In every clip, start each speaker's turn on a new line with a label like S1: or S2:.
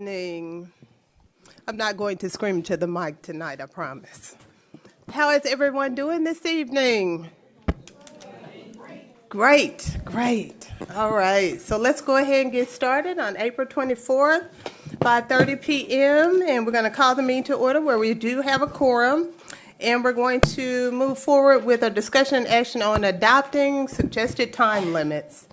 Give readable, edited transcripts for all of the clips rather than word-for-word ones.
S1: Evening. I'm not going to scream to the mic tonight, I promise. How is everyone doing this evening? Great, great. All right, so let's go ahead and get started on April 24th, 5:30 p.m., and we're going to call the meeting to order where we do have a quorum, and we're going to move forward with a discussion and action on adopting suggested time limits.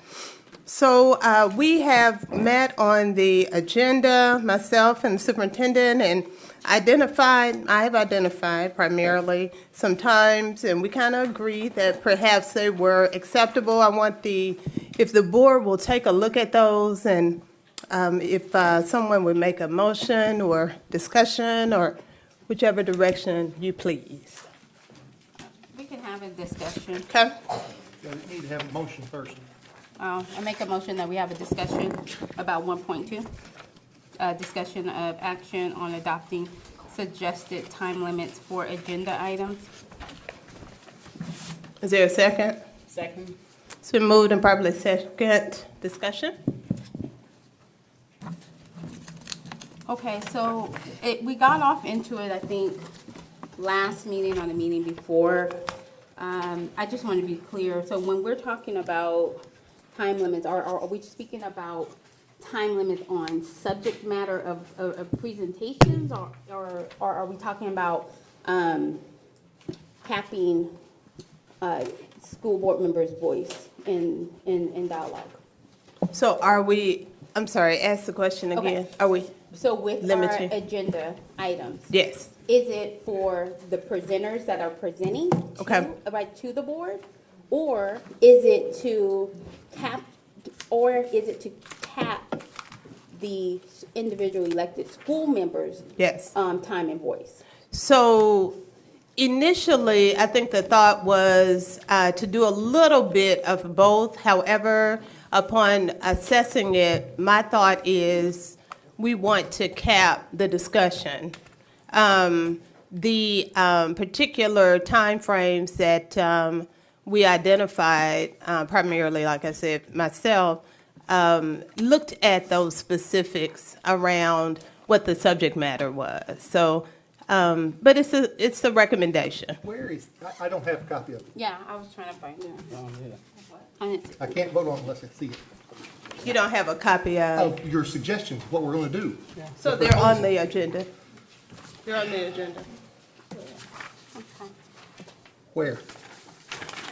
S1: So we have met on the agenda, myself and the superintendent, and I have identified primarily some times, and we kind of agreed that perhaps they were acceptable. I want if the board will take a look at those, and if someone would make a motion or discussion or whichever direction you please.
S2: We can have a discussion.
S1: Okay.
S3: We need to have a motion first.
S2: I make a motion that we have a discussion about 1.2, discussion of action on adopting suggested time limits for agenda items.
S1: Is there a second?
S2: Second.
S1: It's been moved and properly second. Discussion?
S2: Okay, so we got off into it, I think, last meeting or the meeting before. I just want to be clear. So when we're talking about time limits, are we speaking about time limits on subject matter of presentations, or are we talking about capping school board members' voice in dialogue?
S1: So are we, I'm sorry, ask the question again.
S2: Okay.
S1: Are we?
S2: So with
S1: limiting
S2: our agenda items,
S1: Yes.
S2: is it for the presenters that are presenting to the board, or is it to cap the individual elected school members'
S1: Yes.
S2: time and voice?
S1: So initially, I think the thought was to do a little bit of both. However, upon assessing it, my thought is we want to cap the discussion. The particular time frames that we identified, primarily, like I said, myself, looked at those specifics around what the subject matter was. So, but it's a recommendation.
S3: Where is, I don't have a copy of it.
S2: Yeah, I was trying to find it.
S3: I can't vote on it unless I see it.
S1: You don't have a copy of.
S3: Of your suggestions, what we're gonna do.
S1: So they're on the agenda. They're on the agenda.
S2: Okay.
S3: Where?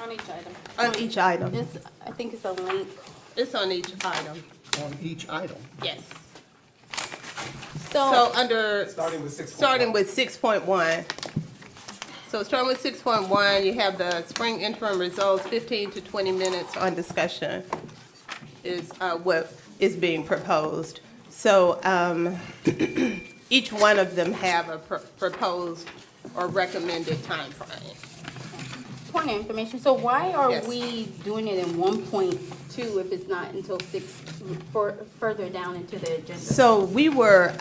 S2: On each item.
S1: On each item.
S2: I think it's a link.
S1: It's on each item.
S3: On each item.
S1: Yes.
S2: So
S1: So under.
S4: Starting with 6.1.
S1: Starting with 6.1. So starting with 6.1, you have the spring interim results, 15 to 20 minutes on discussion is what is being proposed. So each one of them have a proposed or recommended time frame.
S2: point of information. So why are
S1: Yes.
S2: we doing it in 1.2 if it's not until further down into the agenda?
S1: So we were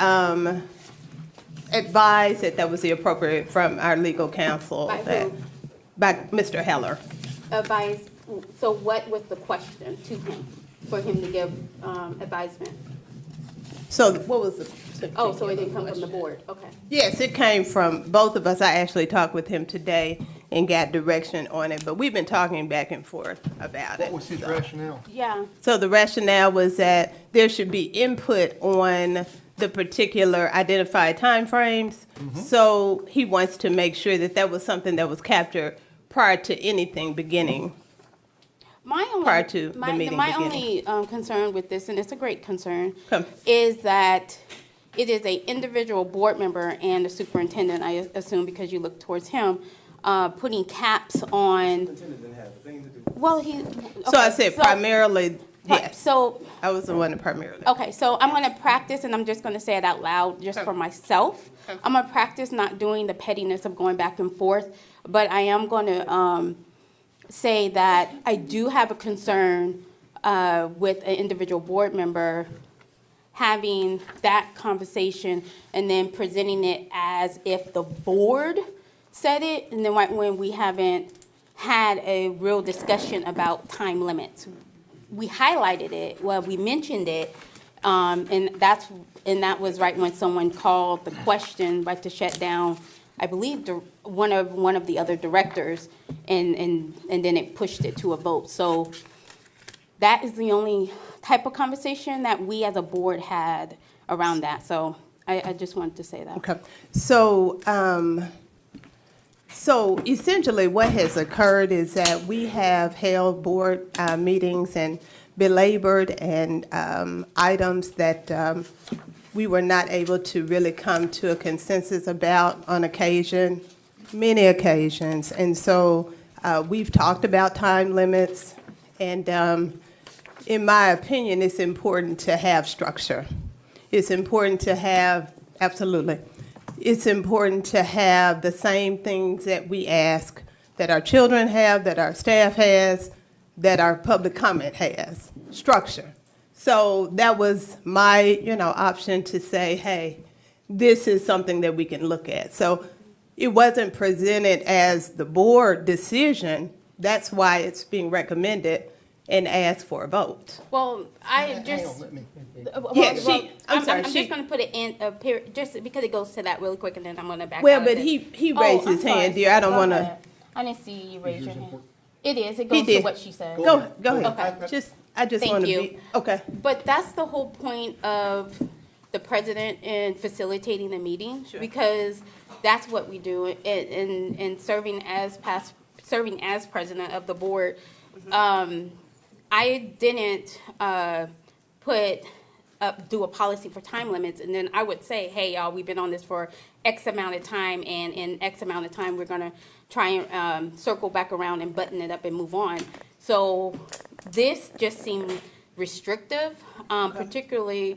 S1: advised that that was the appropriate from our legal counsel.
S2: By who?
S1: By Mr. Heller.
S2: Advise. So what was the question to him for him to give advisement?
S1: So what was the?
S2: Oh, so it didn't come from the board. Okay.
S1: Yes, it came from both of us. I actually talked with him today and got direction on it, but we've been talking back and forth about it.
S3: What was his rationale?
S2: Yeah.
S1: So the rationale was that there should be input on the particular identified timeframes. So he wants to make sure that that was something that was captured prior to anything beginning. Prior to the meeting
S2: my
S1: beginning.
S2: only concern with this, and it's a great concern,
S1: Come.
S2: is that it is a individual board member and the superintendent, I assume, because you look towards him, putting caps on.
S4: Superintendent didn't have a thing to do.
S2: Well, he.
S1: So I said primarily, yes.
S2: So.
S1: I was the one that primarily.
S2: Okay, so I'm going to practice, and I'm just going to say it out loud just for myself.
S1: Okay.
S2: I'm going to practice not doing the pettiness of going back and forth, but I am going to say that I do have a concern with an individual board member having that conversation and then presenting it as if the board said it, and then when we haven't had a real discussion about time limits. We highlighted it, well, we mentioned it, And that was right when someone called the question, like to shut down, I believe, one of the other directors, and then it pushed it to a vote. So that is the only type of conversation that we as a board had around that. So I just wanted to say that.
S1: Okay, so, so essentially what has occurred is that we have held board meetings and belabored and items that we were not able to really come to a consensus about on occasion, many occasions. And so we've talked about time limits, and in my opinion, it's important to have structure. It's important to have, absolutely, it's important to have the same things that we ask, that our children have, that our staff has, that our public comment has, structure. So that was my, option to say, hey, this is something that we can look at. So it wasn't presented as the board decision. That's why it's being recommended and asked for a vote.
S2: Well, I
S3: Hang
S2: just.
S3: on, let me.
S1: I'm sorry,
S2: I'm just going to put it in a period, just because it goes to that really quick, and then I'm going to back
S1: Well,
S2: out of
S1: but
S2: it.
S1: he
S2: Oh,
S1: raised
S2: I'm
S1: his
S2: sorry,
S1: hand, dear. I don't
S2: go
S1: want to.
S2: ahead. I didn't see you raise your
S3: Yours
S2: hand.
S3: important.
S2: It is. It
S1: He
S2: goes to
S1: did.
S2: what she said.
S1: Go ahead.
S2: Okay.
S1: I just
S2: Thank
S1: want to
S2: you.
S1: be, okay.
S2: But that's the whole point of the president in facilitating the meeting,
S1: Sure.
S2: because that's what we do in serving as president of the board. I didn't do a policy for time limits, and then I would say, hey, y'all, we've been on this for X amount of time, and in X amount of time, we're going to try and circle back around and button it up and move on. So this just seemed restrictive, particularly,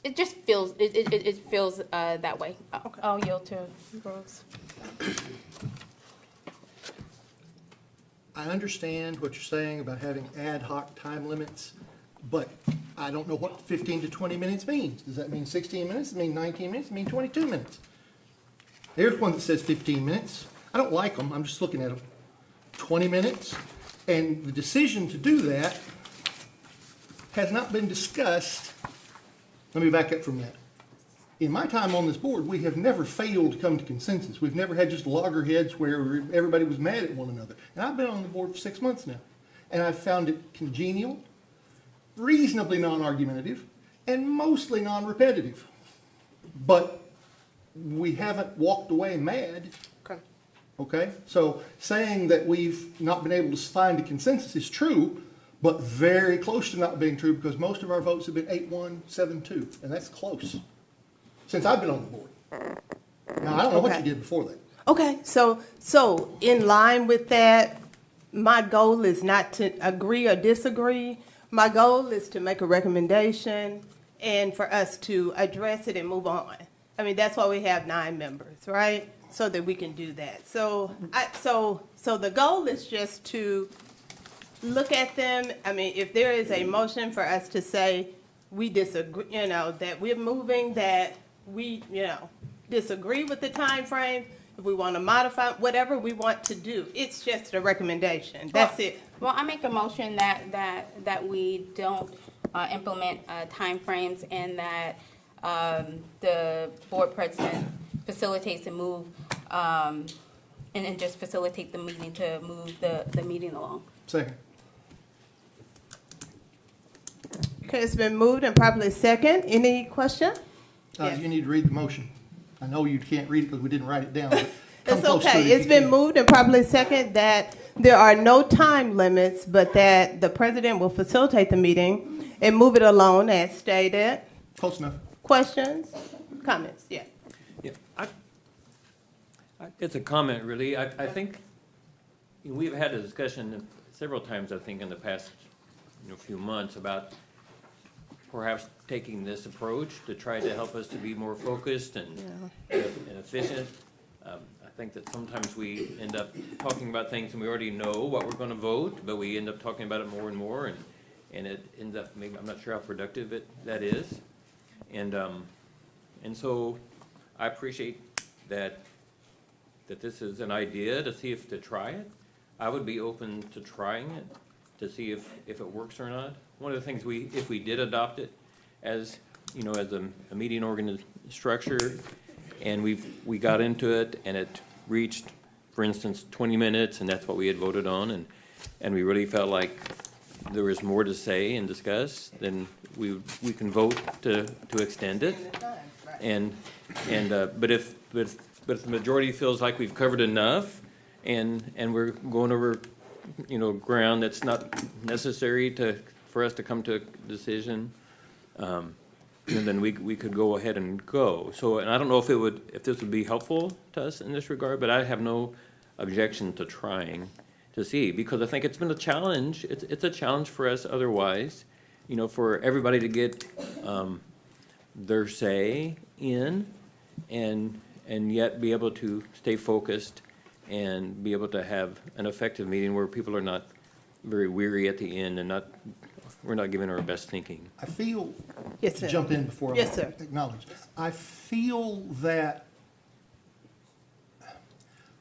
S2: it just feels, it feels that way. I'll yield to Brooks.
S3: I understand what you're saying about having ad hoc time limits, but I don't know what 15 to 20 minutes means. Does that mean 16 minutes? Does it mean 19 minutes? Does it mean 22 minutes? There's one that says 15 minutes. I don't like them. I'm just looking at them. 20 minutes. And the decision to do that has not been discussed. Let me back up from that. In my time on this board, we have never failed to come to consensus. We've never had just loggerheads where everybody was mad at one another. And I've been on the board for 6 months now. And I've found it congenial, reasonably non-argumentative, and mostly non-repetitive. But we haven't walked away mad.
S1: Okay.
S3: Okay? So saying that we've not been able to find a consensus is true, but very close to not being true, because most of our votes have been 8-1, 7-2, and that's close. Since I've been on the board. Now, I don't know what you did before that.
S1: Okay, so in line with that, my goal is not to agree or disagree. My goal is to make a recommendation and for us to address it and move on. I mean, that's why we have 9 members, right? So that we can do that. So the goal is just to look at them. I mean, if there is a motion for us to say we disagree, that we're moving, that we, disagree with the time frame, if we want to modify, whatever we want to do, it's just a recommendation. That's it.
S2: Well, I make a motion that we don't implement timeframes, and that the board president facilitates and move, and just facilitate the meeting to move the meeting along.
S3: Second.
S1: Okay, it's been moved and properly second. Any question? Yes.
S3: You need to read the motion. I know you can't read it because we didn't write it down. But come
S1: It's
S3: close to
S1: okay.
S3: it if
S1: It's
S3: you
S1: been
S3: can.
S1: moved and properly second that there are no time limits, but that the president will facilitate the meeting and move it along as stated.
S3: Close enough.
S1: Questions? Comments? Yeah.
S4: Yeah, it's a comment, really. I think we've had a discussion several times, I think, in the past few months about perhaps taking this approach to try to help us to be more focused and efficient. I think that sometimes we end up talking about things and we already know what we're going to vote, but we end up talking about it more and more, and it ends up, maybe, I'm not sure how productive that is. And so I appreciate that this is an idea to see if to try it. I would be open to trying it. to see if it works or not. One of the things if we did adopt it as, you know, as a meeting structure, and we got into it, and it reached, for instance, 20 minutes, and that's what we had voted on, and we really felt like there was more to say and discuss, then we can vote to extend it. But if the majority feels like we've covered enough, and we're going over, you know, ground that's not necessary for us to come to a decision, and then we could go ahead and go. So, and I don't know if this would be helpful to us in this regard, but I have no objection to trying to see, because I think it's been a challenge. It's a challenge for us otherwise, you know, for everybody to get their say in, and yet be able to stay focused and be able to have an effective meeting where people are not very weary at the end and we're not giving our best thinking.
S3: I feel,
S1: Yes,
S3: to
S1: sir.
S3: jump in before I
S1: Yes, sir.
S3: acknowledge, I feel that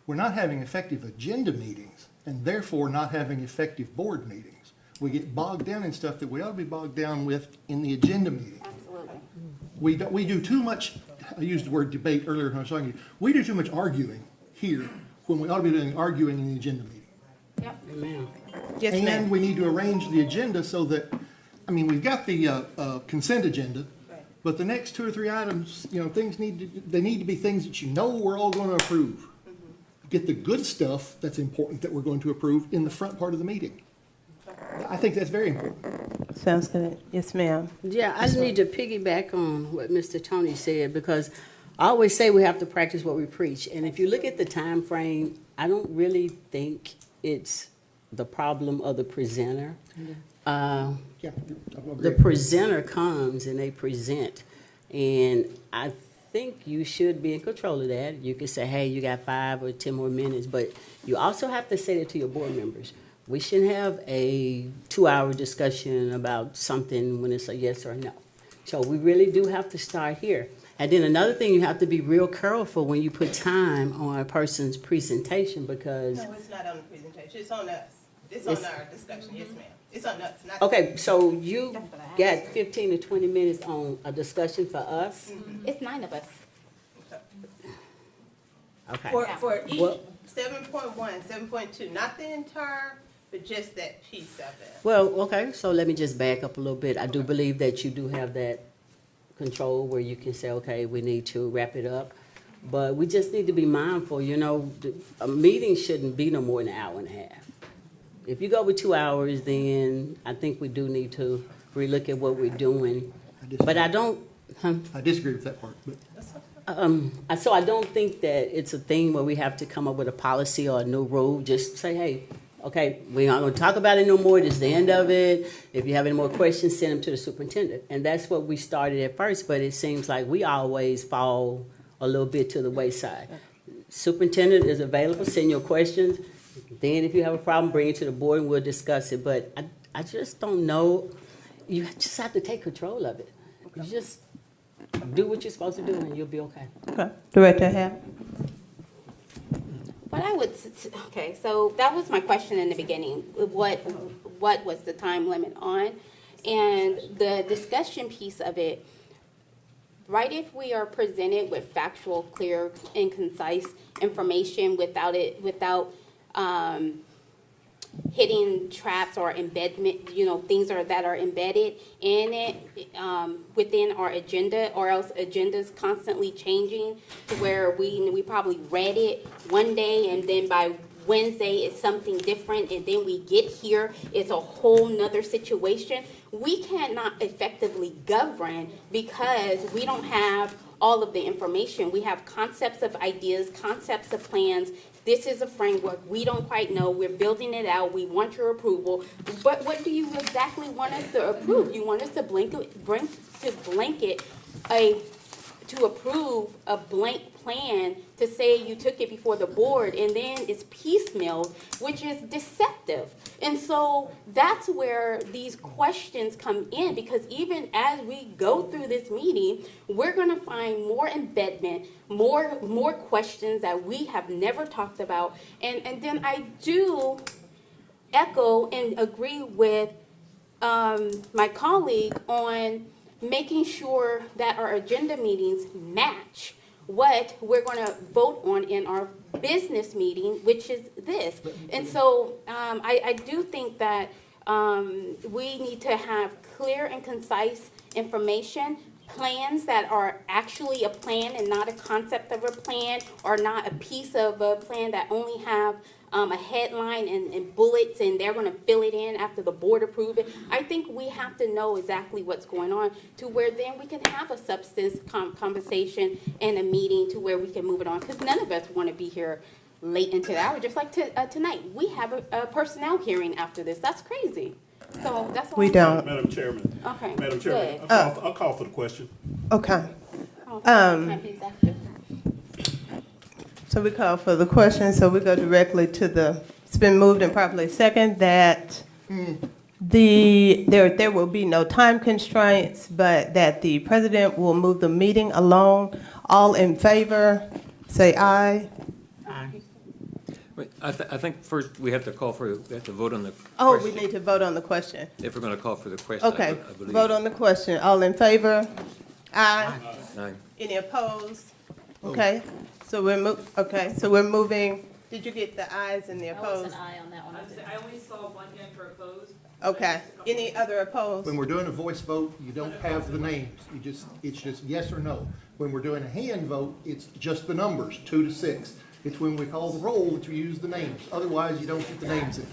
S3: we're not having effective agenda meetings and therefore not having effective board meetings. We get bogged down in stuff that we ought to be bogged down with in the agenda meeting.
S2: Absolutely.
S3: We do too much, I used the word debate earlier when I was talking to you. We do too much arguing here when we ought to be doing arguing in the agenda meeting.
S2: Yep.
S1: Yes,
S3: And
S1: ma'am.
S3: we need to arrange the agenda so that, I mean, we've got the consent agenda, but the next 2 or 3 items, you know, they need to be things that you know we're all going to approve. Get the good stuff that's important that we're going to approve in the front part of the meeting. I think that's very important.
S1: Sounds good. Yes, ma'am.
S5: Yeah, I just need to piggyback on what Mr. Tony said, because I always say we have to practice what we preach. And if you look at the time frame, I don't really think it's the problem of the presenter.
S3: Yeah,
S5: The presenter comes and they present, and I think you should be in control of that. You could say, hey, you got 5 or 10 more minutes, but you also have to say that to your board members. We shouldn't have a 2-hour discussion about something when it's a yes or no. So we really do have to start here. And then another thing, you have to be real careful when you put time on a person's presentation, because
S1: No, it's not on the presentation. It's on us. It's on our discussion. Yes, ma'am. It's on us, not.
S5: okay, so you got 15 to 20 minutes on a discussion for us?
S2: It's 9 of us.
S5: Okay.
S1: For each
S5: Well-
S1: 7.1, 7.2, not the entire, but just that piece of it.
S5: Well, okay, so let me just back up a little bit. I do believe that you do have that control where you can say, okay, we need to wrap it up. But we just need to be mindful, you know, a meeting shouldn't be no more than an hour and a half. If you go with 2 hours, then I think we do need to relook at what we're doing. But I don't,
S3: I disagree with that part, but
S5: so I don't think that it's a thing where we have to come up with a policy or a new rule. Just say, hey, okay, we're not going to talk about it no more. This is the end of it. If you have any more questions, send them to the superintendent. And that's what we started at first, but it seems like we always fall a little bit to the wayside. Superintendent is available. Send your questions. Then if you have a problem, bring it to the board and we'll discuss it. But I just don't know. You just have to take control of it. You just do what you're supposed to do and you'll be okay.
S1: Okay. Director Hap?
S2: What I would, okay, so that was my question in the beginning. What was the time limit on? And the discussion piece of it, right, if we are presented with factual, clear, and concise information without hitting traps or embedment, you know, things that are embedded in it within our agenda, or else agendas constantly changing to where we probably read it one day and then by Wednesday it's something different, and then we get here, it's a whole nother situation. We cannot effectively govern because we don't have all of the information. We have concepts of ideas, concepts of plans. This is a framework. We don't quite know. We're building it out. We want your approval. But what do you exactly want us to approve? You want us to approve a blank plan to say you took it before the board, and then it's piecemeal, which is deceptive. And so that's where these questions come in, because even as we go through this meeting, we're going to find more embedment, more questions that we have never talked about. And then I do echo and agree with my colleague on making sure that our agenda meetings match what we're going to vote on in our business meeting, which is this. And so I do think that we need to have clear and concise information, plans that are actually a plan and not a concept of a plan, or not a piece of a plan that only have a headline and bullets, and they're going to fill it in after the board approve it. I think we have to know exactly what's going on to where then we can have a substance conversation and a meeting to where we can move it on, because none of us want to be here late into the hour, just like tonight. We have a personnel hearing after this. That's crazy. So that's all
S1: We
S2: I'm
S1: don't.
S6: Madam Chairman.
S2: Okay,
S6: Madam Chairman,
S2: good.
S6: I'll call for the question.
S1: Okay.
S2: Oh, can't be executive.
S1: So we call for the question, so we go directly to it's been moved and properly second that there will be no time constraints, but that the president will move the meeting along. All in favor, say aye.
S4: Wait, I think first we have to vote on the
S1: Oh, we
S4: question.
S1: need to vote on the question.
S4: If we're going to call for the question,
S1: Okay,
S4: I believe.
S1: vote on the question. All in favor? Aye.
S4: Aye.
S1: Any opposed? Okay, so we're moving, did you get the ayes and the
S7: I was
S1: opposed?
S7: an aye on that one.
S8: I only saw one hand for opposed.
S1: Okay, any other opposed?
S3: When we're doing a voice vote, you don't have the names. It's just yes or no. When we're doing a hand vote, it's just the numbers, 2 to 6. It's when we call the roll that you use the names. Otherwise, you don't get the names in.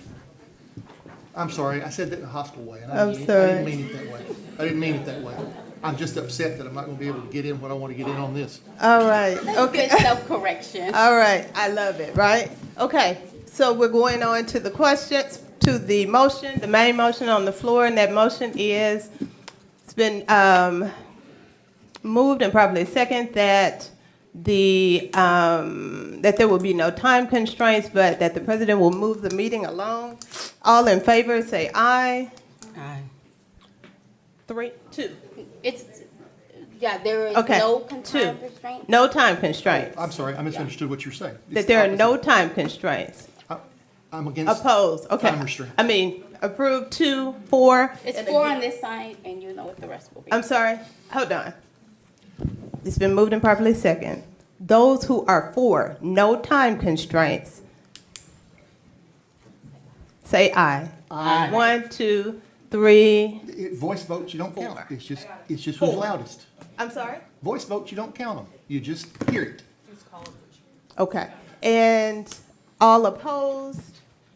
S3: I'm sorry, I said that in a hostile way. And
S1: I'm
S3: I
S1: sorry.
S3: didn't mean it that way. I didn't mean it that way. I'm just upset that I'm not gonna be able to get in what I want to get in on this.
S1: All right, okay.
S2: Good self-correction.
S1: All right, I love it, right? Okay, so we're going on to the questions, to the motion, the main motion on the floor, and that motion is, it's been moved and probably second that that there will be no time constraints, but that the president will move the meeting along. All in favor, say aye.
S5: Aye.
S1: 3, 2.
S2: There is
S1: Okay,
S2: no
S1: 2.
S2: time constraint.
S1: No time constraints.
S3: I'm sorry, I misunderstood what you're saying.
S1: That there are no time constraints.
S3: I'm against.
S1: Opposed, okay.
S3: Time restraint.
S1: I mean, approved 2, 4.
S2: It's
S1: and
S2: 4
S1: again-
S2: on this side, and you know what the rest will be.
S1: I'm sorry, hold on. It's been moved and properly second. Those who are for no time constraints, say aye.
S5: Aye.
S1: 1, 2, 3.
S3: Voice votes, you don't count.
S1: 4.
S3: It's just who's
S1: 4.
S3: loudest.
S1: I'm sorry?
S3: Voice votes, you don't count them. You just hear it.
S1: Okay. And all opposed?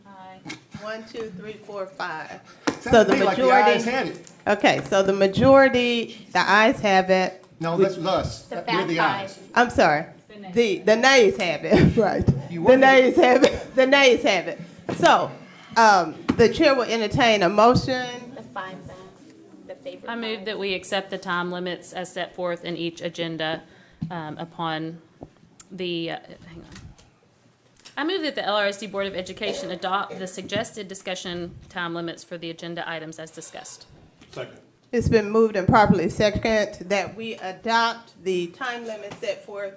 S7: Aye.
S1: 1, 2, 3, 4, 5. So
S3: Sounded
S1: the
S3: to me like the ayes
S1: majority,
S3: had it.
S1: okay, so the majority, the ayes have it.
S3: No, that's with us.
S7: The
S3: We're
S7: fat
S3: the
S7: five.
S3: ayes.
S1: I'm sorry. The nays have it, right.
S3: You
S1: The
S3: wanted-
S1: nays have it, the nays have it. So, the chair will entertain a motion.
S2: The 5 back, the favorite.
S7: I move that we accept the time limits as set forth in each agenda upon the, hang on. I move that the LRSD Board of Education adopt the suggested discussion time limits for the agenda items as discussed.
S6: Second.
S1: It's been moved and properly second that we adopt the time limit set forth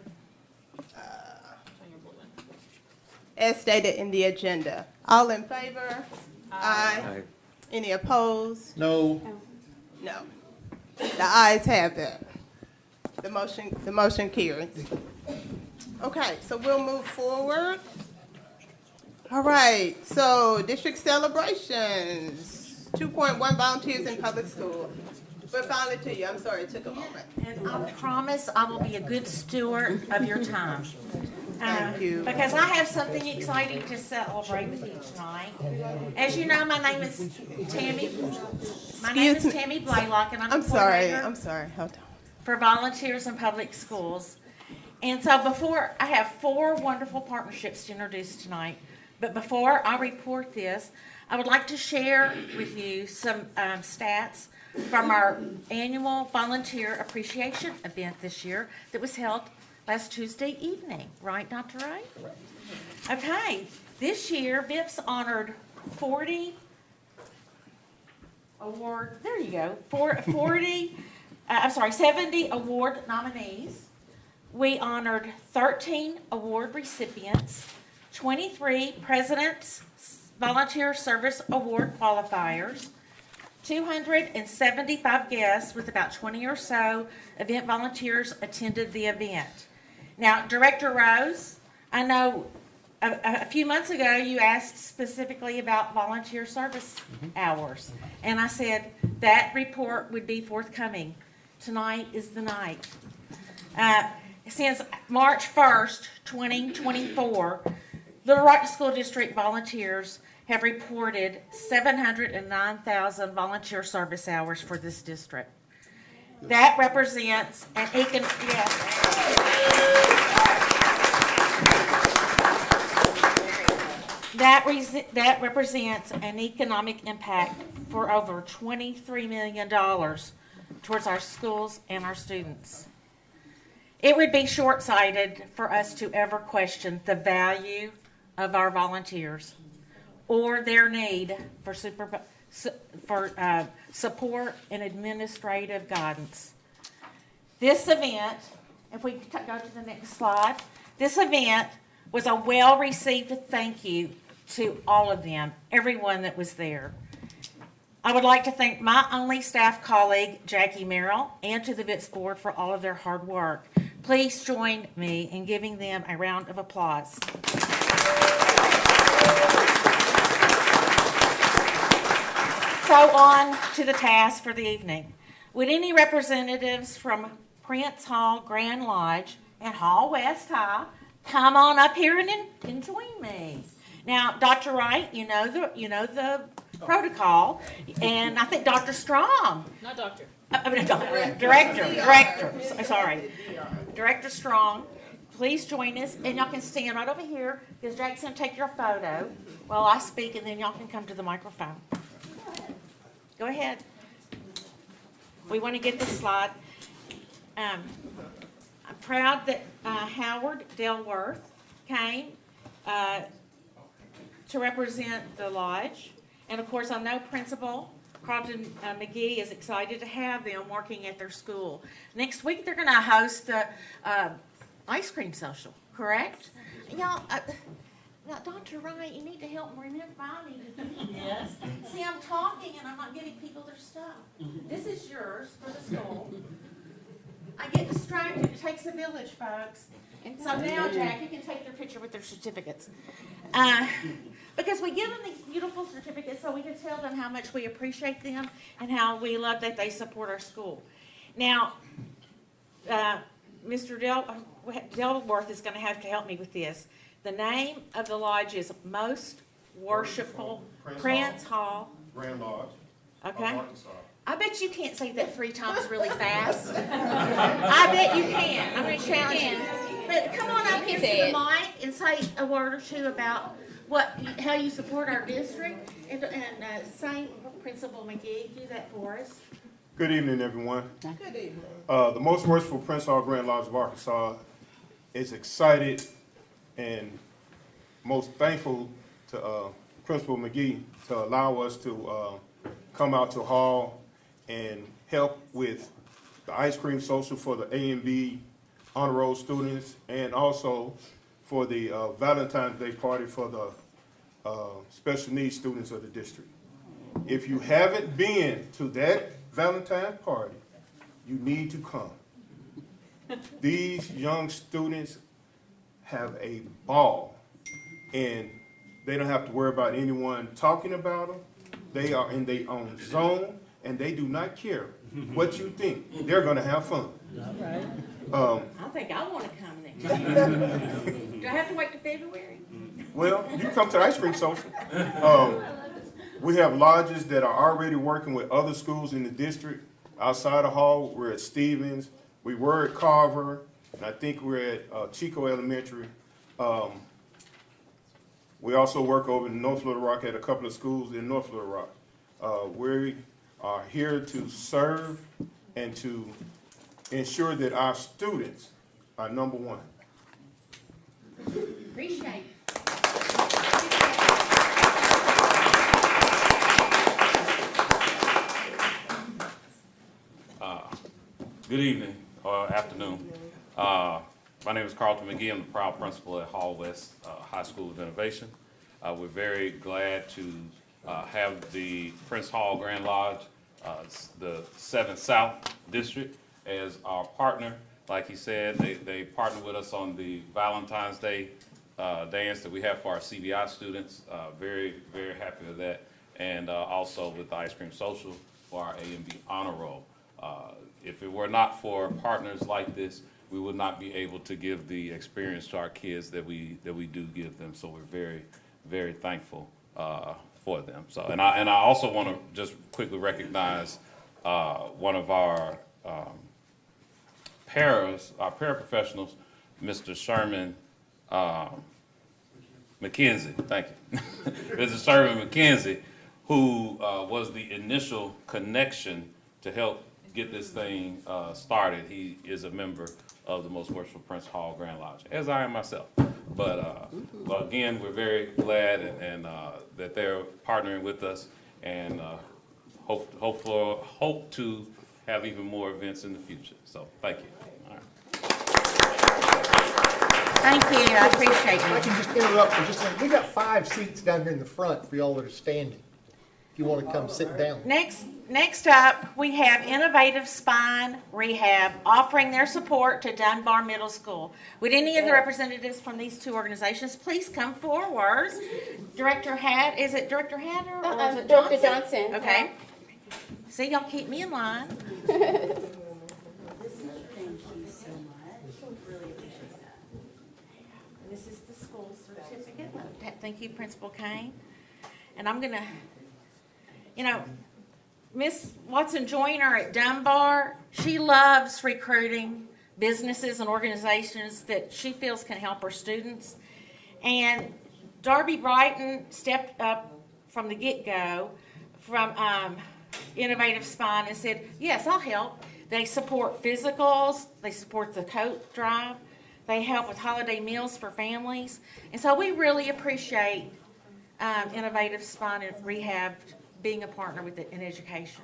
S1: as stated in the agenda. All in favor? Aye.
S4: Aye.
S1: Any opposed?
S3: No,
S1: No. The ayes have it. The motion carries. Okay, so we'll move forward. All right, so district celebrations, 2.1 volunteers in public school. We're finally to you. I'm sorry, it took a moment.
S9: And I promise I will be a good steward of your time.
S1: Thank you.
S9: Because I have something exciting to celebrate with you tonight. As you know, my name is Tammy. My name is
S1: Excuse me.
S9: Tammy Blaylock, and I'm
S1: I'm
S9: the
S1: sorry,
S9: coordinator
S1: hold on.
S9: for volunteers in public schools. And so before, I have 4 wonderful partnerships to introduce tonight. But before I report this, I would like to share with you some stats from our annual volunteer appreciation event this year that was held last Tuesday evening. Right, Dr. Ray? Okay, this year VIPS honored 40 award, there you go, 70 award nominees. We honored 13 award recipients, 23 presidents, volunteer service award qualifiers, 275 guests with about 20 or so event volunteers attended the event. Now, Director Rose, I know a few months ago you asked specifically about volunteer service hours, and I said that report would be forthcoming. Tonight is the night. Since March 1st, 2024, Little Rock School District volunteers have reported 709,000 volunteer service hours for this district. That represents an that represents an economic impact for over $23 million towards our schools and our students. It would be short-sighted for us to ever question the value of our volunteers or their need for support and administrative guidance. This event, if we go to the next slide, this event was a well-received thank you to all of them, everyone that was there. I would like to thank my only staff colleague, Jackie Merrill, and to the VITS board for all of their hard work. Please join me in giving them a round of applause. So on to the task for the evening. Would any representatives from Prince Hall Grand Lodge and Hall West High come on up here and join me? Now, Dr. Wright, you know the protocol, and I think Dr. Strong.
S7: Not doctor.
S9: Director Strong, please join us, and y'all can stand right over here because Jack's going to take your photo while I speak, and then y'all can come to the microphone. Go ahead. We want to get this slide. I'm proud that Howard Delworth came to represent the lodge, and of course I know Principal Carlton McGee is excited to have them working at their school. Next week they're going to host the ice cream social, correct? Y'all, now Dr. Wright, you need to help me remember I need to do this. See, I'm talking and I'm not giving people their stuff. This is yours for the school. I get distracted. It takes a village, folks. So now, Jack, you can take their picture with their certificates. Because we give them these beautiful certificates so we can tell them how much we appreciate them and how we love that they support our school. Now, Mr. Delworth is going to have to help me with this. The name of the lodge is Most Worshipful Prince Hall
S6: Grand Lodge.
S9: Okay. I bet you can't say that 3 times really fast. I bet you can. I'm going to challenge you. But come on up here to the mic and say a word or two about how you support our district. And say, Principal McGee, do that for us.
S6: Good evening, everyone.
S1: Good evening.
S6: The Most Worshipful Prince Hall Grand Lodge of Arkansas is excited and most thankful to Principal McGee to allow us to come out to Hall and help with the ice cream social for the A and B honor roll students, and also for the Valentine's Day party for the special needs students of the district. If you haven't been to that Valentine's party, you need to come. These young students have a ball, and they don't have to worry about anyone talking about them. They are in their own zone, and they do not care what you think. They're going to have fun.
S5: All right.
S9: I think I want to come next year. Do I have to wait till February?
S6: Well, you come to the ice cream social. We have lodges that are already working with other schools in the district. Outside of Hall, we're at Stevens. We were at Carver, and I think we're at Chico Elementary. We also work over in North Little Rock at a couple of schools in North Little Rock. We are here to serve and to ensure that our students are number one.
S9: Appreciate it.
S10: Good evening or afternoon. My name is Carlton McGee. I'm the proud principal at Hall West High School of Innovation. We're very glad to have the Prince Hall Grand Lodge, the 7th South District, as our partner. Like he said, they partner with us on the Valentine's Day dance that we have for our CBI students. Very, very happy with that. And also with the Ice Cream Social for our A&B Honor Roll. If it were not for partners like this, we would not be able to give the experience to our kids that we do give them. So we're very, very thankful for them. So, and I also want to just quickly recognize one of our paraprofessionals, Mr. Sherman McKenzie. Thank you, Mr. Sherman McKenzie, who was the initial connection to help get this thing started. He is a member of the Most Worshipful Prince Hall Grand Lodge, as I am myself. But again, we're very glad and that they're partnering with us, and hope to have even more events in the future. So thank you. All right.
S9: Thank you, I appreciate
S3: If I
S9: you.
S3: can just interrupt for just a second. We got 5 seats down here in the front for y'all that are standing. If you want to come sit down.
S9: Next up, we have Innovative Spine Rehab offering their support to Dunbar Middle School. Would any of the representatives from these 2 organizations please come forward? Director Hatter, or is it
S2: Director Johnson.
S9: Okay. See, y'all keep me in line.
S5: Thank you so much. Really appreciate that.
S9: This is the school certificate. Thank you, Principal Kane. And I'm gonna, Miss Watson Joyner at Dunbar, she loves recruiting businesses and organizations that she feels can help her students. And Darby Brighton stepped up from the get-go from Innovative Spine and said, yes, I'll help. They support physicals, they support the coat drive, they help with holiday meals for families. And so we really appreciate Innovative Spine and Rehab being a partner with it in education.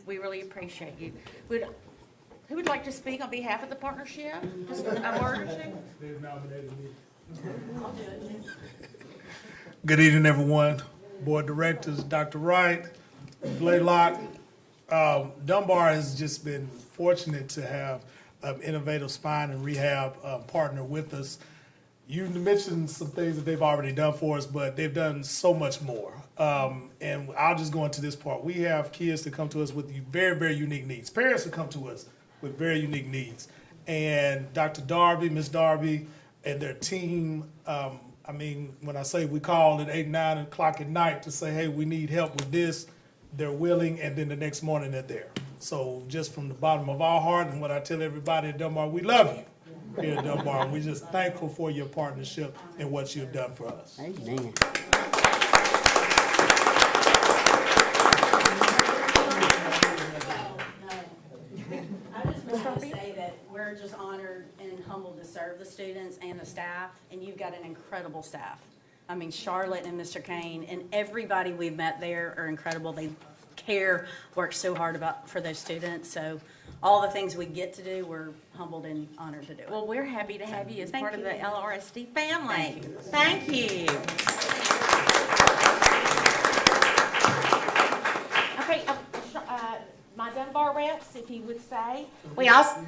S9: We really appreciate you. Who would like to speak on behalf of the partnership? Just a word or two?
S11: They've nominated me. Good evening, everyone. Board directors, Dr. Wright, Blaylock. Dunbar has just been fortunate to have Innovative Spine and Rehab partner with us. You mentioned some things that they've already done for us, but they've done so much more. And I'll just go into this part. We have kids that come to us with very, very unique needs. Parents that come to us with very unique needs. And Dr. Darby, Ms. Darby, and their team, when I say we call at 8, 9 o'clock at night to say, hey, we need help with this, they're willing, and then the next morning they're there. So just from the bottom of our heart, and what I tell everybody at Dunbar, we love you here at Dunbar. We're just thankful for your partnership and what you've done for us.
S5: Amen.
S12: I just want to say that we're just honored and humbled to serve the students and the staff, and you've got an incredible staff. I mean, Charlotte and Mr. Kane and everybody we've met there are incredible. They work so hard for those students. So all the things we get to do, we're humbled and honored to do it.
S9: Well, we're happy to have you as
S12: Thank
S9: part of
S12: you.
S9: the LRSD family. Thank you. Okay, my Dunbar reps, if you would stay. We also,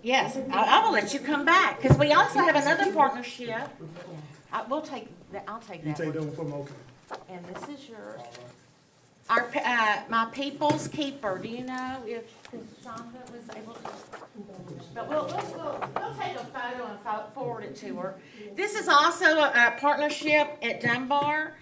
S9: yes, I will let you come back because we also have another partnership. I'll take that
S11: You take
S9: one.
S11: that one from okay.
S9: And this is yours. Our, my People's Keeper, do you know if Shonda was able to? But we'll take a photo and forward it to her. This is also a partnership at Dunbar.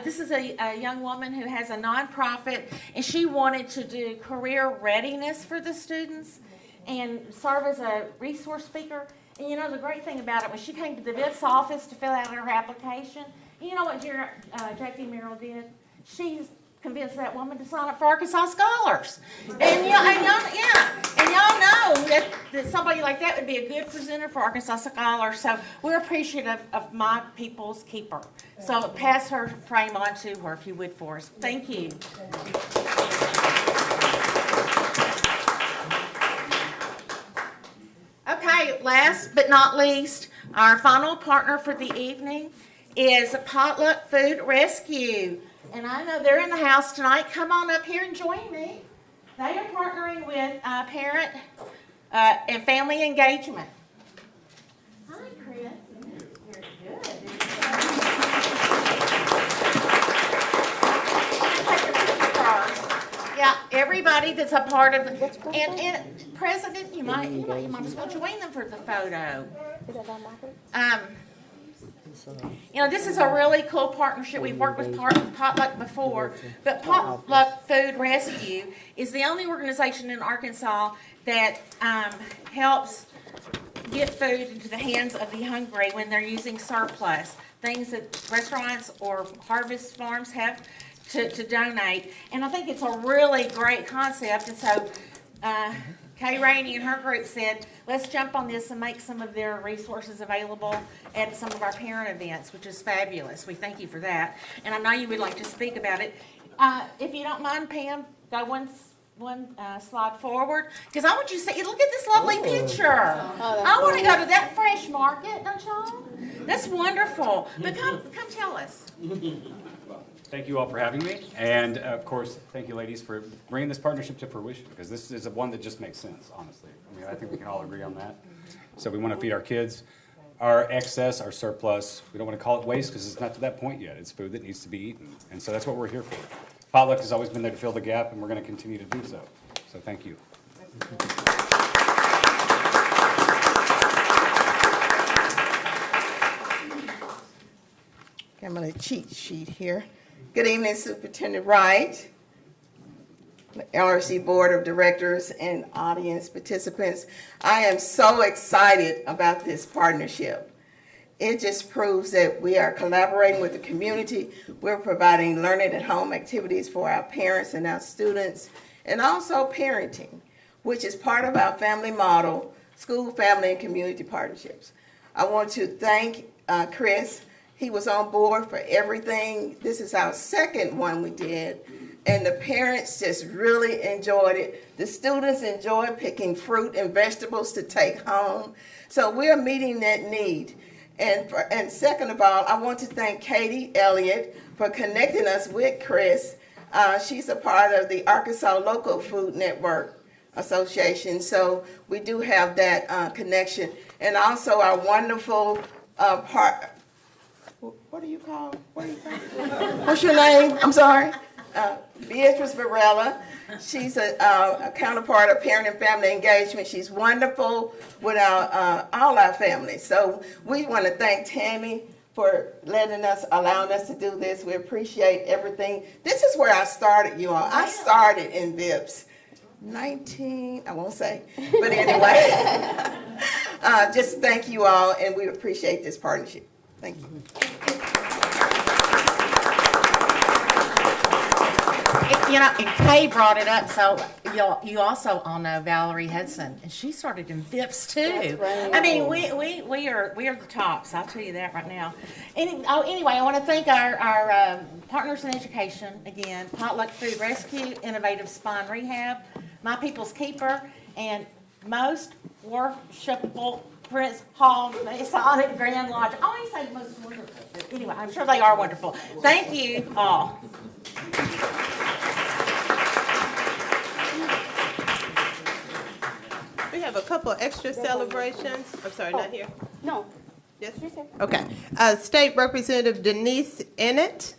S9: This is a young woman who has a nonprofit, and she wanted to do career readiness for the students and serve as a resource speaker. And you know, the great thing about it, when she came to the VIP's office to fill out her application, you know what Jackie Merrill did? She's convinced that woman to sign up for Arkansas Scholars. And y'all know that somebody like that would be a good presenter for Arkansas Scholars. So we're appreciative of my People's Keeper. So pass her frame on to her if you would for us. Thank you. Okay, last but not least, our final partner for the evening is Potluck Food Rescue. And I know they're in the house tonight. Come on up here and join me. They are partnering with Parent and Family Engagement. Hi, Chris. You're good. Yeah, everybody that's a part of the, and President, you might as well join them for the photo. This is a really cool partnership. We've worked with Potluck before, but Potluck Food Rescue is the only organization in Arkansas that helps get food into the hands of the hungry when they're using surplus, things that restaurants or harvest farms have to donate. And I think it's a really great concept. And so Kay Rainey and her group said, let's jump on this and make some of their resources available at some of our parent events, which is fabulous. We thank you for that. And I know you would like to speak about it. If you don't mind, Pam, go one slide forward, because I want you to see, look at this lovely picture. I want to go to that fresh market, don't y'all? That's wonderful. But come tell us.
S13: Thank you all for having me, and of course, thank you ladies for bringing this partnership to fruition, because this is one that just makes sense, honestly. I mean, I think we can all agree on that. So we want to feed our kids. Our excess, our surplus, we don't want to call it waste because it's not to that point yet. It's food that needs to be eaten, and so that's what we're here for. Potluck has always been there to fill the gap, and we're going to continue to do so. So thank you.
S14: I'm on a cheat sheet here. Good evening, Superintendent Wright, LRC Board of Directors, and audience participants. I am so excited about this partnership. It just proves that we are collaborating with the community. We're providing learning at home activities for our parents and our students, and also parenting, which is part of our family model, school, family, and community partnerships. I want to thank Chris. He was on board for everything. This is our second one we did, and the parents just really enjoyed it. The students enjoyed picking fruit and vegetables to take home. So we're meeting that need. And second of all, I want to thank Katie Elliott for connecting us with Chris. She's a part of the Arkansas Local Food Network Association, so we do have that connection. And also our wonderful what are you called? What's your name? I'm sorry. Beatrice Varela. She's a counterpart of Parent and Family Engagement. She's wonderful with all our families. So we want to thank Tammy for allowing us to do this. We appreciate everything. This is where I started, you all. I started in VIPS. I won't say, but anyway. Just thank you all, and we appreciate this partnership. Thank you.
S9: And Kay brought it up, so you also all know Valerie Hudson, and she started in VIPS too.
S12: That's right.
S9: I mean, we are the tops. I'll tell you that right now. Anyway, I want to thank our partners in education again: Potluck Food Rescue, Innovative Spine Rehab, My People's Keeper, and most worshipful Prince Hall Masonic Grand Lodge. I always say most wonderful. But anyway, I'm sure they are wonderful. Thank you all.
S1: We have a couple of extra celebrations. I'm sorry, not here.
S2: No.
S1: Yes? Okay. State Representative Denise Ennett,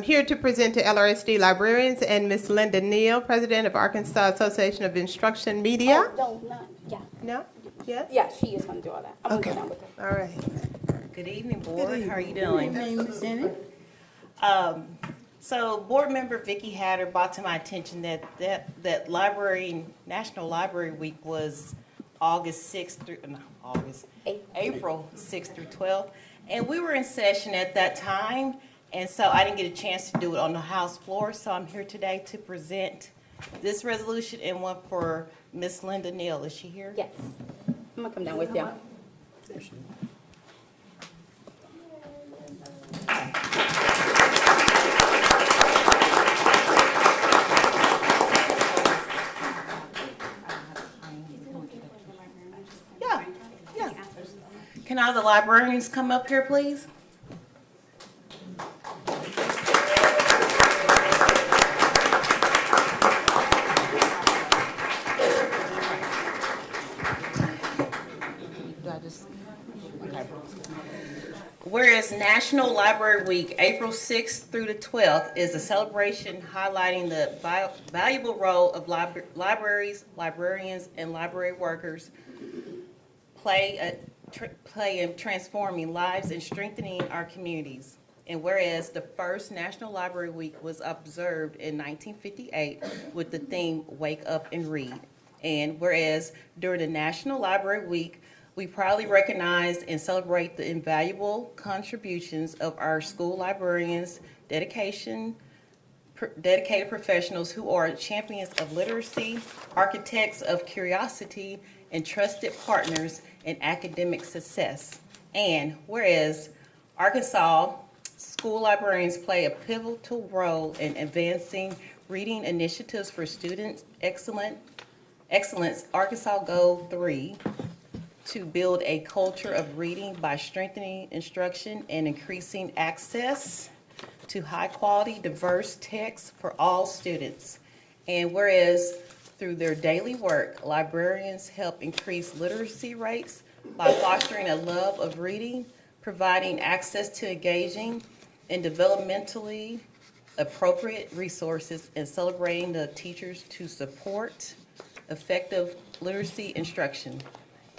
S1: here to present to LRSD Librarians, and Ms. Linda Neal, President of Arkansas Association of Instruction Media.
S2: No, not, yeah.
S1: No? Yes?
S2: Yeah, she is going to do all that. I'm
S1: Okay.
S2: going to go down with her.
S1: All right.
S15: Good evening, Board. How are you doing?
S14: Good evening, Ms. Ennett.
S15: So Board Member Vicki Hatter brought to my attention that National Library Week was April 6th through 12th. And we were in session at that time, and so I didn't get a chance to do it on the House floor, so I'm here today to present this resolution and one for Miss Linda Neal. Is she here?
S2: Yes. I'm going to come down with you.
S15: There she is. Yeah. Can all the librarians come up here, please? Whereas National Library Week, April 6th through the 12th, is a celebration highlighting the valuable role of libraries, librarians, and library workers play in transforming lives and strengthening our communities. And whereas the first National Library Week was observed in 1958 with the theme Wake Up and Read. And whereas during the National Library Week, we proudly recognize and celebrate the invaluable contributions of our school librarians, dedicated professionals who are champions of literacy, architects of curiosity, and trusted partners in academic success. And whereas Arkansas school librarians play a pivotal role in advancing reading initiatives for students' excellence, Arkansas Goal 3, to build a culture of reading by strengthening instruction and increasing access to high-quality, diverse texts for all students. And whereas through their daily work, librarians help increase literacy rates by fostering a love of reading, providing access to engaging and developmentally appropriate resources, and celebrating the teachers to support effective literacy instruction.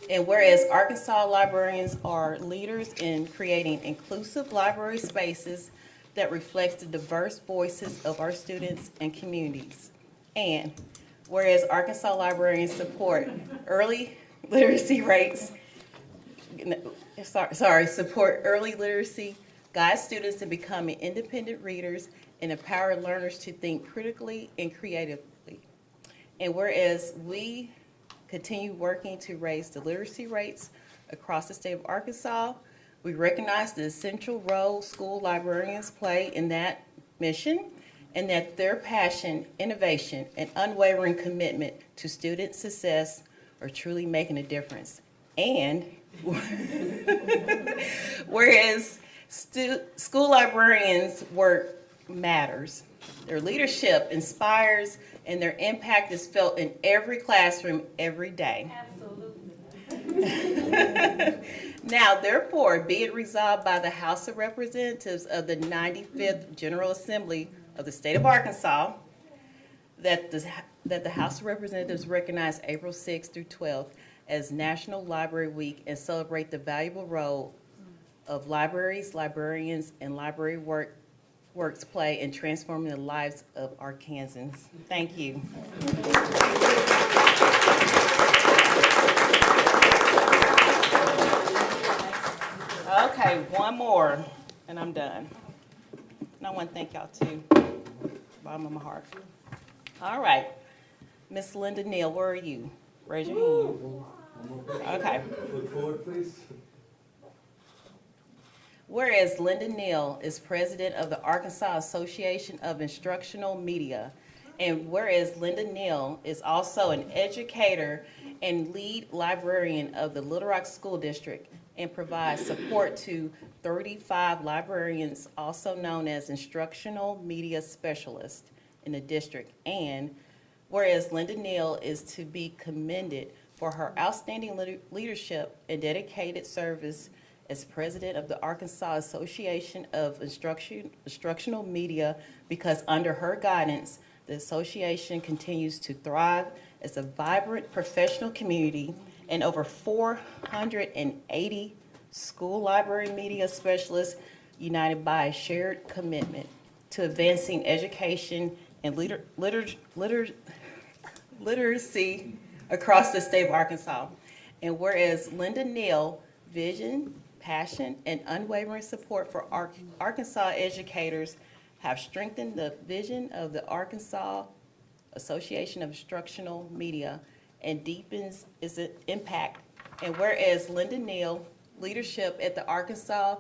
S15: And whereas Arkansas librarians are leaders in creating inclusive library spaces that reflects the diverse voices of our students and communities. And whereas Arkansas librarians support early literacy rates, support early literacy, guide students in becoming independent readers, and empower learners to think critically and creatively. And whereas we continue working to raise the literacy rates across the state of Arkansas, we recognize the essential role school librarians play in that mission, and that their passion, innovation, and unwavering commitment to student success are truly making a difference. And whereas school librarians' work matters, their leadership inspires, and their impact is felt in every classroom every day. Absolutely. Now, therefore, be it resolved by the House of Representatives of the 95th General Assembly of the State of Arkansas that the House of Representatives recognize April 6th through 12th as National Library Week and celebrate the valuable role of libraries, librarians, and library works play in transforming the lives of Arkansans. Thank you. Okay, one more, and I'm done. And I want to thank y'all too, bottom of my heart. All right, Miss Linda Neal, where are you? Raise your hand. Okay.
S16: Look forward, please.
S15: Whereas Linda Neal is president of the Arkansas Association of Instructional Media, and whereas Linda Neal is also an educator and lead librarian of the Little Rock School District and provides support to 35 librarians, also known as instructional media specialists in the district. And whereas Linda Neal is to be commended for her outstanding leadership and dedicated service as president of the Arkansas Association of Instructional Media, because under her guidance, the association continues to thrive as a vibrant professional community, and over 480 school library media specialists united by a shared commitment to advancing education and literacy across the state of Arkansas. And whereas Linda Neal vision, passion, and unwavering support for Arkansas educators have strengthened the vision of the Arkansas Association of Instructional Media and deepens its impact. And whereas Linda Neal leadership at the Arkansas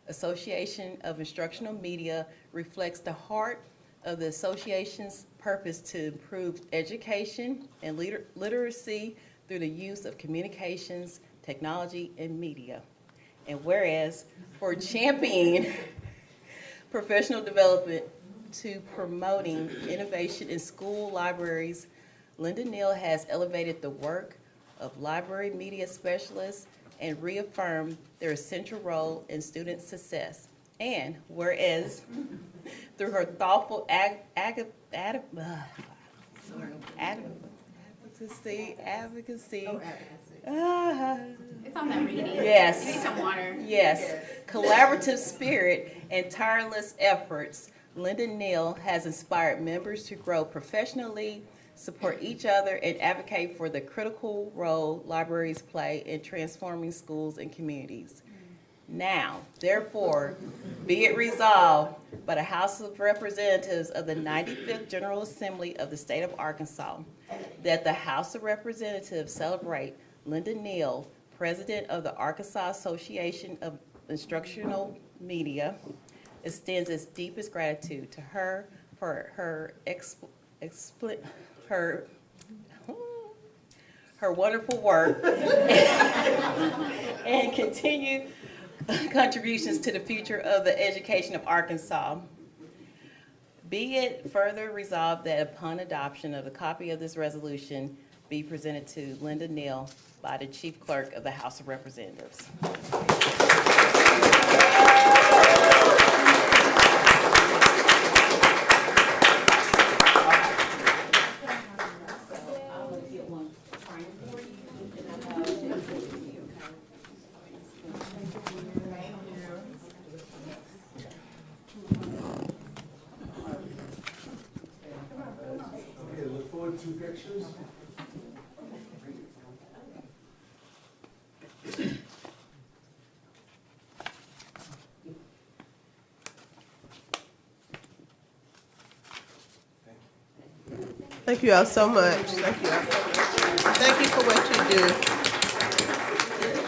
S15: Association of Instructional Media reflects the heart of the association's purpose to improve education and literacy through the use of communications, technology, and media. And whereas for championing professional development to promoting innovation in school libraries, Linda Neal has elevated the work of library media specialists and reaffirm their essential role in student success. And whereas, through her thoughtful advocacy,
S2: It's on that reading.
S15: yes,
S2: You need some water.
S15: yes, collaborative spirit and tireless efforts, Linda Neal has inspired members to grow professionally, support each other, and advocate for the critical role libraries play in transforming schools and communities. Now, therefore, be it resolved by the House of Representatives of the 95th General Assembly of the State of Arkansas that the House of Representatives celebrate Linda Neal, President of the Arkansas Association of Instructional Media, extends its deepest gratitude to her for her her wonderful work and continued contributions to the future of the education of Arkansas. Be it further resolved that upon adoption of a copy of this resolution be presented to Linda Neal by the Chief Clerk of the House of Representatives.
S16: Look forward to pictures.
S1: Thank you all so much. Thank you all so much. Thank you for what you do.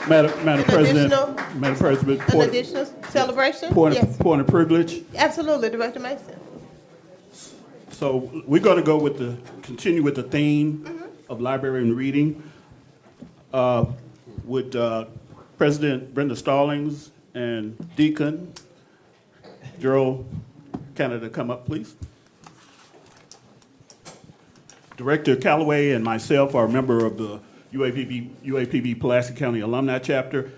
S16: Madam President,
S1: An additional celebration? Yes.
S16: Point of privilege.
S1: Absolutely, Director Mason.
S16: So we're going to continue with the theme of librarian reading. Would President Brenda Stallings and Deacon Gerald Canada come up, please? Director Calloway and myself are a member of the UAPB Pulaski County Alumni Chapter.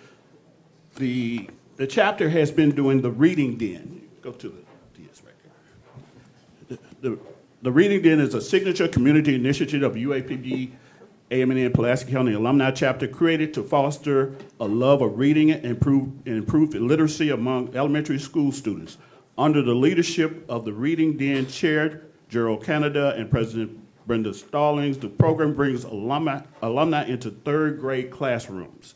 S16: The chapter has been doing the Reading Den. Go to the DS right there. The Reading Den is a signature community initiative of UAPB AMN Pulaski County Alumni Chapter created to foster a love of reading and improve literacy among elementary school students. Under the leadership of the Reading Den Chair, Gerald Canada, and President Brenda Stallings, the program brings alumni into third grade classrooms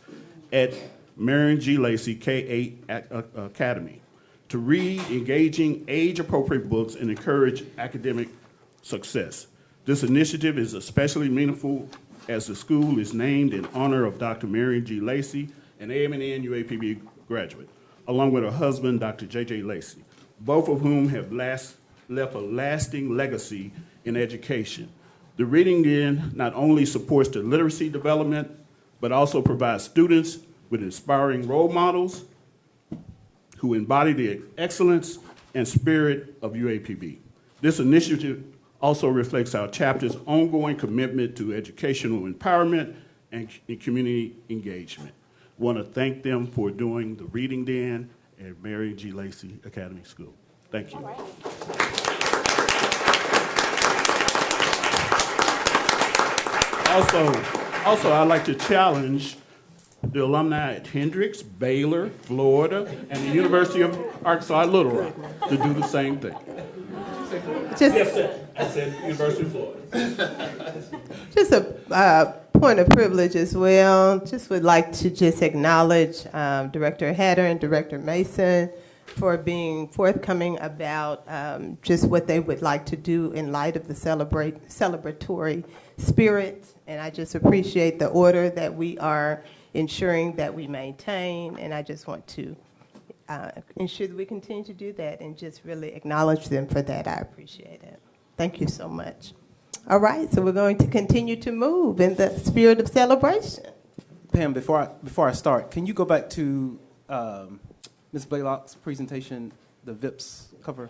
S16: at Marion G. Lacey K-8 Academy to read engaging age-appropriate books and encourage academic success. This initiative is especially meaningful as the school is named in honor of Dr. Marion G. Lacey, an AMN UAPB graduate, along with her husband, Dr. J.J. Lacey, both of whom have left a lasting legacy in education. The Reading Den not only supports the literacy development, but also provides students with inspiring role models who embody the excellence and spirit of UAPB. This initiative also reflects our chapter's ongoing commitment to educational empowerment and community engagement. I want to thank them for doing the Reading Den at Mary G. Lacey Academy School. Thank you. Also, I'd like to challenge the alumni at Hendrix, Baylor, Florida, and the University of Arkansas at Little Rock to do the same thing. I said University of Florida.
S1: Just a point of privilege as well. Just would like to just acknowledge Director Hatter and Director Mason for being forthcoming about just what they would like to do in light of the celebratory spirit. And I just appreciate the order that we are ensuring that we maintain. And I just want to ensure that we continue to do that and just really acknowledge them for that. I appreciate it. Thank you so much. All right, so we're going to continue to move in the spirit of celebration.
S17: Pam, before I start, can you go back to Ms. Blaylock's presentation, the VIPS cover?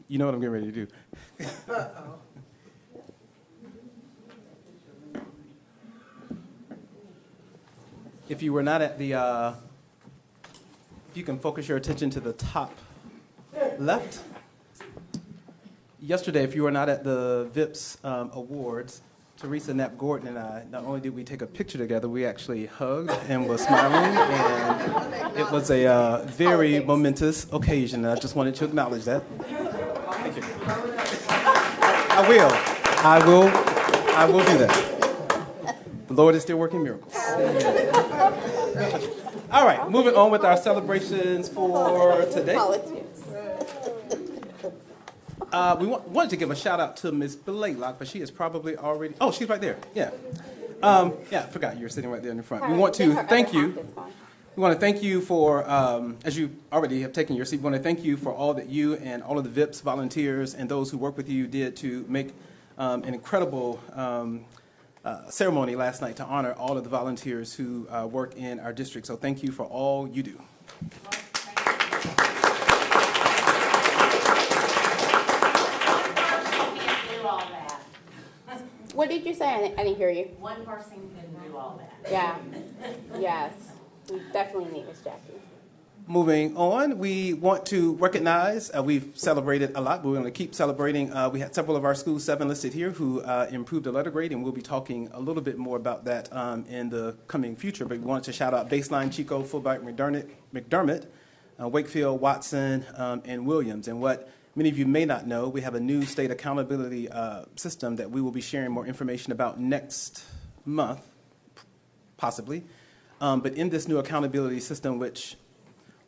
S17: You know what I'm getting ready to do.
S1: Uh-oh.
S17: if you were not at the, if you can focus your attention to the top left. Yesterday, if you were not at the VIPS Awards, Teresa Knapp Gordon and I, not only did we take a picture together, we actually hugged and was smiling, and it was a very momentous occasion. I just wanted to acknowledge that. Thank you. I will do that. The Lord is still working miracles. All right, moving on with our celebrations for today. We wanted to give a shout out to Ms. Blaylock, but she is probably already. Oh, she's right there. Yeah. Yeah, I forgot you were sitting right there in the front. We want to thank you. We want to thank you for, as you already have taken your seat, we want to thank you for all that you and all of the VIPS volunteers and those who work with you did to make an incredible ceremony last night to honor all of the volunteers who work in our district. So thank you for all you do.
S2: What did you say? I didn't hear you.
S9: One person couldn't do all that.
S2: Yeah. Yes. We definitely need Miss Jackie.
S17: Moving on, we want to recognize, we've celebrated a lot, but we're going to keep celebrating. We had several of our schools, 7 listed here, who improved the letter grade, and we'll be talking a little bit more about that in the coming future. But we wanted to shout out Baseline, Chico, Fulbright, McDermott, Wakefield, Watson, and Williams. And what many of you may not know, we have a new state accountability system that we will be sharing more information about next month, possibly. But in this new accountability system, which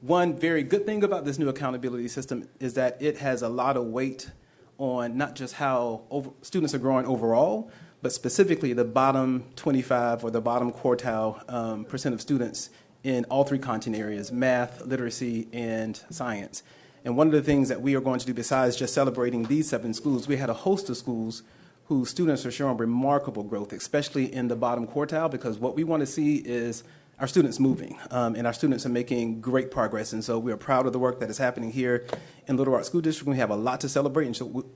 S17: one very good thing about this new accountability system is that it has a lot of weight on not just how students are growing overall, but specifically the bottom 25 or the bottom quartile percent of students in all 3 content areas, math, literacy, and science. And one of the things that we are going to do besides just celebrating these 7 schools, we had a host of schools whose students are showing remarkable growth, especially in the bottom quartile, because what we want to see is our students moving, and our students are making great progress. And so we are proud of the work that is happening here in Little Rock School District. We have a lot to celebrate,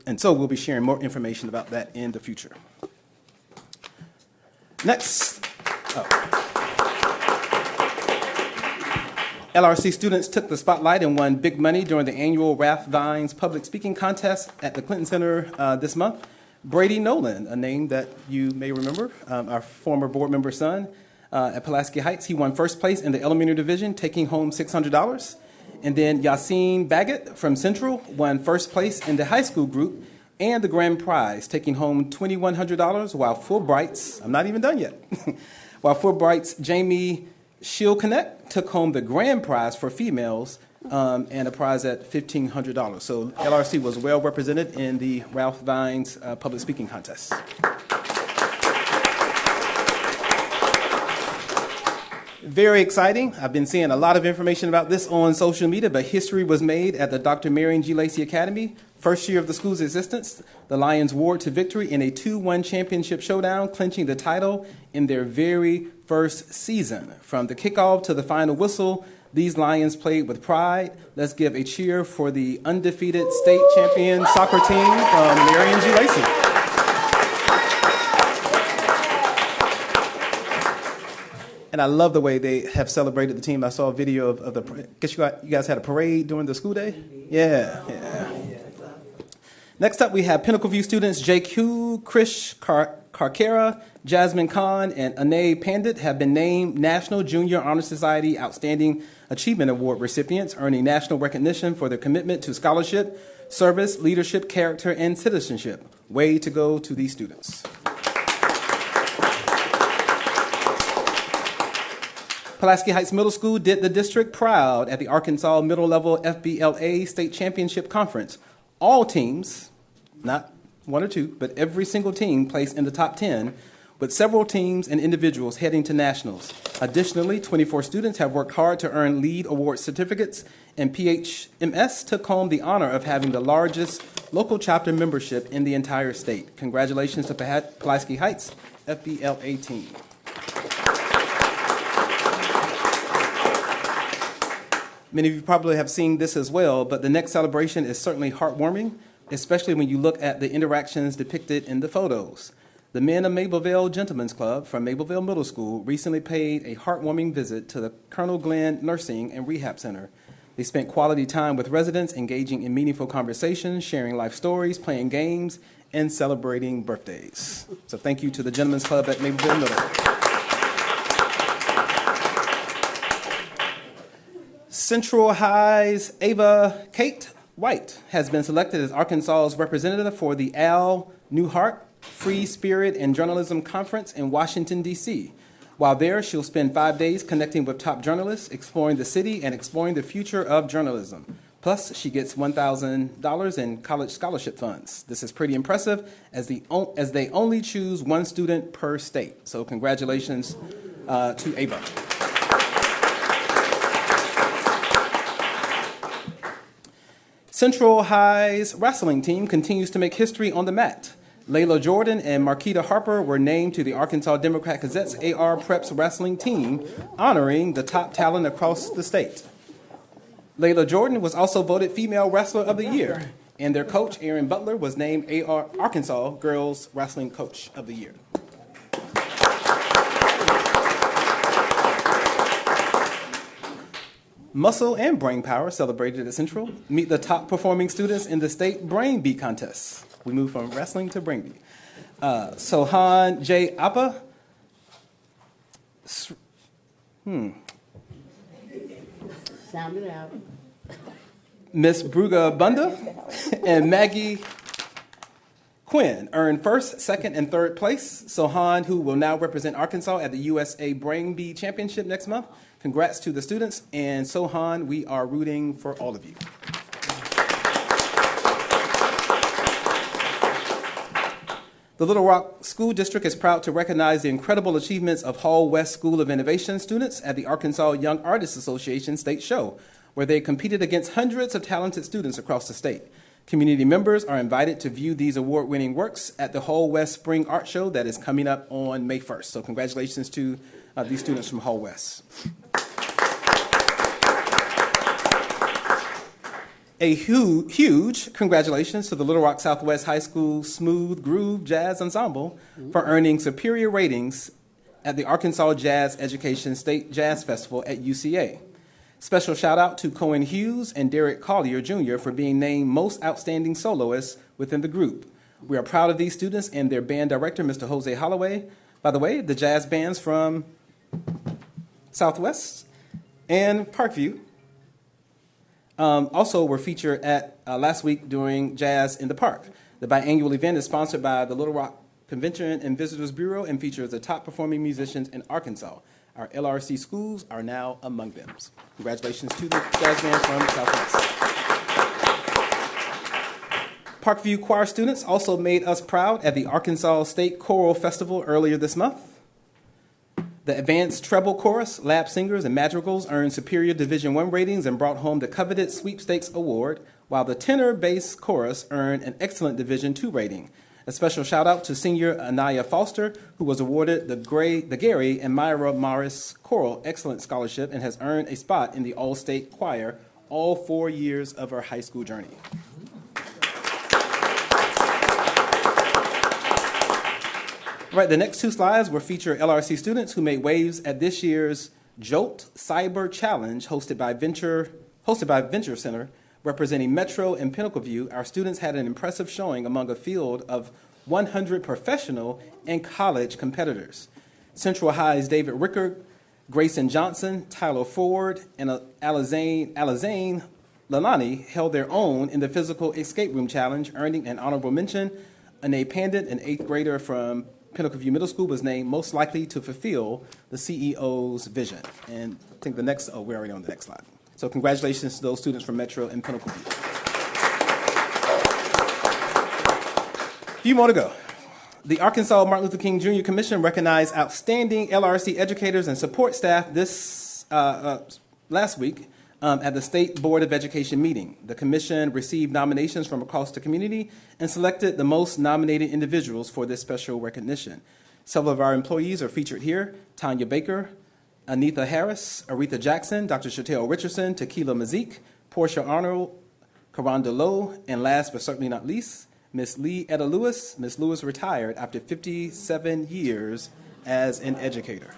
S17: and so we'll be sharing more information about that in the future. Next. LRC students took the spotlight and won big money during the annual Ralph Vines Public Speaking Contest at the Clinton Center this month. Brady Nolan, a name that you may remember, our former board member's son, at Pulaski Heights. He won first place in the elementary division, taking home $600. And then Yassine Baggett from Central won first place in the high school group and the grand prize, taking home $2,100, while Fulbright's, I'm not even done yet, while Fulbright's Jamie Shilconnect took home the grand prize for females and a prize at $1,500. So LRC was well represented in the Ralph Vines Public Speaking Contest. Very exciting. I've been seeing a lot of information about this on social media, but history was made at the Dr. Marion G. Lacey Academy. First year of the school's existence, the Lions roared to victory in a 2-1 championship showdown, clinching the title in their very first season. From the kickoff to the final whistle, these Lions played with pride. Let's give a cheer for the undefeated state champion soccer team from Marion G. Lacey. And I love the way they have celebrated the team. I saw a video of the, guess you guys had a parade during the school day? Yeah. Next up, we have Pinnacle View students JQ, Krish Karkera, Jasmine Khan, and Anay Pandit have been named National Junior Honor Society Outstanding Achievement Award recipients, earning national recognition for their commitment to scholarship, service, leadership, character, and citizenship. Way to go to these students. Pulaski Heights Middle School did the district proud at the Arkansas Middle Level FBLA State Championship Conference. All teams, not 1 or 2, but every single team placed in the top 10, with several teams and individuals heading to nationals. Additionally, 24 students have worked hard to earn LEAD Award certificates, and PHMS took home the honor of having the largest local chapter membership in the entire state. Congratulations to Pulaski Heights FBLA team. Many of you probably have seen this as well, but the next celebration is certainly heartwarming, especially when you look at the interactions depicted in the photos. The men of Mableville Gentlemen's Club from Mableville Middle School recently paid a heartwarming visit to the Colonel Glenn Nursing and Rehab Center. They spent quality time with residents, engaging in meaningful conversations, sharing life stories, playing games, and celebrating birthdays. So thank you to the Gentlemen's Club at Mableville Middle. Central High's Ava Kate White has been selected as Arkansas's representative for the Al Newhart Free Spirit and Journalism Conference in Washington, D.C. While there, she'll spend 5 days connecting with top journalists, exploring the city, and exploring the future of journalism. Plus, she gets $1,000 in college scholarship funds. This is pretty impressive, as they only choose one student per state. So congratulations to Ava. Central High's wrestling team continues to make history on the mat. Layla Jordan and Marquita Harper were named to the Arkansas Democrat-Gazette's AR Preps wrestling team, honoring the top talent across the state. Layla Jordan was also voted Female Wrestler of the Year, and their coach, Aaron Butler, was named Arkansas Girls Wrestling Coach of the Year. Muscle and Brain Power celebrated at Central. Meet the top performing students in the state Brain Bee contest. We moved from wrestling to Brain Bee. Sohan J. Appa.
S5: Sound it out.
S17: Miss Bruga Bunda and Maggie Quinn earned first, second, and third place. Sohan, who will now represent Arkansas at the USA Brain Bee Championship next month. Congrats to the students, and Sohan, we are rooting for all of you. The Little Rock School District is proud to recognize the incredible achievements of Hall West School of Innovation students at the Arkansas Young Artists Association State Show, where they competed against hundreds of talented students across the state. Community members are invited to view these award-winning works at the Hall West Spring Art Show that is coming up on May 1st. So congratulations to these students from Hall West. A huge congratulations to the Little Rock Southwest High School Smooth Groove Jazz Ensemble for earning superior ratings at the Arkansas Jazz Education State Jazz Festival at UCA. Special shout out to Cohen Hughes and Derek Collier Jr. for being named Most Outstanding Soloists within the group. We are proud of these students and their band director, Mr. Jose Holloway. By the way, the jazz bands from Southwest and Parkview also were featured at last week during Jazz in the Park. The biannual event is sponsored by the Little Rock Convention and Visitors Bureau and features the top performing musicians in Arkansas. Our LRC schools are now among them. So congratulations to the jazz band from Southwest. Parkview choir students also made us proud at the Arkansas State Choral Festival earlier this month. The advanced treble chorus, lap singers, and madrigals earned superior Division I ratings and brought home the coveted Sweepstakes Award, while the tenor bass chorus earned an excellent Division II rating. A special shout out to senior Anaya Foster, who was awarded the Gary and Myra Morris Choral Excellence Scholarship and has earned a spot in the All-State Choir all 4 years of her high school journey. All right, the next two slides will feature LRC students who made waves at this year's Jolt Cyber Challenge hosted by Venture Center. Representing Metro and Pinnacle View, our students had an impressive showing among a field of 100 professional and college competitors. Central High's David Ricker, Grayson Johnson, Tyler Ford, and Alizane Lalani held their own in the Physical Escape Room Challenge, earning an honorable mention. Anae Pandit, an 8th grader from Pinnacle View Middle School, was named most likely to fulfill the CEO's vision. And I think we're already on the next slide. So congratulations to those students from Metro and Pinnacle View. A few more to go. The Arkansas Martin Luther King Jr. Commission recognized outstanding LRC educators and support staff this last week at the State Board of Education meeting. The commission received nominations from across the community and selected the most nominated individuals for this special recognition. Several of our employees are featured here: Tanya Baker, Anitha Harris, Aretha Jackson, Dr. Chantel Richardson, Tequila Mazik, Portia Arnold, Karonda Lowe, and last but certainly not least, Ms. Lee Etta Lewis. Ms. Lewis retired after 57 years as an educator.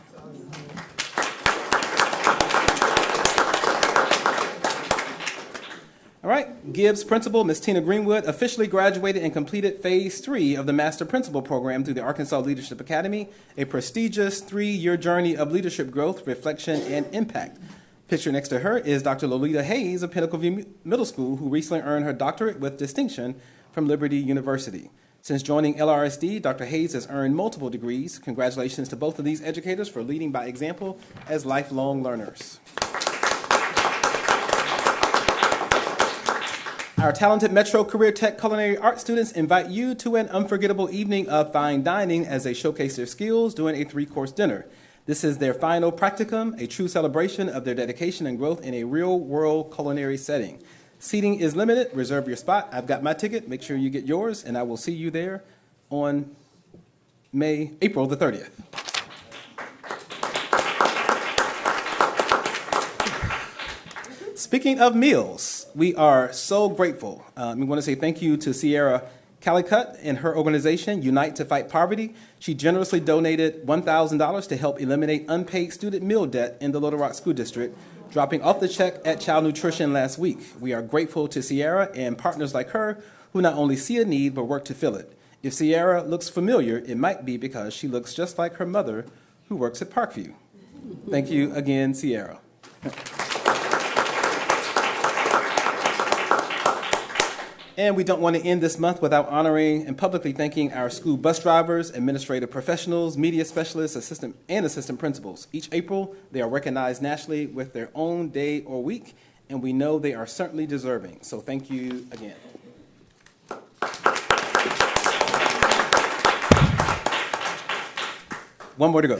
S17: All right, Gibbs Principal, Ms. Tina Greenwood, officially graduated and completed Phase 3 of the Master Principal Program through the Arkansas Leadership Academy, a prestigious 3-year journey of leadership growth, reflection, and impact. Pictured next to her is Dr. Lolita Hayes of Pinnacle View Middle School, who recently earned her doctorate with distinction from Liberty University. Since joining LRSD, Dr. Hayes has earned multiple degrees. Congratulations to both of these educators for leading by example as lifelong learners. Our talented Metro Career Tech Culinary Arts students invite you to an unforgettable evening of fine dining as they showcase their skills during a 3-course dinner. This is their final practicum, a true celebration of their dedication and growth in a real-world culinary setting. Seating is limited. Reserve your spot. I've got my ticket. Make sure you get yours, and I will see you there on April the 30th. Speaking of meals, we are so grateful. We want to say thank you to Sierra Calicut and her organization, Unite to Fight Poverty. She generously donated $1,000 to help eliminate unpaid student meal debt in the Little Rock School District, dropping off the check at Child Nutrition last week. We are grateful to Sierra and partners like her who not only see a need but work to fill it. If Sierra looks familiar, it might be because she looks just like her mother who works at Parkview. Thank you again, Sierra. And we don't want to end this month without honoring and publicly thanking our school bus drivers, administrative professionals, media specialists, assistant principals. Each April, they are recognized nationally with their own day or week, and we know they are certainly deserving. So thank you again. One more to go.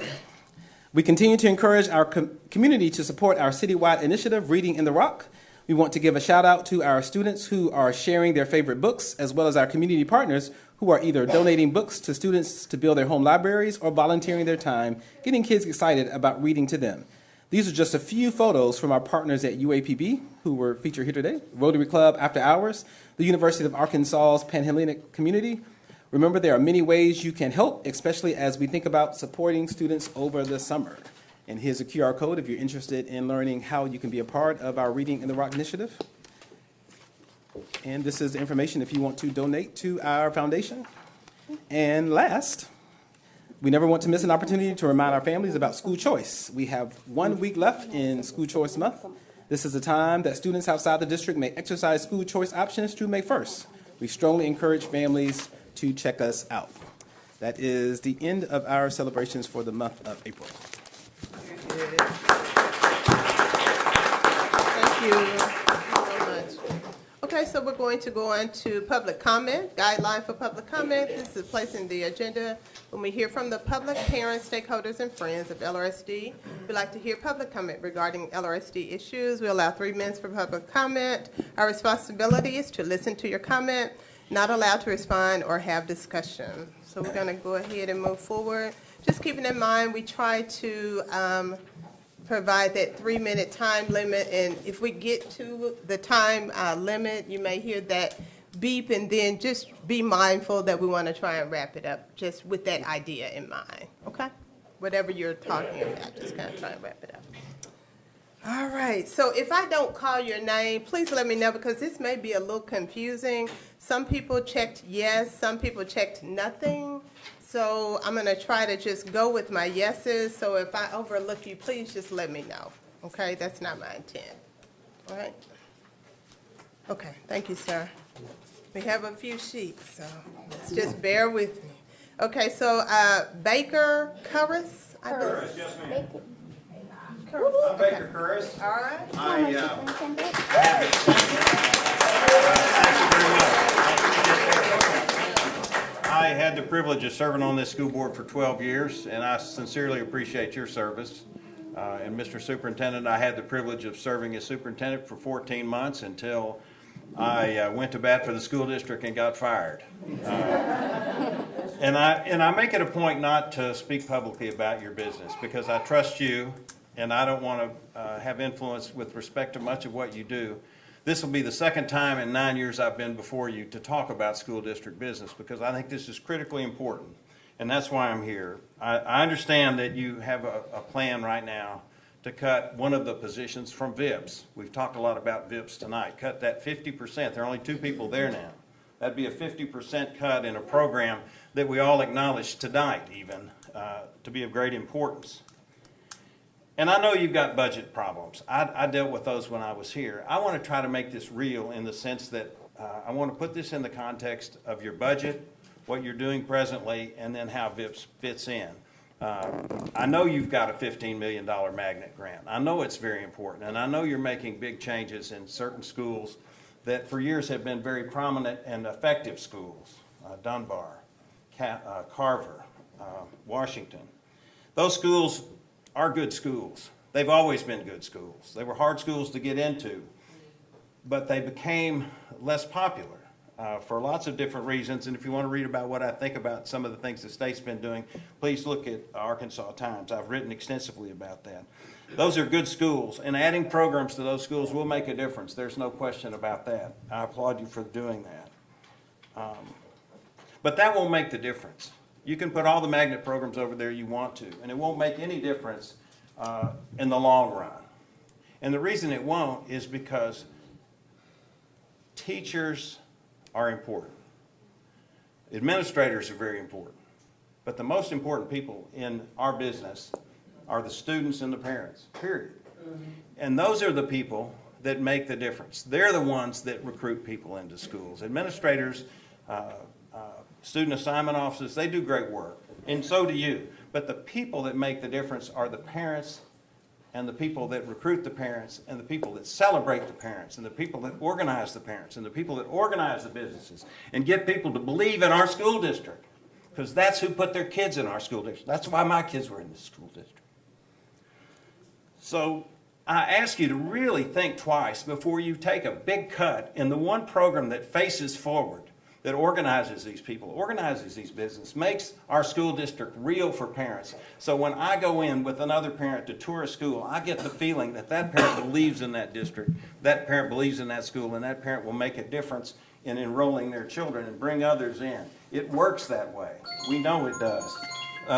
S17: We continue to encourage our community to support our citywide initiative, Reading in the Rock. We want to give a shout out to our students who are sharing their favorite books, as well as our community partners who are either donating books to students to build their home libraries or volunteering their time, getting kids excited about reading to them. These are just a few photos from our partners at UAPB, who were featured here today, Rotary Club After Hours, the University of Arkansas's Panhellenic Community. Remember, there are many ways you can help, especially as we think about supporting students over the summer. And here's a QR code if you're interested in learning how you can be a part of our Reading in the Rock initiative. And this is the information if you want to donate to our foundation. And last, we never want to miss an opportunity to remind our families about school choice. We have 1 week left in School Choice Month. This is the time that students outside the district may exercise school choice options through May 1st. We strongly encourage families to check us out. That is the end of our celebrations for the month of April.
S1: Thank you so much. Okay, so we're going to go on to public comment, guideline for public comment. This is placed in the agenda when we hear from the public, parents, stakeholders, and friends of LRSD. We'd like to hear public comment regarding LRSD issues. We allow 3 minutes for public comment. Our responsibility is to listen to your comment, not allowed to respond or have discussion. So we're going to go ahead and move forward. Just keeping in mind, we try to provide that 3-minute time limit, and if we get to the time limit, you may hear that beep, and then just be mindful that we want to try and wrap it up just with that idea in mind, okay? Whatever you're talking about, just kind of try and wrap it up. All right, so if I don't call your name, please let me know, because this may be a little confusing. Some people checked yes, some people checked nothing. So I'm going to try to just go with my yeses. So if I overlook you, please just let me know. Okay? That's not my intent. All right? Okay. Thank you, sir. We have a few sheets, so let's just bear with me. Okay, so Baker Curris.
S18: Curris, yes, ma'am.
S1: Curris.
S18: I'm Baker Curris.
S1: All right.
S18: Thank you very much. I had the privilege of serving on this school board for 12 years, and I sincerely appreciate your service. And Mr. Superintendent, I had the privilege of serving as superintendent for 14 months until I went to bat for the school district and got fired. And I make it a point not to speak publicly about your business because I trust you, and I don't want to have influence with respect to much of what you do. this will be the second time in 9 years I've been before you to talk about school district business, because I think this is critically important, and that's why I'm here. I understand that you have a plan right now to cut one of the positions from VIPS. We've talked a lot about VIPS tonight. Cut that 50%. There are only 2 people there now. That'd be a 50% cut in a program that we all acknowledge tonight even to be of great importance. And I know you've got budget problems. I dealt with those when I was here. I want to try to make this real in the sense that I want to put this in the context of your budget, what you're doing presently, and then how VIPS fits in. I know you've got a $15 million magnet grant. I know it's very important, and I know you're making big changes in certain schools that for years have been very prominent and effective schools, Dunbar, Carver, Washington. Those schools are good schools. They've always been good schools. They were hard schools to get into, but they became less popular for lots of different reasons. And if you want to read about what I think about some of the things the state's been doing, please look at Arkansas Times. I've written extensively about that. Those are good schools, and adding programs to those schools will make a difference. There's no question about that. I applaud you for doing that. But that won't make the difference. You can put all the magnet programs over there you want to, and it won't make any difference in the long run. And the reason it won't is because teachers are important. Administrators are very important. But the most important people in our business are the students and the parents, period. And those are the people that make the difference. They're the ones that recruit people into schools. Administrators, student assignment offices, they do great work, and so do you. But the people that make the difference are the parents, and the people that recruit the parents, and the people that celebrate the parents, and the people that organize the parents, and the people that organize the businesses, and get people to believe in our school district, because that's who put their kids in our school district. That's why my kids were in the school district. So I ask you to really think twice before you take a big cut in the one program that faces forward, that organizes these people, organizes these businesses, makes our school district real for parents. So when I go in with another parent to tour a school, I get the feeling that that parent believes in that district, that parent believes in that school, and that parent will make a difference in enrolling their children and bring others in. It works that way. We know it does.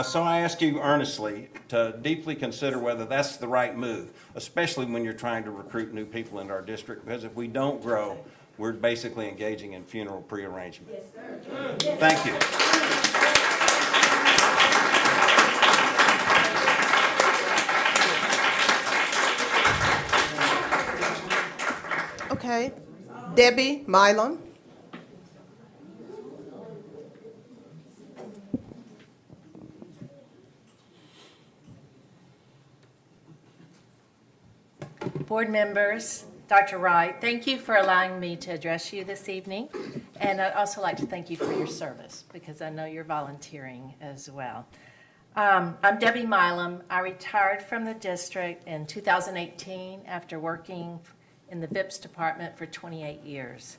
S18: So I ask you earnestly to deeply consider whether that's the right move, especially when you're trying to recruit new people into our district, because if we don't grow, we're basically engaging in funeral prearrangement. Yes, sir. Thank you.
S1: Okay. Debbie Milam.
S19: Board members, Dr. Wright, thank you for allowing me to address you this evening. And I'd also like to thank you for your service, because I know you're volunteering as well. I'm Debbie Milam. I retired from the district in 2018 after working in the VIPS department for 28 years.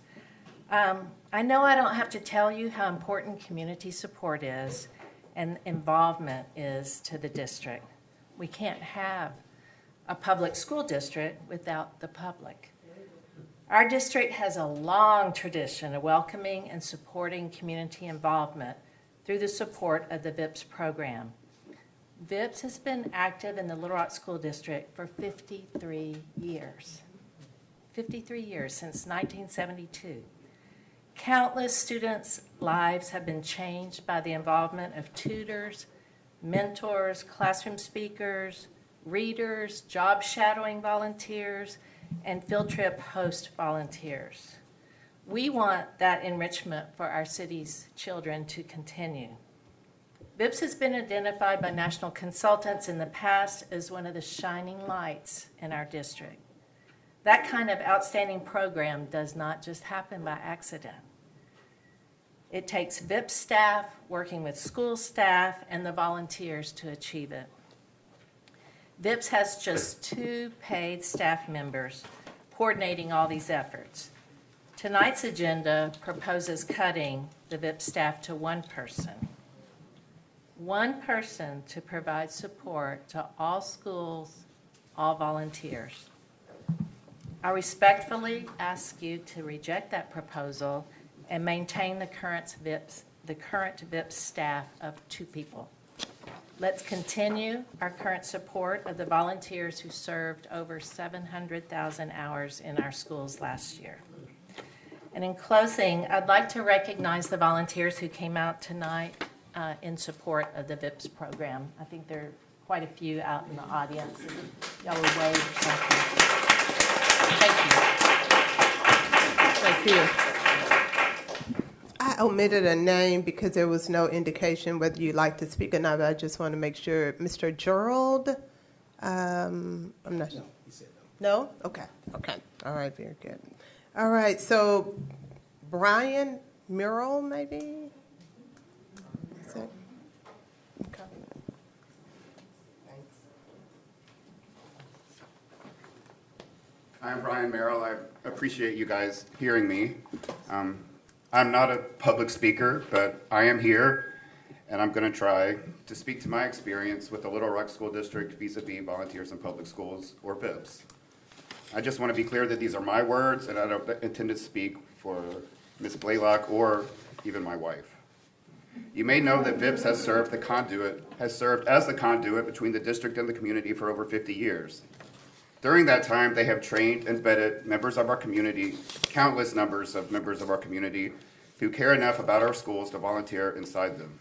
S19: I know I don't have to tell you how important community support is and involvement is to the district. We can't have a public school district without the public. Our district has a long tradition of welcoming and supporting community involvement through the support of the VIPS program. VIPS has been active in the Little Rock School District for 53 years. 53 years, since 1972. Countless students' lives have been changed by the involvement of tutors, mentors, classroom speakers, readers, job shadowing volunteers, and field trip host volunteers. We want that enrichment for our city's children to continue. VIPS has been identified by national consultants in the past as one of the shining lights in our district. That kind of outstanding program does not just happen by accident. It takes VIPS staff working with school staff and the volunteers to achieve it. VIPS has just 2 paid staff members coordinating all these efforts. Tonight's agenda proposes cutting the VIPS staff to 1 person. 1 person to provide support to all schools, all volunteers. I respectfully ask you to reject that proposal and maintain the current VIPS staff of 2 people. Let's continue our current support of the volunteers who served over 700,000 hours in our schools last year. And in closing, I'd like to recognize the volunteers who came out tonight in support of the VIPS program. I think there are quite a few out in the audience. Y'all will wave or something. Thank you.
S1: Thank you. I omitted a name because there was no indication whether you'd like to speak or not, but I just want to make sure. Mr. Gerald, I'm not sure.
S17: No, he said
S1: No? Okay. Okay. All right. Very good. All right. So, Brian Murrell, maybe? Is that? Okay.
S20: I'm Brian Merrill. I appreciate you guys hearing me. I'm not a public speaker, but I am here, and I'm going to try to speak to my experience with the Little Rock School District vis-a-vis volunteers in public schools, or VIPS. I just want to be clear that these are my words, and I don't intend to speak for Ms. Blaylock or even my wife. You may know that VIPS has served as the conduit between the district and the community for over 50 years. During that time, they have trained and vetted members of our community, countless numbers of members of our community who care enough about our schools to volunteer inside them.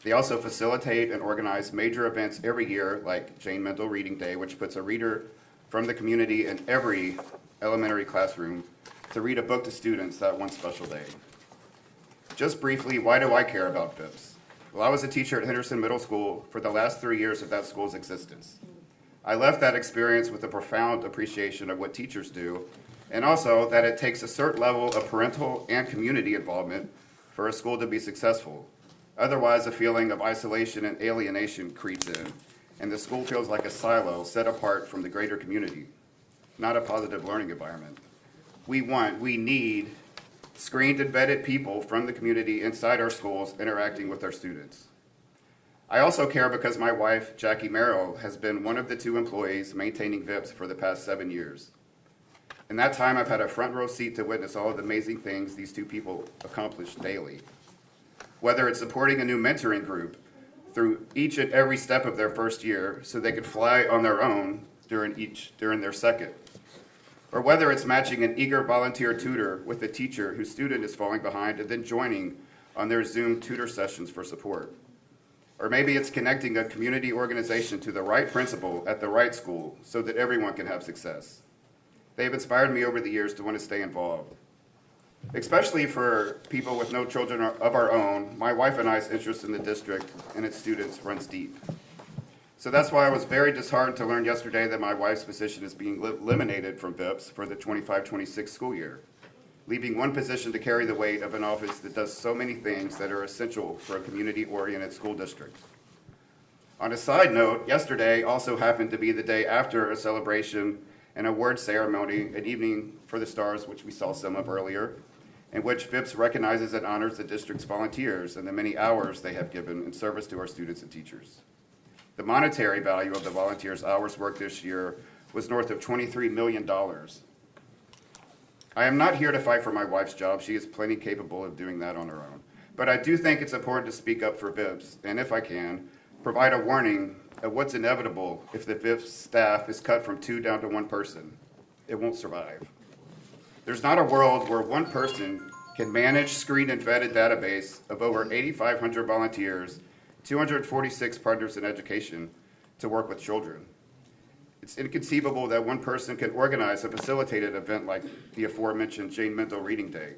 S20: They also facilitate and organize major events every year, like Jane Mendel Reading Day, which puts a reader from the community in every elementary classroom to read a book to students that one special day. Just briefly, why do I care about VIPS? Well, I was a teacher at Henderson Middle School for the last 3 years of that school's existence. I left that experience with a profound appreciation of what teachers do, and also that it takes a certain level of parental and community involvement for a school to be successful. Otherwise, a feeling of isolation and alienation creeps in, and the school feels like a silo set apart from the greater community, not a positive learning environment. We need screened and vetted people from the community inside our schools interacting with our students. I also care because my wife, Jackie Merrill, has been one of the 2 employees maintaining VIPS for the past 7 years. In that time, I've had a front row seat to witness all of the amazing things these 2 people accomplish daily. Whether it's supporting a new mentoring group through each and every step of their first year so they could fly on their own during their second, or whether it's matching an eager volunteer tutor with a teacher whose student is falling behind and then joining on their Zoom tutor sessions for support. Or maybe it's connecting a community organization to the right principal at the right school so that everyone can have success. They have inspired me over the years to want to stay involved. Especially for people with no children of our own, my wife and I's interest in the district and its students runs deep. So that's why I was very disheartened to learn yesterday that my wife's position is being eliminated from VIPS for the 25-26 school year, leaving one position to carry the weight of an office that does so many things that are essential for a community-oriented school district. On a side note, yesterday also happened to be the day after a celebration and award ceremony, an evening for the stars, which we saw some of earlier, in which VIPS recognizes and honors the district's volunteers and the many hours they have given in service to our students and teachers. The monetary value of the volunteers' hours worked this year was north of $23 million. I am not here to fight for my wife's job. She is plenty capable of doing that on her own. But I do think it's important to speak up for VIPS, and if I can, provide a warning of what's inevitable if the VIPS staff is cut from 2 down to 1 person. It won't survive. There's not a world where 1 person can manage, screen, and vet a database of over 8,500 volunteers, 246 partners in education to work with children. It's inconceivable that 1 person can organize a facilitated event like the aforementioned Jane Mendel Reading Day,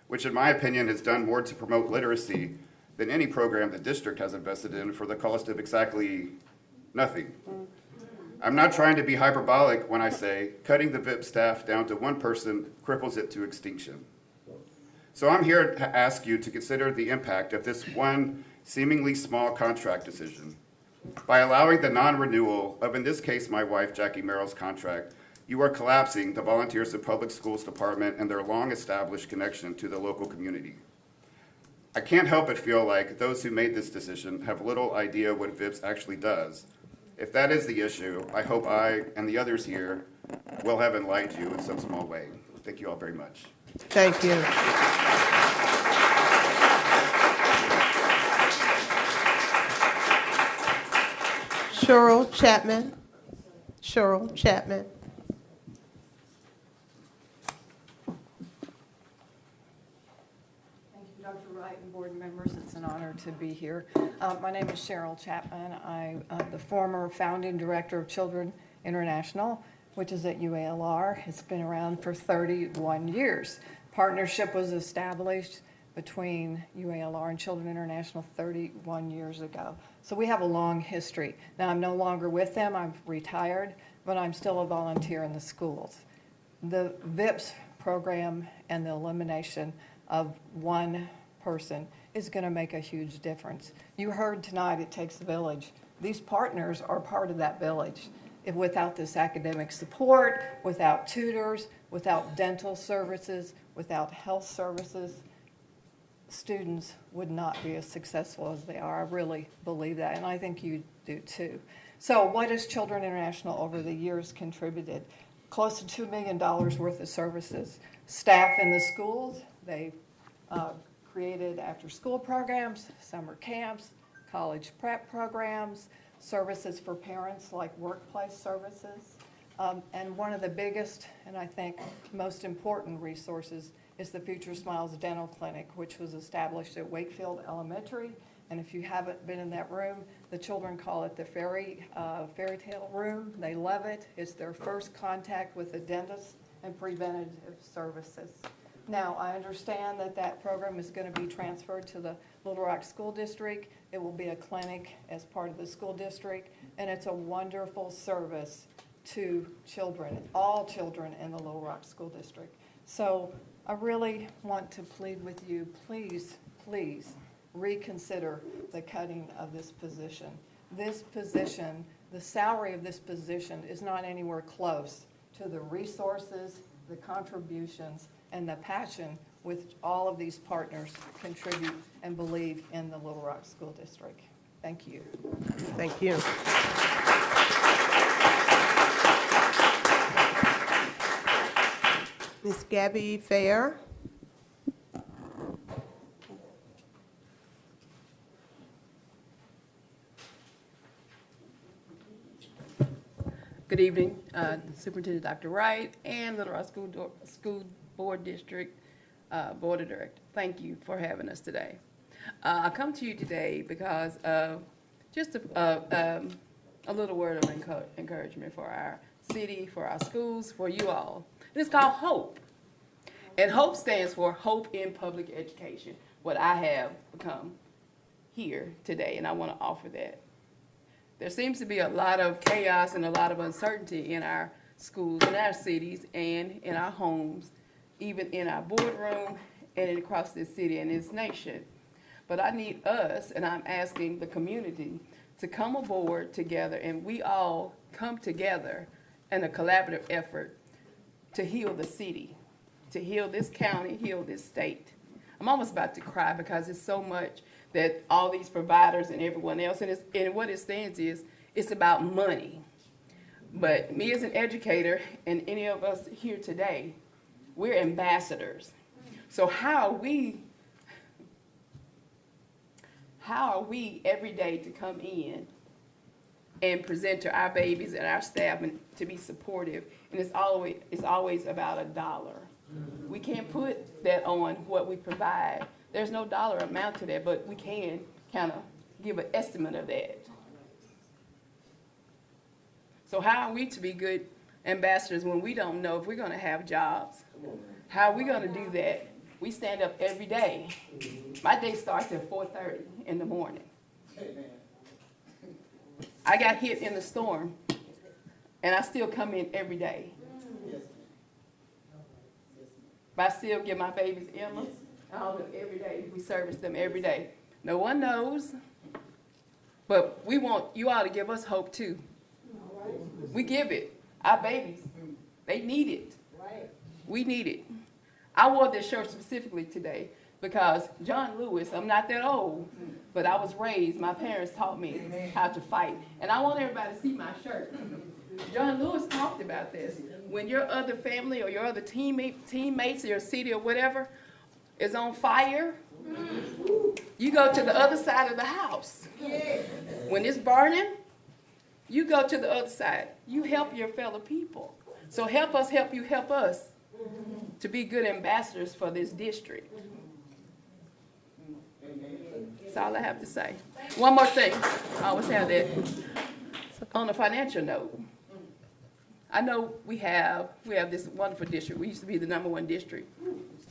S20: which in my opinion has done more to promote literacy than any program the district has invested in for the cost of exactly nothing. I'm not trying to be hyperbolic when I say cutting the VIP staff down to 1 person cripples it to extinction. So I'm here to ask you to consider the impact of this one seemingly small contract decision. By allowing the non-renewal of, in this case, my wife, Jackie Merrill's contract, you are collapsing the Volunteers in Public Schools Department and their long-established connection to the local community. I can't help but feel like those who made this decision have little idea what VIPS actually does. If that is the issue, I hope I and the others here will have enlightened you in some small way. Thank you all very much.
S1: Thank you. Cheryl Chapman. Cheryl Chapman.
S21: Thank you, Dr. Wright and board members. It's an honor to be here. My name is Cheryl Chapman. I'm the former founding director of Children International, which is at UALR. It's been around for 31 years. Partnership was established between UALR and Children International 31 years ago. So we have a long history. Now, I'm no longer with them. I've retired, but I'm still a volunteer in the schools. The VIPS program and the elimination of one person is going to make a huge difference. You heard tonight it takes a village. These partners are part of that village. If without this academic support, without tutors, without dental services, without health services, students would not be as successful as they are. I really believe that, and I think you do too. So what has Children International over the years contributed? Close to $2 million worth of services. Staff in the schools, they've created after-school programs, summer camps, college prep programs, services for parents like workplace services. And one of the biggest and I think most important resources is the Future Smiles Dental Clinic, which was established at Wakefield Elementary. And if you haven't been in that room, the children call it the fairy tale room. They love it. It's their first contact with a dentist and preventative services. Now, I understand that that program is going to be transferred to the Little Rock School District. It will be a clinic as part of the school district, and it's a wonderful service to children, all children in the Little Rock School District. So I really want to plead with you, please, please reconsider the cutting of this position. This position, the salary of this position is not anywhere close to the resources, the contributions, and the passion which all of these partners contribute and believe in the Little Rock School District. Thank you.
S1: Thank you. Ms. Gabby Fair.
S22: Good evening, Superintendent Dr. Wright and Little Rock School Board District Board of Directors. Thank you for having us today. I come to you today because of just a little word of encouragement for our city, for our schools, for you all. And it's called HOPE. And HOPE stands for Hope in Public Education, what I have become here today, and I want to offer that. There seems to be a lot of chaos and a lot of uncertainty in our schools, in our cities, and in our homes, even in our boardroom and across this city and this nation. But I need us, and I'm asking the community, to come aboard together, and we all come together in a collaborative effort to heal the city, to heal this county, heal this state. I'm almost about to cry because it's so much that all these providers and everyone else, and what it stands is, it's about money. But me as an educator, and any of us here today, we're ambassadors. So how are we every day to come in and present to our babies and our staff and to be supportive? And it's always about $1. We can't put that on what we provide. There's no dollar amount to that, but we can kind of give an estimate of that. So how are we to be good ambassadors when we don't know if we're going to have jobs? How are we going to do that? We stand up every day. My day starts at 4:30 in the morning. I got hit in the storm, and I still come in every day. But I still give my babies endless. All of them every day. We service them every day. No one knows, but we want you all to give us hope too. We give it. Our babies, they need it. We need it. I wore this shirt specifically today because John Lewis, I'm not that old, but I was raised, my parents taught me how to fight. And I want everybody to see my shirt. John Lewis talked about this. When your other family or your other teammates or your city or whatever is on fire, you go to the other side of the house. When it's burning, you go to the other side. You help your fellow people. So help us help you help us to be good ambassadors for this district. That's all I have to say. One more thing. I always have that. On a financial note, I know we have this wonderful district. We used to be the #1 district,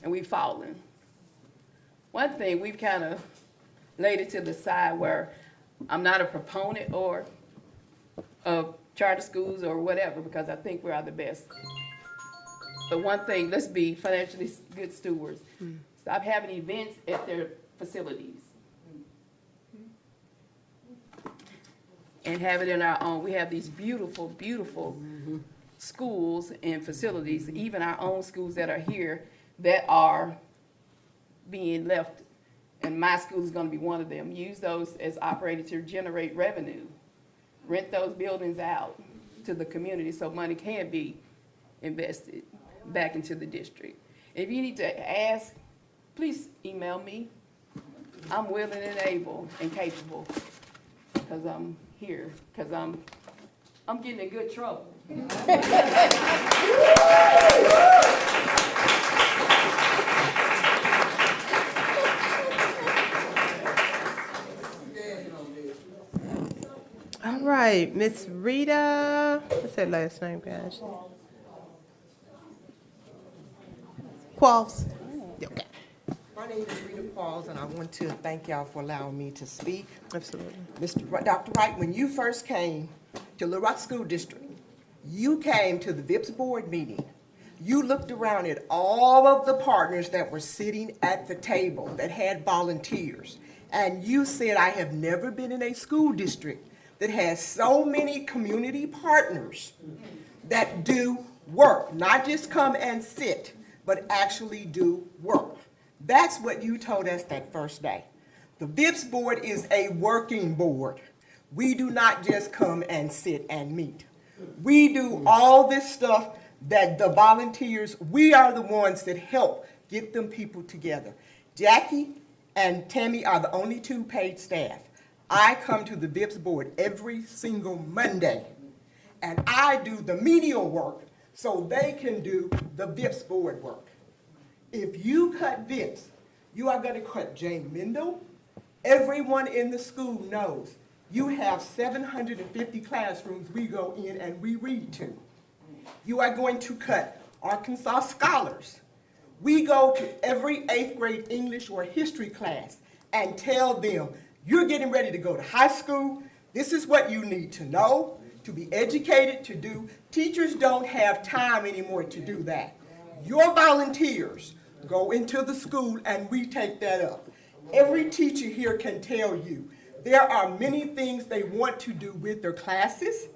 S22: and we've fallen. One thing, we've kind of laid it to the side where I'm not a proponent or of charter schools or whatever, because I think we are the best. But one thing, let's be financially good stewards. Stop having events at their facilities. And have it in our own. We have these beautiful, beautiful schools and facilities, even our own schools that are here, that are being left. And my school is going to be one of them. Use those as operated to generate revenue. Rent those buildings out to the community so money can be invested back into the district. If you need to ask, please email me. I'm willing and able and capable, because I'm here, because I'm getting in good trouble.
S1: All right, Miss Rita, what's that last name, guys? Qualls. Okay.
S4: My name is Rita Pauls, and I want to thank y'all for allowing me to speak.
S1: Absolutely.
S4: Dr. Wright, when you first came to Little Rock School District, you came to the VIPS board meeting. You looked around at all of the partners that were sitting at the table that had volunteers, and you said, I have never been in a school district that has so many community partners that do work, not just come and sit, but actually do work. That's what you told us that first day. The VIPS board is a working board. We do not just come and sit and meet. We do all this stuff that the volunteers, we are the ones that help get them people together. Jackie and Tammy are the only 2 paid staff. I come to the VIPS board every single Monday, and I do the menial work so they can do the VIPS board work. If you cut VIPS, you are going to cut Jane Mendel. Everyone in the school knows you have 750 classrooms we go in and we read to. You are going to cut Arkansas scholars. We go to every 8th grade English or history class and tell them, you're getting ready to go to high school. This is what you need to know, to be educated, to do. Teachers don't have time anymore to do that. Your volunteers go into the school and we take that up. Every teacher here can tell you there are many things they want to do with their classes,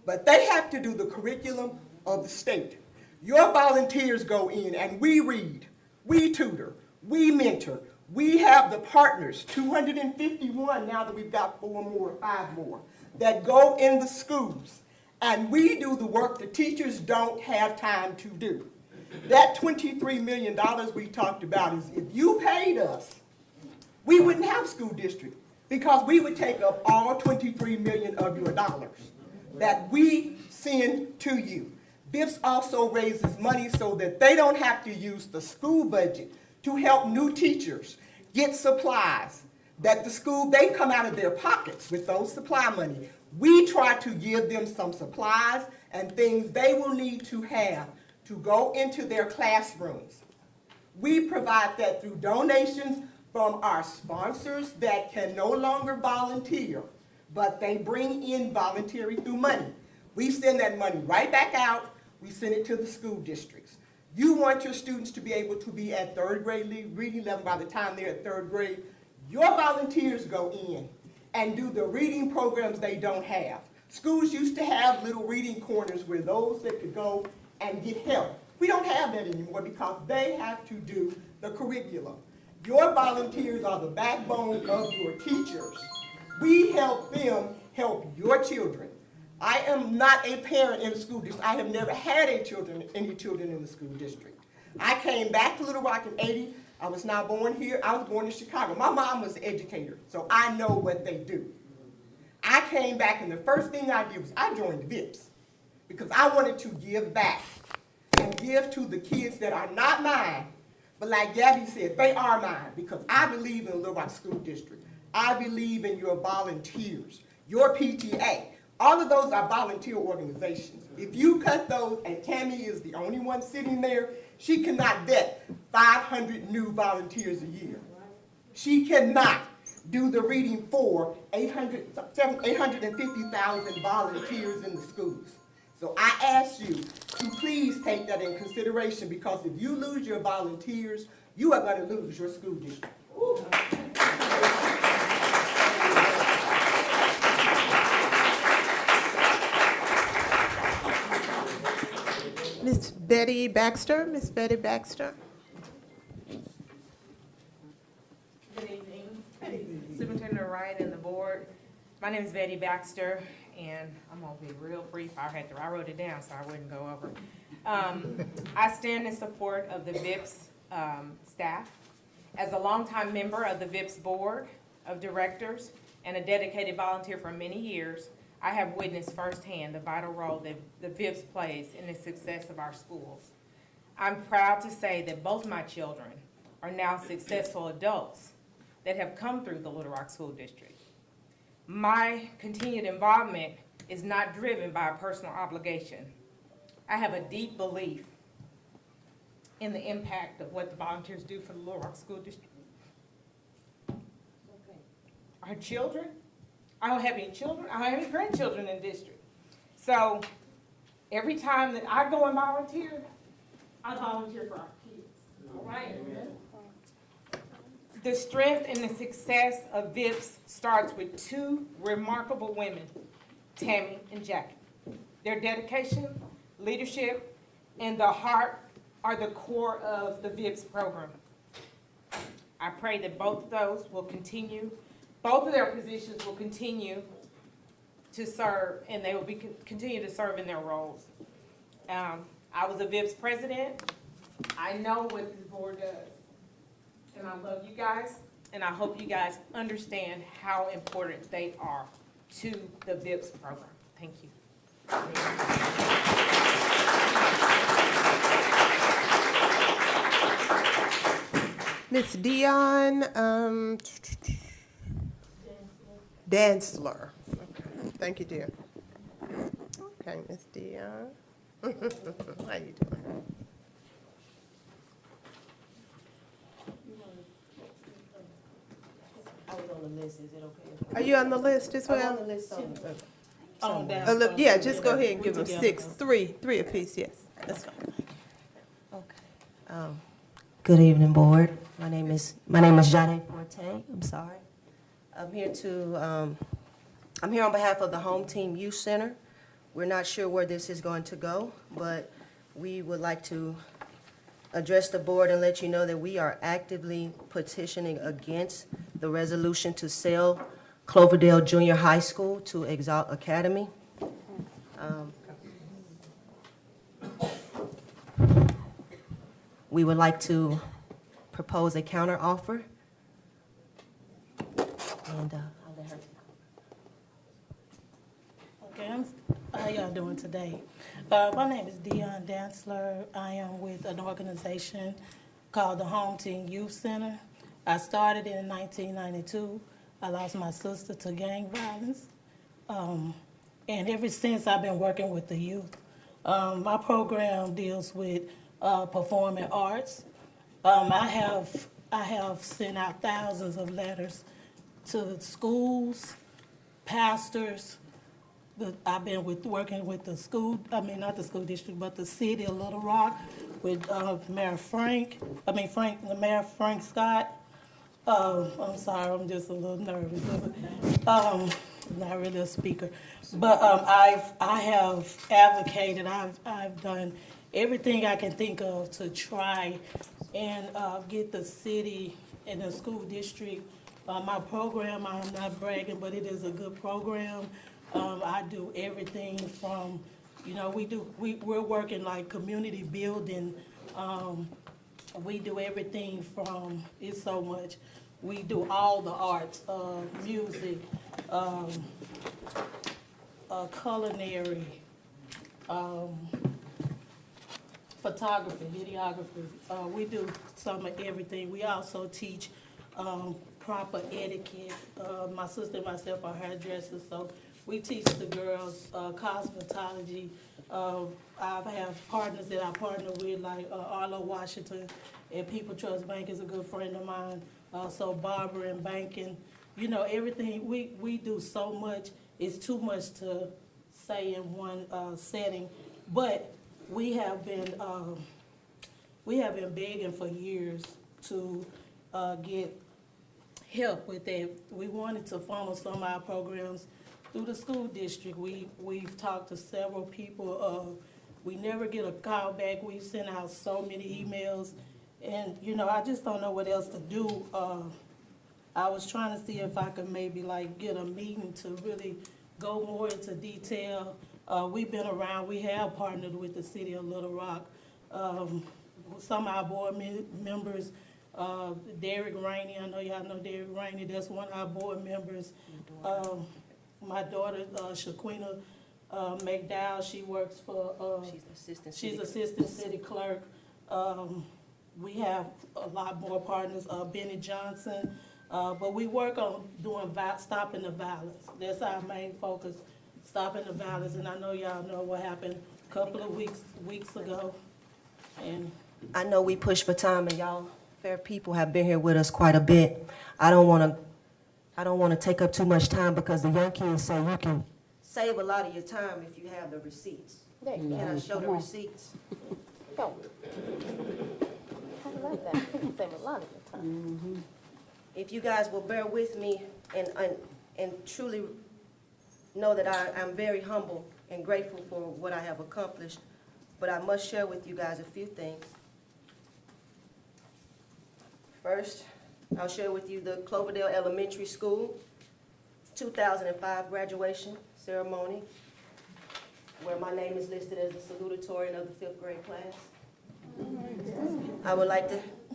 S4: but they have to do the curriculum of the state. Your volunteers go in and we read, we tutor, we mentor, we have the partners, 251 now that we've got 4 more, 5 more, that go in the schools, and we do the work the teachers don't have time to do. That $23 million we talked about is, if you paid us, we wouldn't have school district, because we would take up all 23 million of your dollars that we send to you. VIPS also raises money so that they don't have to use the school budget to help new teachers get supplies that the school, they come out of their pockets with those supply money. We try to give them some supplies and things they will need to have to go into their classrooms. We provide that through donations from our sponsors that can no longer volunteer, but they bring in voluntary through money. We send that money right back out. We send it to the school districts. You want your students to be able to be at 3rd grade reading level by the time they're at 3rd grade. Your volunteers go in and do the reading programs they don't have. Schools used to have little reading corners where those that could go and get help. We don't have that anymore because they have to do the curriculum. Your volunteers are the backbone of your teachers. We help them help your children. I am not a parent in the school district. I have never had any children in the school district. I came back to Little Rock in '80. I was not born here. I was born in Chicago. My mom was an educator, so I know what they do. I came back, and the first thing I did was I joined the VIPS because I wanted to give back and give to the kids that are not mine, but like Gabby said, they are mine because I believe in Little Rock School District. I believe in your volunteers, your PTA. All of those are volunteer organizations. If you cut those, and Tammy is the only one sitting there, she cannot vet 500 new volunteers a year. She cannot do the reading for 850,000 volunteers in the schools. So I ask you to please take that in consideration because if you lose your volunteers, you are going to lose your school district.
S1: Miss Betty Baxter. Miss Betty Baxter.
S7: Good evening. Superintendent Wright and the board. My name is Betty Baxter, and I'm going to be real brief. I wrote it down so I wouldn't go over. I stand in support of the VIPS staff. As a longtime member of the VIPS board of directors and a dedicated volunteer for many years, I have witnessed firsthand the vital role that the VIPS plays in the success of our schools. I'm proud to say that both my children are now successful adults that have come through the Little Rock School District. My continued involvement is not driven by a personal obligation. I have a deep belief in the impact of what the volunteers do for the Little Rock School District. Our children, I don't have any children, I don't have any grandchildren in the district. So every time that I go and volunteer, I volunteer for our kids, all right? The strength and the success of VIPS starts with two remarkable women, Tammy and Jackie. Their dedication, leadership, and the heart are the core of the VIPS program. I pray that both of those will continue, both of their positions will continue to serve, and they will continue to serve in their roles. I was a VIPS president. I know what this board does. And I love you guys, and I hope you guys understand how important they are to the VIPS program. Thank you.
S1: Miss Dion Dantzler. Okay. Thank you, dear. Okay, Miss Dion. How you doing?
S8: I was on the list, is it okay?
S1: Are you on the list as well?
S8: I'm on the list somewhere.
S1: Yeah, just go ahead and give them three apiece, yes. That's fine.
S8: Okay. Good evening, board. My name is Jade Forte. I'm sorry. I'm here on behalf of the Home Team Youth Center. We're not sure where this is going to go, but we would like to address the board and let you know that we are actively petitioning against the resolution to sell Cloverdale Junior High School to Exalt Academy. We would like to propose a counter offer. And I'll let her.
S23: Okay, how y'all doing today? My name is Dion Dantzler. I am with an organization called the Home Team Youth Center. I started in 1992. I lost my sister to gang violence. And ever since, I've been working with the youth. My program deals with performing arts. I have sent out thousands of letters to schools, pastors. I've been working with the school, not the school district, but the city of Little Rock with Mayor Frank Scott. I'm sorry, I'm just a little nervous. Not really a speaker, but I have advocated. I've done everything I can think of to try and get the city and the school district. My program, I'm not bragging, but it is a good program. I do everything from, we're working like community building. We do everything from, it's so much. We do all the arts, music, culinary, photography, videography. We do some of everything. We also teach proper etiquette. My sister and myself are hairdressers, so we teach the girls cosmetology. I have partners that I partner with, like Arlo Washington and People Trust Bank is a good friend of mine. Also barber and banking. Everything, we do so much. It's too much to say in one setting, but we have been begging for years to get help with that. We wanted to funnel some of our programs through the school district. We've talked to several people. We never get a call back. We've sent out so many emails, and I just don't know what else to do. I was trying to see if I could maybe like get a meeting to really go more into detail. We've been around. We have partnered with the city of Little Rock. Some of our board members, Derek Rainey, I know y'all know Derek Rainey, that's one of our board members. My daughter, Shaquina McDowell, she works for, she's assistant city clerk. We have a lot more partners, Benny Johnson, but we work on doing stopping the violence. That's our main focus, stopping the violence, and I know y'all know what happened a couple of weeks ago. And
S8: I know we push for time, and y'all fair people have been here with us quite a bit. I don't want to take up too much time because the young kids say you can save a lot of your time if you have the receipts. Can I show the receipts?
S3: Go. I like that. You can save a lot of your time.
S8: If you guys will bear with me and truly know that I'm very humble and grateful for what I have accomplished, but I must share with you guys a few things. First, I'll share with you the Cloverdale Elementary School 2005 graduation ceremony, where my name is listed as the salutatorian of the 5th grade class.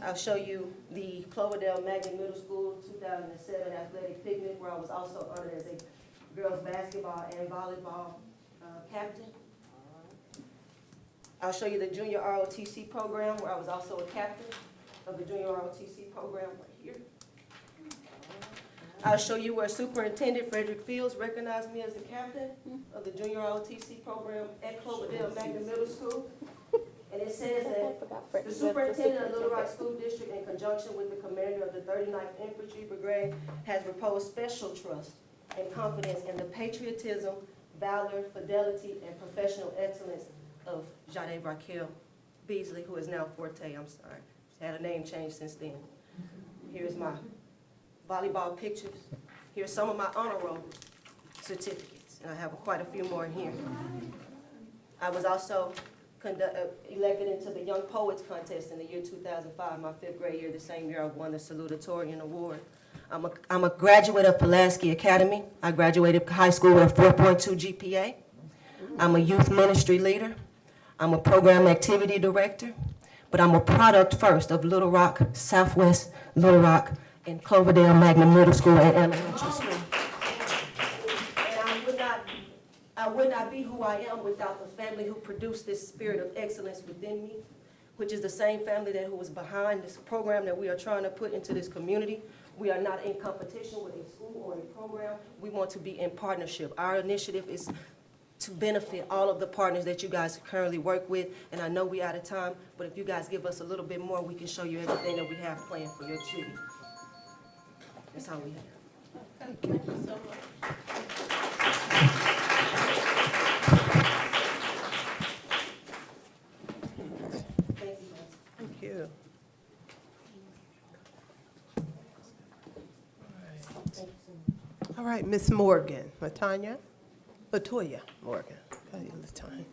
S8: I'll show you the Cloverdale Magnet Middle School 2007 athletic picnic, where I was also honored as a girls basketball and volleyball captain. I'll show you the junior ROTC program, where I was also a captain of the junior ROTC program right here. I'll show you where Superintendent Frederick Fields recognized me as the captain of the junior ROTC program at Cloverdale Magnet Middle School. And it says that the superintendent of Little Rock School District, in conjunction with the commander of the 39th Infantry Brigade, has reposed special trust and confidence in the patriotism, valor, fidelity, and professional excellence of Jade Raquel Beasley, who is now Forte. I'm sorry. She's had a name change since then. Here's my volleyball pictures. Here's some of my honor roll certificates, and I have quite a few more in here. I was also elected into the Young Poets Contest in the year 2005, my 5th grade year, the same year I won the Salutatorian Award. I'm a graduate of Pulaski Academy. I graduated high school with a 4.2 GPA. I'm a youth ministry leader. I'm a program activity director, but I'm a product first of Little Rock, Southwest Little Rock, and Cloverdale Magnet Middle School and Elementary School. I would not be who I am without the family who produced this spirit of excellence within me, which is the same family who was behind this program that we are trying to put into this community. We are not in competition with a school or a program. We want to be in partnership. Our initiative is to benefit all of the partners that you guys currently work with. And I know we're out of time, but if you guys give us a little bit more, we can show you everything that we have planned for your children. That's all we have.
S23: thank you so much.
S1: Thank you. All right, Miss Morgan, Latoya Morgan. Got you, Latoya.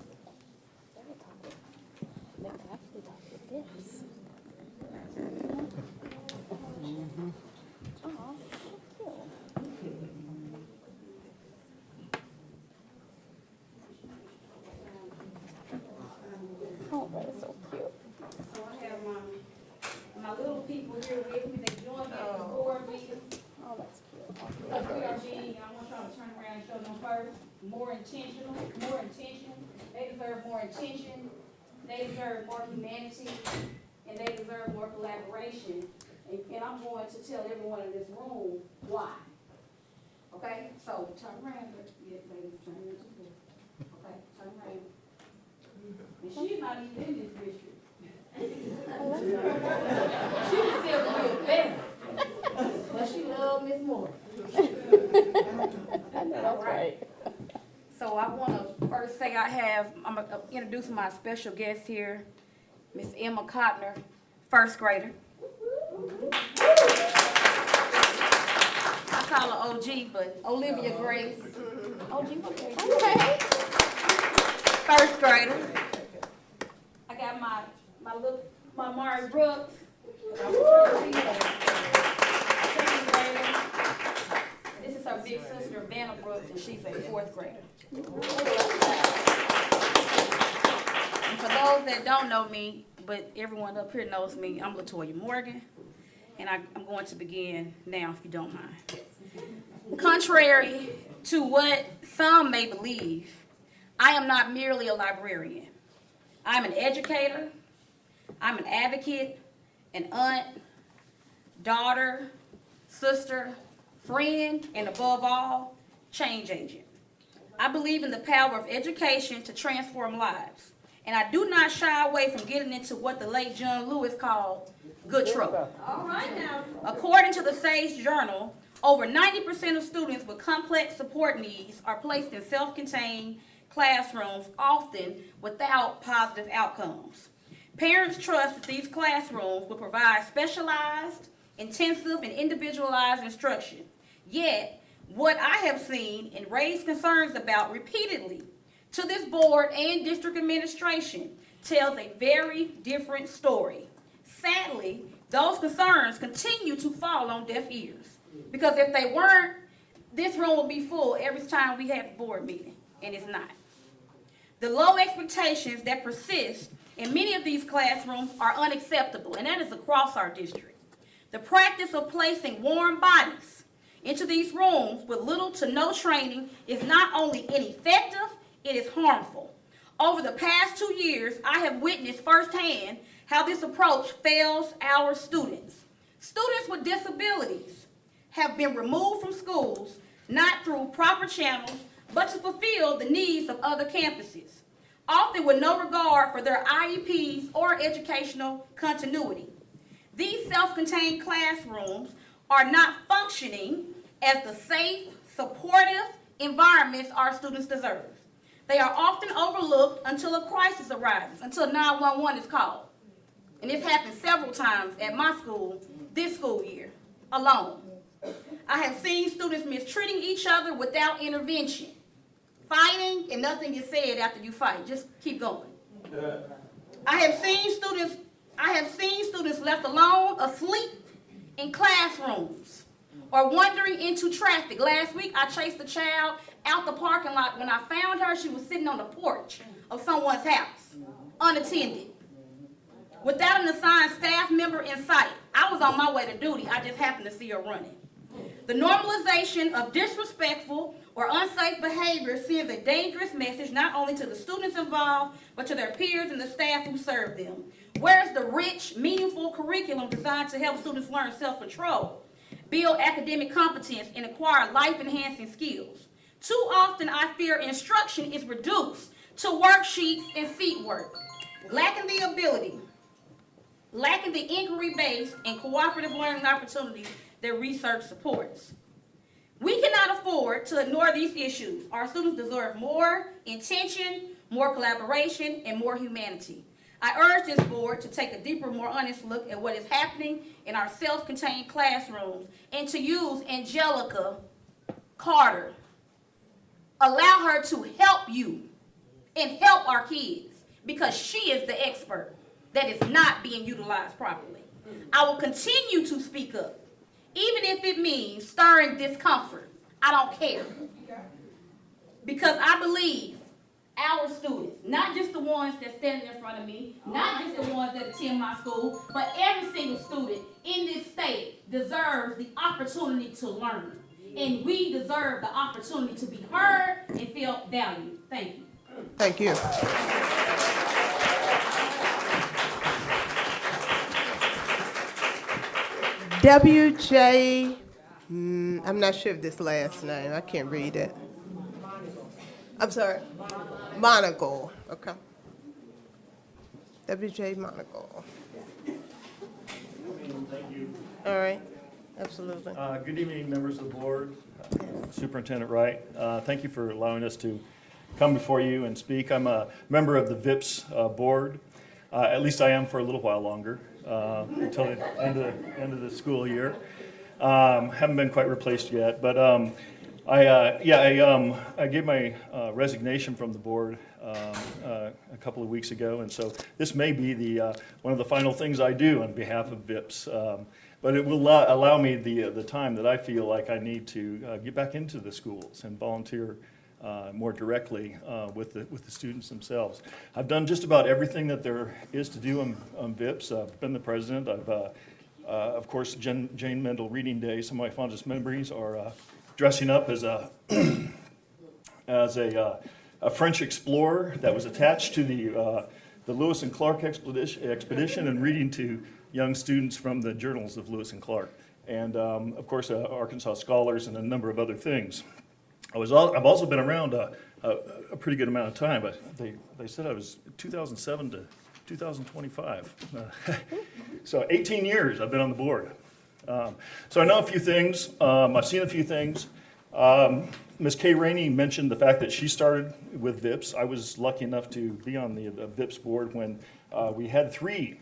S2: more intentional, more attention. They deserve more attention. They deserve more humanity, and they deserve more collaboration. And I'm going to tell everyone in this room why. Okay? So turn around. Yeah, ladies, turn around. Okay, turn around. And she's not even in this district. She was still real better. But she loved Miss Moore. All right. So I want to first say I'm going to introduce my special guest here, Miss Emma Cotner, first grader. I call her OG, but Olivia Grace. OG, what grade? Okay. First grader. I got my Mari Brooks. Second grader. This is her big sister, Vanna Brooks, and she's a fourth grader. And for those that don't know me, but everyone up here knows me, I'm LaToya Morgan, and I'm going to begin now, if you don't mind. Contrary to what some may believe, I am not merely a librarian. I'm an educator, I'm an advocate, an aunt, daughter, sister, friend, and above all, change agent. I believe in the power of education to transform lives, and I do not shy away from getting into what the late John Lewis called good trouble. All right now. According to the Sage Journal, over 90% of students with complex support needs are placed in self-contained classrooms, often without positive outcomes. Parents trust that these classrooms will provide specialized, intensive, and individualized instruction. Yet, what I have seen and raised concerns about repeatedly to this board and district administration tells a very different story. Sadly, those concerns continue to fall on deaf ears. Because if they weren't, this room will be full every time we have a board meeting, and it's not. The low expectations that persist in many of these classrooms are unacceptable, and that is across our district. The practice of placing warm bodies into these rooms with little to no training is not only ineffective, it is harmful. Over the past 2 years, I have witnessed firsthand how this approach fails our students. Students with disabilities have been removed from schools, not through proper channels, but to fulfill the needs of other campuses, often with no regard for their IEPs or educational continuity. These self-contained classrooms are not functioning as the safe, supportive environments our students deserve. They are often overlooked until a crisis arises, until 911 is called. And this happened several times at my school this school year alone. I have seen students mistreating each other without intervention, fighting, and nothing is said after you fight. Just keep going. I have seen students left alone, asleep in classrooms, or wandering into traffic. Last week, I chased a child out the parking lot. When I found her, she was sitting on the porch of someone's house, unattended, without an assigned staff member in sight. I was on my way to duty. I just happened to see her running. The normalization of disrespectful or unsafe behavior sends a dangerous message not only to the students involved, but to their peers and the staff who serve them. Where's the rich, meaningful curriculum designed to help students learn self-control, build academic competence, and acquire life-enhancing skills? Too often, I fear instruction is reduced to worksheets and seat work, lacking the inquiry-based and cooperative learning opportunities that research supports. We cannot afford to ignore these issues. Our students deserve more intention, more collaboration, and more humanity. I urge this board to take a deeper, more honest look at what is happening in our self-contained classrooms and to use Angelica Carter. Allow her to help you and help our kids because she is the expert that is not being utilized properly. I will continue to speak up, even if it means stirring discomfort. I don't care. Because I believe our students, not just the ones that stand in front of me, not just the ones that attend my school, but every single student in this state deserves the opportunity to learn.
S6: and we deserve the opportunity to be heard and feel valued. Thank you.
S1: Thank you. WJ, I'm not sure of this last name. I can't read it. I'm sorry. Monaco. Okay. WJ Monaco.
S10: Thank you.
S1: All right. Absolutely.
S10: Good evening, members of the board. Superintendent Wright, thank you for allowing us to come before you and speak. I'm a member of the VIPS board. At least I am for a little while longer, until the end of the school year. Haven't been quite replaced yet, but I gave my resignation from the board a couple of weeks ago, and so this may be the one of the final things I do on behalf of VIPS. But it will allow me the time that I feel like I need to get back into the schools and volunteer more directly with the students themselves. I've done just about everything that there is to do on VIPS. I've been the president. I've, of course, Jane Mendel Reading Day. Some of my fondest memories are dressing up as a French explorer that was attached to the Lewis and Clark expedition and reading to young students from the journals of Lewis and Clark, and of course Arkansas Scholars and a number of other things. I've also been around a pretty good amount of time, but they said I was 2007 to 2025. So 18 years I've been on the board. So I know a few things. I've seen a few things. Ms. Kay Rainey mentioned the fact that she started with VIPS. I was lucky enough to be on the VIPS board when we had 3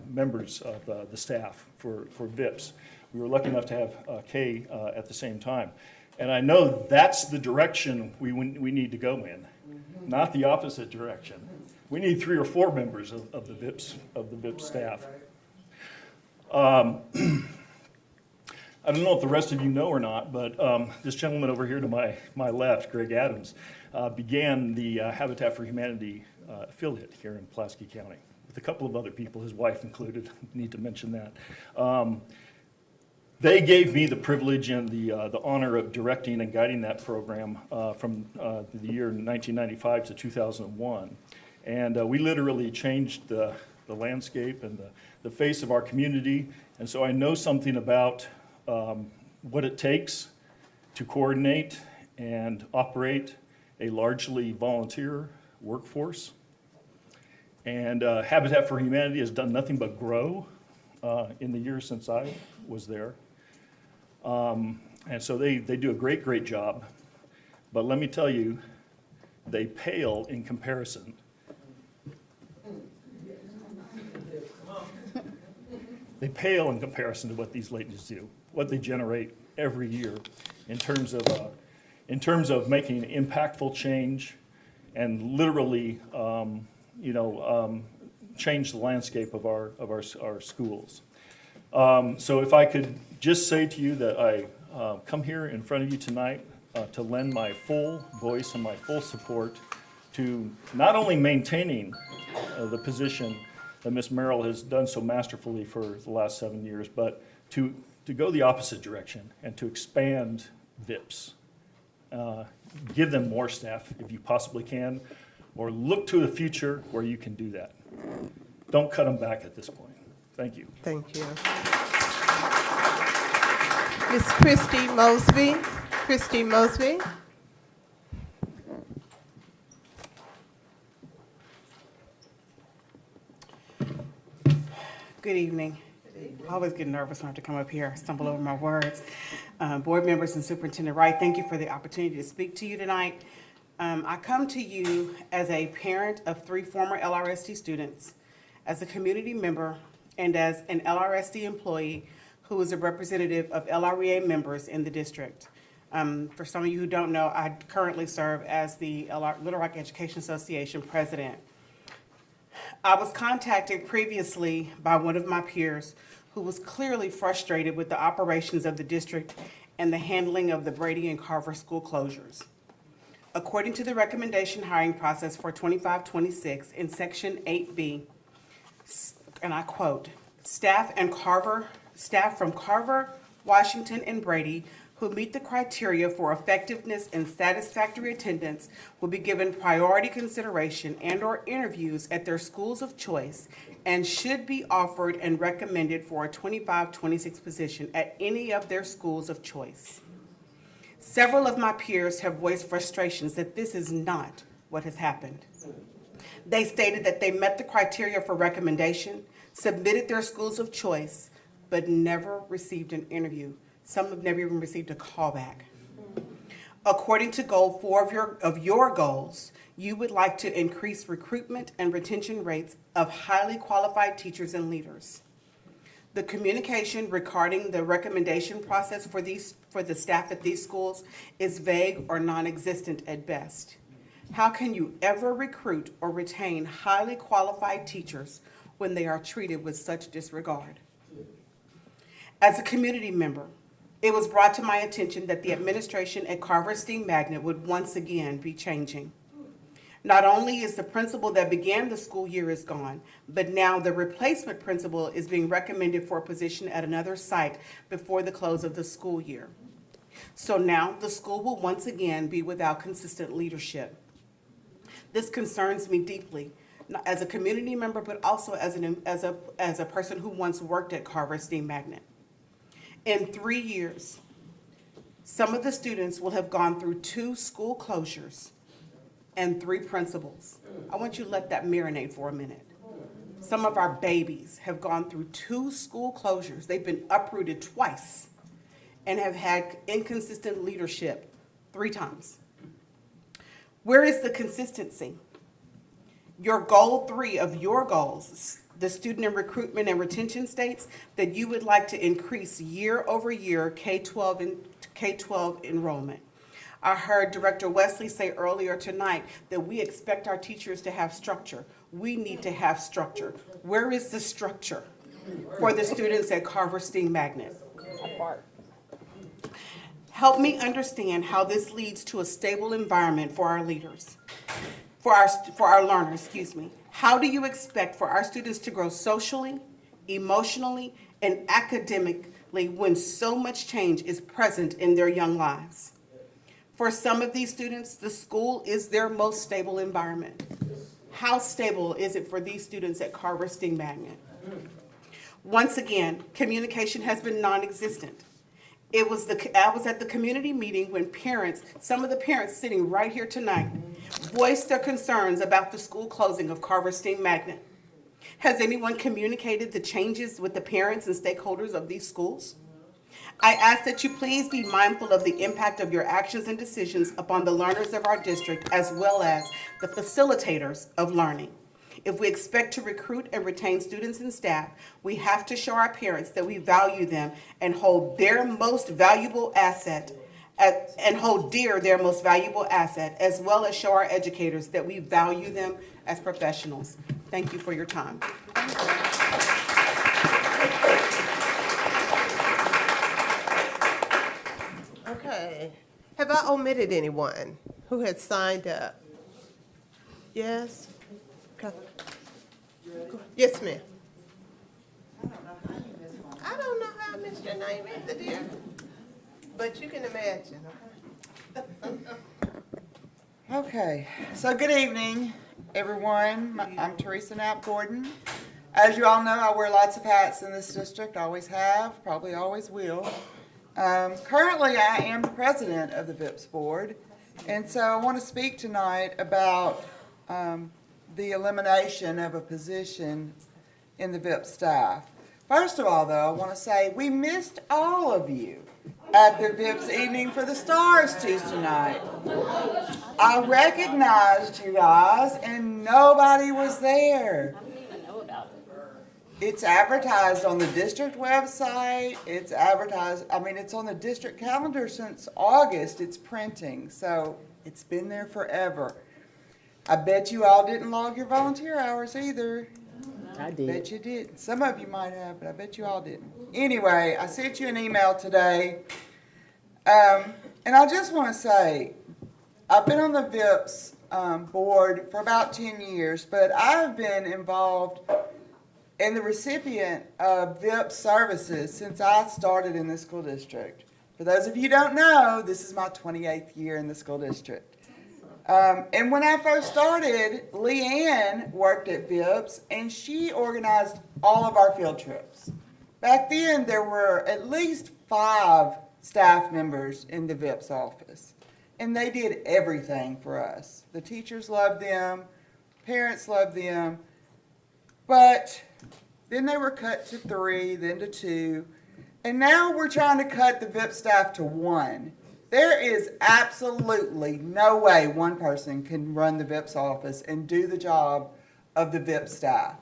S10: members of the staff for VIPS. We were lucky enough to have Kay at the same time. And I know that's the direction we need to go in, not the opposite direction. We need 3 or 4 members of the VIPS staff. I don't know if the rest of you know or not, but this gentleman over here to my left, Greg Adams, began the Habitat for Humanity affiliate here in Pulaski County, with a couple of other people, his wife included. Need to mention that. They gave me the privilege and the honor of directing and guiding that program from the year 1995 to 2001. And we literally changed the landscape and the face of our community. And so I know something about what it takes to coordinate and operate a largely volunteer workforce. And Habitat for Humanity has done nothing but grow in the years since I was there. And so they do a great job. But let me tell you, they pale in comparison. They pale in comparison to what these ladies do, what they generate every year in terms of making impactful change and literally, change the landscape of our schools. So if I could just say to you that I come here in front of you tonight to lend my full voice and my full support to not only maintaining the position that Ms. Merrill has done so masterfully for the last 7 years, but to go the opposite direction and to expand VIPS. Give them more staff if you possibly can, or look to the future where you can do that. Don't cut them back at this point. Thank you.
S1: Thank you. Ms. Christy Mosby. Christy Mosby.
S11: Good evening. I always get nervous when I have to come up here, stumble over my words. Board members and Superintendent Wright, thank you for the opportunity to speak to you tonight. I come to you as a parent of 3 former LRSD students, as a community member, and as an LRSD employee who is a representative of LREA members in the district. For some of you who don't know, I currently serve as the Little Rock Education Association president. I was contacted previously by one of my peers who was clearly frustrated with the operations of the district and the handling of the Brady and Carver school closures. According to the recommendation hiring process for 25-26 in Section 8B, and I quote, staff from Carver, Washington, and Brady who meet the criteria for effectiveness and satisfactory attendance will be given priority consideration and/or interviews at their schools of choice and should be offered and recommended for a 25-26 position at any of their schools of choice. Several of my peers have voiced frustrations that this is not what has happened. They stated that they met the criteria for recommendation, submitted their schools of choice, but never received an interview. Some have never even received a callback. According to Goal 4 of your goals, you would like to increase recruitment and retention rates of highly qualified teachers and leaders. The communication regarding the recommendation process for the staff at these schools is vague or non-existent at best. How can you ever recruit or retain highly qualified teachers when they are treated with such disregard? As a community member, it was brought to my attention that the administration at Carver-Sting Magnet would once again be changing. Not only is the principal that began the school year is gone, but now the replacement principal is being recommended for a position at another site before the close of the school year. So now the school will once again be without consistent leadership. This concerns me deeply, as a community member, but also as a person who once worked at Carver-Sting Magnet. In 3 years, some of the students will have gone through 2 school closures and 3 principals. I want you to let that marinate for a minute. Some of our babies have gone through 2 school closures. They've been uprooted twice and have had inconsistent leadership 3 times. Where is the consistency? Your goal 3 of your goals, the student and recruitment and retention, states that you would like to increase year over year K-12 enrollment. I heard Director Wesley say earlier tonight that we expect our teachers to have structure. We need to have structure. Where is the structure for the students at Carver-Sting Magnet? Help me understand how this leads to a stable environment for our leaders, for our learners, How do you expect for our students to grow socially, emotionally, and academically when so much change is present in their young lives? For some of these students, the school is their most stable environment. How stable is it for these students at Carver-Sting Magnet? Once again, communication has been non-existent. I was at the community meeting when some of the parents sitting right here tonight, voiced their concerns about the school closing of Carver-Sting Magnet. Has anyone communicated the changes with the parents and stakeholders of these schools? I ask that you please be mindful of the impact of your actions and decisions upon the learners of our district, as well as the facilitators of learning. If we expect to recruit and retain students and staff, we have to show our parents that we value them and hold their most valuable asset, their most valuable asset, as well as show our educators that we value them as professionals. Thank you for your time.
S1: Okay. Have I omitted anyone who had signed up? Yes? Okay. Yes, ma'am. I don't know how I missed your name either, dear. But you can imagine, okay?
S12: Okay, so good evening, everyone. I'm Teresa Knapp Gordon. As you all know, I wear lots of hats in this district, always have, probably always will. Currently, I am the president of the VIPS board, and so I want to speak tonight about the elimination of a position in the VIPS staff. First of all, though, I want to say we missed all of you at the VIPS Evening for the Stars Tuesday night. I recognized you guys, and nobody was there. It's advertised on the district website. It's advertised, it's on the district calendar since August. It's printing, so it's been there forever. I bet you all didn't log your volunteer hours either.
S5: I did.
S12: Bet you did. Some of you might have, but I bet you all didn't. Anyway, I sent you an email today, and I just want to say, I've been on the VIPS board for about 10 years, but I've been involved in the recipient of VIPS services since I started in the school district. For those of you who don't know, this is my 28th year in the school district. And when I first started, Leanne worked at VIPS, and she organized all of our field trips. Back then, there were at least 5 staff members in the VIPS office, and they did everything for us. The teachers loved them, parents loved them, but then they were cut to 3, then to 2, and now we're trying to cut the VIPS staff to 1. There is absolutely no way one person can run the VIPS office and do the job of the VIPS staff.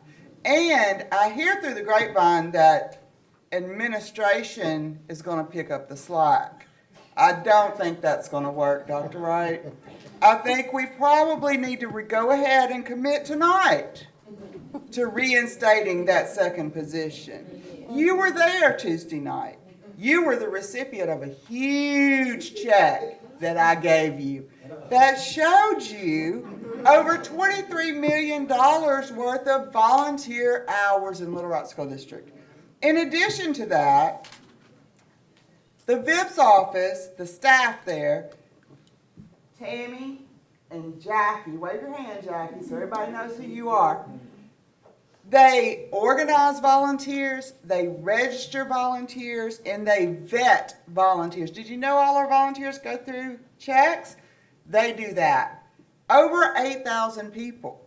S12: And I hear through the grapevine that administration is going to pick up the slack. I don't think that's going to work, Dr. Wright. I think we probably need to go ahead and commit tonight to reinstating that second position. You were there Tuesday night. You were the recipient of a huge check that I gave you that showed you over $23 million worth of volunteer hours in Little Rock School District. In addition to that, the VIPS office, the staff there, Tammy and Jackie, wave your hand, Jackie, so everybody knows who you are. They organize volunteers, they register volunteers, and they vet volunteers. Did you know all our volunteers go through checks? They do that. Over 8,000 people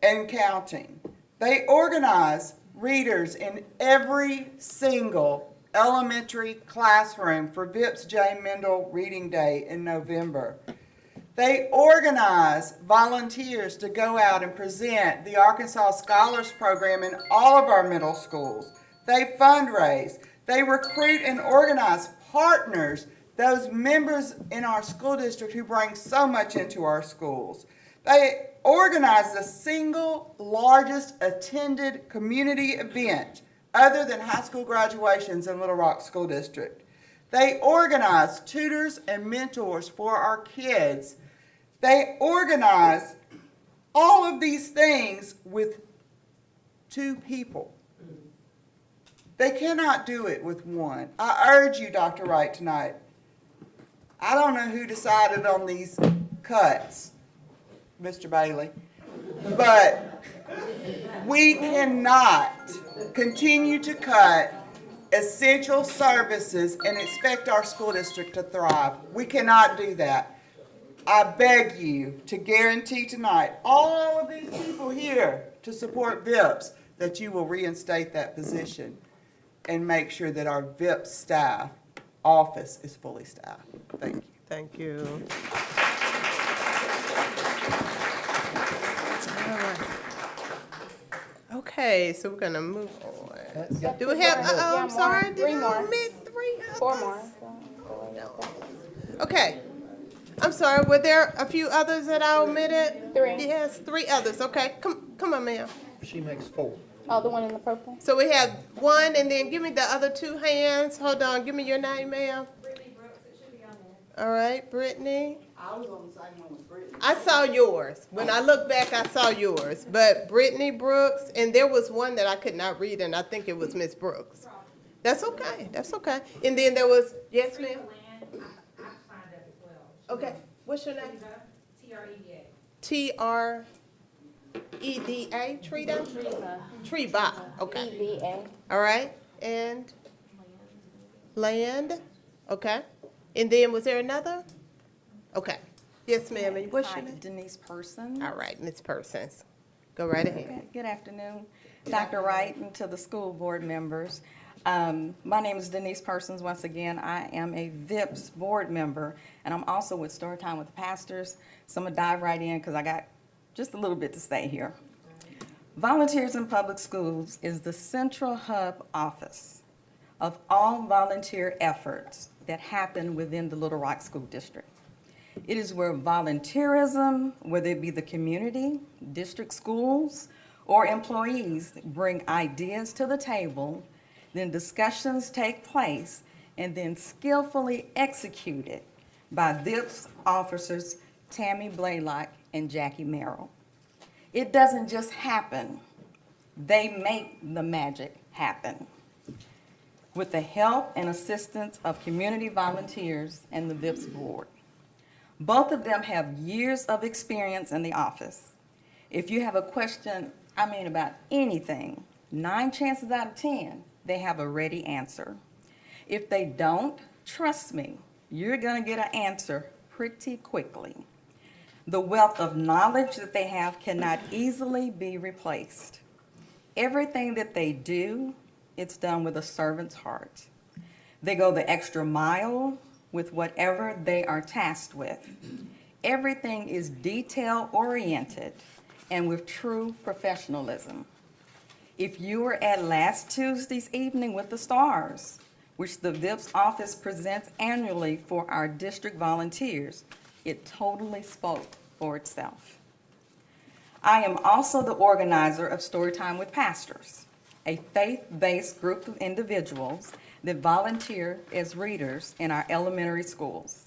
S12: and counting. They organize readers in every single elementary classroom for VIPS J. Mendel Reading Day in November. They organize volunteers to go out and present the Arkansas Scholars Program in all of our middle schools. They fundraise. They recruit and organize partners, those members in our school district who bring so much into our schools. They organize the single largest attended community event other than high school graduations in Little Rock School District. They organize tutors and mentors for our kids. They organize all of these things with 2 people. They cannot do it with 1. I urge you, Dr. Wright, tonight. I don't know who decided on these cuts, Mr. Bailey, but we cannot continue to cut essential services and expect our school district to thrive. We cannot do that. I beg you to guarantee tonight, all of these people here to support VIPS, that you will reinstate that position and make sure that our VIPS staff office is fully staffed. Thank you.
S1: Thank you. All right. Okay, so we're gonna move on. Do we have, I'm sorry, did I omit 3 others?
S2: 4 more.
S1: No. Okay. I'm sorry, were there a few others that I omitted?
S2: 3.
S1: Yes, 3 others, okay. Come on, ma'am.
S13: She makes 4.
S2: Oh, the one in the purple?
S1: So we have 1, and then give me the other 2 hands. Hold on, give me your name, ma'am.
S14: Brittany Brooks, it should be on there.
S1: All right, Brittany.
S12: I was on the same one with Brittany.
S1: I saw yours. When I look back, I saw yours. But Brittany Brooks, and there was one that I could not read, and I think it was Miss Brooks. That's okay, that's okay. And then there was, yes, ma'am? Okay, what's your name?
S14: TREDA.
S1: T-R-E-D-A, Trida? Treba, okay.
S2: E-V-A.
S1: All right, and Land, okay. And then was there another? Okay, yes, ma'am, and what's
S15: Hi,
S1: your name?
S15: Denise Persons.
S1: All right, Miss Persons, go right ahead.
S15: Okay, good afternoon, Dr. Wright, and to the school board members. My name is Denise Persons. Once again, I am a VIPS board member, and I'm also with Storytime with the Pastors. So I'm going to dive right in because I got just a little bit to say here. Volunteers in Public Schools is the central hub office of all volunteer efforts that happen within the Little Rock School District. It is where volunteerism, whether it be the community, district schools, or employees, bring ideas to the table. Then discussions take place and then skillfully executed by VIPS officers Tammy Blaylock and Jackie Merrill. It doesn't just happen. They make the magic happen. with the help and assistance of community volunteers and the VIPS board. Both of them have years of experience in the office. If you have a question, about anything, 9 chances out of 10, they have a ready answer. If they don't, trust me, you're going to get an answer pretty quickly. The wealth of knowledge that they have cannot easily be replaced. Everything that they do, it's done with a servant's heart. They go the extra mile with whatever they are tasked with. Everything is detail-oriented and with true professionalism. If you were at last Tuesday's Evening with the Stars, which the VIPS office presents annually for our district volunteers, it totally spoke for itself. I am also the organizer of Storytime with Pastors, a faith-based group of individuals that volunteer as readers in our elementary schools.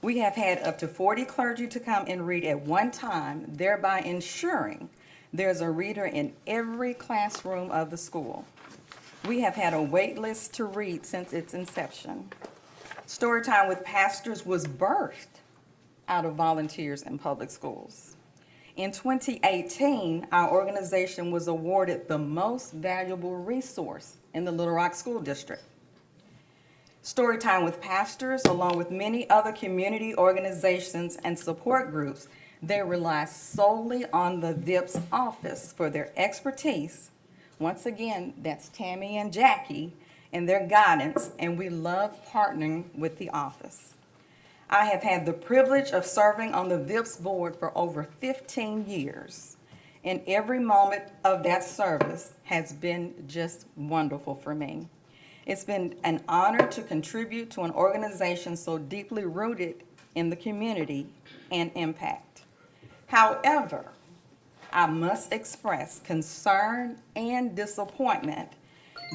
S15: We have had up to 40 clergy to come and read at one time, thereby ensuring there's a reader in every classroom of the school. We have had a wait list to read since its inception. Storytime with Pastors was birthed out of volunteers in public schools. In 2018, our organization was awarded the most valuable resource in the Little Rock School District. Storytime with Pastors, along with many other community organizations and support groups, they rely solely on the VIPS office for their expertise. Once again, that's Tammy and Jackie and their guidance, and we love partnering with the office. I have had the privilege of serving on the VIPS board for over 15 years, and every moment of that service has been just wonderful for me. It's been an honor to contribute to an organization so deeply rooted in the community and impact. However, I must express concern and disappointment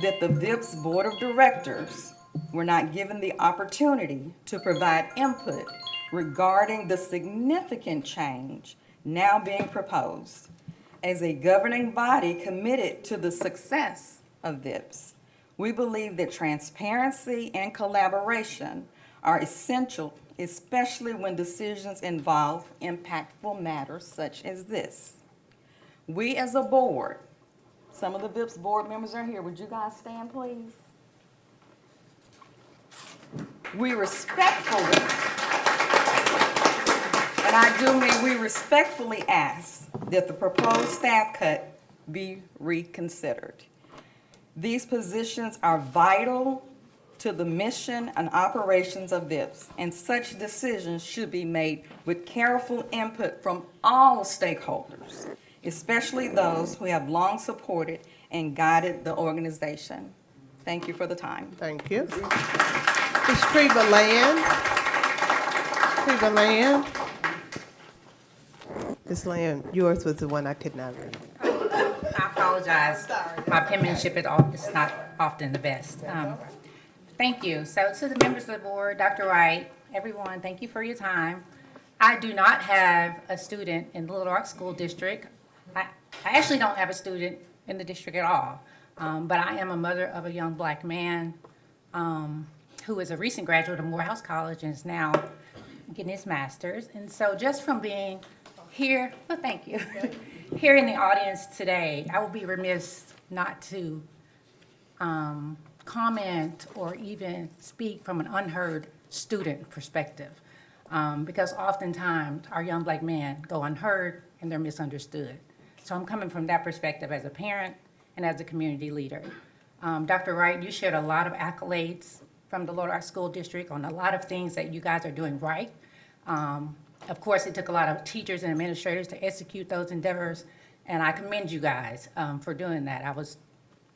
S15: that the VIPS Board of Directors were not given the opportunity to provide input regarding the significant change now being proposed. As a governing body committed to the success of VIPS, we believe that transparency and collaboration are essential, especially when decisions involve impactful matters such as this. We as a board, some of the VIPS board members are here. Would you guys stand, please? We respectfully, and I do mean we respectfully ask that the proposed staff cut be reconsidered. These positions are vital to the mission and operations of VIPS, and such decisions should be made with careful input from all stakeholders, especially those who have long supported and guided the organization. Thank you for the time.
S1: Thank you. Ms. Treva Land. Treva Land. Ms. Land, yours was the one I could not read.
S9: I apologize. My penmanship is not often the best. Thank you. So to the members of the board, Dr. Wright, everyone, thank you for your time. I do not have a student in the Little Rock School District. I actually don't have a student in the district at all. But I am a mother of a young black man who is a recent graduate of Morehouse College and is now getting his master's. And so just from being here, well, thank you, here in the audience today, I will be remiss not to comment or even speak from an unheard student perspective. Because oftentimes our young black men go unheard and they're misunderstood. So I'm coming from that perspective as a parent and as a community leader. Dr. Wright, you shared a lot of accolades from the Little Rock School District on a lot of things that you guys are doing right. Of course, it took a lot of teachers and administrators to execute those endeavors, and I commend you guys for doing that. I was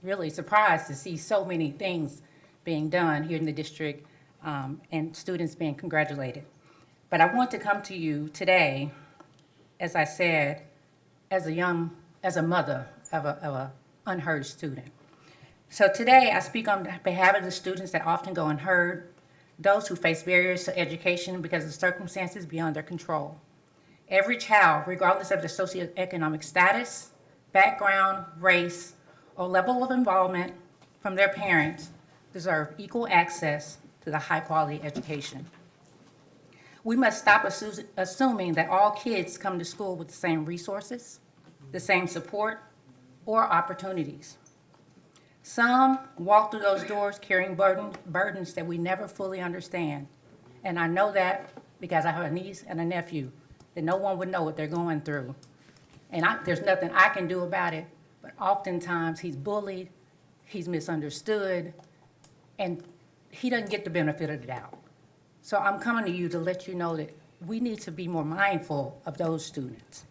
S9: really surprised to see so many things being done here in the district and students being congratulated. But I want to come to you today, as I said, as a mother of a unheard student. So today I speak on behalf of the students that often go unheard, those who face barriers to education because of circumstances beyond their control. Every child, regardless of their socioeconomic status, background, race, or level of involvement from their parents, deserve equal access to the high-quality education. We must stop assuming that all kids come to school with the same resources, the same support, or opportunities. Some walk through those doors carrying burdens that we never fully understand. And I know that because I have a niece and a nephew, that no one would know what they're going through. And there's nothing I can do about it, but oftentimes he's bullied, he's misunderstood, and he doesn't get the benefit of the doubt. So I'm coming to you to let you know that we need to be more mindful of those students.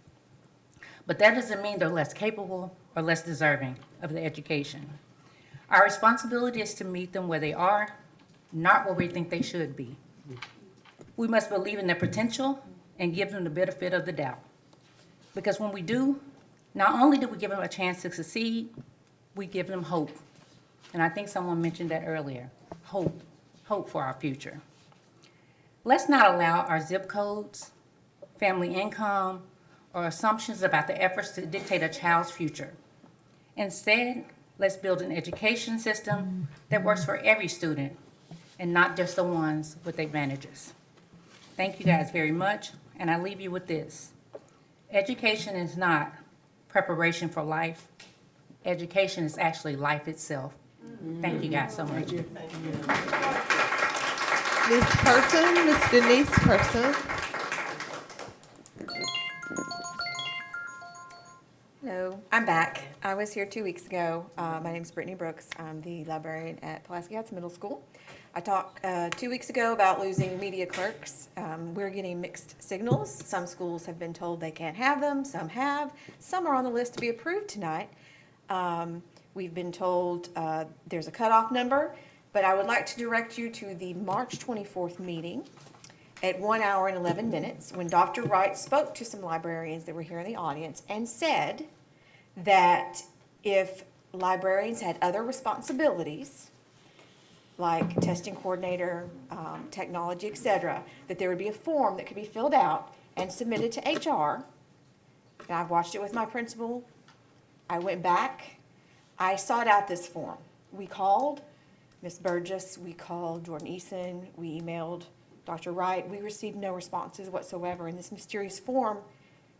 S9: But that doesn't mean they're less capable or less deserving of the education. Our responsibility is to meet them where they are, not where we think they should be. We must believe in their potential and give them the benefit of the doubt. Because when we do, not only do we give them a chance to succeed, we give them hope. And I think someone mentioned that earlier, hope for our future. Let's not allow our zip codes, family income, or assumptions about the efforts to dictate a child's future. Instead, let's build an education system that works for every student and not just the ones with advantages. Thank you guys very much, and I leave you with this. Education is not preparation for life. Education is actually life itself. Thank you guys so much.
S1: Ms. Person, Ms. Denise Person.
S13: Hello, I'm back. I was here 2 weeks ago. My name is Brittany Brooks. I'm the librarian at Pulaski Heights Middle School. I talked 2 weeks ago about losing media clerks. We're getting mixed signals. Some schools have been told they can't have them, some have. Some are on the list to be approved tonight. We've been told there's a cutoff number, but I would like to direct you to the March 24th meeting at 1 hour and 11 minutes when Dr. Wright spoke to some librarians that were here in the audience and said that if librarians had other responsibilities, like testing coordinator, technology, etc., that there would be a form that could be filled out and submitted to HR. And I've watched it with my principal. I went back. I sought out this form. We called Ms. Burgess, we called Jordan Eason, we emailed Dr. Wright. We received no responses whatsoever, and this mysterious form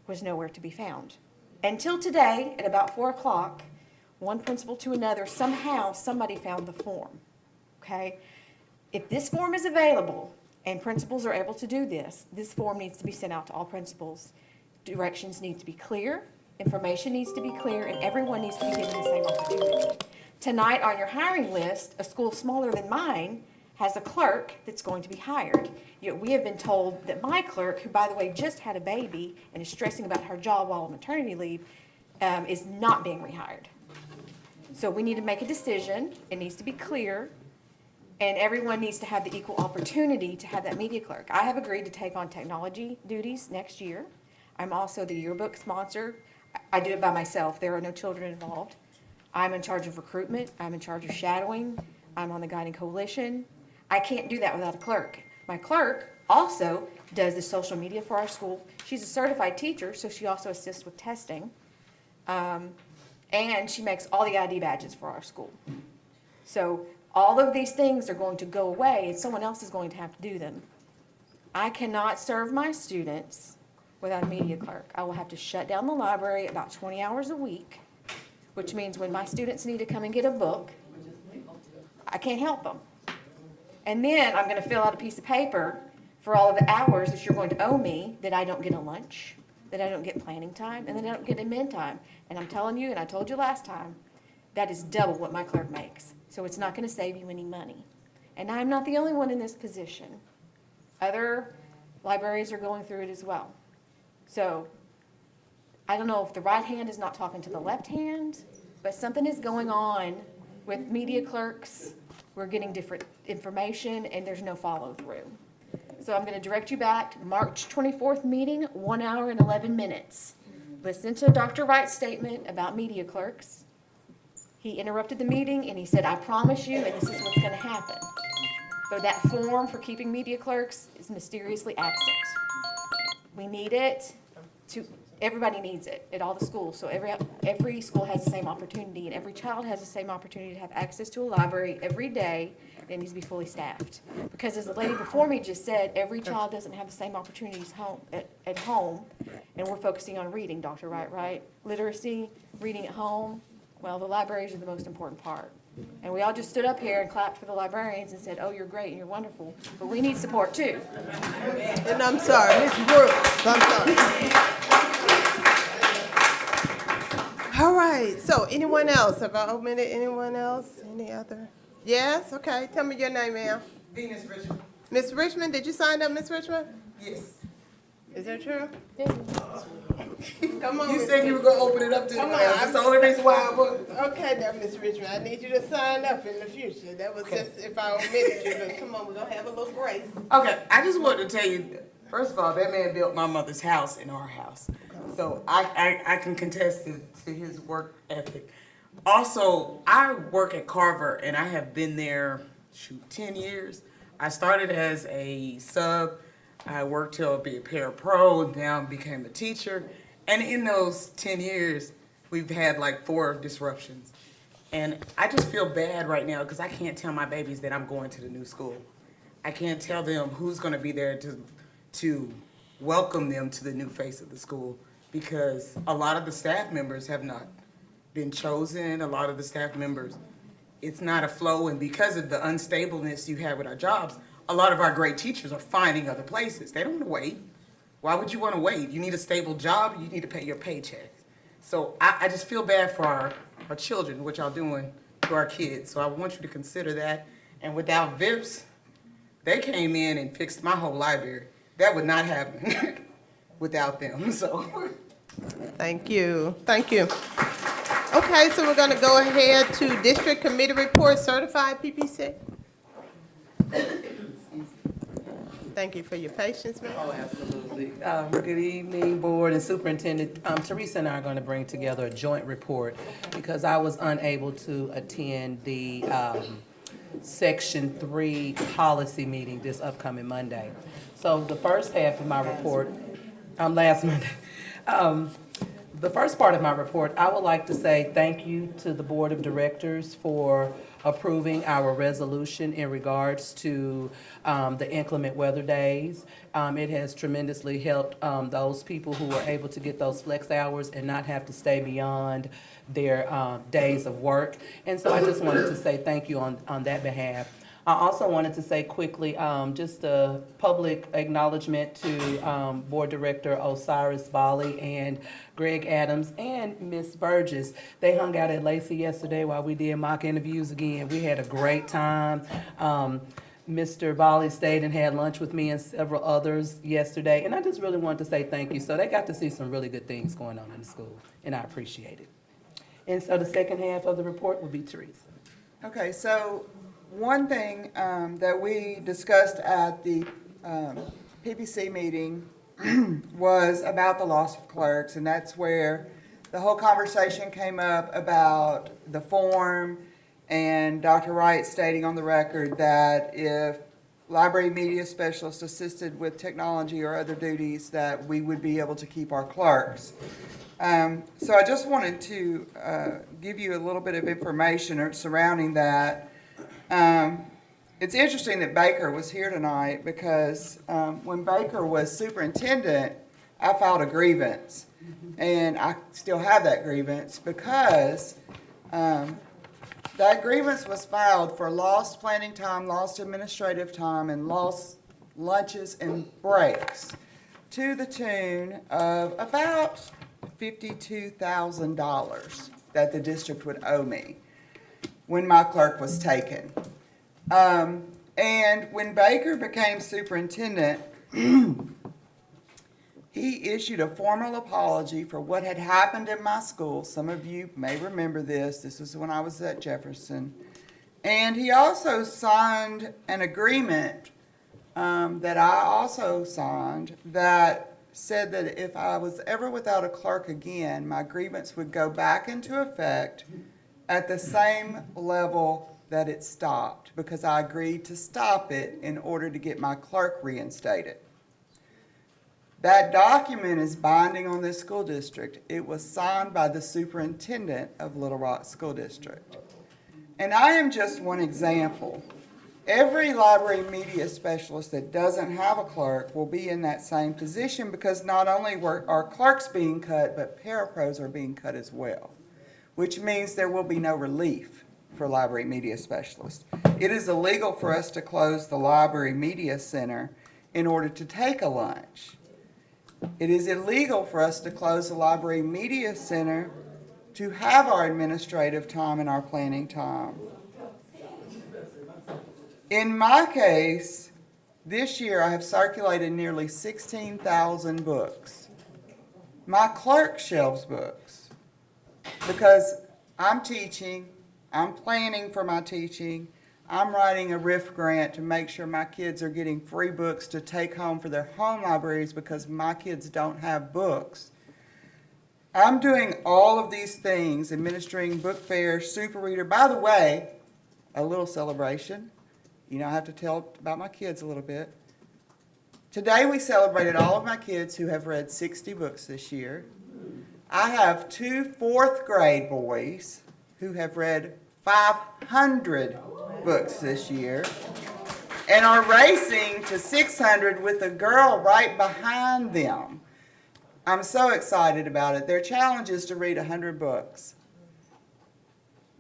S13: was nowhere to be found. Until today, at about 4 o'clock, one principal to another, somehow somebody found the form, okay? If this form is available and principals are able to do this, this form needs to be sent out to all principals. Directions need to be clear, information needs to be clear, and everyone needs to be given the same opportunity. Tonight on your hiring list, a school smaller than mine has a clerk that's going to be hired. Yet we have been told that my clerk, who by the way just had a baby and is stressing about her job while on maternity leave, is not being rehired. So we need to make a decision. It needs to be clear, and everyone needs to have the equal opportunity to have that media clerk. I have agreed to take on technology duties next year. I'm also the yearbook sponsor. I do it by myself. There are no children involved. I'm in charge of recruitment. I'm in charge of shadowing. I'm on the Guiding Coalition. I can't do that without a clerk. My clerk also does the social media for our school. She's a certified teacher, so she also assists with testing. And she makes all the ID badges for our school. So all of these things are going to go away, and someone else is going to have to do them. I cannot serve my students without a media clerk. I will have to shut down the library about 20 hours a week, which means when my students need to come and get a book, I can't help them. And then I'm going to fill out a piece of paper for all of the hours that you're going to owe me that I don't get a lunch, that I don't get planning time, and that I don't get admin time. And I'm telling you, and I told you last time, that is double what my clerk makes. So it's not going to save you any money. And I'm not the only one in this position. Other libraries are going through it as well. So I don't know if the right hand is not talking to the left hand, but something is going on with media clerks. We're getting different information, and there's no follow-through. So I'm going to direct you back to March 24th meeting, 1 hour and 11 minutes. Listen to Dr. Wright's statement about media clerks. He interrupted the meeting, and he said, I promise you, and this is what's going to happen. So that form for keeping media clerks is mysteriously absent. We need it to, everybody needs it at all the schools. So every school has the same opportunity, and every child has the same opportunity to have access to a library every day. It needs to be fully staffed. Because as the lady before me just said, every child doesn't have the same opportunities at home. And we're focusing on reading, Dr. Wright, right? Literacy, reading at home. Well, the libraries are the most important part. And we all just stood up here and clapped for the librarians and said, oh, you're great and you're wonderful. But we need support too.
S1: And I'm sorry, Ms. Brooks, I'm sorry. All right, so anyone else? Have I omitted anyone else? Any other? Yes, okay, tell me your name, ma'am.
S12: Venus Richmond.
S1: Miss Richmond, did you sign up, Miss Richmond?
S12: Yes.
S1: Is that true? Come on.
S12: You
S1: Miss
S12: said you were gonna open it up to
S1: Come
S12: everyone else.
S1: on.
S12: That's the only reason why I was.
S1: Okay, now, Miss Richmond, I need you to sign up in the future. That was just if I omitted you, but come on, we're gonna have a little grace.
S12: Okay, I just wanted to tell you, first of all, that man built my mother's house in our house. So I can contest to his work ethic. Also, I work at Carver and I have been there, 10 years. I started as a sub. I worked till I be a parapro, now became a teacher. And in those 10 years, we've had like 4 disruptions. And I just feel bad right now because I can't tell my babies that I'm going to the new school. I can't tell them who's going to be there to welcome them to the new face of the school because a lot of the staff members have not been chosen. A lot of the staff members, it's not a flow. And because of the unstableness you have with our jobs, a lot of our great teachers are finding other places. They don't want to wait. Why would you want to wait? You need a stable job. You need to pay your paycheck. So I just feel bad for our children, what y'all doing to our kids. So I want you to consider that. And without VIPs, they came in and fixed my whole library. That would not happen without them. So
S1: Thank you. Thank you. Okay, so we're going to go ahead to District Committee Report, Certified PPC. Thank you for your patience, ma'am.
S16: Oh, absolutely. Good evening, Board and Superintendent. Teresa and I are going to bring together a joint report because I was unable to attend the Section 3 policy meeting this upcoming Monday. So the first half of my report, last Monday, the first part of my report, I would like to say thank you to the Board of Directors for approving our resolution in regards to the inclement weather days. It has tremendously helped those people who were able to get those flex hours and not have to stay beyond their days of work. And so I just wanted to say thank you on that behalf. I also wanted to say quickly, just a public acknowledgement to Board Director Osiris Bali and Greg Adams and Miss Burgess. They hung out at Lacey yesterday while we did mock interviews again. We had a great time. Mr. Bali stayed and had lunch with me and several others yesterday, and I just really wanted to say thank you. So they got to see some really good things going on in the school, and I appreciate it. And so the second half of the report will be Teresa.
S12: okay, so one thing that we discussed at the PPC meeting was about the loss of clerks, and that's where the whole conversation came up about the form and Dr. Wright stating on the record that if library media specialists assisted with technology or other duties, that we would be able to keep our clerks. So I just wanted to give you a little bit of information surrounding that. It's interesting that Baker was here tonight because when Baker was superintendent, I filed a grievance. And I still have that grievance because that grievance was filed for lost planning time, lost administrative time, and lost lunches and breaks to the tune of about $52,000 that the district would owe me when my clerk was taken. And when Baker became superintendent, he issued a formal apology for what had happened in my school. Some of you may remember this. This was when I was at Jefferson. And he also signed an agreement that I also signed that said that if I was ever without a clerk again, my grievance would go back into effect at the same level that it stopped, because I agreed to stop it in order to get my clerk reinstated. That document is binding on this school district. It was signed by the superintendent of Little Rock School District. And I am just one example. Every library media specialist that doesn't have a clerk will be in that same position because not only are clerks being cut, but parapros are being cut as well, which means there will be no relief for library media specialists. It is illegal for us to close the library media center in order to take a lunch. It is illegal for us to close the library media center to have our administrative time and our planning time. In my case, this year I have circulated nearly 16,000 books. My clerk shelves books because I'm teaching, I'm planning for my teaching, I'm writing a RIF grant to make sure my kids are getting free books to take home for their home libraries because my kids don't have books. I'm doing all of these things, administering book fairs, super reader. By the way, a little celebration. You know, I have to tell about my kids a little bit. Today we celebrated all of my kids who have read 60 books this year. I have 2 fourth grade boys who have read 500 books this year and are racing to 600 with a girl right behind them. I'm so excited about it. Their challenge is to read 100 books.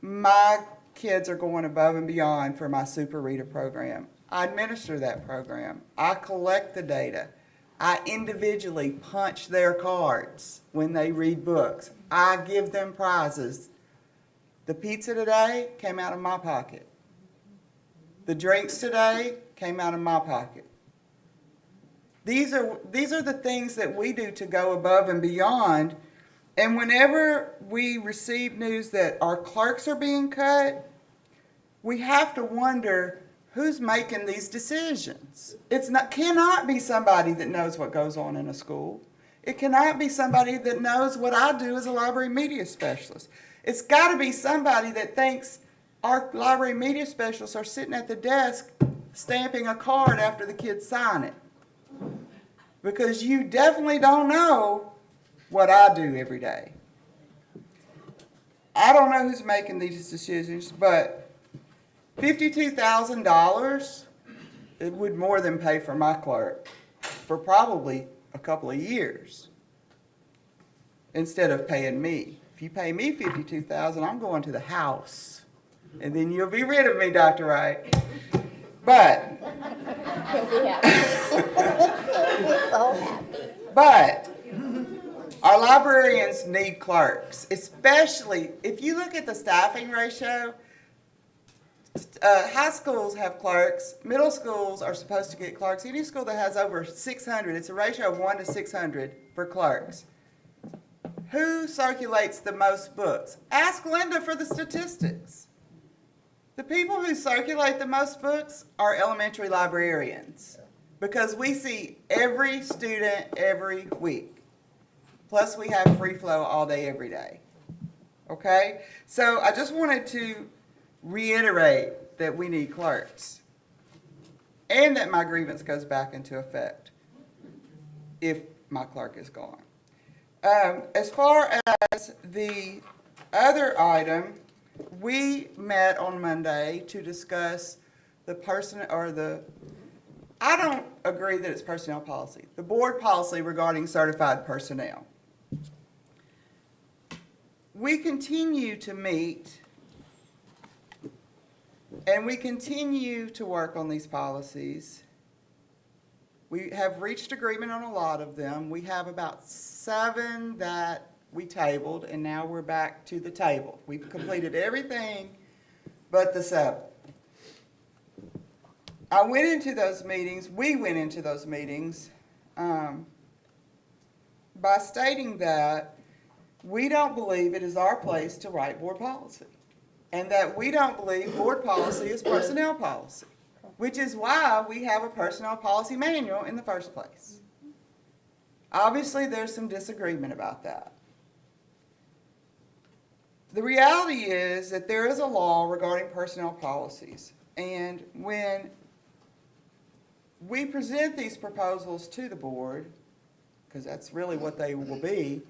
S12: My kids are going above and beyond for my Super Reader program. I administer that program. I collect the data. I individually punch their cards when they read books. I give them prizes. The pizza today came out of my pocket. The drinks today came out of my pocket. These are the things that we do to go above and beyond. And whenever we receive news that our clerks are being cut, we have to wonder who's making these decisions. Cannot be somebody that knows what goes on in a school. It cannot be somebody that knows what I do as a library media specialist. It's got to be somebody that thinks our library media specialists are sitting at the desk stamping a card after the kids sign it. Because you definitely don't know what I do every day. I don't know who's making these decisions, but $52,000, it would more than pay for my clerk for probably a couple of years instead of paying me. If you pay me $52,000, I'm going to the house. And then you'll be rid of me, Dr. Wright. But our librarians need clerks, especially if you look at the staffing ratio. High schools have clerks, middle schools are supposed to get clerks. Any school that has over 600, it's a ratio of 1 to 600 for clerks. Who circulates the most books? Ask Linda for the statistics. The people who circulate the most books are elementary librarians because we see every student every week. Plus we have free flow all day, every day. Okay? So I just wanted to reiterate that we need clerks and that my grievance goes back into effect if my clerk is gone. As far as the other item, we met on Monday to discuss the I don't agree that it's personnel policy, the board policy regarding certified personnel. We continue to meet and we continue to work on these policies. We have reached agreement on a lot of them. We have about 7 that we tabled, and now we're back to the table. We've completed everything but the 7. We went into those meetings by stating that we don't believe it is our place to write board policy, and that we don't believe board policy is personnel policy, which is why we have a personnel policy manual in the first place. Obviously, there's some disagreement about that. The reality is that there is a law regarding personnel policies, and when we present these proposals to the board, because that's really what they will be.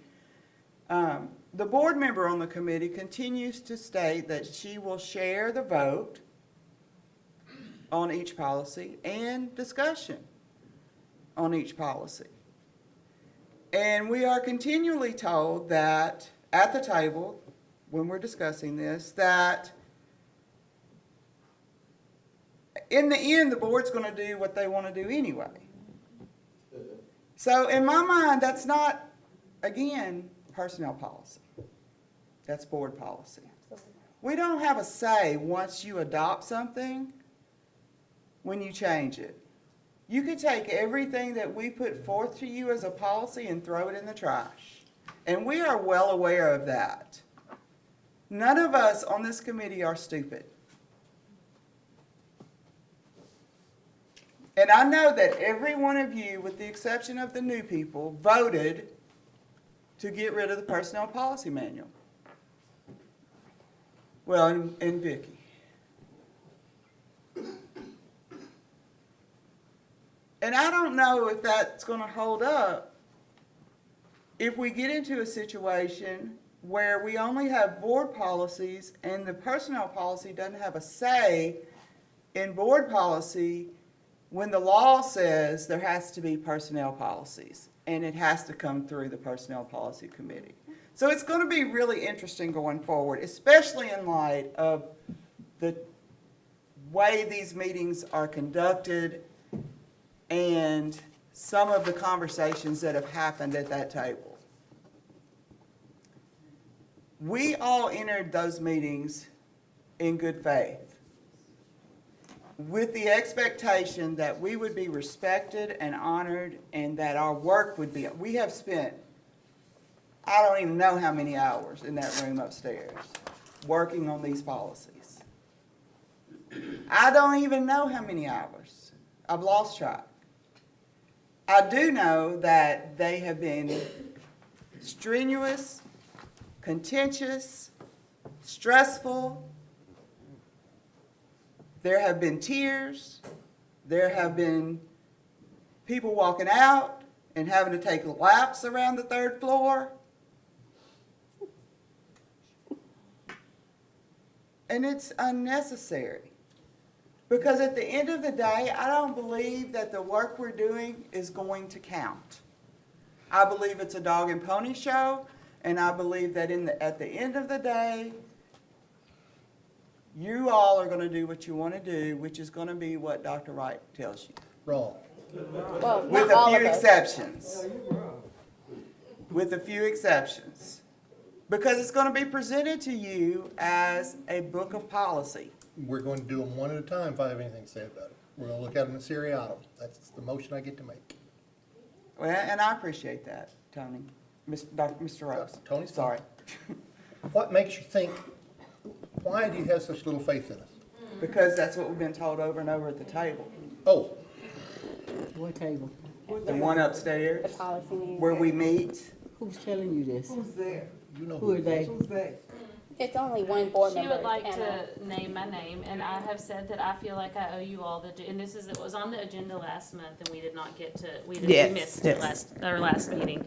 S12: The board member on the committee continues to state that she will share the vote on each policy and discussion on each policy. And we are continually told that at the table, when we're discussing this, that in the end, the board's going to do what they want to do anyway. So in my mind, that's not, again, personnel policy. That's board policy. We don't have a say once you adopt something when you change it. You could take everything that we put forth to you as a policy and throw it in the trash. And we are well aware of that. None of us on this committee are stupid. And I know that every one of you, with the exception of the new people, voted to get rid of the personnel policy manual. Well, and Vicki. And I don't know if that's going to hold up if we get into a situation where we only have board policies and the personnel policy doesn't have a say in board policy when the law says there has to be personnel policies and it has to come through the Personnel Policy Committee. So it's going to be really interesting going forward, especially in light of the way these meetings are conducted and some of the conversations that have happened at that table. We all entered those meetings in good faith, with the expectation that we would be respected and honored and that our work would be. We have spent, I don't even know how many hours in that room upstairs working on these policies. I don't even know how many hours. I've lost track. I do know that they have been strenuous, contentious, stressful. There have been tears. There have been people walking out and having to take laps around the third floor. And it's unnecessary. Because at the end of the day, I don't believe that the work we're doing is going to count. I believe it's a dog and pony show, and I believe that at the end of the day, you all are going to do what you want to do, which is going to be what Dr. Wright tells you.
S16: Wrong.
S13: Well,
S12: With
S13: not all
S12: a
S13: of
S12: few
S13: us.
S12: exceptions. With a few exceptions. Because it's going to be presented to you as a book of policy.
S17: We're going to do them one at a time if I have anything to say about it. We're going to look at them in seriatim. That's the motion I get to make.
S12: Well, and I appreciate that, Tony. Mr. Rose.
S17: Tony,
S12: sorry.
S17: What makes you think, why do you have such little faith in us?
S12: Because that's what we've been told over and over at the table.
S17: Oh.
S5: What table?
S12: The one upstairs,
S2: The policy meeting.
S12: where we meet.
S5: Who's telling you this?
S12: Who's there?
S17: You know
S5: Who are they?
S12: Who's there?
S2: It's only one board
S3: She
S2: member.
S3: would like
S2: and
S3: to name my name, and I have said that I feel like I owe you all and this is, it was on the agenda last month, and we did not get to, we
S1: Yes,
S3: missed
S1: yes.
S3: it last meeting.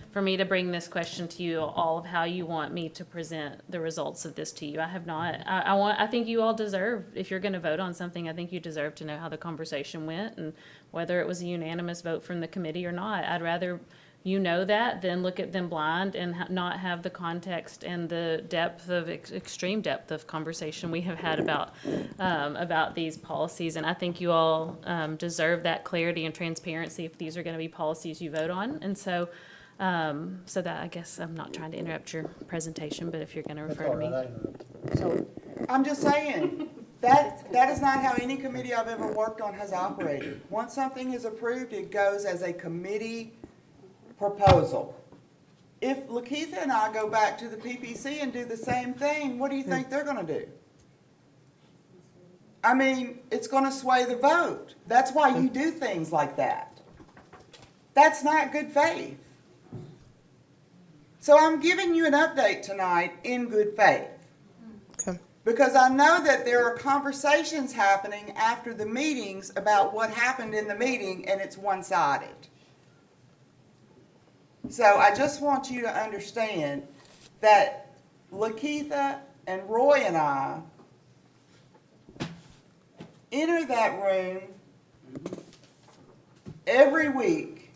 S3: For me to bring this question to you, all of how you want me to present the results of this to you. I have not, I think you all deserve, if you're gonna vote on something, I think you deserve to know how the conversation went and whether it was a unanimous vote from the committee or not. I'd rather you know that than look at them blind and not have the context and the depth of, extreme depth of conversation we have had about these policies. And I think you all deserve that clarity and transparency if these are gonna be policies you vote on. And so, so that, I guess, I'm not trying to interrupt your presentation, but if you're gonna refer to me.
S12: So, I'm just saying, that is not how any committee I've ever worked on has operated. Once something is approved, it goes as a committee proposal. If Lakeitha and I go back to the PPC and do the same thing, what do you think they're gonna do? I mean, it's gonna sway the vote. That's why you do things like that. That's not good faith. So I'm giving you an update tonight in good faith.
S1: Okay.
S12: Because I know that there are conversations happening after the meetings about what happened in the meeting, and it's one-sided. So I just want you to understand that Lakeitha and Roy and I enter that room every week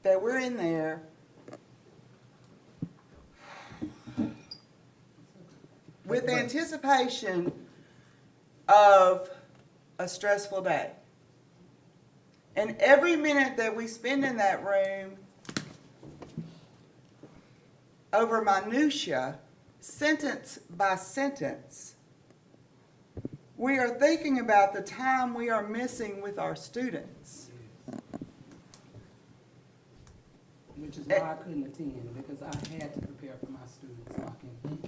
S12: that we're in there with anticipation of a stressful day. And every minute that we spend in that room over minutia, sentence by sentence, we are thinking about the time we are missing with our students.
S16: Which is why I couldn't attend, because I had to prepare for my students so I can.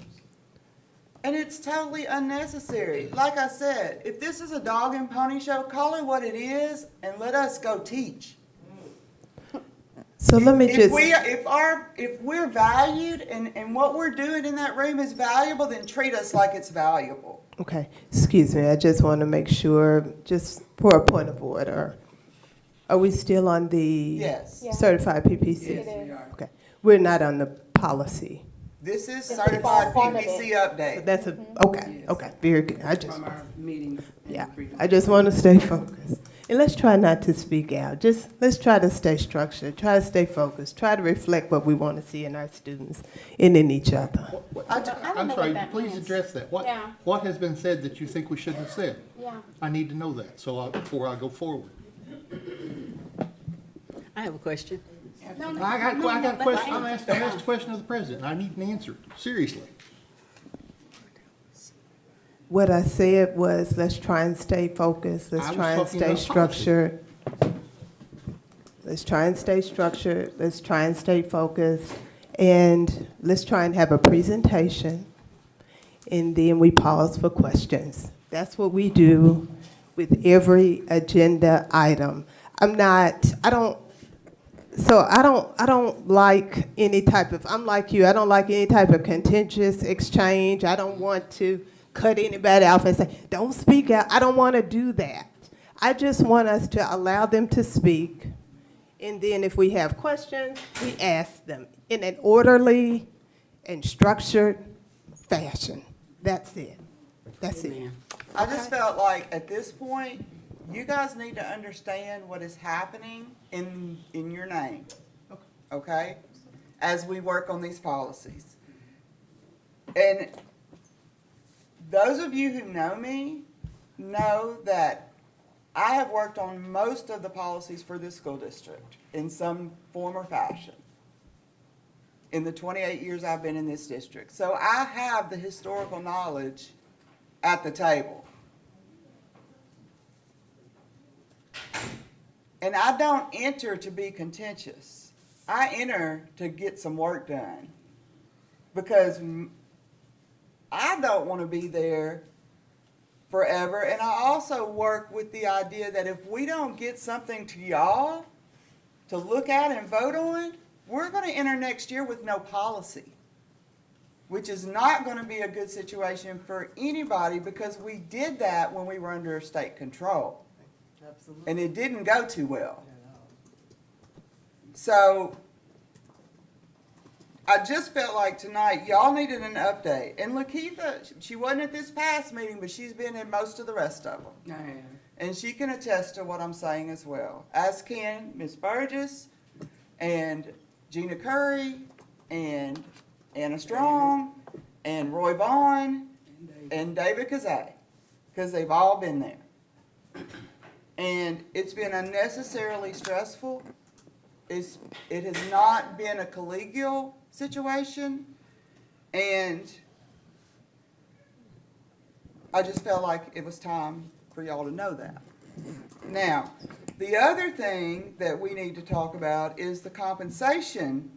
S12: And it's totally unnecessary. Like I said, if this is a dog and pony show, call it what it is and let us go teach.
S1: So let me just.
S12: If we're valued and what we're doing in that room is valuable, then treat us like it's valuable.
S1: Okay, excuse me, I just want to make sure, just for a point of order, are we still on the
S12: Yes. Yeah.
S1: certified PPC?
S12: Yes, we are.
S1: Okay, we're not on the policy.
S12: This is certified PPC update.
S1: So that's okay, very good. I just,
S16: From our meetings.
S1: yeah, I just want to stay focused. And let's try not to speak out. Just let's try to stay structured, try to stay focused, try to reflect what we want to see in our students and in each other.
S17: I'm sorry, please address that. What has been said that you think we shouldn't have said?
S2: Yeah.
S17: I need to know that, before I go forward.
S5: I have a question.
S17: I got a question. I asked the question of the president. I need an answer, seriously.
S1: What I said was, let's try and stay focused, let's try and stay structured. Let's try and stay structured, let's try and stay focused, and let's try and have a presentation, and then we pause for questions. That's what we do with every agenda item. I don't like any type of, I'm like you, I don't like any type of contentious exchange. I don't want to cut anybody off and say, don't speak out. I don't want to do that. I just want us to allow them to speak, and then if we have questions, we ask them in an orderly and structured fashion. That's it. That's it.
S12: I just felt like at this point, you guys need to understand what is happening in your name, okay? As we work on these policies. And those of you who know me know that I have worked on most of the policies for this school district in some form or fashion in the 28 years I've been in this district. So I have the historical knowledge at the table. And I don't enter to be contentious. I enter to get some work done. Because I don't want to be there forever. And I also work with the idea that if we don't get something to y'all to look at and vote on, we're going to enter next year with no policy, which is not going to be a good situation for anybody, because we did that when we were under state control. Absolutely. And it didn't go too well. So I just felt like tonight y'all needed an update. And Lakeitha, she wasn't at this past meeting, but she's been in most of the rest of them.
S16: I am.
S12: And she can attest to what I'm saying as well. As can Ms. Burgess and Gina Curry and Anna Strong and Roy Vaughn and David Kazay, because they've all been there. And it's been unnecessarily stressful. It has not been a collegial situation, and I just felt like it was time for y'all to know that. Now, the other thing that we need to talk about is the compensation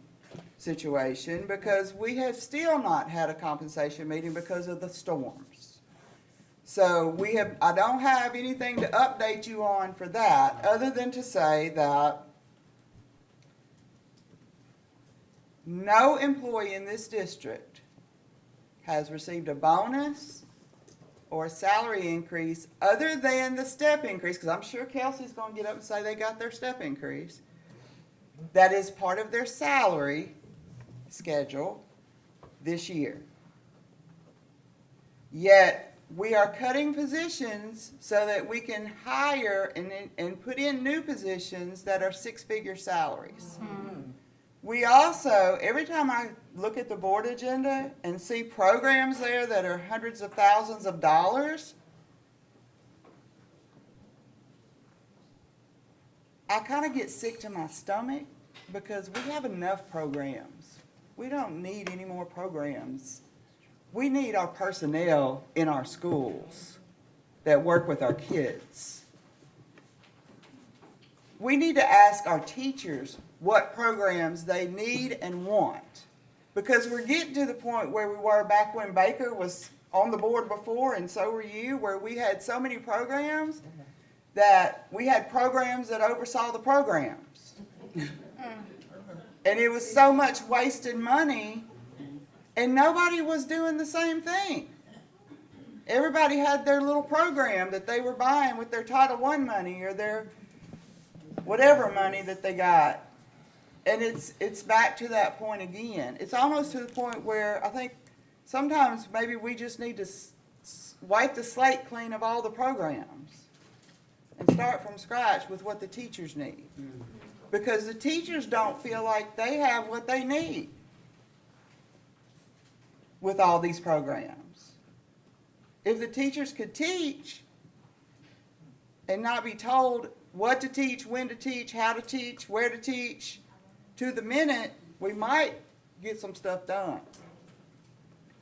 S12: situation, because we have still not had a compensation meeting because of the storms. So I don't have anything to update you on for that, other than to say that no employee in this district has received a bonus or a salary increase other than the step increase, because I'm sure Kelsey's going to get up and say they got their step increase. that is part of their salary schedule this year. Yet, we are cutting positions so that we can hire and put in new positions that are six-figure salaries. We also, every time I look at the board agenda and see programs there that are hundreds of thousands of dollars, I kind of get sick to my stomach because we have enough programs. We don't need any more programs. We need our personnel in our schools that work with our kids. We need to ask our teachers what programs they need and want. Because we're getting to the point where we were back when Baker was on the board before, and so were you, where we had so many programs that we had programs that oversaw the programs. And it was so much wasted money, and nobody was doing the same thing. Everybody had their little program that they were buying with their Title I money or their whatever money that they got. And it's back to that point again. It's almost to the point where I think sometimes maybe we just need to wipe the slate clean of all the programs and start from scratch with what the teachers need. Because the teachers don't feel like they have what they need with all these programs. If the teachers could teach and not be told what to teach, when to teach, how to teach, where to teach, to the minute, we might get some stuff done.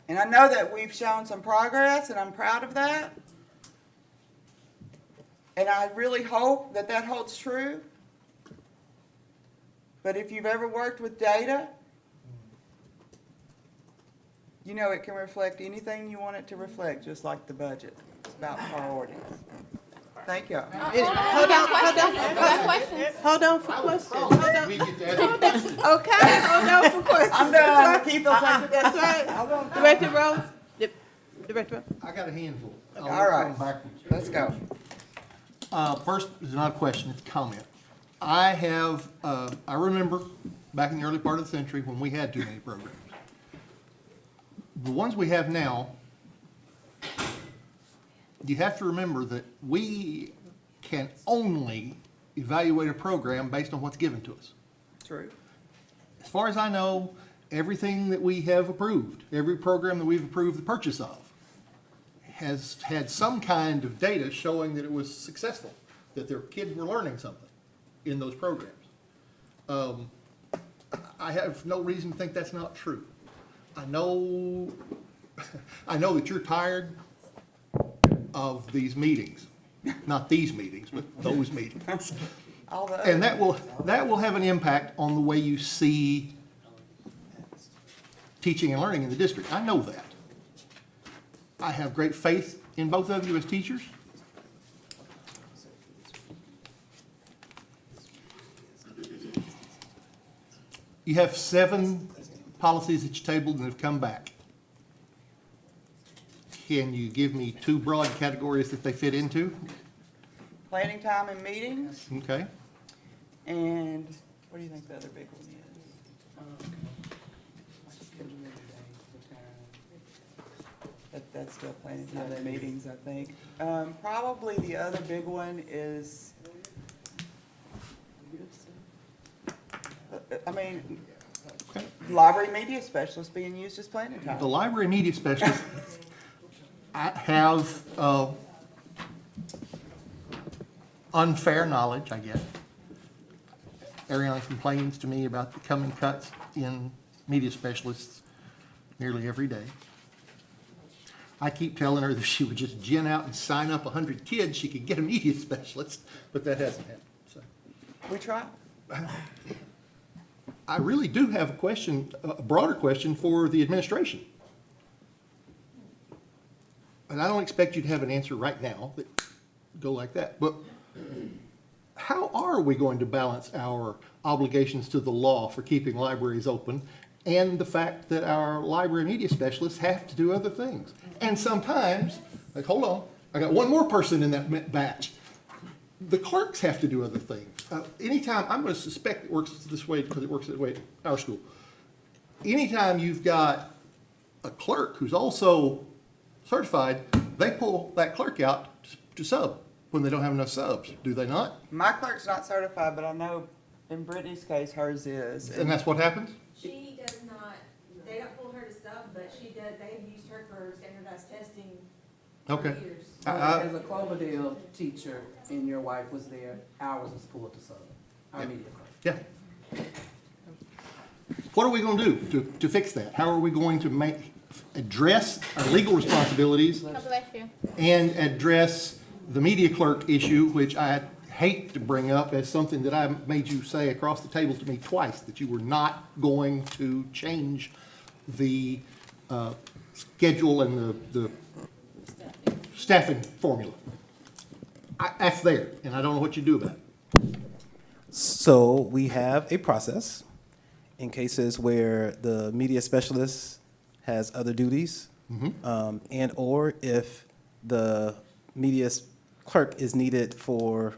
S12: And I know that we've shown some progress, and I'm proud of that. And I really hope that that holds true. But if you've ever worked with data, you know it can reflect anything you want it to reflect, just like the budget. It's about priorities. Thank you.
S1: Hold on for questions. Okay, hold on for questions.
S12: I'm done. Keep those like
S1: That's right. Director Rose? Director Rose?
S17: I got a handful. I'll
S12: All right.
S17: work from backwards.
S12: Let's go.
S17: First, it's not a question, it's a comment. I remember back in the early part of the century when we had too many programs. The ones we have now, you have to remember that we can only evaluate a program based on what's given to us.
S12: True.
S17: As far as I know, everything that we have approved, every program that we've approved the purchase of, has had some kind of data showing that it was successful, that their kids were learning something in those programs. I have no reason to think that's not true. I know that you're tired of these meetings, not these meetings, but those meetings. And that will have an impact on the way you see teaching and learning in the district. I know that. I have great faith in both of you as teachers. You have 7 policies that you tabled and have come back. Can you give me 2 broad categories that they fit into?
S12: Planning time and meetings.
S17: Okay.
S12: And what do you think the other big one is? That's still planning time and meetings, I think. Probably the other big one is, library media specialist being used as planning time.
S17: The library media specialist, I have unfair knowledge, I guess. Ariana complains to me about the coming cuts in media specialists nearly every day. I keep telling her that if she would just gin out and sign up 100 kids, she could get a media specialist, but that hasn't happened. So.
S12: We try.
S17: I really do have a question, a broader question for the administration. And I don't expect you to have an answer right now that go like that, but how are we going to balance our obligations to the law for keeping libraries open and the fact that our library media specialists have to do other things? And sometimes, like, hold on, I got one more person in that batch. the clerks have to do other things. Anytime, I'm going to suspect it works this way because it works that way at our school. Anytime you've got a clerk who's also certified, they pull that clerk out to sub when they don't have enough subs, do they not?
S12: My clerk's not certified, but I know in Brittany's case, hers is.
S17: And that's what happens?
S14: She does not, they don't pull her to sub, but she does, they've used her for standardized testing for
S17: Okay.
S14: years.
S16: As a Cloverdale teacher and your wife was there, ours was pulled to sub, our media clerk.
S17: Yeah. What are we going to do to fix that? How are we going to address our legal responsibilities and address the media clerk issue, which I hate to bring up as something that I made you say across the table to me twice, that you were not going to change the schedule and the staffing formula. That's there, and I don't know what you do about it.
S18: So we have a process in cases where the media specialist has other duties, and or if the media clerk is needed to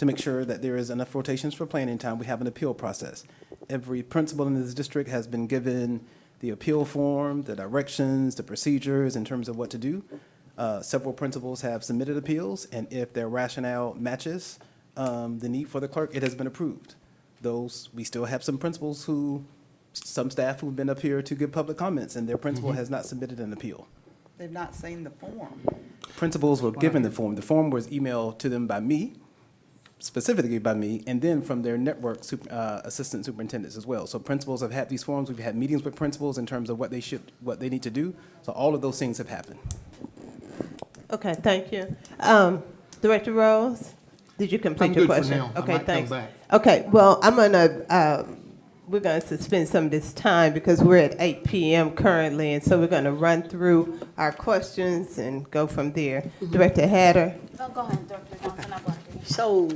S18: make sure that there is enough rotations for planning time, we have an appeal process. Every principal in this district has been given the appeal form, the directions, the procedures in terms of what to do. Several principals have submitted appeals, and if their rationale matches the need for the clerk, it has been approved. We still have some principals some staff who've been up here to give public comments, and their principal has not submitted an appeal.
S12: They've not seen the form.
S18: Principals were given the form. The form was emailed to them by me, specifically by me, and then from their network assistant superintendents as well. So principals have had these forms. We've had meetings with principals in terms of what they need to do. So all of those things have happened.
S1: Okay, thank you. Director Rose, did you complete your question?
S17: I'm good for now.
S1: Okay,
S17: I might
S1: thanks.
S17: come back.
S1: Okay, well, we're gonna suspend some of this time because we're at 8 p.m. currently, and so we're gonna run through our questions and go from there. Director Hatter?
S2: Oh, go ahead, Dr. Johnson.
S5: So,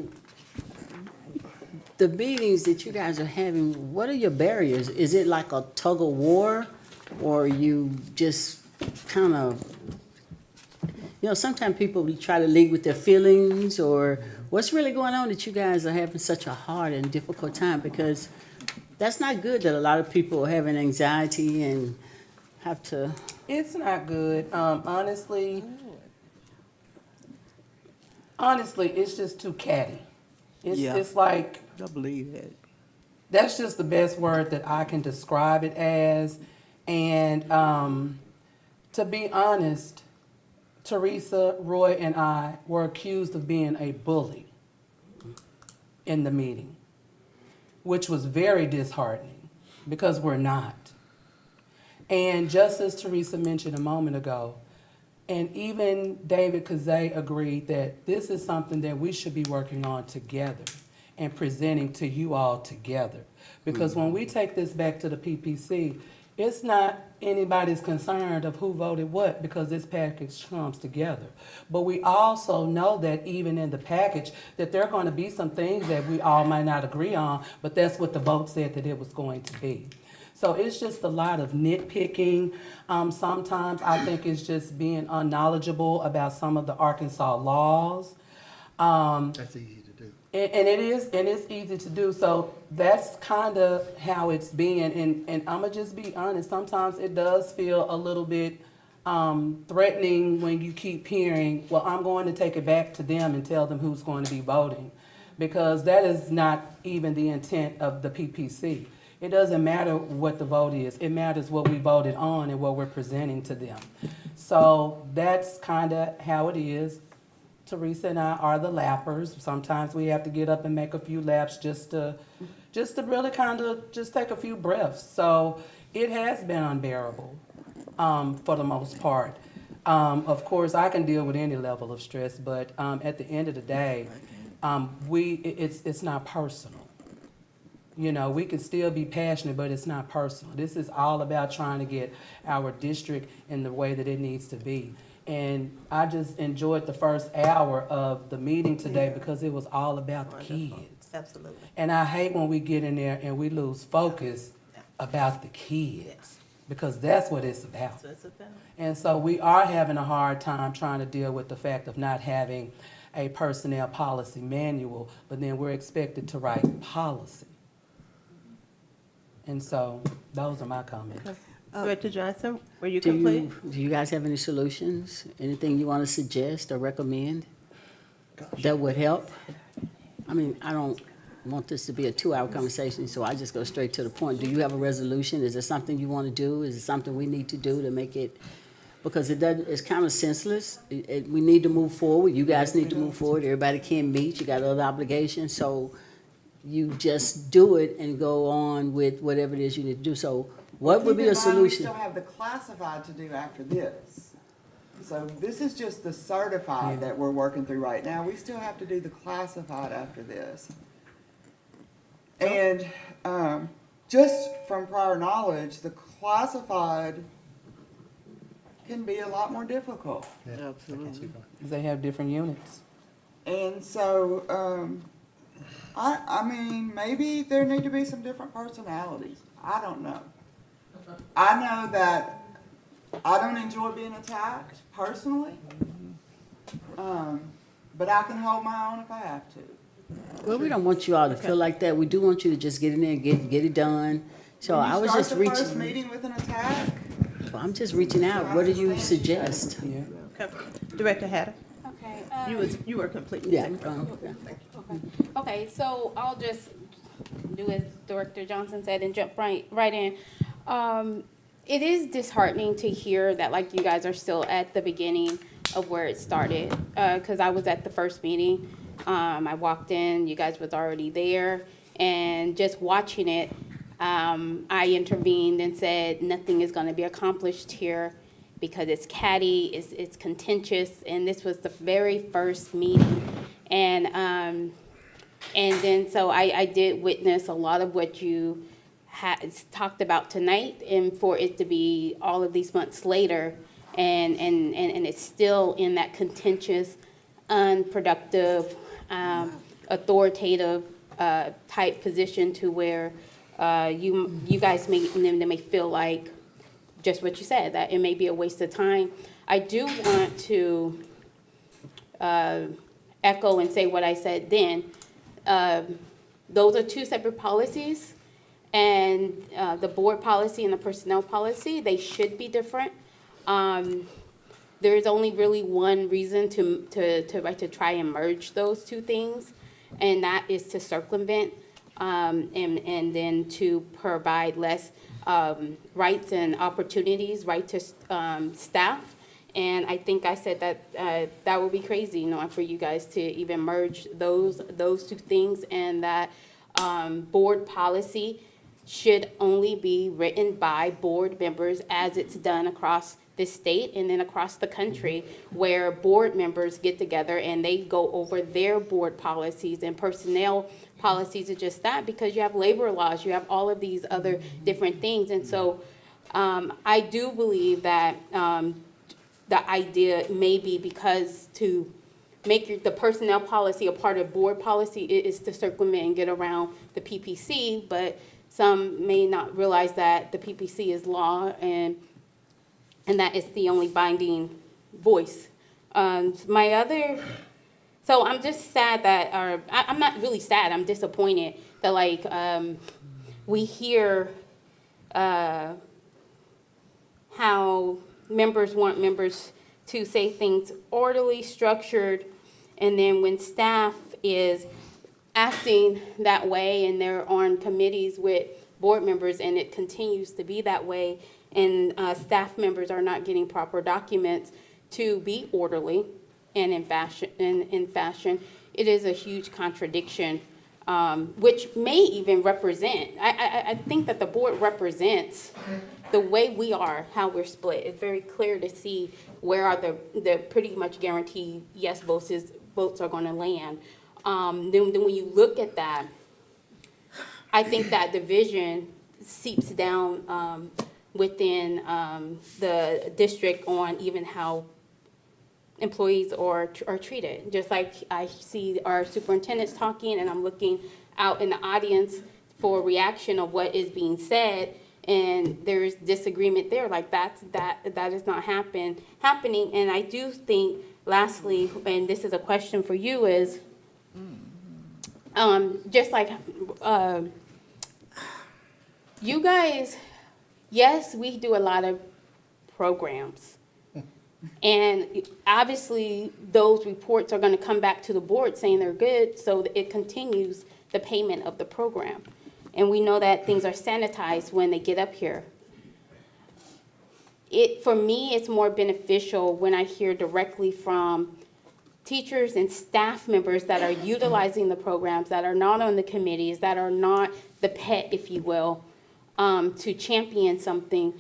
S5: the meetings that you guys are having, what are your barriers? Is it like a tug of war, or you just kind of, sometimes people try to lead with their feelings, or what's really going on that you guys are having such a hard and difficult time? Because that's not good that a lot of people are having anxiety and have to.
S16: It's not good. Honestly, it's just too catty. It's like,
S18: I believe that.
S16: that's just the best word that I can describe it as. And to be honest, Teresa, Roy, and I were accused of being a bully in the meeting, which was very disheartening because we're not. And just as Teresa mentioned a moment ago, and even David Kazay agreed that this is something that we should be working on together and presenting to you all together. Because when we take this back to the PPC, it's not anybody's concerned of who voted what, because this package comes together. But we also know that even in the package, that there are going to be some things that we all might not agree on, but that's what the vote said that it was going to be. So it's just a lot of nitpicking. Sometimes I think it's just being unknowledgeable about some of the Arkansas laws.
S17: That's easy to do.
S16: And it's easy to do. So that's kind of how it's been. And I'm gonna just be honest. Sometimes it does feel a little bit threatening when you keep hearing, well, I'm going to take it back to them and tell them who's going to be voting, because that is not even the intent of the PPC. It doesn't matter what the vote is. It matters what we voted on and what we're presenting to them. So that's kind of how it is. Teresa and I are the lappers. Sometimes we have to get up and make a few laps just to really kind of just take a few breaths. So it has been unbearable for the most part. Of course, I can deal with any level of stress, but at the end of the day, it's not personal. You know, we can still be passionate, but it's not personal. This is all about trying to get our district in the way that it needs to be. And I just enjoyed the first hour of the meeting today because it was all about the kids.
S1: Absolutely.
S16: And I hate when we get in there and we lose focus about the kids, because that's what it's about.
S1: That's what it's about.
S16: And so we are having a hard time trying to deal with the fact of not having a personnel policy manual, but then we're expected to write policy. And so, those are my comments.
S1: Director Johnson, were you
S5: Do
S1: complete?
S5: do you guys have any solutions? Anything you want to suggest or recommend that would help? I mean, I don't want this to be a 2-hour conversation, so I just go straight to the point. Do you have a resolution? Is there something you want to do? Is it something we need to do to make it, because it's kind of senseless. We need to move forward. You guys need to move forward. Everybody can't meet. You got other obligations, so you just do it and go on with whatever it is you need to do. So what would be a
S12: Keep in mind, we
S5: solution?
S12: still have the classified to do after this. So this is just the certified that we're working through right now. We still have to do the classified after this. And just from prior knowledge, the classified can be a lot more difficult.
S1: Absolutely.
S16: They have different units.
S12: And so, I mean, maybe there need to be some different personalities. I don't know. I know that I don't enjoy being attacked personally, but I can hold my own if I have to.
S5: Well, we don't want you all to feel like that. We do want you to just get in there and get it done. So I was just
S12: When you start the first
S5: reaching,
S12: meeting with an attack,
S5: well, I'm just reaching out. What do you suggest?
S1: Okay. Director Hatter,
S2: Okay.
S1: you were complete.
S5: Yeah.
S2: Okay, so I'll just do as Director Johnson said and jump right in. It is disheartening to hear that like you guys are still at the beginning of where it started, because I was at the first meeting. I walked in, you guys was already there, and just watching it, I intervened and said nothing is going to be accomplished here because it's catty, it's contentious, and this was the very first meeting. And then so I did witness a lot of what you talked about tonight, and for it to be all of these months later, and it's still in that contentious, unproductive, authoritative type position to where you guys may feel like just what you said, that it may be a waste of time. I do want to echo and say what I said then. Those are two separate policies, and the board policy and the personnel policy, they should be different. There's only really one reason to try and merge those two things, and that is to circumvent and then to provide less rights and opportunities, right to staff. And I think I said that that would be crazy, for you guys to even merge those two things, and that board policy should only be written by board members as it's done across the state and then across the country, where board members get together and they go over their board policies, and personnel policies are just that, because you have labor laws, you have all of these other different things. And so I do believe that the idea may be, because to make the personnel policy a part of board policy is to circumvent and get around the PPC, but some may not realize that the PPC is law, and that it's the only binding voice. So I'm just sad that, or I'm not really sad, I'm disappointed that we hear how members want members to say things orderly, structured, and then when staff is acting that way and they're on committees with board members and it continues to be that way, and staff members are not getting proper documents to be orderly and in fashion, it is a huge contradiction, which may even represent, I think that the board represents the way we are, how we're split. It's very clear to see where are the pretty much guaranteed yes votes are going to land. Then when you look at that, I think that division seeps down within the district on even how employees are treated. Just like I see our superintendents talking, and I'm looking out in the audience for reaction of what is being said, and there's disagreement there. Like that is not happening. And I do think lastly, and this is a question for you, is just like you guys, yes, we do a lot of programs. And obviously, those reports are going to come back to the board saying they're good, so that it continues the payment of the program. And we know that things are sanitized when they get up here. For me, it's more beneficial when I hear directly from teachers and staff members that are utilizing the programs, that are not on the committees, that are not the pet, if you will, to champion something,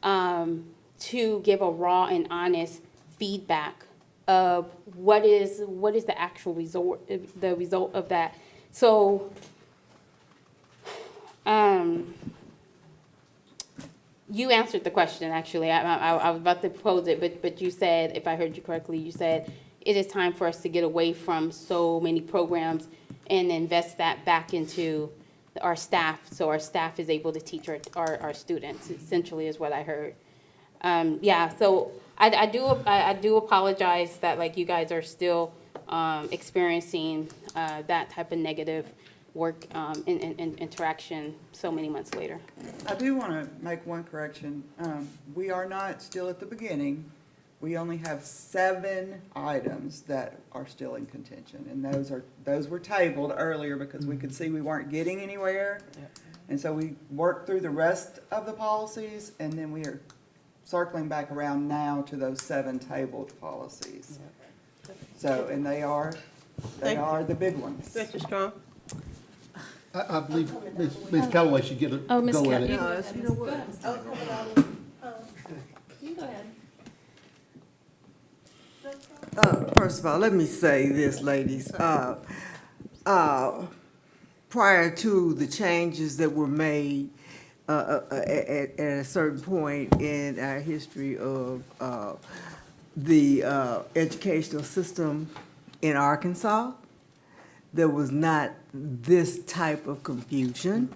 S2: to give a raw and honest feedback of what is the actual result of that. So, you answered the question, actually. I was about to pose it, but you said, if I heard you correctly, you said it is time for us to get away from so many programs and invest that back into our staff, so our staff is able to teach our students, essentially is what I heard. Yeah, so I do apologize that, like, you guys are still experiencing that type of negative work and interaction so many months later.
S12: I do want to make one correction. We are not still at the beginning. We only have 7 items that are still in contention, and those were tabled earlier because we could see we weren't getting anywhere. And so we worked through the rest of the policies, and then we are circling back around now to those 7 tabled policies. So, and they are the big ones.
S1: Mr. Strong?
S17: I believe Ms. Callaway should get a
S3: Oh, Ms.
S17: go at
S3: Callaway.
S17: it.
S1: You know what?
S2: You go ahead.
S19: First of all, let me say this, ladies. Prior to the changes that were made at a certain point in our history of the educational system in Arkansas, there was not this type of confusion.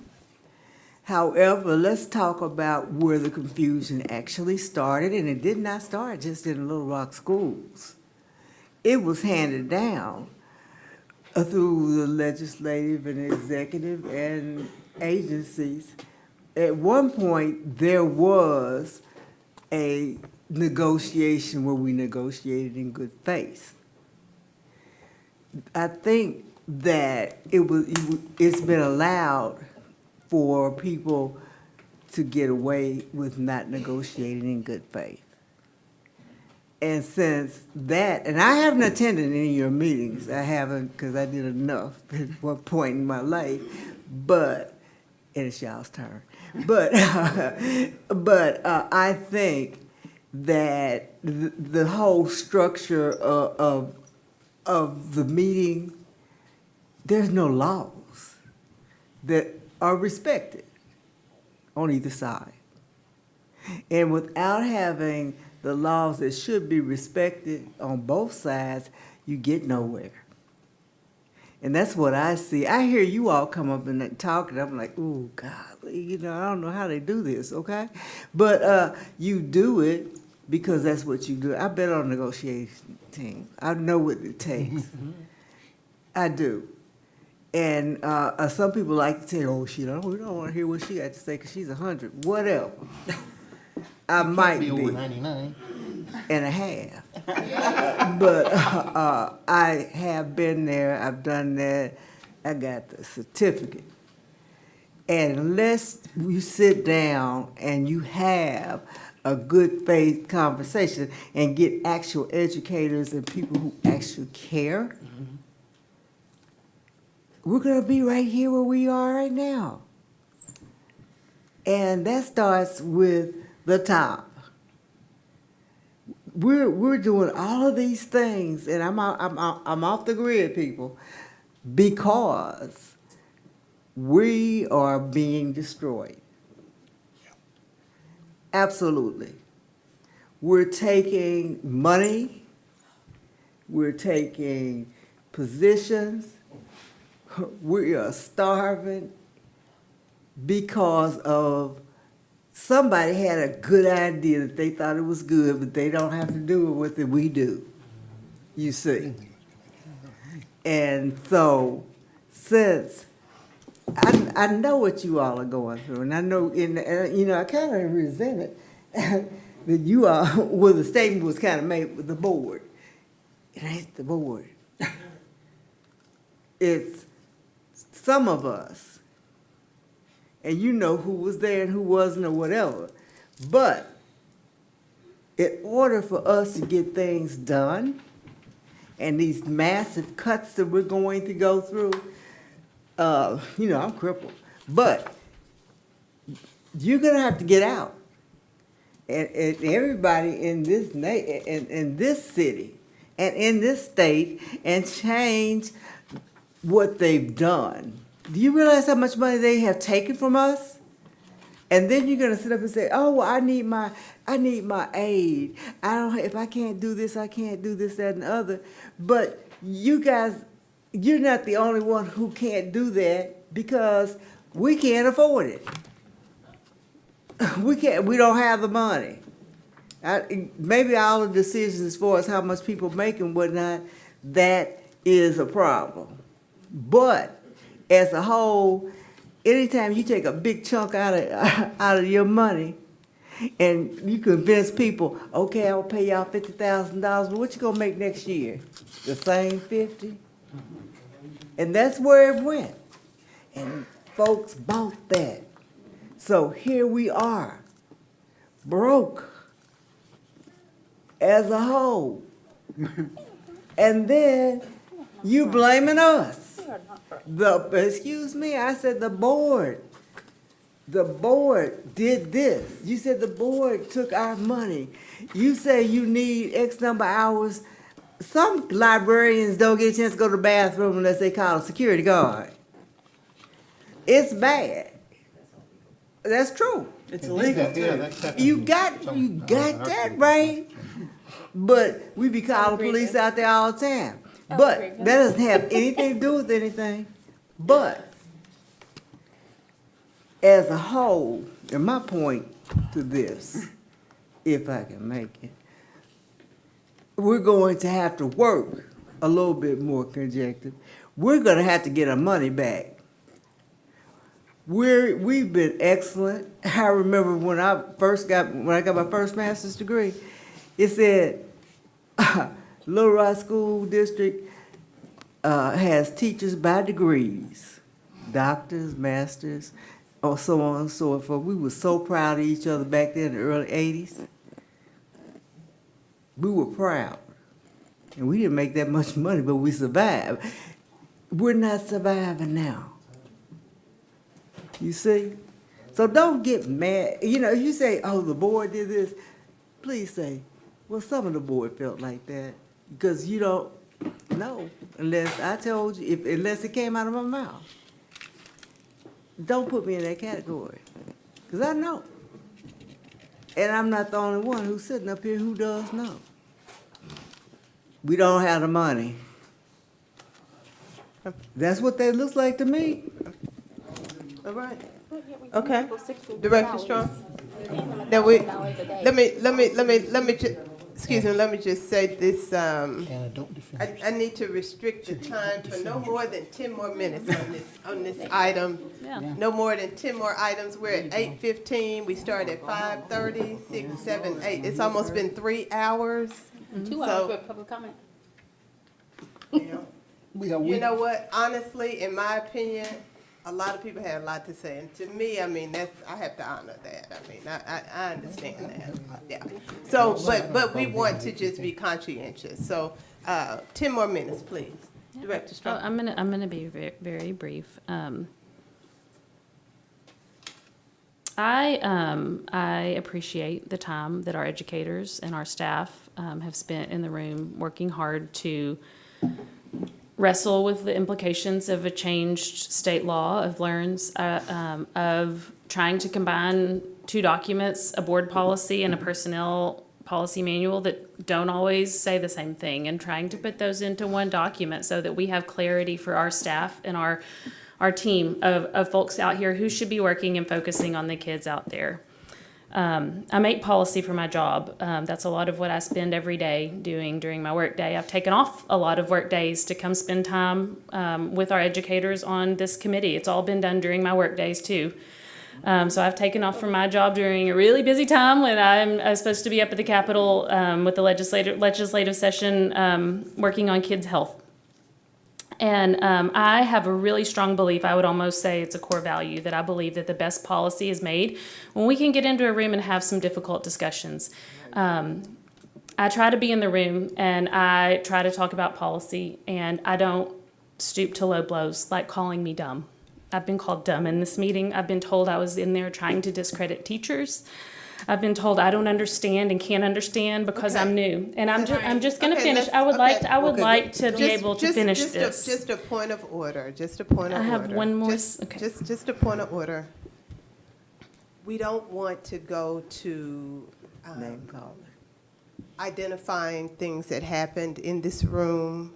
S19: However, let's talk about where the confusion actually started, and it did not start just in Little Rock schools. It was handed down through the legislative and executive and agencies. At one point, there was a negotiation where we negotiated in good faith. I think that it's been allowed for people to get away with not negotiating in good faith. And since that, and I haven't attended any of your meetings, I haven't because I did enough at one point in my life, but, and it's y'all's turn. But, I think that the whole structure of the meeting, there's no laws that are respected on either side. And without having the laws that should be respected on both sides, you get nowhere. And that's what I see. I hear you all come up and talk, and I'm like, ooh, golly, you know, I don't know how they do this, okay? But you do it because that's what you do. I've been on a negotiation team. I know what it takes. I do. And some people like to say, oh, we don't want to hear what she got to say because she's 100. Whatever. I might be
S17: over 99
S19: and a half. But I have been there. I've done that. I got the certificate. And unless you sit down and you have a good faith conversation and get actual educators and people who actually care, we're going to be right here where we are right now. And that starts with the top. We're doing all of these things, and I'm off the grid, people, because we are being destroyed. Absolutely. We're taking money, we're taking positions, we are starving because of somebody had a good idea that they thought it was good, but they don't have to do it with it, we do. you see. And so, since I know what you all are going through, and I know, I kind of resent it that you all, well, the statement was kind of made with the board. It ain't the board. It's some of us. And you know who was there and who wasn't or whatever. But in order for us to get things done, and these massive cuts that we're going to go through, I'm crippled. But you're gonna have to get out. And everybody in this in this city and in this state and change what they've done. Do you realize how much money they have taken from us? And then you're gonna sit up and say, "Oh, well, I need my aid. If I can't do this, I can't do this, that, and the other." But you guys, you're not the only one who can't do that because we can't afford it. We don't have the money. Maybe all the decisions as far as how much people make and whatnot, that is a problem. But as a whole, anytime you take a big chunk out of your money and you convince people, okay, I'll pay y'all $50,000, but what you gonna make next year? The same 50? And that's where it went. And folks bought that. So here we are, broke as a whole. And then you blaming us. Excuse me, I said the board. The board did this. You said the board took our money. You say you need X number of hours. Some librarians don't get a chance to go to the bathroom unless they call a security guard. It's bad. That's true.
S4: It's illegal too.
S19: You got that right. But we be calling police out there all the time. But that doesn't have anything to do with anything. But as a whole, and my point to this, if I can make it, we're going to have to work a little bit more conjective. We're going to have to get our money back. We've been excellent. I remember when I got my first master's degree, it said Little Rock School District has teachers by degrees, doctors, masters, or so on and so forth. We were so proud of each other back then in the early 80s. We were proud. And we didn't make that much money, but we survived. We're not surviving now. You see? So don't get mad. If you say, oh, the board did this, please say, well, some of the board felt like that. Because you don't know unless I told you, unless it came out of my mouth. Don't put me in that category. Because I know. And I'm not the only one who's sitting up here who does know. We don't have the money. That's what that looks like to me.
S1: All right. Okay. Director Strong. Let me just say this. I need to restrict the time to no more than 10 more minutes on this item.
S3: Yeah.
S1: No more than 10 more items. We're at 8:15. We started at 5:30, 6, 7, 8. It's almost been 3 hours.
S2: 2 hours for public comment.
S1: You know what? Honestly, in my opinion, a lot of people had a lot to say, and to me, I mean, I have to honor that. I mean, I understand that. Yeah. So, but we want to just be conscientious. So, 10 more minutes, please. Director Strong.
S3: I'm gonna be very, very brief. I appreciate the time that our educators and our staff have spent in the room working hard to wrestle with the implications of a changed state law of LRNs, of trying to combine two documents, a board policy and a personnel policy manual that don't always say the same thing, and trying to put those into one document so that we have clarity for our staff and our team of folks out here who should be working and focusing on the kids out there. I make policy for my job. That's a lot of what I spend every day doing during my work day. I've taken off a lot of work days to come spend time with our educators on this committee. It's all been done during my work days too. So I've taken off from my job during a really busy time when I was supposed to be up at the Capitol with the legislative session working on kids' health. And I have a really strong belief, I would almost say it's a core value, that I believe that the best policy is made when we can get into a room and have some difficult discussions. I try to be in the room and I try to talk about policy, and I don't stoop to low blows like calling me dumb. I've been called dumb in this meeting. I've been told I was in there trying to discredit teachers. I've been told I don't understand and can't understand because I'm new. And I'm just going to finish. I would like to be able to finish this.
S1: Just a point of order. Just a point of order.
S3: I have one more.
S1: Just a point of order. We don't want to go to
S19: Name calling.
S1: identifying things that happened in this room.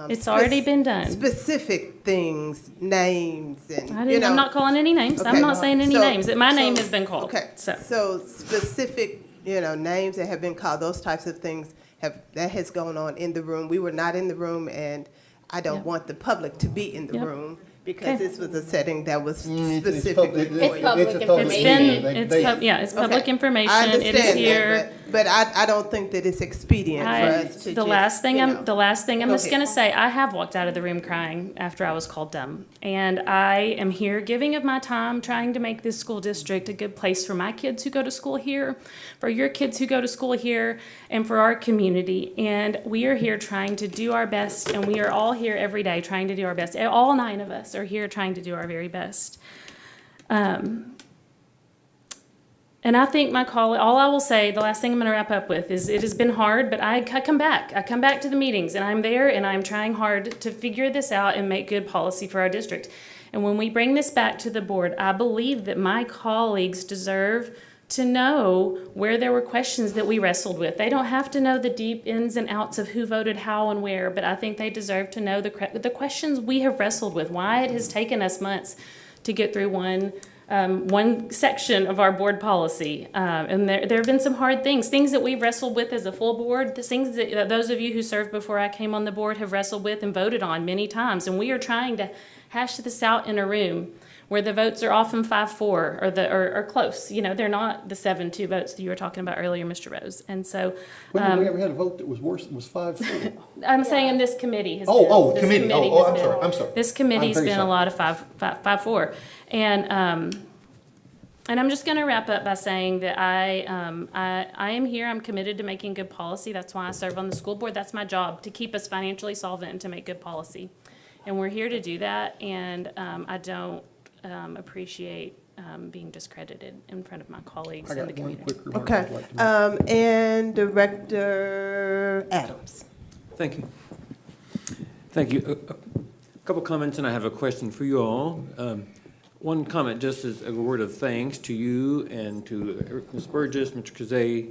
S3: It's already been done.
S1: Specific things, names, and
S3: I'm not calling any names.
S1: Okay.
S3: I'm not saying any names. My name has been called.
S1: Okay. So specific, names that have been called, those types of things that has gone on in the room. We were not in the room, and I don't want the public to be in the room because this was a setting that was specifically for you.
S2: It's public information.
S3: It's public information.
S1: I understand
S3: It is here.
S1: but I don't think that it's expedient for us to
S3: The last thing I'm
S1: Go
S3: just
S1: ahead.
S3: gonna say, I have walked out of the room crying after I was called dumb. And I am here giving of my time, trying to make this school district a good place for my kids who go to school here, for your kids who go to school here, and for our community. And we are here trying to do our best, and we are all here every day trying to do our best. All 9 of us are here trying to do our very best. And I think all I will say, the last thing I'm going to wrap up with is it has been hard, but I come back. I come back to the meetings, and I'm there, and I'm trying hard to figure this out and make good policy for our district. And when we bring this back to the board, I believe that my colleagues deserve to know where there were questions that we wrestled with. They don't have to know the deep ins and outs of who voted how and where, but I think they deserve to know the questions we have wrestled with, why it has taken us months to get through one section of our board policy. And there have been some hard things that we've wrestled with as a full board, the things that those of you who served before I came on the board have wrestled with and voted on many times. And we are trying to hash this out in a room where the votes are often 5-4 or close. They're not the 7-2 votes that you were talking about earlier, Mr. Rose. And so
S17: When have we ever had a vote that was worse than was 5-4?
S3: I'm saying this committee has
S17: committee. I'm sorry.
S3: This committee's been a lot of 5-4. And I'm just going to wrap up by saying that I am here. I'm committed to making good policy. That's why I serve on the school board. That's my job, to keep us financially solvent and to make good policy. And we're here to do that. And I don't appreciate being discredited in front of my colleagues in the community.
S17: Quick remark
S1: Okay.
S17: I'd like to make.
S1: And Director Adams.
S20: Thank you. Thank you. A couple comments, and I have a question for you all. One comment, just as a word of thanks to you and to Ms. Burgess, Mr. Kazay,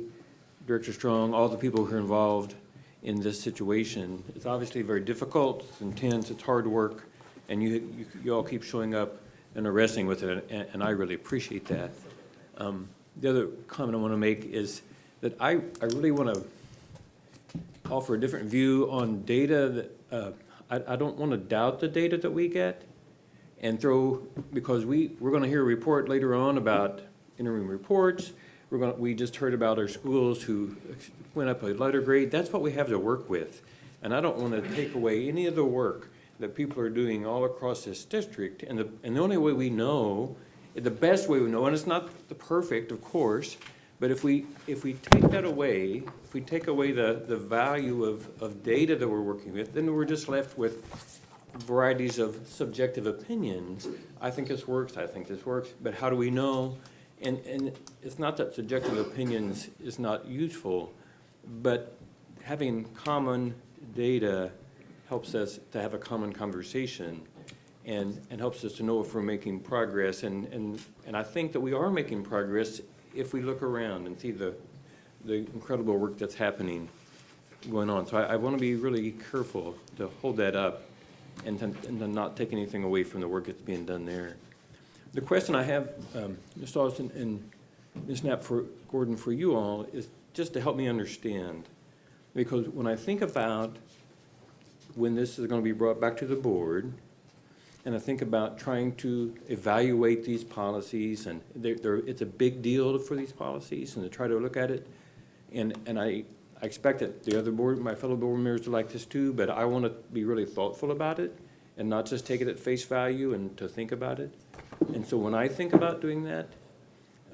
S20: Director Strong, all the people who are involved in this situation. It's obviously very difficult, it's intense, it's hard work, and you all keep showing up and are wrestling with it, and I really appreciate that. The other comment I want to make is that I really want to offer a different view on data that I don't want to doubt the data that we get and because we're going to hear a report later on about interim reports. We just heard about our schools who went up a letter grade. That's what we have to work with. And I don't want to take away any of the work that people are doing all across this district. And the only way we know, the best way we know, and it's not the perfect, of course, but if we take that away, if we take away the value of data that we're working with, then we're just left with varieties of subjective opinions. I think this works, I think this works, but how do we know? And it's not that subjective opinions is not useful, but having common data helps us to have a common conversation and helps us to know if we're making progress. And I think that we are making progress if we look around and see the incredible work that's happening going on. So I want to be really careful to hold that up and to not take anything away from the work that's being done there. The question I have, Mr. Austin, and Ms. Knapp, Gordon, for you all, is just to help me understand. Because when I think about when this is going to be brought back to the board, and I think about trying to evaluate these policies, and it's a big deal for these policies, and to try to look at it. And I expect that the other my fellow board members will like this too, but I want to be really thoughtful about it and not just take it at face value and to think about it. And so when I think about doing that,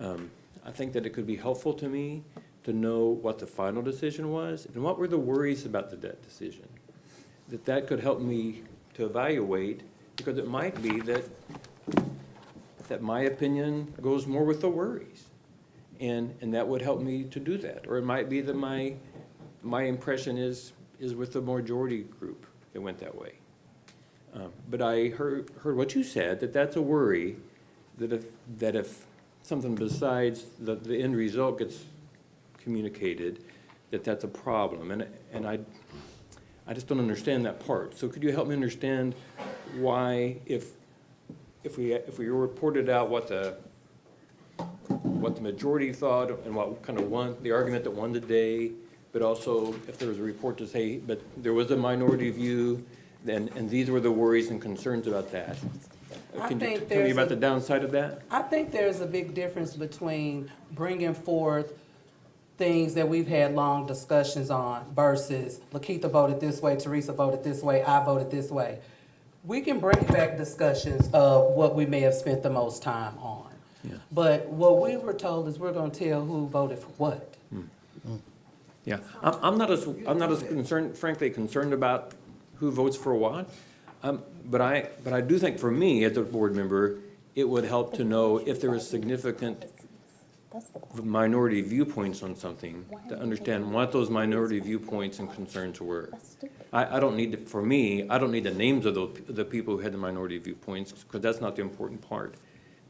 S20: I think that it could be helpful to me to know what the final decision was and what were the worries about that decision. That could help me to evaluate, because it might be that my opinion goes more with the worries. And that would help me to do that. Or it might be that my impression is with the majority group that went that way. But I heard what you said, that's a worry, that if something besides the end result gets communicated, that's a problem. And I just don't understand that part. So could you help me understand why, if we reported out what the majority thought and what kind of won, the argument that won the day, but also if there was a report to say, but there was a minority view, and these were the worries and concerns about that. Can you tell me about the downside of that?
S16: I think there's a big difference between bringing forth things that we've had long discussions on versus Lakeitha voted this way, Teresa voted this way, I voted this way. We can bring back discussions of what we may have spent the most time on.
S20: Yeah.
S16: But what we were told is we're going to tell who voted for what.
S20: Yeah, I'm not as concerned, frankly, concerned about who votes for what. But I do think for me as a board member, it would help to know if there is significant minority viewpoints on something, to understand what those minority viewpoints and concerns were. I don't need for me, I don't need the names of the people who had the minority viewpoints, because that's not the important part.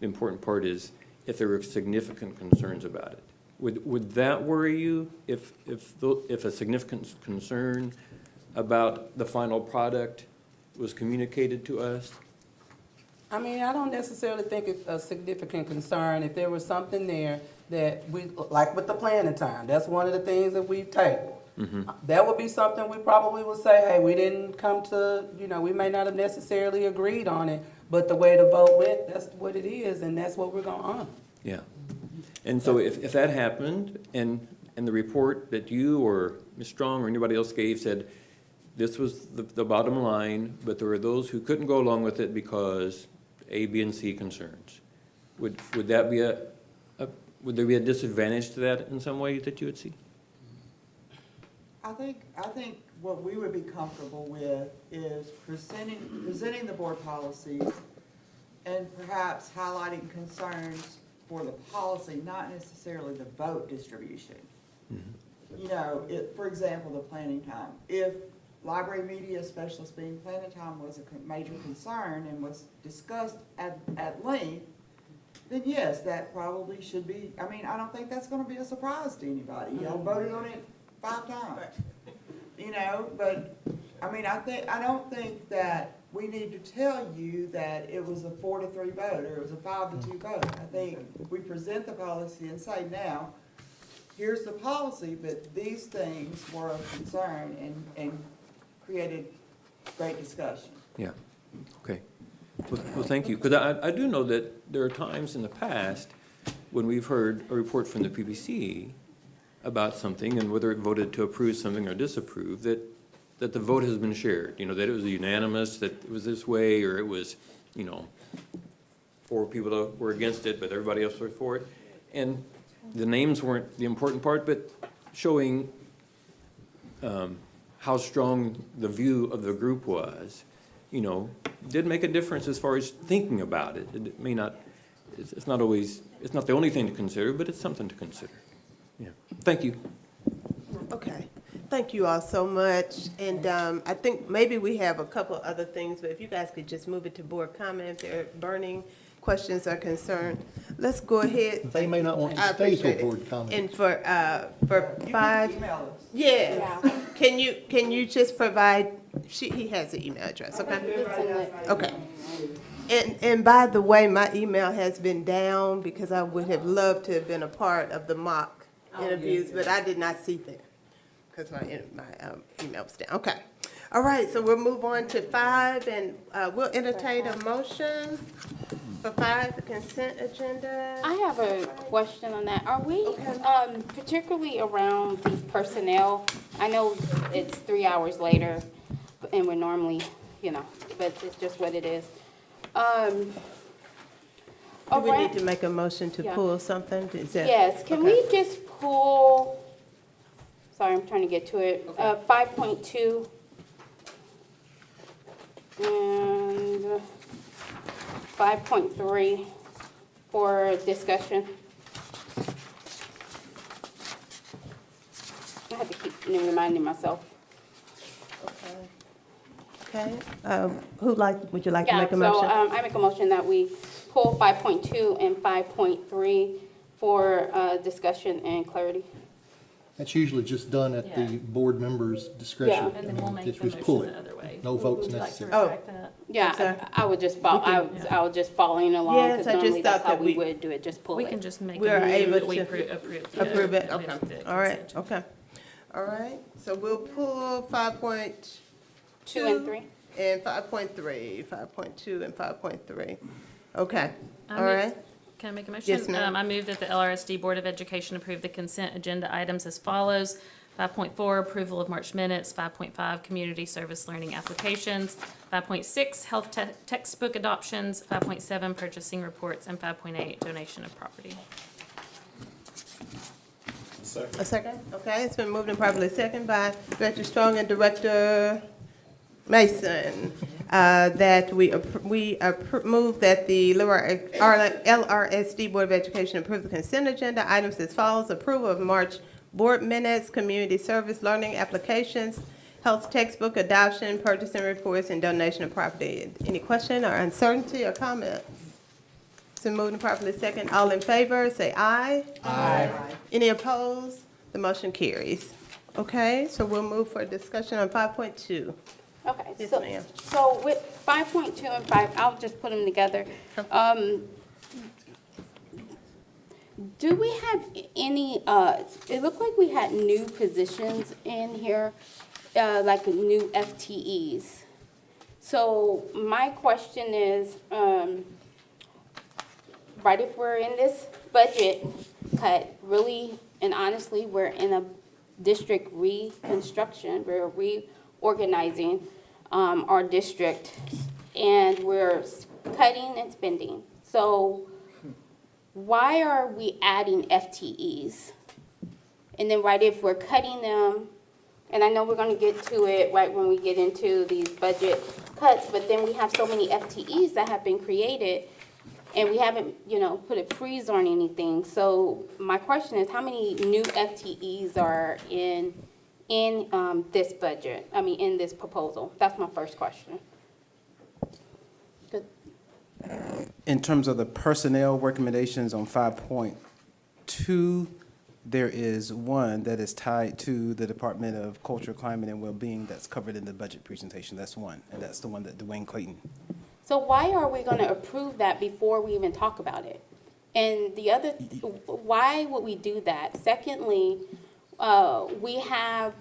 S20: The important part is if there were significant concerns about it. Would that worry you if a significant concern about the final product was communicated to us?
S16: I mean, I don't necessarily think it's a significant concern. If there was something there that we, like with the planning time, that's one of the things that we've tabled.
S20: Mm-hmm.
S16: That would be something we probably would say, hey, we didn't come to, we may not have necessarily agreed on it, but the way the vote went, that's what it is, and that's what we're going to honor.
S20: Yeah. And so if that happened, and the report that you or Ms. Strong or anybody else gave said, this was the bottom line, but there were those who couldn't go along with it because A, B, and C concerns. Would that be would there be a disadvantage to that in some way that you would see?
S12: I think what we would be comfortable with is presenting the board policies and perhaps highlighting concerns for the policy, not necessarily the vote distribution. Mm-hmm. For example, the planning time. If library media specialist being planning time was a major concern and was discussed at length, then yes, that probably should be, I don't think that's gonna be a surprise to anybody. Y'all voted on it 5 times. But, I don't think that we need to tell you that it was a 4-3 vote or it was a 5-2 vote. I think we present the policy and say, now, here's the policy, but these things were of concern and created great discussion.
S20: Yeah, okay. Well, thank you, because I do know that there are times in the past when we've heard a report from the PBC about something, and whether it voted to approve something or disapprove, that the vote has been shared, that it was unanimous, that it was this way, or it was, 4 people that were against it, but everybody else was for it. And the names weren't the important part, but showing how strong the view of the group was, did make a difference as far as thinking about it. It may not, it's not the only thing to consider, but it's something to consider. Yeah, thank you.
S1: Okay, thank you all so much. And I think maybe we have a couple other things, but if you guys could just move it to board comment, if there are burning questions or concerns. Let's go ahead.
S17: They may not want to stay till board comment.
S1: And for 5,
S12: Email us.
S1: yeah. Can you just provide, he has the email address, okay? Okay. And by the way, my email has been down because I would have loved to have been a part of the mock interviews, but I did not see them because my email was down. Okay. All right, so we'll move on to 5, and we'll entertain a motion for 5, the consent agenda.
S2: I have a question on that. Are we, particularly around these personnel, I know it's 3 hours later, and we're normally, but it's just what it is.
S1: Do we need to make a motion to pull something?
S2: Yes, can we just pull, sorry, I'm trying to get to it, 5.2 and 5.3 for discussion? I have to keep reminding myself.
S1: Okay. Would you like to make a
S2: Yeah,
S1: motion?
S2: so I make a motion that we pull 5.2 and 5.3 for discussion and clarity.
S17: That's usually just done at the board member's discretion.
S2: Yeah.
S3: And then we'll make
S17: Just
S3: the motion
S17: pull it.
S3: the other way.
S17: No votes
S3: Would you like to
S17: necessary.
S3: retract that?
S2: Yeah, I would just follow, I was just following along,
S1: Yes,
S2: because
S1: I just
S2: normally that's
S1: thought
S2: how
S1: that
S2: we
S1: we-
S2: would do it, just pull it.
S3: We can just make
S1: We are
S3: a
S1: able
S3: move that we
S1: to
S3: approve
S1: it,
S3: the
S1: okay. All right, okay. All right, so we'll pull 5.2.
S2: 2 and 3.
S1: And 5.3, 5.2 and 5.3. Okay,
S3: I
S1: all
S3: move-
S1: right.
S3: Can I make a motion?
S1: Yes, ma'am.
S3: I move that the LRSD Board of Education approve the consent agenda items as follows. 5.4, approval of March minutes. 5.5, community service learning applications. 5.6, health textbook adoptions. 5.7, purchasing reports. And 5.8, donation of property.
S1: A second? Okay, it's been moved and properly second by Director Strong and Director Mason, that we move that the LRSD Board of Education approve the consent agenda items as follows: approval of March board minutes, community service learning applications, health textbook adoption, purchasing reports, and donation of property. Any question or uncertainty or comments? It's been moved and properly second. All in favor, say aye. Aye. Any opposed? The motion carries. Okay, so we'll move for discussion on 5.2.
S2: Okay,
S1: Yes,
S2: so,
S1: ma'am.
S2: so with 5.2 and 5, I'll just put them together. Do we have any, it looked like we had new positions in here, like new FTEs. So my question is, right, if we're in this budget cut, really and honestly, we're in a district reconstruction, we're reorganizing our district, and we're cutting and spending. So why are we adding FTEs? And then, right, if we're cutting them, and I know we're gonna get to it right when we get into these budget cuts, but then we have so many FTEs that have been created, and we haven't, put a freeze on anything. So my question is, how many new FTEs are in this budget? I mean, in this proposal? That's my first question. Good.
S18: In terms of the personnel recommendations on 5.2, there is one that is tied to the Department of Culture, Climate, and Wellbeing that's covered in the budget presentation. That's one, and that's the one that Dwayne Clayton.
S2: So why are we going to approve that before we even talk about it? And the other, why would we do that? Secondly, we're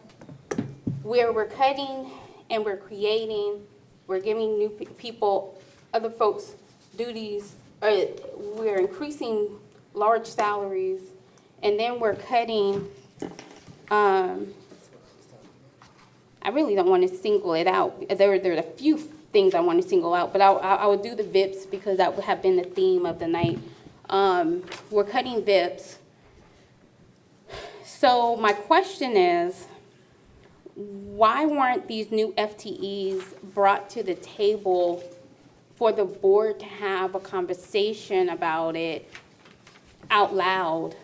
S2: cutting and we're creating, we're giving new people, other folks duties, we're increasing large salaries, and then we're cutting, I really don't want to single it out. There are a few things I want to single out, but I would do the VIPs because that would have been the theme of the night. We're cutting VIPs. So my question is, why weren't these new FTEs brought to the table for the board to have a conversation about it out loud,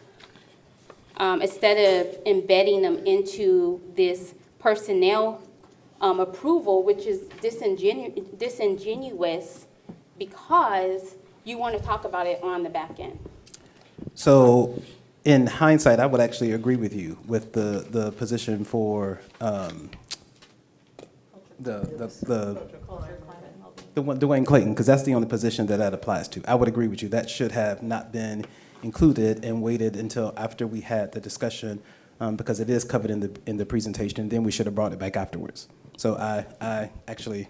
S2: instead of embedding them into this personnel approval, which is disingenuous because you want to talk about it on the back end?
S18: So in hindsight, I would actually agree with you with the position for the The one, Dwayne Clayton, because that's the only position that applies to. I would agree with you. That should have not been included and waited until after we had the discussion, because it is covered in the presentation. Then we should have brought it back afterwards. So I actually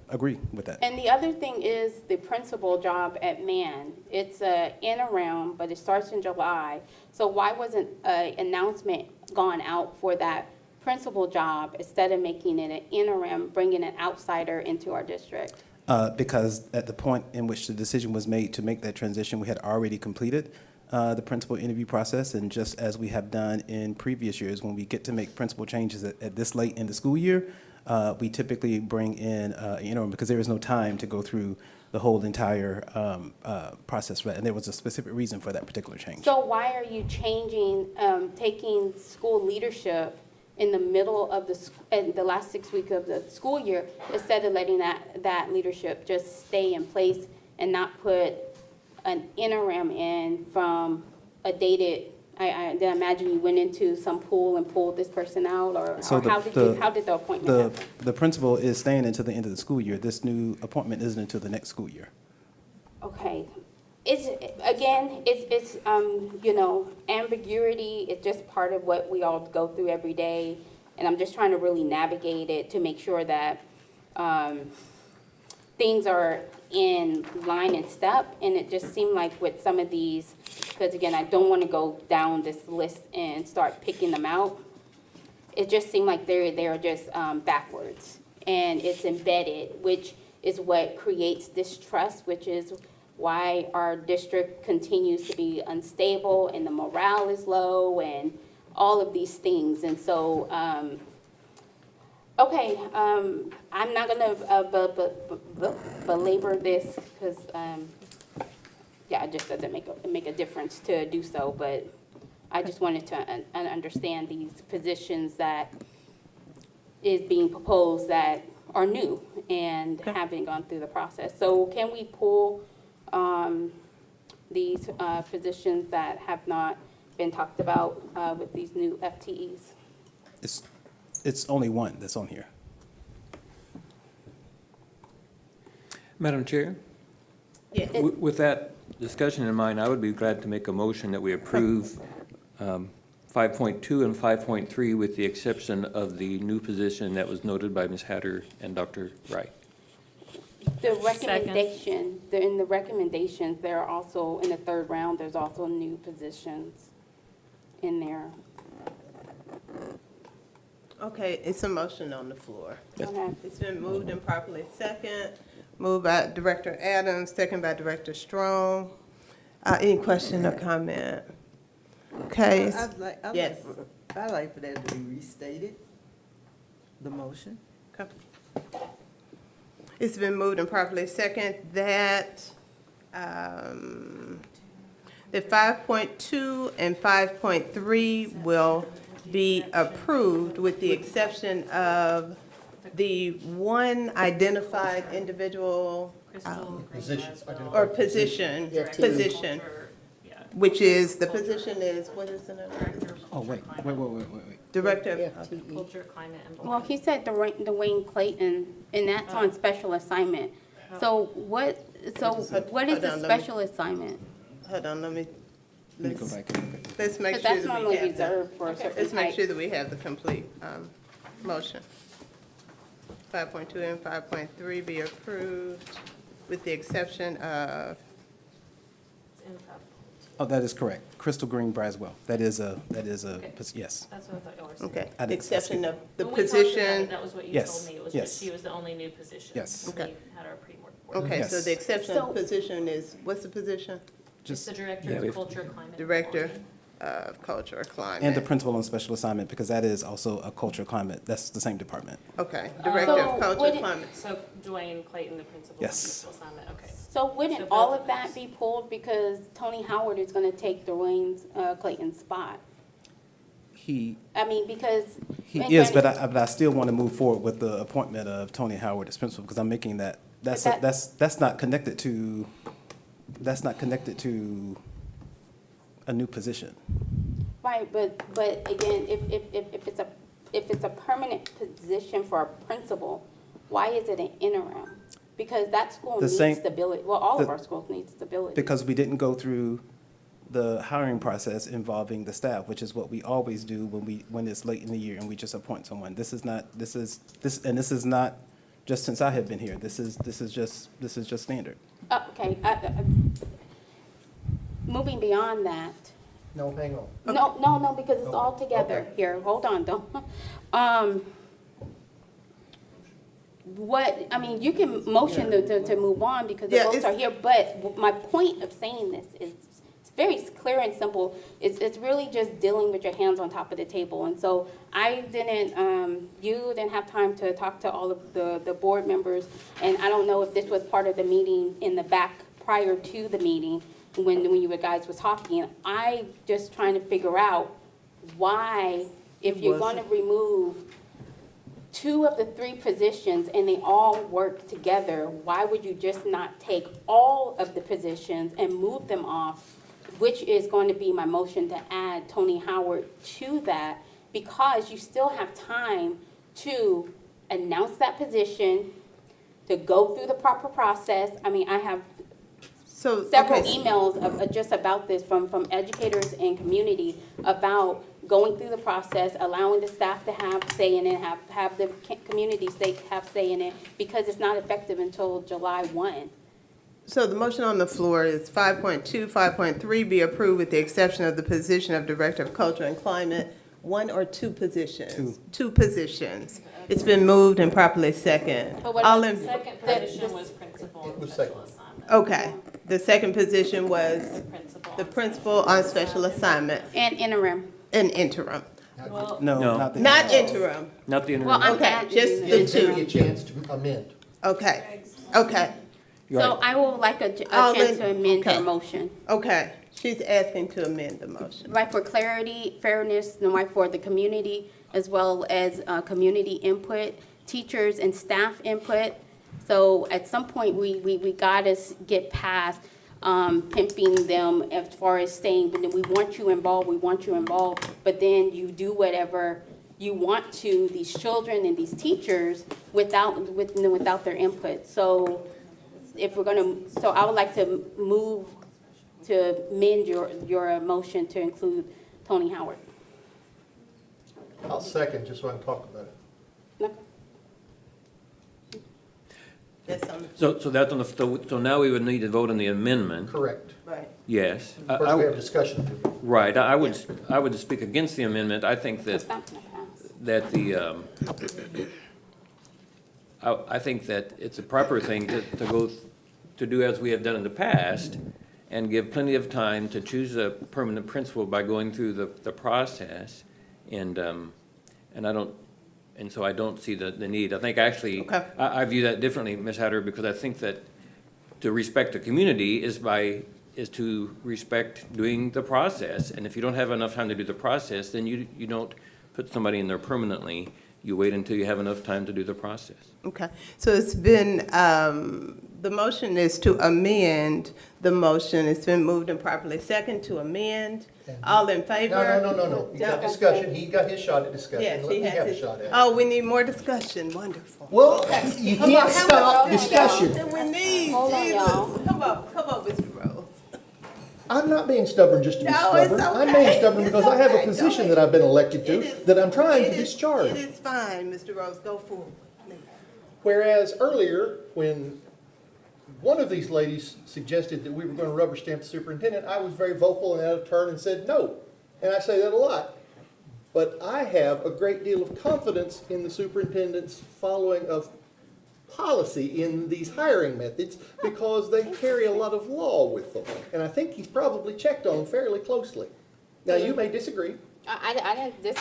S18: agree with that.
S2: And the other thing is the principal job at Man. It's a interim, but it starts in July. So why wasn't an announcement gone out for that principal job instead of making it an interim, bringing an outsider into our district?
S18: Because at the point in which the decision was made to make that transition, we had already completed the principal interview process. And just as we have done in previous years, when we get to make principal changes at this late in the school year, we typically bring in an interim because there is no time to go through the whole entire process for that. And there was a specific reason for that particular change.
S2: So why are you changing, taking school leadership in the middle of the last 6 weeks of the school year instead of letting that leadership just stay in place and not put an interim in from a dated? I then imagine you went into some pool and pulled this person out, or how did the appointment happen?
S18: The principal is staying until the end of the school year. This new appointment isn't until the next school year.
S2: Okay. It's ambiguity. It's just part of what we all go through every day. And I'm just trying to really navigate it to make sure that things are in line and step. And it just seemed like with some of these, because again, I don't want to go down this list and start picking them out. It just seemed like they're just backwards. And it's embedded, which is what creates distrust, which is why our district continues to be unstable and the morale is low and all of these things. And so, I'm not gonna belabor this because, it just doesn't make a difference to do so. But I just wanted to understand these positions that is being proposed that are new and haven't gone through the process. So can we pull these positions that have not been talked about with these new FTEs?
S18: It's only one that's on here.
S20: Madam Chair?
S2: Yes.
S20: With that discussion in mind, I would be glad to make a motion that we approve 5.2 and 5.3 with the exception of the new position that was noted by Ms. Hatter and Dr. Wright.
S2: The recommendation, in the recommendations, there are also, in the third round, there's also new positions in there.
S1: Okay, it's a motion on the floor.
S2: Okay.
S1: It's been moved and properly second. Moved by Director Adams, second by Director Strong. Any question or comment? Okay. Yes.
S7: I'd like for that to be restated, the motion.
S1: Okay. It's been moved and properly second that the 5.2 and 5.3 will be approved with the exception of the one identified individual or position, which is, the position is, what is the name?
S18: Oh, wait.
S1: Director.
S3: Culture, climate, and.
S2: Well, he said Dwayne Clayton, and that's on special assignment. So what is the special assignment?
S1: Hold on, let's make
S2: Because
S1: sure
S2: that's
S1: that
S2: normally
S1: we have
S2: reserved for a certain
S1: let's make
S2: type.
S1: sure that we have the complete motion. 5.2 and 5.3 be approved with the exception of,
S18: Oh, that is correct. Crystal Green Braswell. That is a, yes.
S3: That's what I thought y'all were saying.
S1: okay,
S18: I didn't-
S1: exception of the
S3: When we talked about it,
S1: position.
S3: that was what you
S18: Yes,
S3: told me. It was
S18: yes.
S3: just she was the only new position.
S18: Yes.
S3: when we
S1: Okay.
S3: had our pre-board.
S1: Okay, so
S18: Yes.
S1: the exception of position is, what's the position?
S3: Just the director
S20: Yeah,
S3: of
S20: we've-
S3: culture, climate.
S1: Director of Culture or Climate.
S18: And the principal on special assignment, because that is also a culture climate. That's the same department.
S1: Okay, Director of
S2: So
S1: Culture
S2: would
S1: and
S2: it-
S1: Climate.
S3: So Dwayne Clayton, the principal.
S18: Yes.
S3: Special assignment, okay.
S2: So wouldn't
S3: So
S2: all
S3: both
S2: of that be pulled because Tony Howard is gonna take Dwayne Clayton's spot? I mean, because.
S18: He is, but I still want to move forward with the appointment of Tony Howard as principal, because I'm making that's not connected to a new position.
S2: Right, but again, if it's a permanent position for a principal, why is it an interim? Because that school
S18: The
S2: needs
S18: same-
S2: stability. Well, all of
S18: the-
S2: our schools need stability.
S18: Because we didn't go through the hiring process involving the staff, which is what we always do when it's late in the year and we just appoint someone. This is not just since I have been here. This is just standard.
S2: Okay, moving beyond that.
S17: No, hang on.
S2: No, because it's all together
S17: Okay.
S2: here. Hold on, though. You can motion to move on because the
S1: Yeah,
S2: votes
S1: it's-
S2: are here, but my point of saying this is it's very clear and simple. It's really just dealing with your hands on top of the table. And so you didn't have time to talk to all of the board members, and I don't know if this was part of the meeting in the back prior to the meeting when you guys was talking. I just trying to figure out why, if you're going to remove 2 of the 3 positions and they all work together, why would you just not take all of the positions and move them off, which is going to be my motion to add Tony Howard to that, because you still have time to announce that position, to go through the proper process. I mean, I have several emails of just about this from educators and community about going through the process, allowing the staff to have say in it, have the community have say in it, because it's not effective until July 1.
S1: So the motion on the floor is 5.2, 5.3 be approved with the exception of the position of Director of Culture and Climate. 1 or 2 positions? 2 positions. It's been moved and properly second.
S3: But what
S1: All
S3: about
S1: in-
S3: the second position was principal
S17: It was
S3: special
S17: second.
S3: assignment.
S1: Okay, the second position was the principal on special assignment
S2: And interim.
S1: and interim.
S3: Well,
S18: No,
S20: No.
S18: not the.
S1: Not interim.
S20: Not the interim.
S2: Well, I'm
S1: Okay,
S2: adding
S1: just
S2: that.
S1: the
S17: Give Tammy a
S1: 2.
S17: chance to amend.
S1: Okay, okay,
S18: You're
S2: So
S18: right.
S2: I would like a
S1: All
S2: chance
S1: in-
S2: to amend
S1: okay.
S2: your motion.
S1: okay. She's asking to amend the motion.
S2: Right, for clarity, fairness, and right for the community, as well as community input, teachers and staff input. So at some point, we gotta get past pimping them as far as saying, but then we want you involved, but then you do whatever you want to these children and these teachers without their input. So if we're gonna, so I would like to move to amend your motion to include Tony Howard.
S17: I'll second, just so I can talk about it.
S2: Okay.
S1: That's on the,
S20: So that's on the, so now we would need to vote on the amendment.
S17: Correct.
S1: right.
S20: Yes.
S17: First, we have discussion to do.
S20: Right, I would speak against the amendment. I think that,
S2: It's not gonna pass.
S20: that I think that it's a proper thing to do as we have done in the past and give plenty of time to choose a permanent principal by going through the process. And so I don't see the need. I think actually,
S1: Okay.
S20: I view that differently, Ms. Hatter, because I think that to respect the community is to respect doing the process. And if you don't have enough time to do the process, then you don't put somebody in there permanently. You wait until you have enough time to do the process.
S1: Okay, so it's been, the motion is to amend the motion. It's been moved and properly second to amend. All in favor?
S17: No. You got discussion, he got his shot at discussion.
S1: Yes,
S17: Let
S1: he
S17: me
S1: has
S17: have a
S1: it.
S17: shot at it.
S1: Oh, we need more discussion. Wonderful.
S17: Well, you
S1: Come on,
S17: can't
S1: how
S17: stop
S1: much-
S17: discussion.
S1: We need,
S2: Hold on,
S1: Jesus.
S2: y'all.
S1: Come on, Mr. Rose.
S17: I'm not being stubborn just to be
S1: No, it's
S17: stubborn. I'm
S1: okay.
S17: being stubborn
S1: It's
S17: because I have a
S1: okay.
S17: position that I've been elected
S1: It
S17: to
S1: is-
S17: that I'm trying to
S1: It is
S17: discharge.
S1: fine, Mr. Rose, go forward. please.
S17: Whereas earlier, when one of these ladies suggested that we were going to rubber stamp the superintendent, I was very vocal and out of turn and said no. And I say that a lot. But I have a great deal of confidence in the superintendent's following of policy in these hiring methods because they carry a lot of law with them. And I think he's probably checked on fairly closely. Now, you may disagree,
S2: I didn't,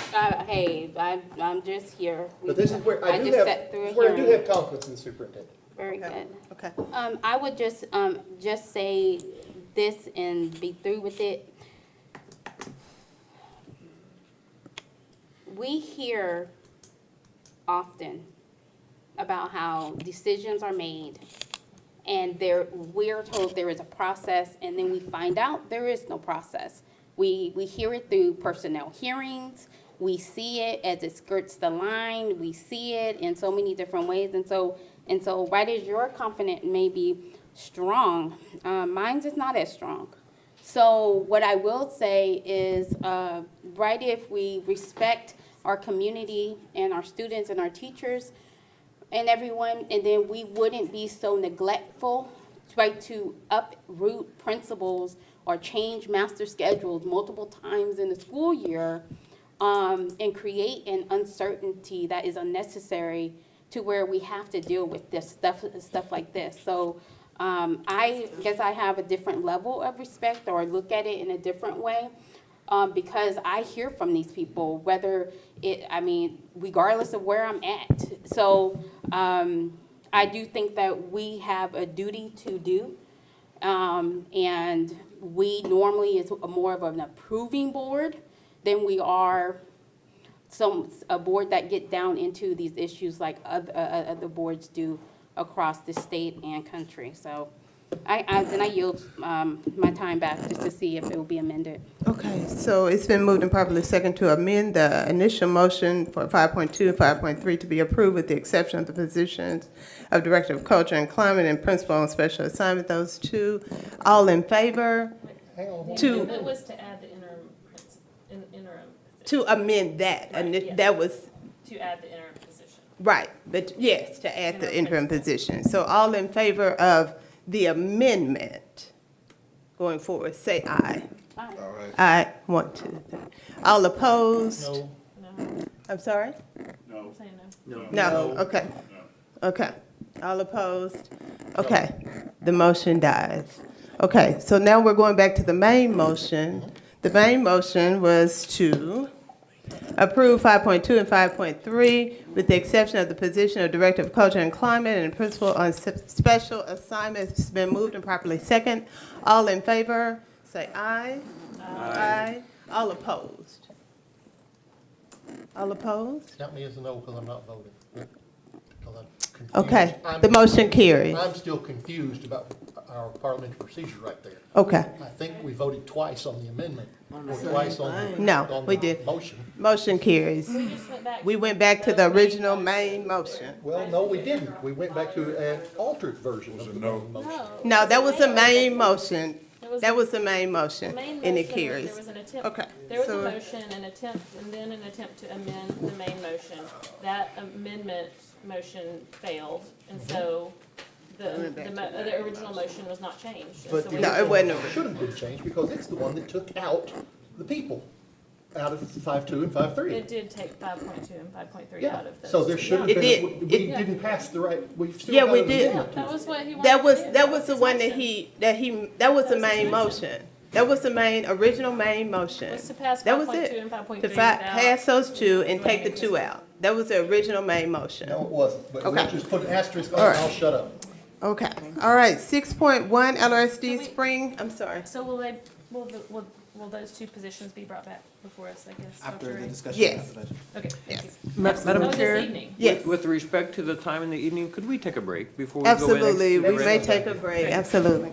S2: hey, I'm just here.
S17: but this is where I do
S2: just
S17: have,
S2: sat through a
S17: this is where I do
S2: hearing.
S17: have confidence in the superintendent.
S2: Very good.
S1: Okay.
S2: I would just say this and be through with it. We hear often about how decisions are made and we're told there is a process, and then we find out there is no process. We hear it through personnel hearings. we see it as it skirts the line. We see it in so many different ways. And so right as your confidence may be strong, mine's is not as strong. So what I will say is, right, if we respect our community and our students and our teachers and everyone, and then we wouldn't be so neglectful, right, to uproot principles or change master schedules multiple times in the school year, and create an uncertainty that is unnecessary to where we have to deal with this stuff like this. So I guess I have a different level of respect, or look at it in a different way, because I hear from these people, regardless of where I'm at. So I do think that we have a duty to do, and we normally is more of an approving board than we are a board that get down into these issues like other boards do across the state and country. So I yield my time back just to see if it will be amended.
S1: Okay, so it's been moved and properly second to amend the initial motion for 5.2 and 5.3 to be approved with the exception of the positions of Director of Culture and Climate and Principal on Special Assignment, those two. All in favor?
S3: The amendment was to add the interim
S1: To amend that, and
S3: Right, yes.
S1: that was,
S3: to add the interim position.
S1: right, but yes, to add the interim position. So all in favor of the amendment going forward, say aye.
S2: Aye.
S1: Aye, 1, 2, 3. All opposed?
S3: No.
S1: I'm sorry?
S3: I'm saying no.
S1: No, okay. Okay. All opposed? Okay, the motion dies. Okay, so now we're going back to the main motion. The main motion was to approve 5.2 and 5.3 with the exception of the position of Director of Culture and Climate and Principal on Special Assignments. It's been moved and properly second. All in favor, say aye. Aye. All opposed? All opposed?
S17: Count me as a no because I'm not voting. 'Cause I'm confused.
S1: Okay, the motion carries.
S17: I'm still confused about our parliamentary procedure right there.
S1: Okay.
S17: I think we voted twice on the amendment, or twice on the
S1: No, we did.
S17: motion.
S1: Motion carries. We went back to the original main motion.
S17: Well, no, we didn't. We went back to an altered version of the main motion.
S1: No, that was the main motion. That was the main
S3: The
S1: motion,
S3: main
S1: and it
S3: motion,
S1: carries.
S3: there was an attempt.
S1: Okay,
S3: There was
S1: so-
S3: a motion, an attempt, and then an attempt to amend the main motion. That amendment motion failed, and so the original motion was not changed. And
S17: But
S3: so
S17: the
S3: we-
S1: No, it wasn't.
S17: should have been changed because it's the one that took out the people out of 5.2 and 5.3.
S3: It did take 5.2 and 5.3
S17: Yeah,
S3: out of those.
S17: so there should have
S1: It
S17: been,
S1: did.
S17: we didn't pass the right, we've still
S1: Yeah,
S17: got
S1: we
S17: an
S1: did.
S17: amendment to
S3: That
S17: it.
S3: was what he wanted to do.
S1: That was the one that was the main motion. That was the original main motion.
S3: Was to pass
S1: That was
S3: 5.2
S1: it.
S3: and 5.3
S1: To
S3: without
S1: pass those two and take the
S3: amending
S1: two out. That was the original main motion.
S17: No, it wasn't, but we'll
S1: Okay.
S17: just put an asterisk on
S1: All
S17: it
S1: right.
S17: and I'll shut up.
S1: Okay, all right, 6.1 LRSD Spring, I'm sorry.
S3: So will those two positions be brought back before us, I guess?
S18: After the
S3: Dr. Ray?
S18: discussion.
S1: Yes.
S18: after that.
S3: Okay, thank you.
S20: Madam
S3: Oh, this
S20: Chair?
S3: evening.
S1: Yes,
S20: With respect to the time in the evening, could we take a break before we go in?
S1: absolutely, we may
S20: Right.
S1: take a break, absolutely.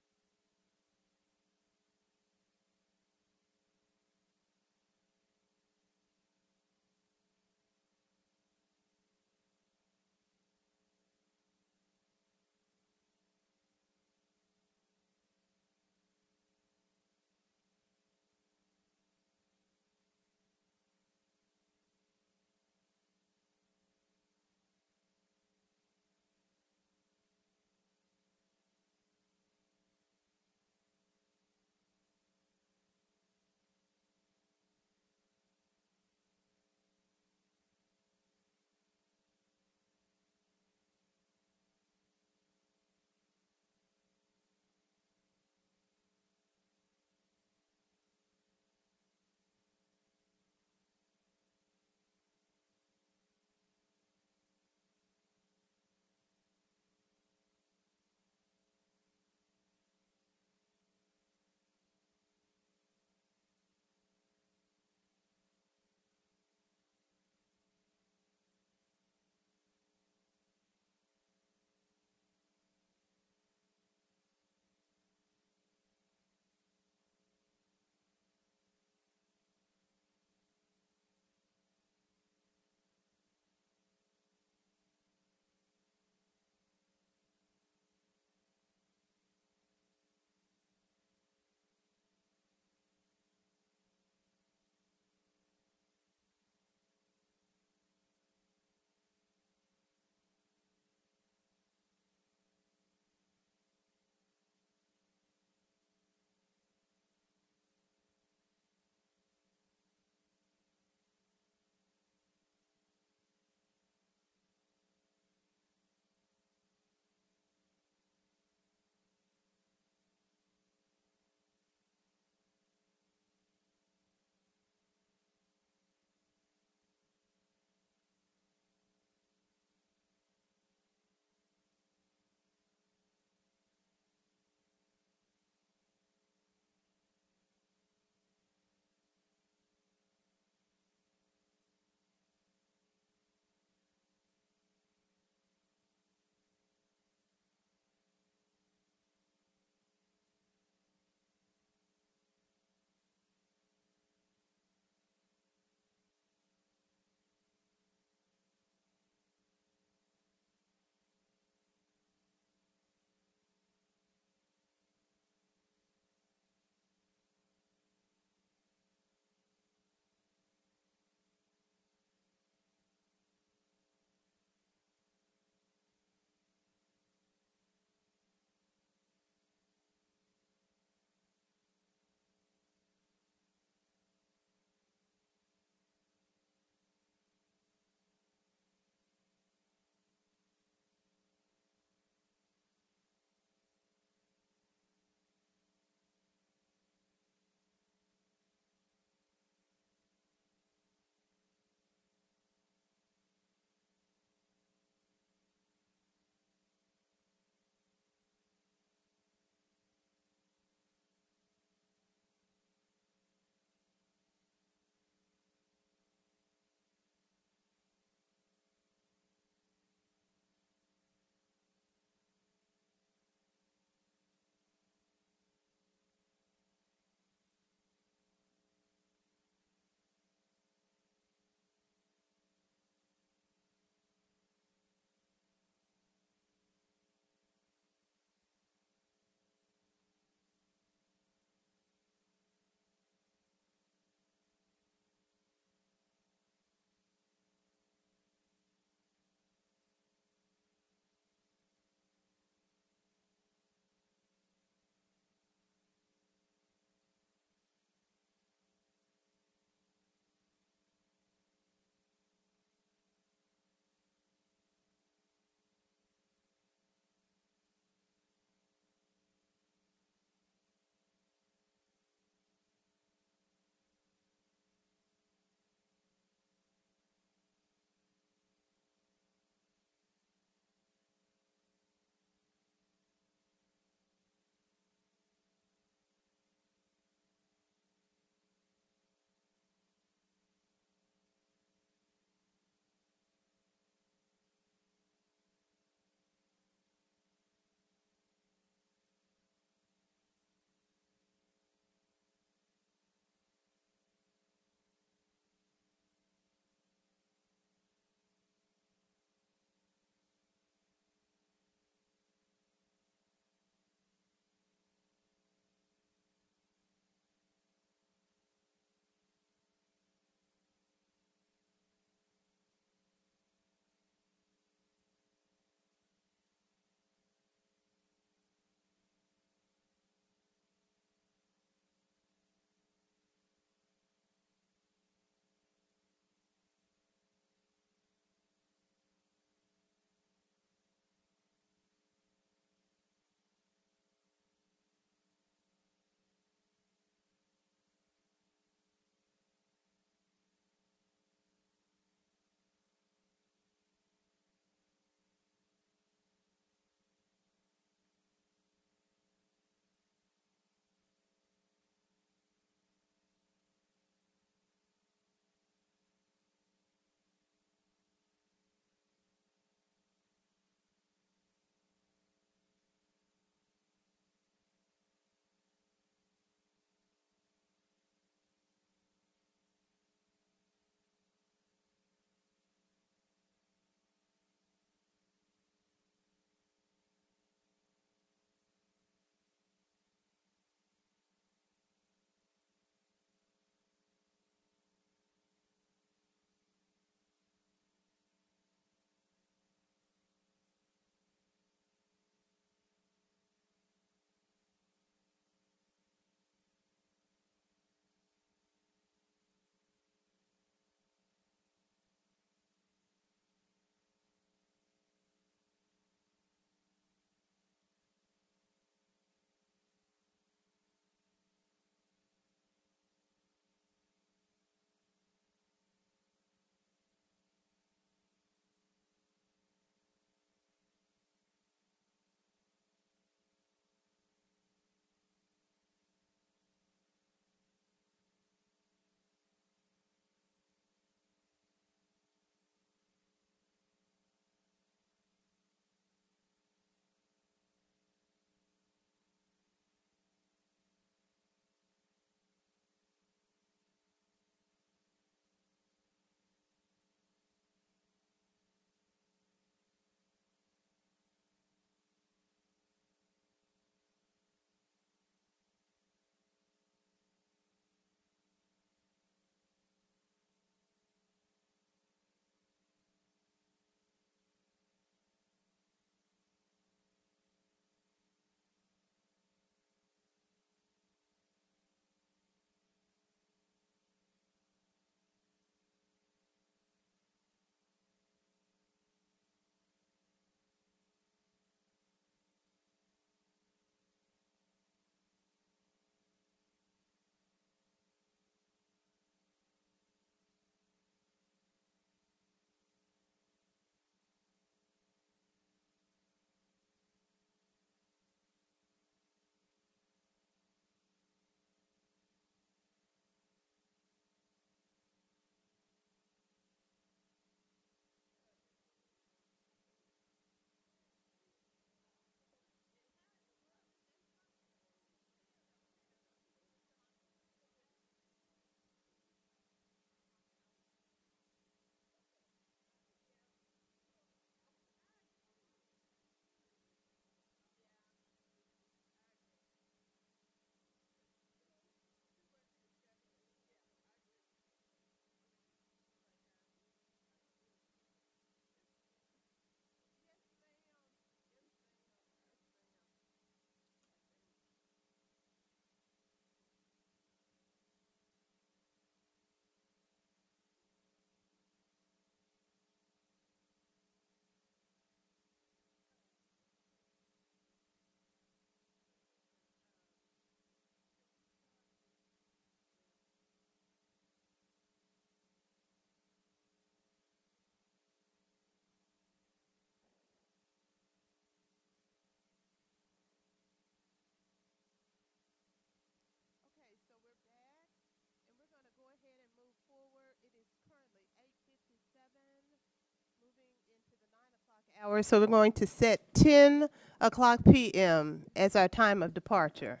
S1: Hour, so we're going to set 10 o'clock p.m. as our time of departure.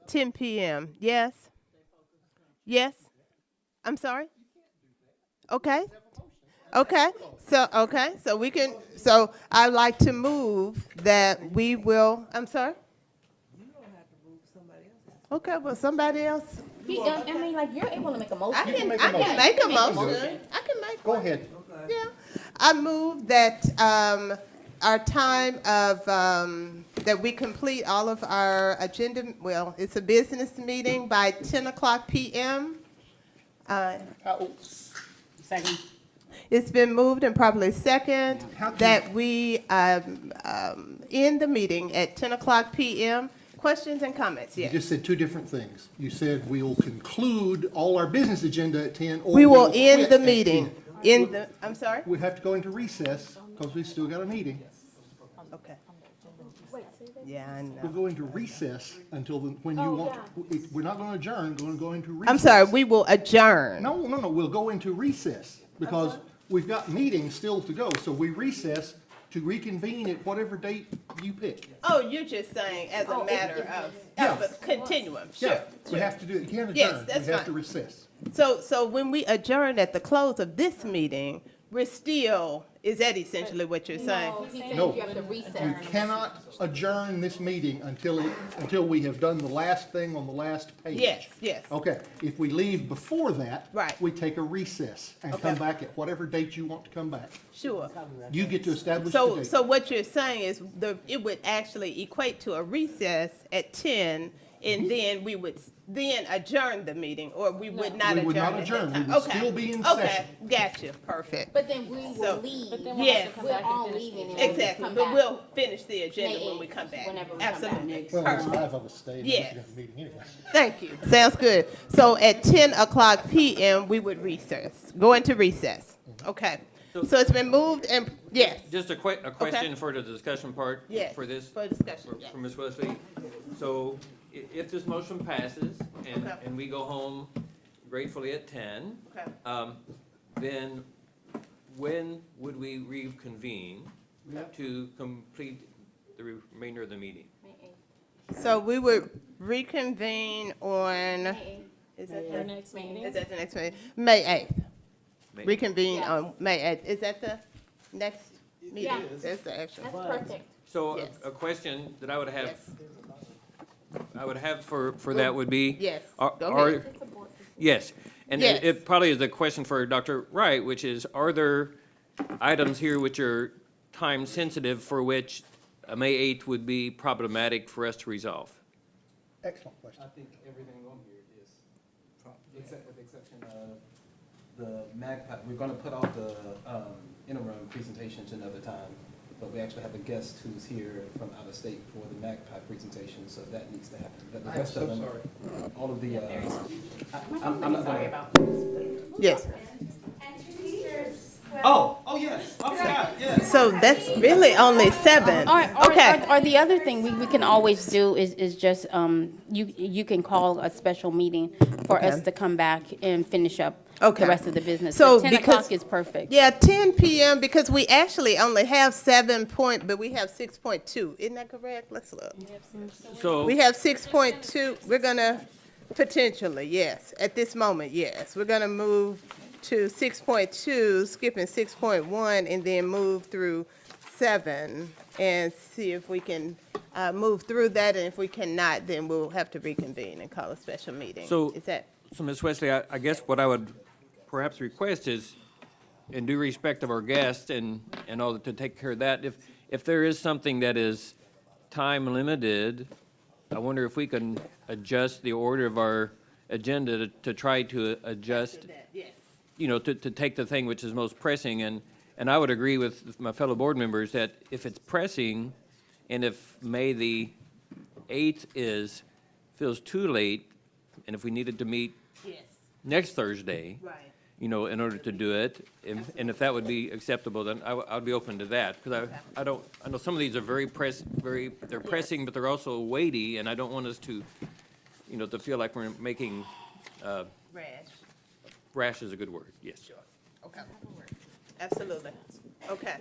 S1: 10 p.m. Yes? Yes? I'm sorry? Okay. Okay. So we can, so I'd like to move that we will, I'm sorry? Okay, well, somebody else.
S2: I mean, like, you're able to make a motion.
S1: I can make a motion. I can make
S17: Go
S1: one.
S17: ahead.
S1: Yeah. I move that our time of, that we complete all of our agenda, well, it's a business meeting by 10 o'clock p.m.
S9: Second.
S1: It's been moved and properly second that we end the meeting at 10 o'clock p.m. Questions and comments?
S17: You
S1: Yes.
S17: just said two different things. You said we will conclude all our business agenda at 10, or
S1: We will
S17: we'll
S1: end
S17: quit
S1: the
S17: at
S1: meeting.
S17: 10.
S1: I'm sorry?
S17: We have to go into recess because we still got a meeting.
S1: Okay. Yeah, I know.
S17: We'll go into recess until when you want. We're not going to adjourn. We're going to go into recess.
S1: I'm sorry, we will adjourn.
S17: No. We'll go into recess because we've got meetings still to go. So we recess to reconvene at whatever date you pick.
S1: Oh, you're just saying as a matter of a continuum. Sure.
S17: Yeah, we have to do it. You can't adjourn.
S1: Yes, that's
S17: We have
S1: fine.
S17: to recess.
S1: So when we adjourn at the close of this meeting, we're still, is that essentially what you're saying?
S17: No, you cannot adjourn this meeting until we have done the last thing on the last page.
S1: Yes.
S17: Okay, if we leave before that,
S1: Right.
S17: we take a recess and come back at whatever date you want to come back.
S1: Sure.
S17: You get to establish the date.
S1: So what you're saying is it would actually equate to a recess at 10, and then we would then adjourn the meeting, or we would not adjourn.
S17: We would not
S1: at
S17: adjourn.
S1: that
S17: We
S1: time.
S17: would
S1: Okay.
S17: still be in
S1: Okay,
S17: session.
S1: gotcha, perfect.
S2: But then we will leave.
S1: Yes.
S2: We're all leaving. and we'll
S1: Exactly,
S2: come
S1: but
S2: back.
S1: we'll finish the agenda
S2: May
S1: when we
S2: 8th,
S1: come back.
S2: whenever we come back.
S1: Absolutely.
S17: Well, there's
S1: Perfect.
S17: 5 of us staying.
S1: Yes.
S17: We have a meeting anyway.
S1: Thank you. Sounds good. So at 10 o'clock p.m., we would recess, go into recess. Okay. So it's been moved and, yes.
S20: Just a question for the discussion part
S1: Yes,
S20: for this.
S1: for discussion, yes.
S20: For Ms. Wesley. So if this motion passes and we go home gratefully at 10,
S1: Okay.
S20: then when would we reconvene to complete the remainder of the meeting?
S1: So we would reconvene on, is that
S2: Our
S1: the
S2: next meeting.
S1: Is that the next meeting? May 8th.
S20: May-
S1: Reconvene on May 8th. Is that the next meeting?
S2: Yeah.
S1: That's the actual.
S2: That's perfect.
S20: So
S1: Yes.
S20: a question that I would have for that would be.
S1: Yes,
S20: are-
S1: go
S20: are-
S1: ahead.
S20: Yes, and
S1: Yes.
S20: it probably is a question for Dr. Wright, which is, are there items here which are time sensitive for which May 8th would be problematic for us to resolve?
S17: Excellent question.
S8: I think everything on here is, except with the exception of the MAGPIE. We're gonna put off the interim presentation to another time, but we actually have a guest who's here from out of state for the MAGPIE presentation, so that needs to happen. But the rest of them, all of the, I'm not gonna.
S1: Yes.
S8: Oh, yes, I forgot, yes.
S1: So that's really only 7. Okay.
S2: Or the other thing we can always do is just, you can call a special meeting for us to come back and finish up
S1: Okay.
S2: the rest of the business.
S1: So
S2: But 10
S1: because-
S2: o'clock is perfect.
S1: Yeah, 10 p.m. because we actually only have 7 point, but we have 6.2. Isn't that correct? Let's look.
S20: So.
S1: We have 6.2. We're gonna potentially, yes, at this moment, yes. We're gonna move to 6.2, skipping 6.1, and then move through 7 and see if we can move through that. And if we cannot, then we'll have to reconvene and call a special meeting.
S20: So-
S1: Is that?
S20: So, Ms. Wesley, I guess what I would perhaps request is, in due respect of our guests and all, to take care of that, if there is something that is time limited, I wonder if we can adjust the order of our agenda to try to adjust, to take the thing which is most pressing. And I would agree with my fellow board members that if it's pressing, and if May the 8th feels too late, and if we needed to meet next Thursday, in order to do it, and if that would be acceptable, then I'd be open to that, because I know some of these are they're pressing, but they're also weighty, and I don't want us to, to feel like we're making, rash is a good word, yes.
S1: Okay. Absolutely. Okay.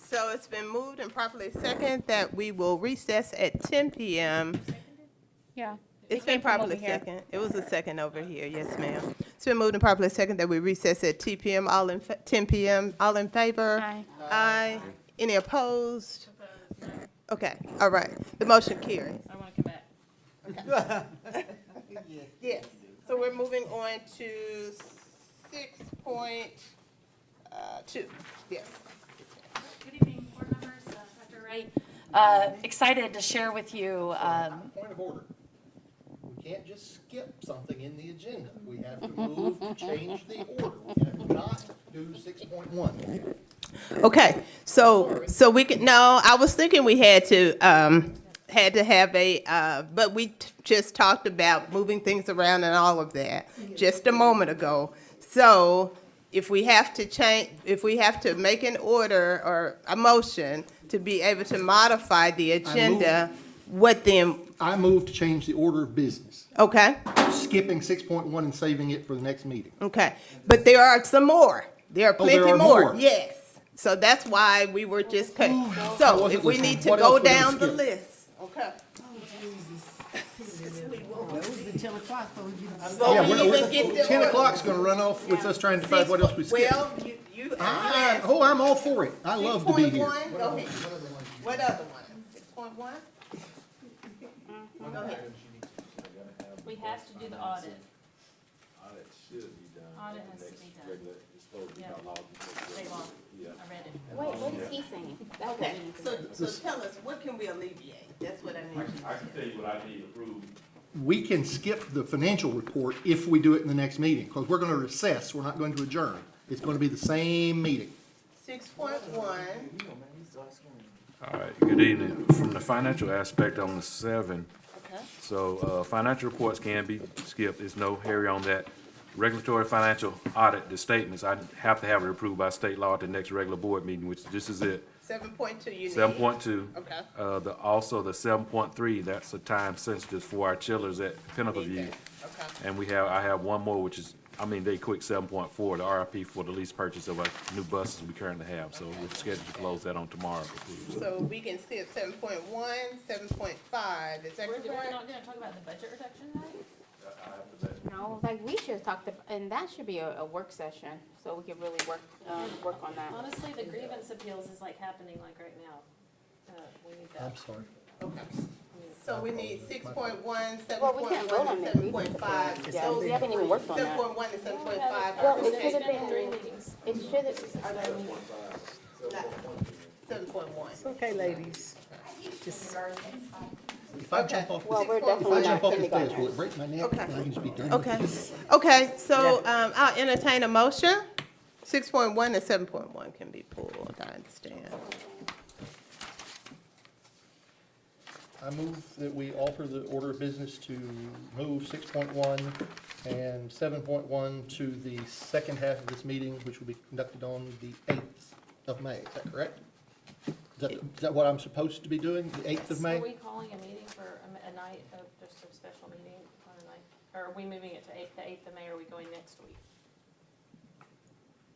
S1: So it's been moved and properly second that we will recess at 10 p.m.
S2: Yeah.
S1: It's
S2: It
S1: been
S2: came from over
S1: properly
S2: here.
S1: second. It was a second over here, yes, ma'am. It's been moved and properly second that we recess at 10 p.m. 10 p.m. All in favor?
S2: Aye.
S1: Aye. Any opposed? Okay, all right. The motion carries.
S3: I want to come back.
S1: Yes. So we're moving on to 6.2. Yes.
S21: Good evening, board members, Dr. Wright. Excited to share with you.
S17: Point of order. We can't just skip something in the agenda. We have to move to change the order. We cannot do 6.1.
S1: Okay, so we could, no, I was thinking we had to have a, but we just talked about moving things around and all of that just a moment ago. So if we have to change, if we have to make an order or a motion to be able to modify the agenda, what then?
S17: I move to change the order of business,
S1: Okay,
S17: skipping 6.1 and saving it for the next meeting.
S1: okay, but there are some more. There are
S17: Oh, there
S1: plenty
S17: are
S1: more.
S17: more.
S1: Yes. So that's why we were just cutting.
S17: I
S1: So
S17: wasn't
S1: if we
S17: listening.
S1: need to
S17: What
S1: go
S17: else we're gonna
S1: down the
S17: skip?
S1: list. Okay.
S19: Ten o'clock, so
S1: So we even get the
S17: 10
S1: order.
S17: o'clock's gonna run off with us trying to decide what else we skipped.
S1: Well, you.
S17: I'm all for it. I love to be here.
S1: 6.1, go ahead. What other one? 6.1? Go ahead.
S3: We have to do the audit.
S22: Audit should be done.
S3: Audit
S22: in the
S3: has to
S22: next
S3: be done.
S22: regular- It's supposed to be
S3: Yeah.
S22: by law. before
S3: State law.
S22: Yeah.
S3: I read it.
S2: Wait, what is he saying? That
S1: Okay,
S2: was
S1: so tell us, what can we alleviate? That's what I need.
S22: I can tell you what I need approved.
S17: We can skip the financial report if we do it in the next meeting, because we're gonna recess, we're not going to adjourn. It's gonna be the same meeting.
S1: 6.1.
S22: All right, good evening. From the financial aspect on the 7,
S1: Okay.
S22: so financial reports can be skipped. There's no hurry on that. Regulatory financial audit, the statements, I have to have it approved by state law at the next regular board meeting, which this is it.
S1: 7.2 you need.
S22: 7.2.
S1: Okay.
S22: Also the 7.3, that's a time sensitive for our chillers at Pinnacle View.
S1: Okay.
S22: And I have one more, which is, they quick 7.4, the RFP for the lease purchase of our new buses we currently have. So we're scheduled to close that on tomorrow.
S1: So we can skip 7.1, 7.5, is that
S3: We're
S1: correct?
S3: not gonna talk about the budget reduction, right?
S2: No, like we should talk to, and that should be a work session, so we could really work on that.
S3: Honestly, the grievance appeals is like happening like right now. We need that.
S17: I'm sorry.
S1: Okay. So we need 6.1,
S2: Well, we can't vote
S1: 7.1,
S2: on
S1: and
S2: that.
S1: 7.5.
S2: Yeah, we haven't even worked on that.
S1: 7.1 and 7.5
S2: Well,
S1: are
S2: it should have
S1: okay.
S2: been, it should have, are there any?
S1: 7.1.
S11: Okay, ladies. Just
S17: If I jump off,
S2: Well, we're
S17: if
S2: definitely
S17: I jump
S2: not
S17: off the fence,
S2: kindergarten.
S17: will it break my neck?
S1: Okay.
S17: I can just be done with
S1: Okay,
S17: it.
S1: okay, so I'll entertain a motion. 6.1 and 7.1 can be pulled, I understand.
S17: I move that we alter the order of business to move 6.1 and 7.1 to the second half of this meeting, which will be conducted on the 8th of May. Is that correct? Is that what I'm supposed to be doing, the 8th of May?
S3: Are we calling a meeting for a night of just a special meeting on a night? Or are we moving it to the 8th of May, or are we going next week?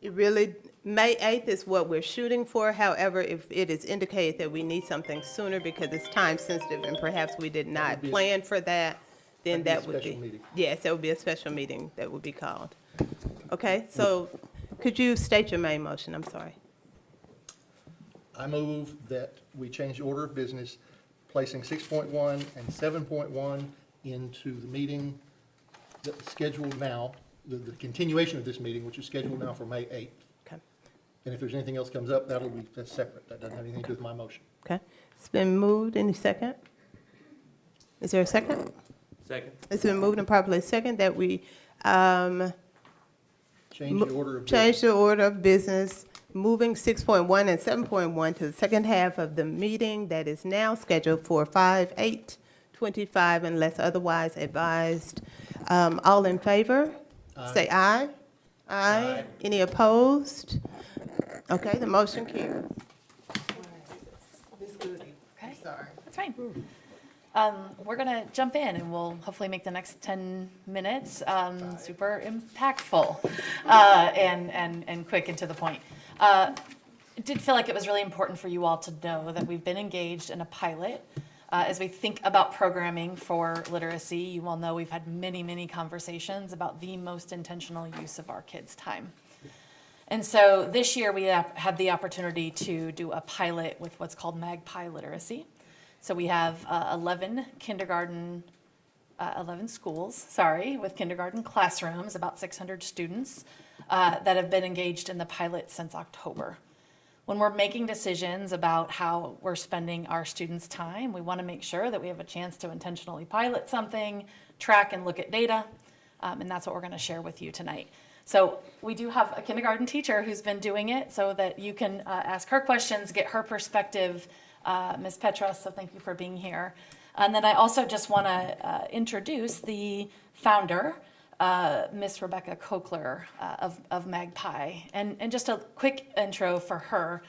S1: It really, May 8th is what we're shooting for. However, if it is indicated that we need something sooner because it's time sensitive and perhaps we did not
S17: be a-
S1: plan for that, then
S17: that'd
S1: that
S17: be a
S1: would
S17: special
S1: be.
S17: meeting.
S1: Yes, that would be a special meeting that would be called. Okay, so could you state your main motion? I'm sorry.
S17: I move that we change the order of business, placing 6.1 and 7.1 into the meeting that's scheduled now, the continuation of this meeting, which is scheduled now for May 8th.
S1: Okay.
S17: And if there's anything else comes up, that's separate. That doesn't have anything to do with my motion.
S1: Okay, it's been moved. Any second? Is there a second?
S22: Second.
S1: It's been moved and properly second that we
S17: Change the order of business.
S1: change the order of business, moving 6.1 and 7.1 to the second half of the meeting that is now scheduled for 5/8/25 unless otherwise advised. All in favor? Say aye. Aye. Any opposed? Okay, the motion carries.
S21: Okay,
S1: Sorry.
S21: that's fine. We're gonna jump in and we'll hopefully make the next 10 minutes super impactful and quick and to the point. did feel like it was really important for you all to know that we've been engaged in a pilot. As we think about programming for literacy, you all know we've had many, many conversations about the most intentional use of our kids' time. And so this year we had the opportunity to do a pilot with what's called Magpie Literacy. So we have 11 schools, with kindergarten classrooms, about 600 students that have been engaged in the pilot since October. When we're making decisions about how we're spending our students' time, we want to make sure that we have a chance to intentionally pilot something, track and look at data, and that's what we're going to share with you tonight. So we do have a kindergarten teacher who's been doing it so that you can ask her questions, get her perspective, Ms. Petros, so thank you for being here. And then I also just want to introduce the founder, Miss Rebecca Kokler of Magpie. And just a quick intro for her.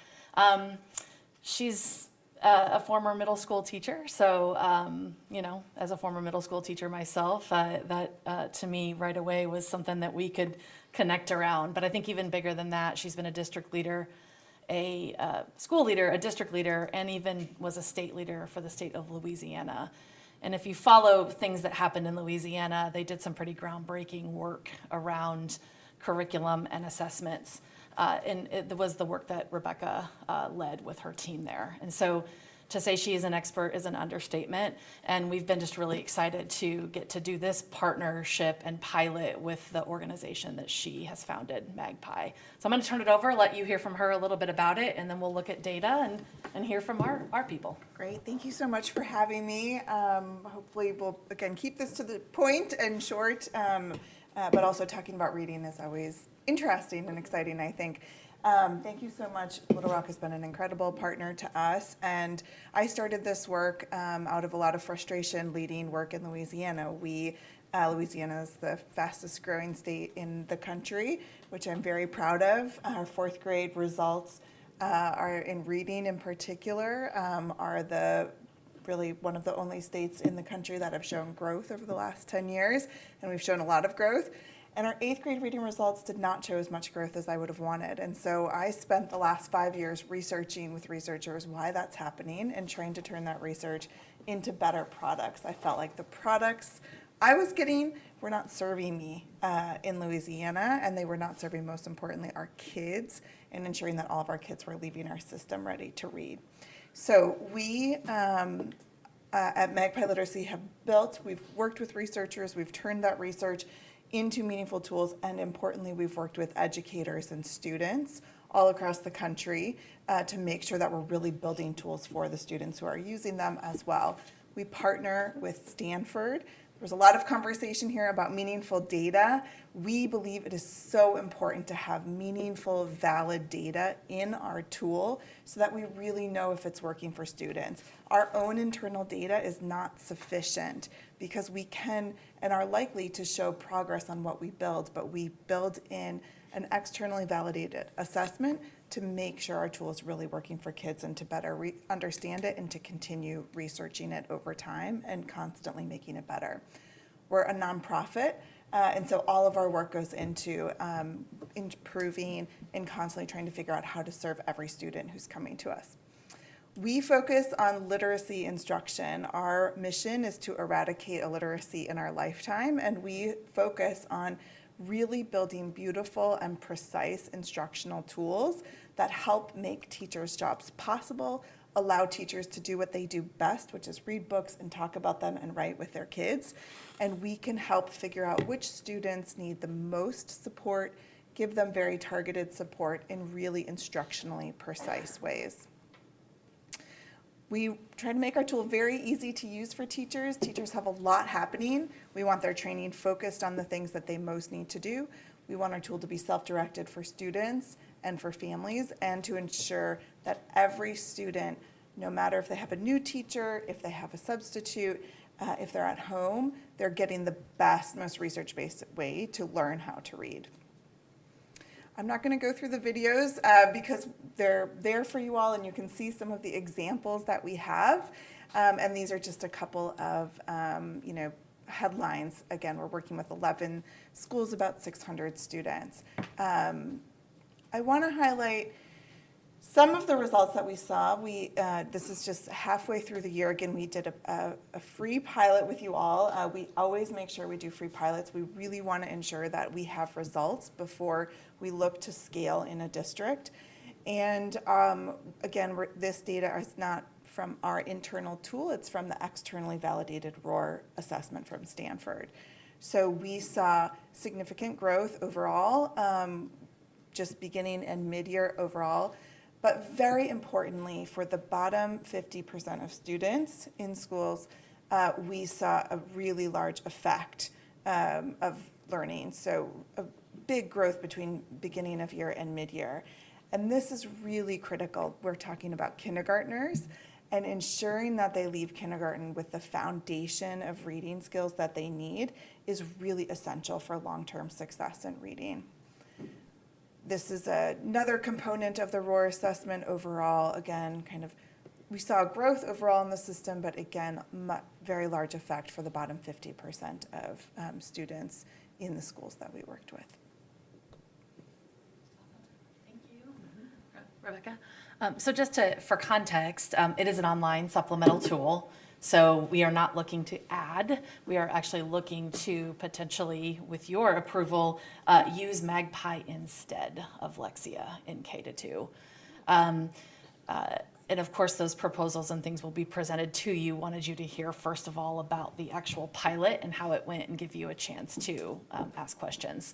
S21: She's a former middle school teacher. So, as a former middle school teacher myself, that to me right away was something that we could connect around. But I think even bigger than that, she's been a district leader, a school leader, a district leader, and even was a state leader for the state of Louisiana. And if you follow things that happened in Louisiana, they did some pretty groundbreaking work around curriculum and assessments. And it was the work that Rebecca led with her team there. And so to say she is an expert is an understatement. And we've been just really excited to get to do this partnership and pilot with the organization that she has founded, Magpie. So I'm going to turn it over, let you hear from her a little bit about it, and then we'll look at data and hear from our people.
S12: Great, thank you so much for having me. Hopefully we'll, again, keep this to the point and short, but also talking about reading is always interesting and exciting, I think. Thank you so much. Little Rock has been an incredible partner to us, and I started this work out of a lot of frustration leading work in Louisiana. Louisiana is the fastest growing state in the country, which I'm very proud of. Our fourth grade results are in reading in particular, are really one of the only states in the country that have shown growth over the last 10 years, and we've shown a lot of growth. And our 8th grade reading results did not show as much growth as I would have wanted. And so I spent the last 5 years researching with researchers why that's happening and trying to turn that research into better products. I felt like the products I was getting were not serving me in Louisiana, and they were not serving, most importantly, our kids and ensuring that all of our kids were leaving our system ready to read. So we at Magpie Literacy we've worked with researchers, we've turned that research into meaningful tools, and importantly, we've worked with educators and students all across the country to make sure that we're really building tools for the students who are using them as well. We partner with Stanford. There's a lot of conversation here about meaningful data. We believe it is so important to have meaningful, valid data in our tool so that we really know if it's working for students. Our own internal data is not sufficient because we can and are likely to show progress on what we build, but we build in an externally validated assessment to make sure our tool is really working for kids and to better understand it and to continue researching it over time and constantly making it better. We're a nonprofit, and so all of our work goes into improving and constantly trying to figure out how to serve every student who's coming to us. We focus on literacy instruction. Our mission is to eradicate illiteracy in our lifetime, and we focus on really building beautiful and precise instructional tools that help make teachers' jobs possible, allow teachers to do what they do best, which is read books and talk about them and write with their kids. And we can help figure out which students need the most support, give them very targeted support in really instructionally precise ways. We try to make our tool very easy to use for teachers. Teachers have a lot happening. We want their training focused on the things that they most need to do. We want our tool to be self-directed for students and for families, and to ensure that every student, no matter if they have a new teacher, if they have a substitute, if they're at home, they're getting the best, most research-based way to learn how to read. I'm not going to go through the videos because they're there for you all and you can see some of the examples that we have. And these are just a couple of headlines. Again, we're working with 11 schools, about 600 students. I want to highlight
S6: Some of the results that we saw, this is just halfway through the year. Again, we did a free pilot with you all. We always make sure we do free pilots. We really want to ensure that we have results before we look to scale in a district. And again, this data is not from our internal tool, it's from the externally validated ROAR assessment from Stanford. So we saw significant growth overall, just beginning and mid-year overall. But very importantly, for the bottom 50% of students in schools, we saw a really large effect of learning. So a big growth between beginning of year and mid-year. And this is really critical. We're talking about kindergartners and ensuring that they leave kindergarten with the foundation of reading skills that they need is really essential for long-term success in reading. This is another component of the ROAR assessment overall. Again, we saw growth overall in the system, but again, very large effect for the bottom 50% of students in the schools that we worked with.
S21: Thank you. Rebecca? So just for context, it is an online supplemental tool. So we are not looking to add, we are actually looking to potentially, with your approval, use Magpie instead of Lexia in K-2. And of course, those proposals and things will be presented to you. Wanted you to hear first of all about the actual pilot and how it went and give you a chance to ask questions.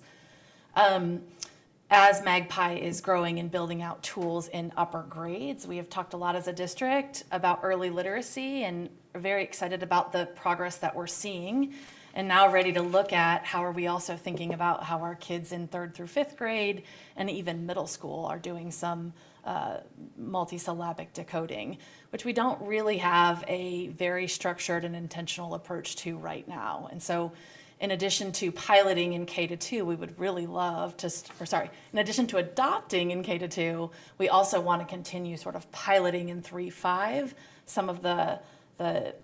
S21: As Magpie is growing and building out tools in upper grades, we have talked a lot as a district about early literacy and are very excited about the progress that we're seeing and now ready to look at how are we also thinking about how our kids in 3rd through 5th grade and even middle school are doing some multisyllabic decoding, which we don't really have a very structured and intentional approach to right now. And so in addition to piloting in K-2, we would really love to, in addition to adopting in K-2, we also want to continue sort of piloting in 3-5 some of the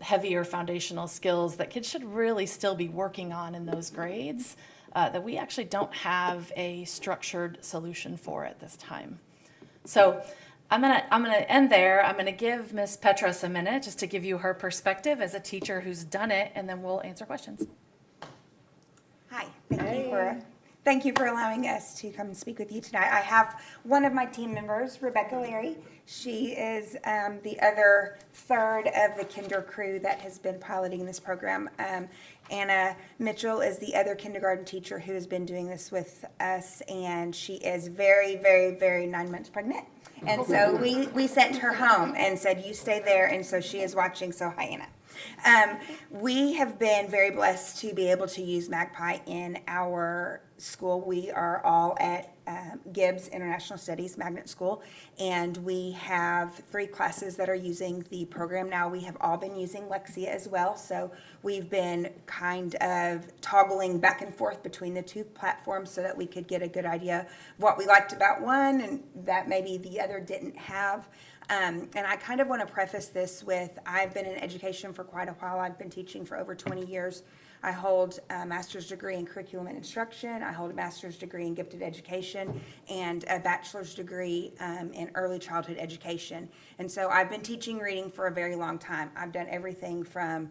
S21: heavier foundational skills that kids should really still be working on in those grades that we actually don't have a structured solution for at this time. So I'm gonna end there. I'm gonna give Ms. Petros a minute just to give you her perspective as a teacher who's done it, and then we'll answer questions.
S10: Hi, thank you for allowing us to come and speak with you tonight. I have one of my team members, Rebecca Leary. She is the other third of the kinder crew that has been piloting this program. Anna Mitchell is the other kindergarten teacher who has been doing this with us, and she is very, very, very 9 months pregnant. And so we sent her home and said, you stay there, and so she is watching, so hi, Anna. We have been very blessed to be able to use Magpie in our school. We are all at Gibbs International Studies Magnet School, and we have 3 classes that are using the program now. We have all been using Lexia as well, so we've been kind of toggling back and forth between the 2 platforms so that we could get a good idea of what we liked about one and that maybe the other didn't have. And I kind of want to preface this with, I've been in education for quite a while. I've been teaching for over 20 years. I hold a master's degree in curriculum and instruction. I hold a master's degree in gifted education and a bachelor's degree in early childhood education. And so I've been teaching reading for a very long time. I've done everything from,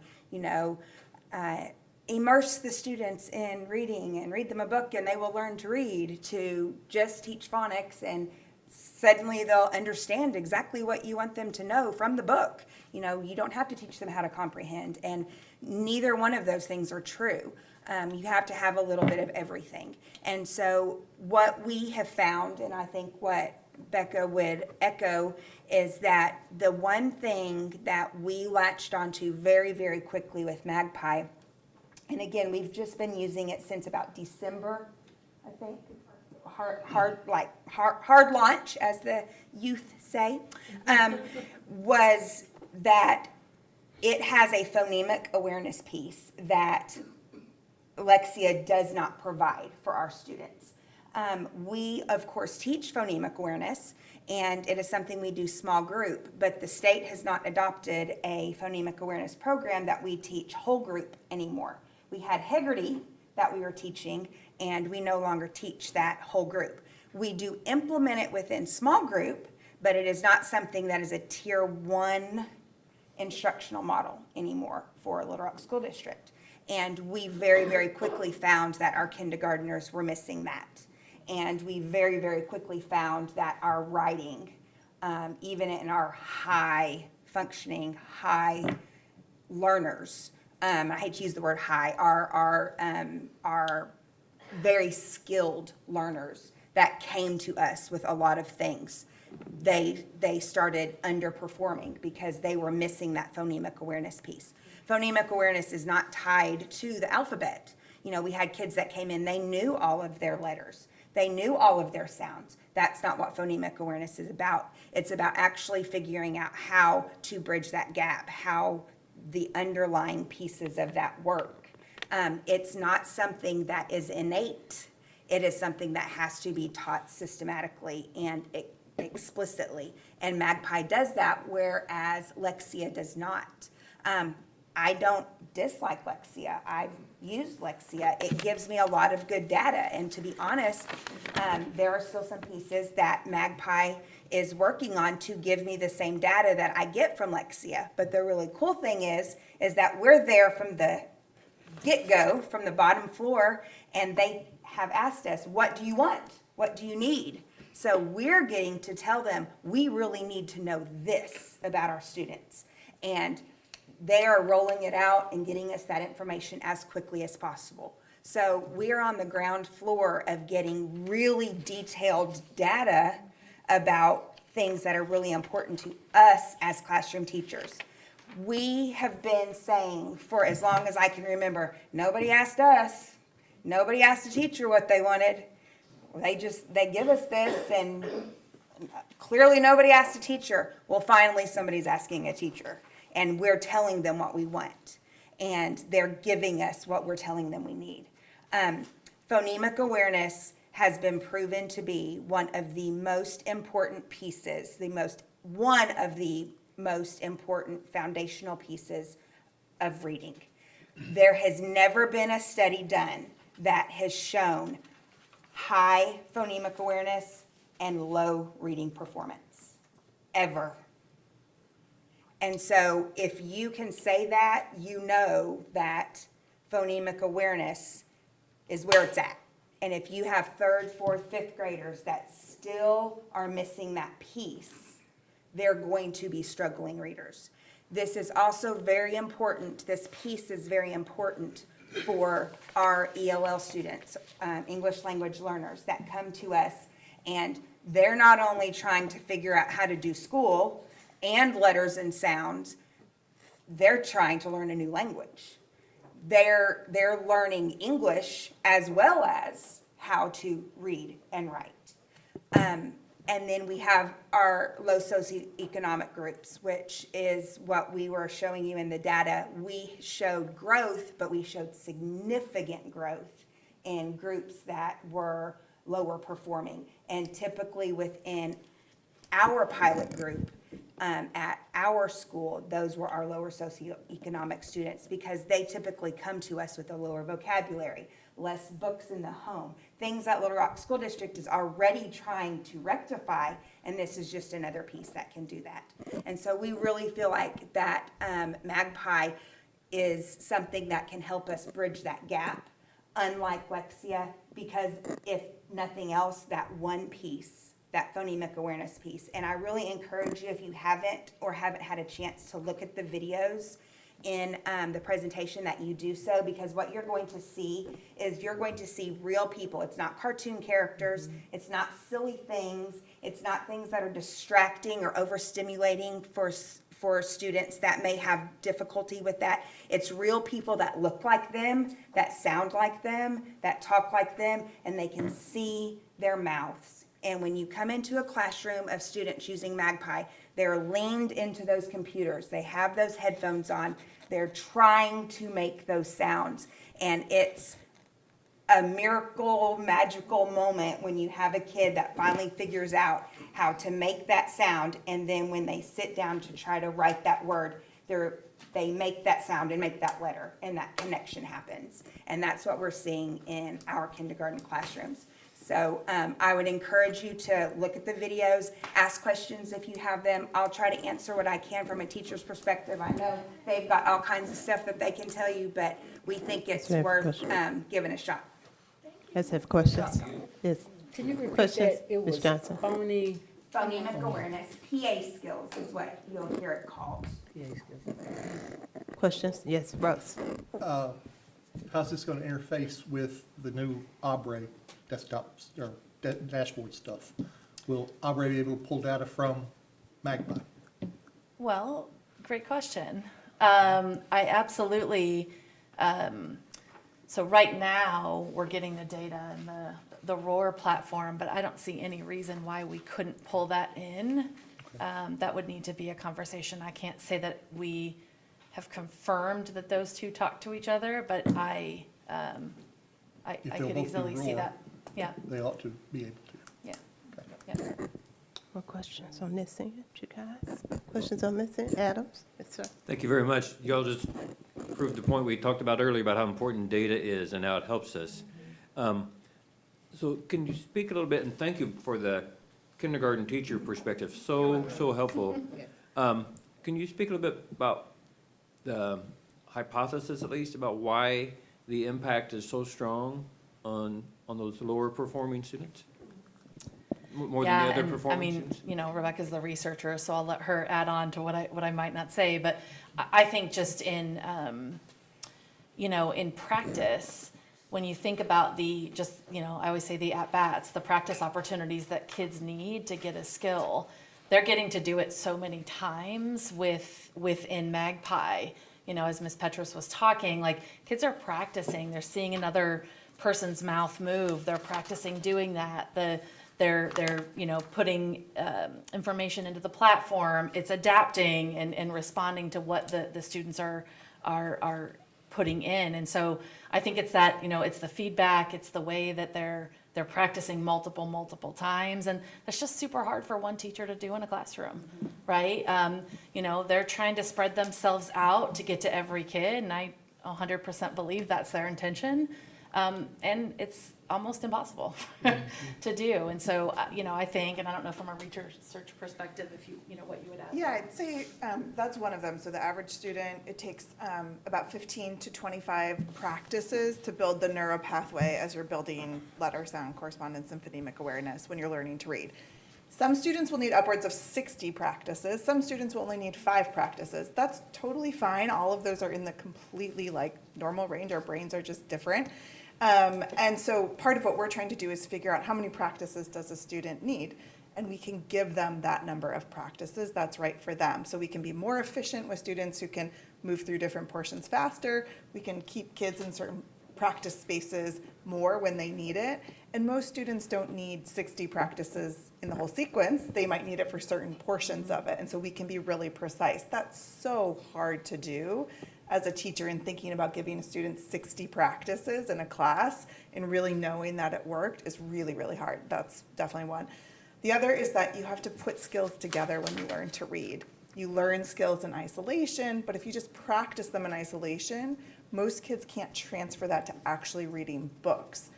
S10: immerse the students in reading and read them a book and they will learn to read, to just teach phonics and suddenly they'll understand exactly what you want them to know from the book. You don't have to teach them how to comprehend, and neither one of those things are true. You have to have a little bit of everything. And so what we have found, and I think what Becca would echo, is that the one thing that we latched onto very, very quickly with Magpie, and again, we've just been using it since about December, I think. Hard launch, as the youth say, was that it has a phonemic awareness piece that Lexia does not provide for our students. We, of course, teach phonemic awareness, and it is something we do small group, but the state has not adopted a phonemic awareness program that we teach whole group anymore. We had Hegarty that we were teaching, and we no longer teach that whole group. We do implement it within small group, but it is not something that is a tier 1 instructional model anymore for Little Rock School District. And we very, very quickly found that our kindergartners were missing that. And we very, very quickly found that our writing, even in our high functioning, high learners, I hate to use the word high, are very skilled learners that came to us with a lot of things. They started underperforming because they were missing that phonemic awareness piece. Phonemic awareness is not tied to the alphabet. You know, we had kids that came in, they knew all of their letters. They knew all of their sounds. That's not what phonemic awareness is about. It's about actually figuring out how to bridge that gap, how the underlying pieces of that work. It's not something that is innate. It is something that has to be taught systematically and explicitly. And Magpie does that, whereas Lexia does not. I don't dislike Lexia. I've used Lexia. It gives me a lot of good data. And to be honest, there are still some pieces that Magpie is working on to give me the same data that I get from Lexia. But the really cool thing is that we're there from the get-go, from the bottom floor, and they have asked us, what do you want? What do you need? So we're getting to tell them, we really need to know this about our students. And they are rolling it out and getting us that information as quickly as possible. So we're on the ground floor of getting really detailed data about things that are really important to us as classroom teachers. We have been saying for as long as I can remember, nobody asked us, nobody asked the teacher what they wanted. They give us this, and clearly nobody asked a teacher. Well, finally somebody's asking a teacher, and we're telling them what we want, and they're giving us what we're telling them we need. Phonemic awareness has been proven to be one of the most important pieces, one of the most important foundational pieces of reading. There has never been a study done that has shown high phonemic awareness and low reading performance, ever. And so if you can say that, you know that phonemic awareness is where it's at. And if you have 3rd, 4th, 5th graders that still are missing that piece, they're going to be struggling readers. This is also very important. This piece is very important for our ELL students, English language learners that come to us, and they're not only trying to figure out how to do school and letters and sounds, they're trying to learn a new language. They're learning English as well as how to read and write. And then we have our low socioeconomic groups, which is what we were showing you in the data. We showed growth, but we showed significant growth in groups that were lower performing. And typically within our pilot group, at our school, those were our lower socioeconomic students, because they typically come to us with a lower vocabulary, less books in the home, things that Little Rock School District is already trying to rectify, and this is just another piece that can do that. And so we really feel like that Magpie is something that can help us bridge that gap, unlike Lexia, because if nothing else, that one piece, that phonemic awareness piece. And I really encourage you, if you haven't had a chance to look at the videos in the presentation, that you do so, because what you're going to see is you're going to see real people. It's not cartoon characters. It's not silly things. It's not things that are distracting or overstimulating for students that may have difficulty with that. It's real people that look like them, that sound like them, that talk like them, and they can see their mouths. And when you come into a classroom of students using Magpie, they're leaned into those computers. They have those headphones on. They're trying to make those sounds. And it's a miracle, magical moment when you have a kid that finally figures out how to make that sound. And then when they sit down to try to write that word, they make that sound and make that letter, and that connection happens. And that's what we're seeing in our kindergarten classrooms. So I would encourage you to look at the videos, ask questions if you have them. I'll try to answer what I can from a teacher's perspective. I know they've got all kinds of stuff that they can tell you, but we think it's worth giving a shot.
S1: Let's have questions. Yes.
S5: Can you repeat
S1: Questions?
S5: that? It
S1: Ms.
S5: was
S1: Johnson.
S10: Phonemic awareness, PA skills is what you'll hear it called.
S1: Questions? Yes, Rose.
S17: How's this going to interface with the new Aubrey desktops or dashboard stuff? Will Aubrey be able to pull data from Magpie?
S21: Well, great question. I absolutely, so right now, we're getting the data in the ROAR platform, but I don't see any reason why we couldn't pull that in. That would need to be a conversation. I can't say that we have confirmed that those two talk to each other, but I could easily see that. Yeah.
S17: They ought to be able to.
S21: Yeah.
S17: Okay.
S21: Yeah.
S1: More questions on this end, you guys? Questions on this end? Adams? Yes, sir.
S20: Thank you very much. Y'all just proved the point we talked about earlier about how important data is and how it helps us. So can you speak a little bit, and thank you for the kindergarten teacher perspective, so helpful. Can you speak a little bit about the hypothesis, at least, about why the impact is so strong on those lower performing students? More than the other performing students?
S21: You know, Rebecca's the researcher, so I'll let her add on to what I might not say, but I think just in, you know, in practice, when you think about I always say the at-bats, the practice opportunities that kids need to get a skill, they're getting to do it so many times within Magpie. You know, as Ms. Petrus was talking, like, kids are practicing, they're seeing another person's mouth move, they're practicing doing that, they're you know, putting information into the platform, it's adapting and responding to what the students are putting in. And so I think it's that, you know, it's the feedback, it's the way that they're practicing multiple times, and that's just super hard for one teacher to do in a classroom, right? You know, they're trying to spread themselves out to get to every kid, and I 100% believe that's their intention. And it's almost impossible to do. And so, you know, I think, and I don't know from a research perspective if you know, what you would add.
S6: Yeah, I'd say that's one of them. So the average student, it takes about 15 to 25 practices to build the neural pathway as you're building letter, sound, correspondence, and phonemic awareness when you're learning to read. Some students will need upwards of 60 practices. Some students will only need 5 practices. That's totally fine. All of those are in the completely normal range. Our brains are just different. And so part of what we're trying to do is figure out how many practices does a student need, and we can give them that number of practices that's right for them. So we can be more efficient with students who can move through different portions faster. We can keep kids in certain practice spaces more when they need it. And most students don't need 60 practices in the whole sequence. They might need it for certain portions of it. And so we can be really precise. That's so hard to do as a teacher in thinking about giving a student 60 practices in a class and really knowing that it worked is really, really hard. That's definitely one. The other is that you have to put skills together when you learn to read. You learn skills in isolation, but if you just practice them in isolation, most kids can't transfer that to actually reading books.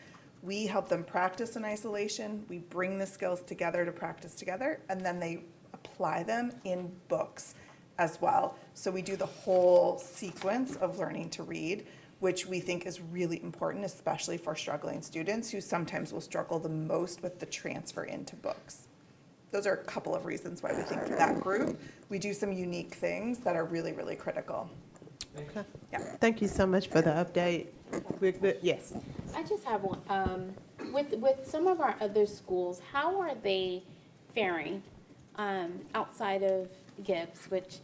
S6: We help them practice in isolation. We bring the skills together to practice together, and then they apply them in books as well. So we do the whole sequence of learning to read, which we think is really important, especially for struggling students who sometimes will struggle the most with the transfer into books. Those are a couple of reasons why we think for that group, we do some unique things that are really, really critical.
S1: Okay. Yeah. Thank you so much for the update. We're good. Yes.
S2: I just have one. With some of our other schools, how are they faring outside of Gibbs, which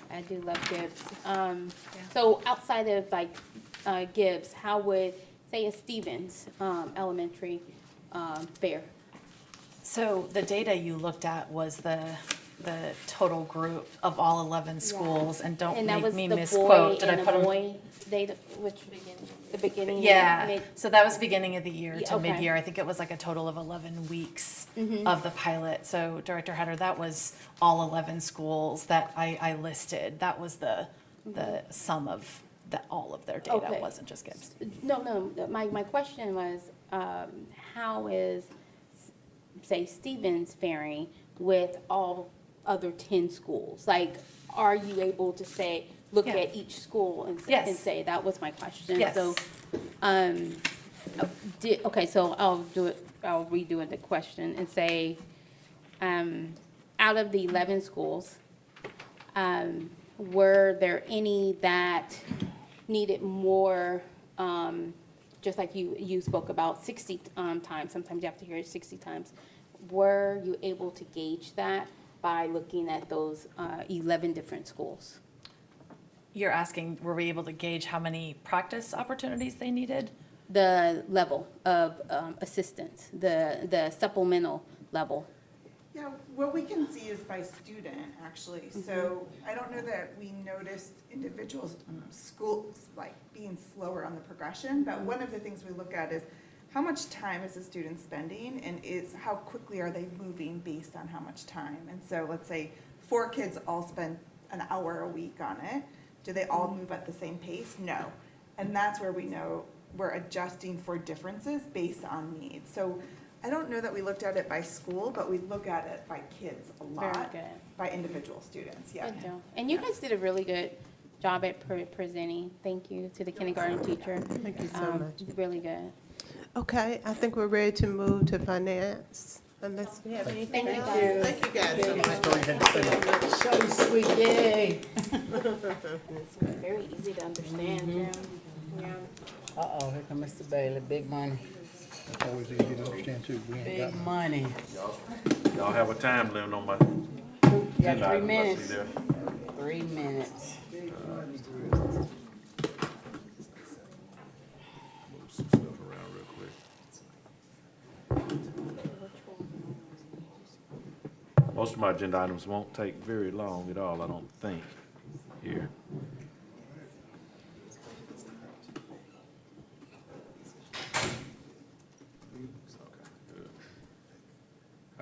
S2: I do love Gibbs. So outside of Gibbs, how would, say, a Stevens Elementary fare?
S21: So the data you looked at was the total group of all 11 schools, and don't make me misquote. Did I put them?
S2: Data, which the beginning.
S21: Yeah, so that was beginning of the year to
S2: okay.
S21: mid-year. I think it was like a total of 11 weeks
S2: Mhm.
S21: of the pilot. So Director Hatter, that was all 11 schools that I listed. That was the sum of all of their data,
S2: Okay.
S21: wasn't just Gibbs.
S2: No, my question was, how is, say, Stevens faring with all other 10 schools? Like, are you able to say, look
S21: Yeah.
S2: at each school and
S21: Yes.
S2: say, that was my question?
S21: Yes.
S2: So, okay, so I'll redo it, the question, and say, out of the 11 schools, were there any that needed more, just like you spoke about 60 times, sometimes you have to hear it 60 times. Were you able to gauge that by looking at those 11 different schools?
S21: You're asking, were we able to gauge how many practice opportunities they needed?
S2: The level of assistance, the supplemental level.
S6: Yeah, what we can see is by student, actually. So I don't know that we noticed individuals, schools, like being slower on the progression, but one of the things we look at is how much time is the student spending, and is how quickly are they moving based on how much time. And so let's say 4 kids all spend an hour a week on it. Do they all move at the same pace? No. And that's where we know we're adjusting for differences based on needs. So I don't know that we looked at it by school, but we look at it by kids a lot.
S2: Very good.
S6: By individual students, yeah.
S2: Good job. And you guys did a really good job at presenting. Thank you to the kindergarten teacher.
S1: Thank you so much.
S2: Really good.
S1: Okay, I think we're ready to move to finance, unless we have anything
S2: Thank you,
S1: else.
S2: guys.
S1: Thank you guys so much.
S5: So sweet, yay.
S2: Very easy to understand, Jim. Yeah.
S5: Uh-oh, here comes Mr. Bailey, big money.
S17: Always easy to understand too. We ain't got
S5: Big money.
S22: Y'all have a time limit on my.
S5: You got 3
S22: agenda items I see
S5: minutes.
S22: there.
S5: 3 minutes.
S22: Move some stuff around real quick. Most of my agenda items won't take very long at all, I don't think, here.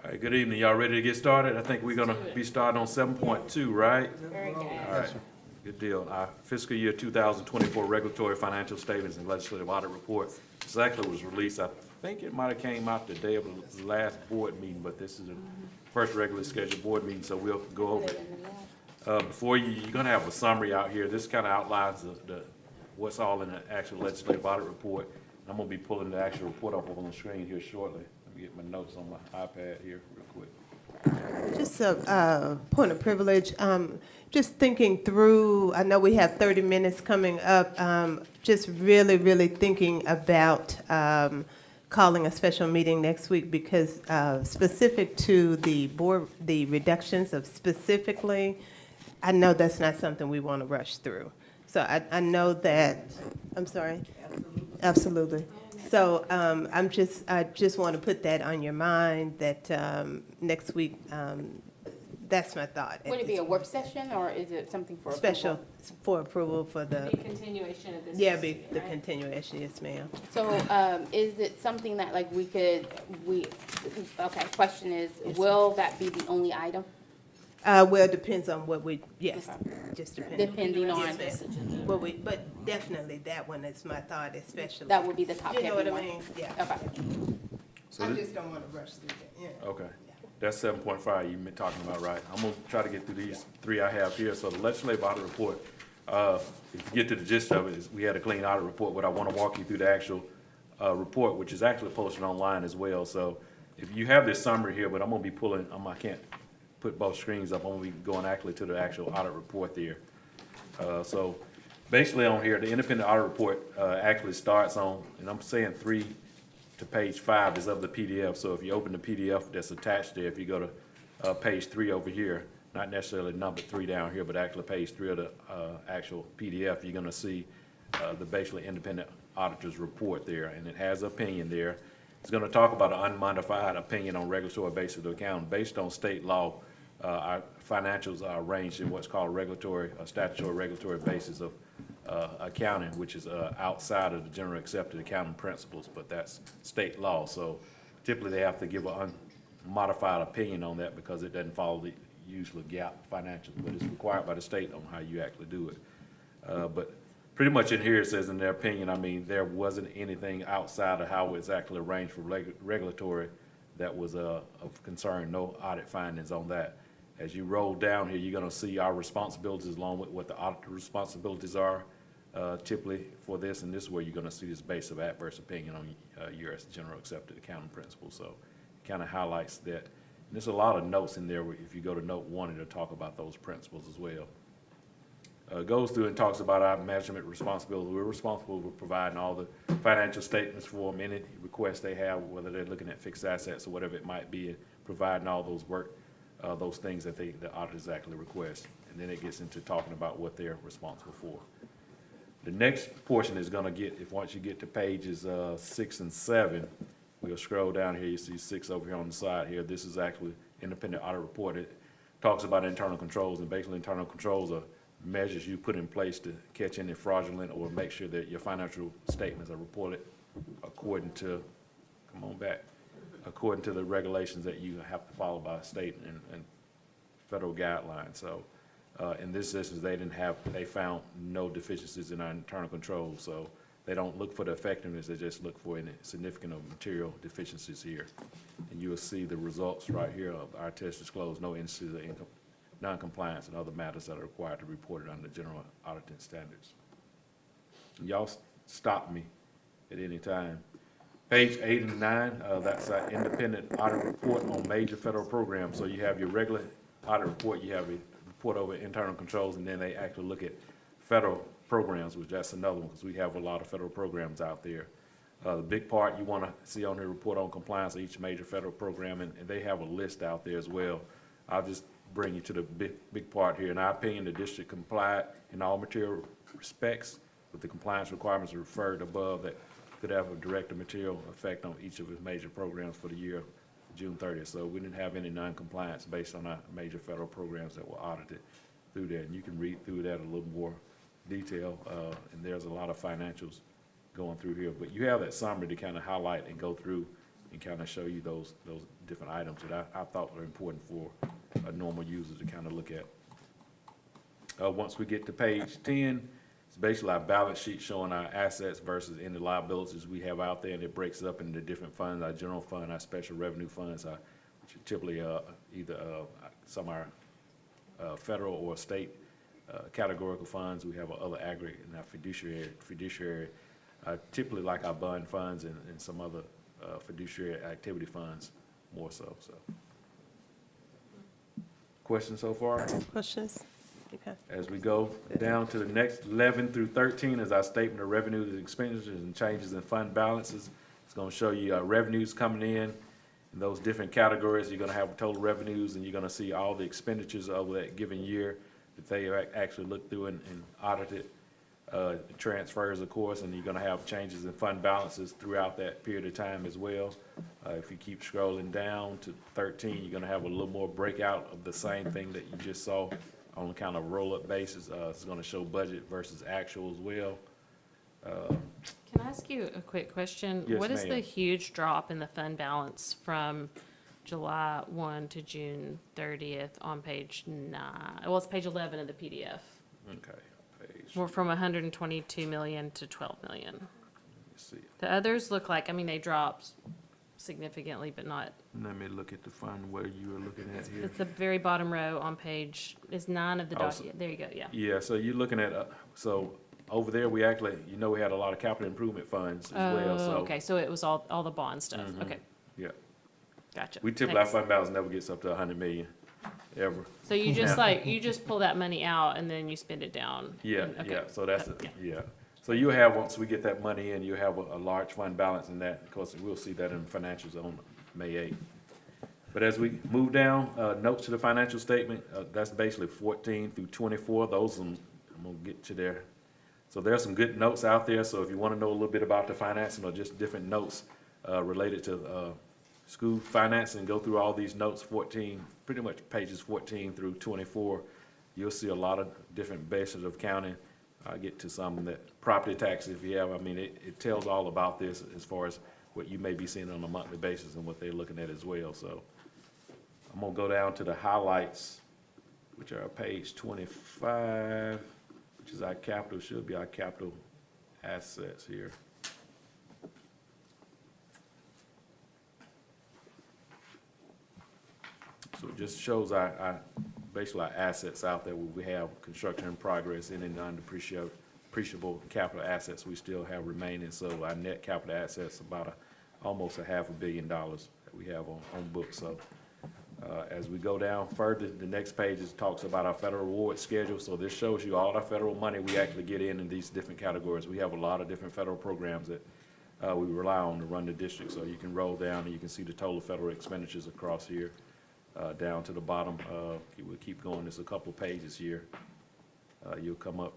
S22: All right, good evening. Y'all ready to get started? I think we're gonna be starting on 7.2, right?
S2: Very good.
S22: All right, good deal. Our fiscal year 2024 regulatory financial statements and legislative audit report exactly was released. I think it might have came out the day of the last board meeting, but this is the first regularly scheduled board meeting, so we'll go over it. Before you're gonna have a summary out here. This kind of outlines what's all in the actual legislative audit report. I'm gonna be pulling the actual report up on the screen here shortly. Let me get my notes on my iPad here real quick.
S1: Just a point of privilege, just thinking through, I know we have 30 minutes coming up, just really thinking about calling a special meeting next week because specific to the board, the reductions of specifically, I know that's not something we want to rush through. So I know that, I'm sorry? Absolutely. So I just want to put that on your mind that next week, that's my thought.
S2: Would it be a work session or is it something for approval?
S1: Special for approval for the,
S2: Be continuation of this.
S1: yeah, be the continuation, yes, ma'am.
S2: So, is it something that like okay, question is, will that be the only item?
S1: Well, it depends on what we, yes, just depending.
S2: Depending on,
S1: Yes, ma'am. Well, but definitely that one is my thought, especially.
S2: that would be the top
S1: You
S2: heavy
S1: know what I
S2: one?
S1: mean? Yeah.
S2: Okay.
S22: So
S1: I
S22: thi-
S1: just don't want to rush through that, yeah.
S22: Okay, that's 7.5 you've been talking about, right? I'm gonna try to get through these 3 I have here. So the legislative audit report, if you get to the gist of it, is we had a clean audit report, but I wanna walk you through the actual report, which is actually posted online as well. So if you have this summary here, but I'm gonna be pulling, I can't put both screens up, I'm gonna be going actually to the actual audit report there. So basically on here, the independent audit report actually starts on, and I'm saying 3 to page 5 is of the PDF. So if you open the PDF that's attached there, if you go to page 3 over here, not necessarily number 3 down here, but actually page 3 of the actual PDF, you're gonna see the basically independent auditor's report there, and it has opinion there. It's gonna talk about an unmodified opinion on regulatory basis of accounting. Based on state law, our financials are arranged in what's called regulatory, statutory regulatory basis of accounting, which is outside of the general accepted accounting principles, but that's state law. So typically they have to give an unmodified opinion on that because it doesn't follow the usual GAAP financials, but it's required by the state on how you actually do it. But pretty much in here it says in their opinion, I mean, there wasn't anything outside of how it's actually arranged for regulatory that was of concern, no audit findings on that. As you roll down here, you're gonna see our responsibilities along with what the audit responsibilities are typically for this, and this is where you're gonna see this base of adverse opinion on U.S. General Accepted Accounting Principles. So it kind of highlights that. And there's a lot of notes in there. If you go to note 1, it'll talk about those principles as well. Goes through and talks about our management responsibility. We're responsible for providing all the financial statements for them, any requests they have, whether they're looking at fixed assets or whatever it might be, and providing all those those things that the auditors actually request. And then it gets into talking about what they're responsible for. The next portion is gonna get, once you get to pages 6 and 7, we'll scroll down here, you see 6 over here on the side here. This is actually independent audit report. It talks about internal controls, and basically internal controls are measures you put in place to catch any fraudulent or make sure that your financial statements are reported according to, according to the regulations that you have to follow by state and federal guidelines. So in this instance, they found no deficiencies in our internal controls. So they don't look for the effectiveness, they just look for any significant or material deficiencies here. And you will see the results right here of our test disclosed no instances of non-compliance and other matters that are required to be reported under general auditing standards. Y'all stop me at any time. Page 8 and 9, that's our independent audit report on major federal programs. So you have your regular audit report, you have a report over internal controls, and then they actually look at federal programs, which that's another one, because we have a lot of federal programs out there. The big part you want to see on the report on compliance of each major federal program, and they have a list out there as well. I'll just bring you to the big part here. In our opinion, the district complied in all material respects with the compliance requirements referred above that could have a direct or material effect on each of its major programs for the year June 30th. So we didn't have any non-compliance based on our major federal programs that were audited through there. And you can read through that a little more detail, and there's a lot of financials going through here. But you have that summary to kind of highlight and go through and kind of show you those different items that I thought were important for a normal user to kind of look at. Once we get to page 10, it's basically our balance sheet showing our assets versus any liabilities we have out there, and it breaks it up into different funds, our general fund, our special revenue funds, which are typically either some are federal or state categorical funds. We have other aggregate and our fiduciary, typically like our bond funds and some other fiduciary activity funds more so. Questions so far?
S1: Questions? Okay.
S22: As we go down to the next 11 through 13 is our statement of revenues and expenditures and changes in fund balances. It's going to show you revenues coming in those different categories. You're going to have total revenues, and you're going to see all the expenditures over that given year that they actually looked through and audited. Transfers, of course, and you're going to have changes in fund balances throughout that period of time as well. If you keep scrolling down to 13, you're going to have a little more breakout of the same thing that you just saw on a kind of roll-up basis. It's going to show budget versus actual as well.
S3: Can I ask you a quick question?
S22: Yes,
S3: What is
S22: ma'am.
S3: the huge drop in the fund balance from July 1 to June 30th on page 9? Well, it's page 11 of the PDF.
S22: Okay.
S3: We're from 122 million to 12 million.
S22: Let me see.
S3: The others look like, I mean, they dropped significantly, but not.
S22: Let me look at the fund where you were looking at here.
S3: It's the very bottom row on page, it's 9 of the document. There you go, yeah.
S22: Yeah, so you're looking at, so over there, we actually, we had a lot of capital improvement funds as well, so.
S3: Okay, so it was all the bond stuff.
S22: Mhm.
S3: Okay,
S22: Yeah.
S3: gotcha.
S22: We typically, our
S3: Thanks.
S22: fund balance never gets up to 100 million, ever.
S3: So you just
S22: Yeah.
S3: you just pull that money out and then you spend it down?
S22: Yeah,
S3: Okay.
S22: yeah, so that's,
S3: Yeah.
S22: yeah. So you have, once we get that money in, you have a large fund balance in that. Of course, we'll see that in financials on May 8th. But as we move down, notes to the financial statement, that's basically 14 through 24. Those, I'm gonna get to there. So there are some good notes out there. So if you want to know a little bit about the financing or just different notes related to school financing, go through all these notes, 14, pretty much pages 14 through 24. You'll see a lot of different bases of accounting. I'll get to some that property taxes if you have. I mean, it tells all about this as far as what you may be seeing on a monthly basis and what they're looking at as well. So I'm gonna go down to the highlights, which are page 25, which is our capital, should be our capital assets here. So it just shows our basically our assets out there. We have construction in progress and in undepreciable capital assets we still have remaining. So our net capital assets about almost $500 million that we have on books. So as we go down further, the next page talks about our federal reward schedule. So this shows you all our federal money we actually get in these different categories. We have a lot of different federal programs that we rely on to run the district. So you can roll down and you can see the total federal expenditures across here. Down to the bottom, we'll keep going, there's a couple pages here. You'll come up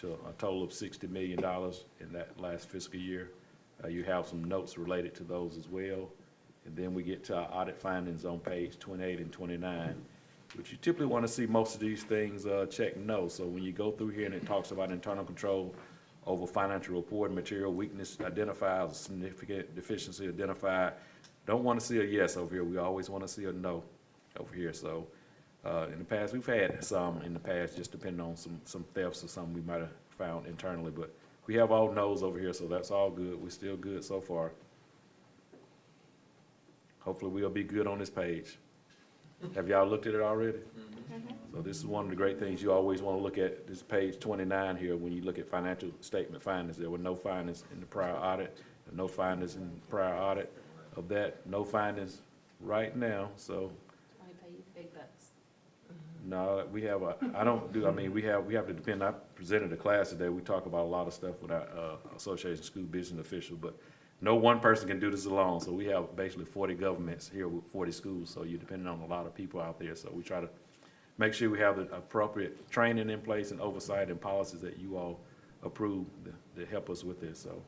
S22: to a total of $60 million in that last fiscal year. You have some notes related to those as well. And then we get to our audit findings on page 28 and 29, which you typically want to see most of these things check no. So when you go through here and it talks about internal control over financial reporting material, weakness identified, significant deficiency identified, don't want to see a yes over here. We always want to see a no over here. So in the past, we've had some in the past, just depending on some thefts or something we might have found internally, but we have all no's over here, so that's all good. We're still good so far. Hopefully we'll be good on this page. Have y'all looked at it already? So this is one of the great things you always want to look at, this page 29 here, when you look at financial statement findings. There were no findings in the prior audit, no findings in the prior audit of that, no findings right now, so.
S3: Big bucks.
S22: No, we have we have to depend, I presented a class today, we talk about a lot of stuff with our Association of School Business Officials, but no one person can do this alone, so we have basically 40 governments here with 40 schools, so you're depending on a lot of people out there, so we try to make sure we have the appropriate training in place and oversight and policies that you all approve to help us with this, so.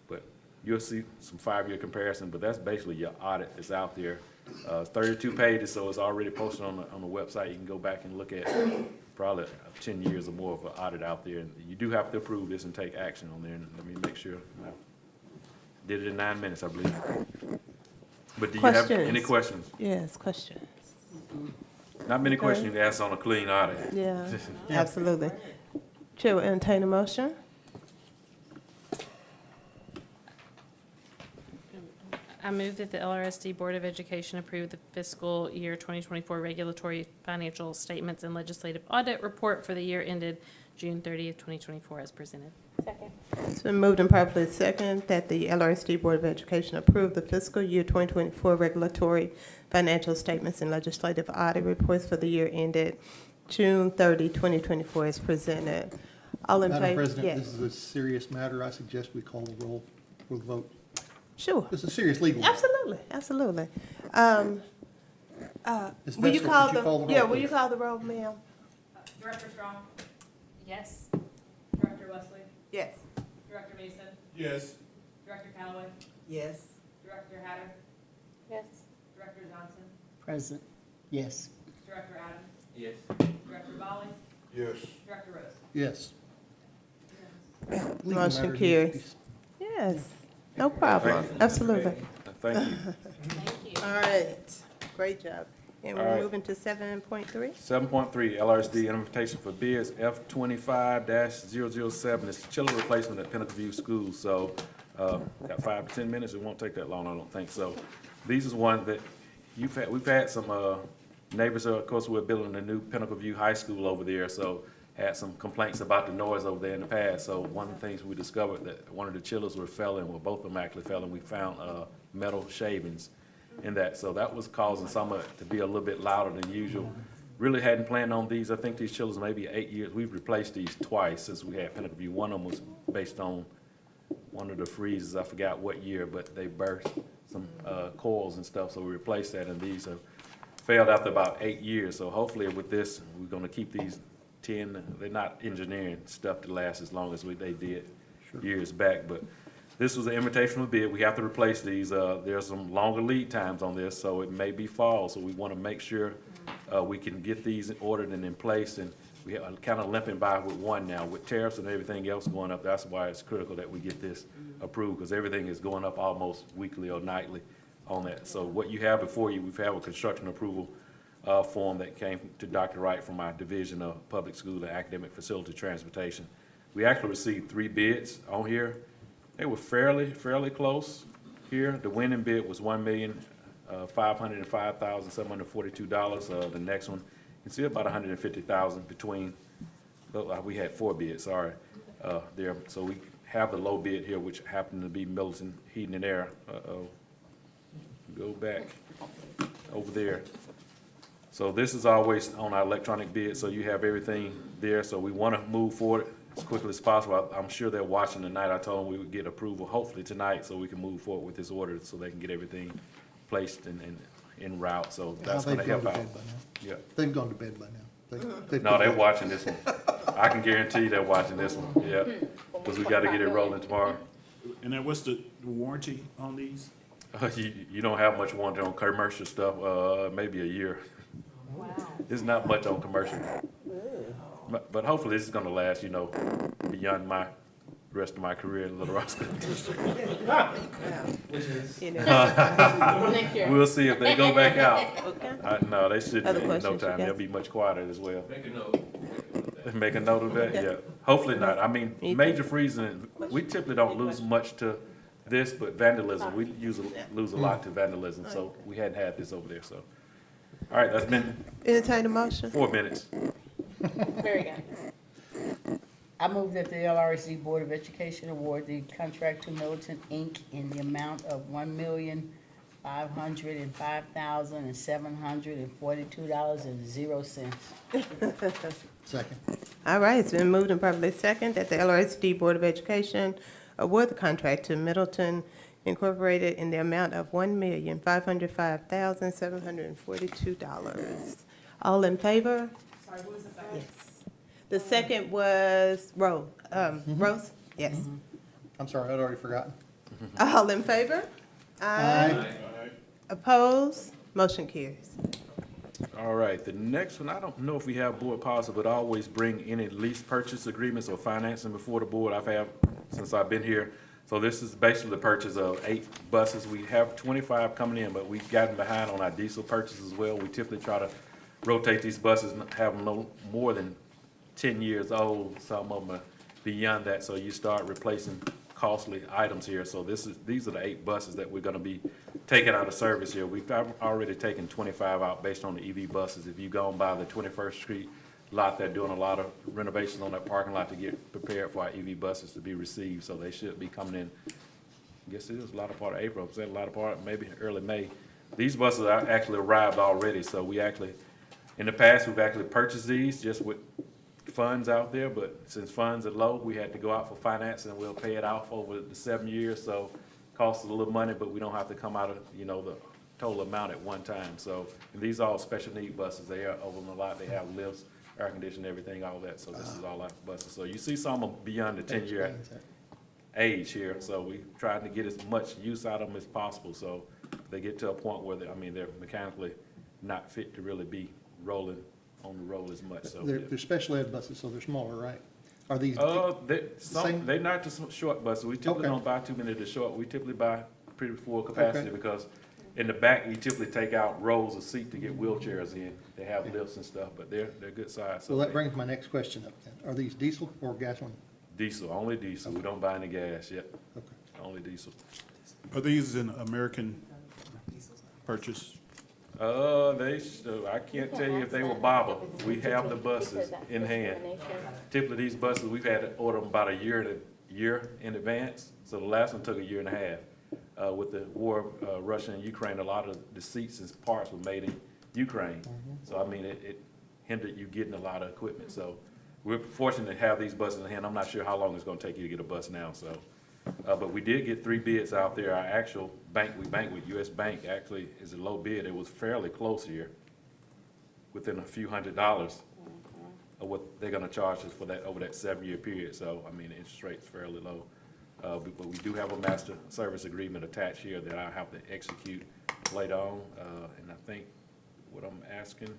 S22: But you'll see some 5-year comparison, but that's basically your audit that's out there. 32 pages, so it's already posted on the website. You can go back and look at probably 10 years or more of an audit out there. And you do have to approve this and take action on there. And let me make sure. I did it in 9 minutes, I believe. But do you have any questions?
S1: Yes, questions.
S22: Not many questions to ask on a clean audit.
S1: Yeah, absolutely. Chair will entertain a motion.
S3: I move that the LRSD Board of Education approve the fiscal year 2024 regulatory financial statements and legislative audit report for the year ended June 30th, 2024 as presented.
S2: Second.
S1: It's been moved and properly second that the LRSD Board of Education approve the fiscal year 2024 regulatory financial statements and legislative audit reports for the year ended June 30, 2024 as presented. All in favor?
S17: Madam President,
S1: Yes.
S17: this is a serious matter. I suggest we call the roll for the vote.
S1: Sure.
S17: This is a serious legal matter.
S1: Absolutely, absolutely.
S17: Ms.
S1: Will you
S17: Metzger,
S1: call
S17: would you
S1: the,
S17: call the roll,
S1: yeah, will
S17: please?
S1: you call the roll, ma'am?
S21: Director Strong?
S3: Yes.
S21: Director Wesley?
S1: Yes.
S21: Director Mason?
S22: Yes.
S21: Director Calloway?
S7: Yes.
S21: Director Hatter?
S2: Yes.
S21: Director Johnson?
S7: Present. Yes.
S21: Director Adams?
S22: Yes.
S21: Director Bali?
S22: Yes.
S21: Director Rose?
S17: Yes. Legal
S1: Motion
S17: matter
S1: carries.
S17: needs
S1: Yes, no problem, absolutely.
S22: Thank you.
S3: Thank you.
S1: All right, great job. And
S22: All
S1: we're
S22: right.
S1: moving to 7.3.
S22: 7.3, LRSD invitation for bids F25-007. It's chiller replacement at Pinnacle View School. So, got 5 to 10 minutes. It won't take that long, I don't think. So, these is one that we've had some neighbors. Of course, we're building a new Pinnacle View High School over there. So, had some complaints about the noise over there in the past. So, one of the things we discovered that one of the chillers were failing. Well, both of them actually failing. We found metal shavings in that. So that was causing some of it to be a little bit louder than usual. Really hadn't planned on these. I think these chillers maybe 8 years. We've replaced these twice since we had Pinnacle View. One of them was based on one of the freezes. I forgot what year, but they burst some coils and stuff. So we replaced that, and these have failed after about 8 years. So hopefully with this, we're going to keep these 10. They're not engineering stuff to last as long as they did years back, but this was an invitational bid. We have to replace these. There's some longer lead times on this, so it may be fall. So we want to make sure we can get these ordered and in place. And we are kind of limping by with one now. With tariffs and everything else going up, that's why it's critical that we get this approved, because everything is going up almost weekly or nightly on that. So what you have before you, we've had a construction approval form that came to Dr. Wright from our Division of Public School and Academic Facility Transportation. We actually received 3 bids on here. They were fairly close here. The winning bid was $1,505,742. The next one, you can see about $150,000 between, we had 4 bids, sorry, there. So we have the low bid here, which happened to be Milton Heating and Air. Go back over there. So this is always on our electronic bid, so you have everything there. So we want to move forward as quickly as possible. I'm sure they're watching tonight. I told them we would get approval hopefully tonight so we can move forward with this order so they can get everything placed and en route. So that's going to help out. Yeah.
S17: They've gone to bed by now.
S22: No, they're watching this one. I can guarantee you they're watching this one, yeah. Because we got to get it rolling tomorrow.
S13: And then what's the warranty on these?
S22: You don't have much warranty on commercial stuff, maybe a year.
S2: Wow.
S22: There's not much on commercial. But hopefully this is gonna last, beyond my rest of my career in Little Rock School District. We'll see if they go back out. No, they shouldn't in no time. They'll be much quieter as well.
S20: Make a note.
S22: Make a note of that, yeah. Hopefully not. I mean, major freezing, we typically don't lose much to this, but vandalism, we usually lose a lot to vandalism, so we hadn't had this over there, so. All right, that's been
S1: Entertain a motion.
S22: 4 minutes.
S2: Very good.
S5: I move that the LRSD Board of Education award the contract to Militant Inc. in the amount of $1,505,742.00.
S17: Second.
S1: All right, it's been moved and properly second that the LRSD Board of Education award the contract to Middleton Incorporated in the amount of $1,505,742. All in favor?
S6: Sorry, what was the second?
S1: Yes. The second was Rose. Rose? Yes.
S17: I'm sorry, I'd already forgotten.
S1: All in favor? Aye. Opposed? Motion carries.
S22: All right, the next one, I don't know if we have board policy, but I always bring any lease purchase agreements or financing before the board. I've had since I've been here. So this is basically the purchase of 8 buses. We have 25 coming in, but we've gotten behind on our diesel purchase as well. We typically try to rotate these buses and have them no more than 10 years old. Some of them are beyond that, so you start replacing costly items here. So these are the 8 buses that we're gonna be taking out of service here. We've already taken 25 out based on the EV buses. If you go on by the 21st Street lot, they're doing a lot of renovations on that parking lot to get prepared for our EV buses to be received. So they should be coming in, I guess it is a lot of part of April, a lot of part, maybe early May. These buses are actually arrived already, so we actually, in the past, we've actually purchased these just with funds out there, but since funds are low, we had to go out for financing, and we'll pay it off over the 7 years, so costs a little money, but we don't have to come out of, the total amount at one time. So, and these are all special need buses. They are over a lot. They have lifts, air conditioning, everything, all that. So this is all our buses. So you see some are beyond the 10-year age here. So we tried to get as much use out of them as possible. So they get to a point where they're mechanically not fit to really be rolling on the road as much. So
S17: They're special ed buses, so they're smaller, right? Are these?
S22: They're not the short buses. We typically don't buy too many of the short. We typically buy pretty full capacity because in the back, you typically take out rows of seat to get wheelchairs in. They have lifts and stuff, but they're good size. So
S17: Well, that brings my next question up then. Are these diesel or gasoline?
S22: Diesel, only diesel. We don't buy any gas yet.
S17: Okay.
S22: Only diesel.
S13: Are these an American purchase?
S22: I can't tell you if they were Baba. We have the buses in hand. Typically, these buses, we've had to order them about a year in advance. So the last one took a year and a half. With the war of Russia and Ukraine, a lot of the seats and parts were made in Ukraine. So, I mean, it hindered you getting a lot of equipment. So we're fortunate to have these buses in hand. I'm not sure how long it's gonna take you to get a bus now, so. But we did get 3 bids out there. Our actual bank, we bank with US Bank, actually is a low bid. It was fairly close here, within a few $100s of what they're gonna charge us for that, over that 7-year period. So, I mean, the interest rate's fairly low. But we do have a master service agreement attached here that I have to execute later on. And I think what I'm asking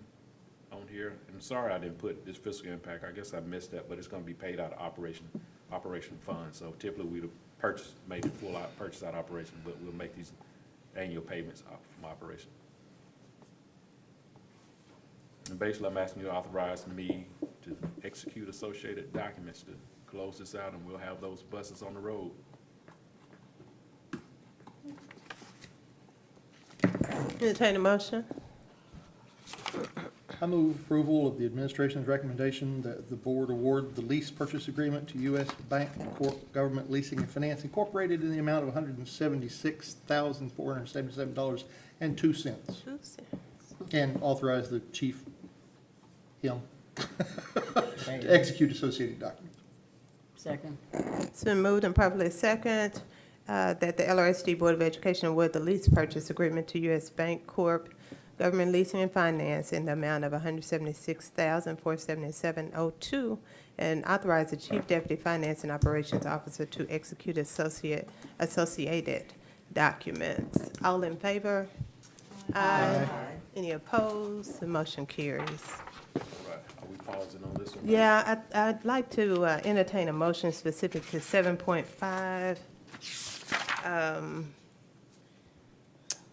S22: on here, I'm sorry I didn't put this fiscal impact. I guess I missed that, but it's gonna be paid out of operation funds. So typically we'd have made the full purchase out of operation, but we'll make these annual payments from operation. And basically, I'm asking you to authorize me to execute associated documents to close this out, and we'll have those buses on the road.
S1: Entertain a motion.
S17: I move approval of the administration's recommendation that the board award the lease purchase agreement to U.S. Bank Corp. Government Leasing and Finance Incorporated in the amount of $176,477.02. And authorize the chief, him, to execute associated documents.
S5: Second.
S1: It's been moved and properly second that the LRSD Board of Education award the lease purchase agreement to U.S. Bank Corp. Government Leasing and Finance in the amount of $176,477.02 and authorize the Chief Deputy Finance and Operations Officer to execute associated documents. All in favor? Aye. Any opposed? The motion carries.
S22: Right, are we pausing on this one?
S1: Yeah, I'd like to entertain a motion specific to 7.5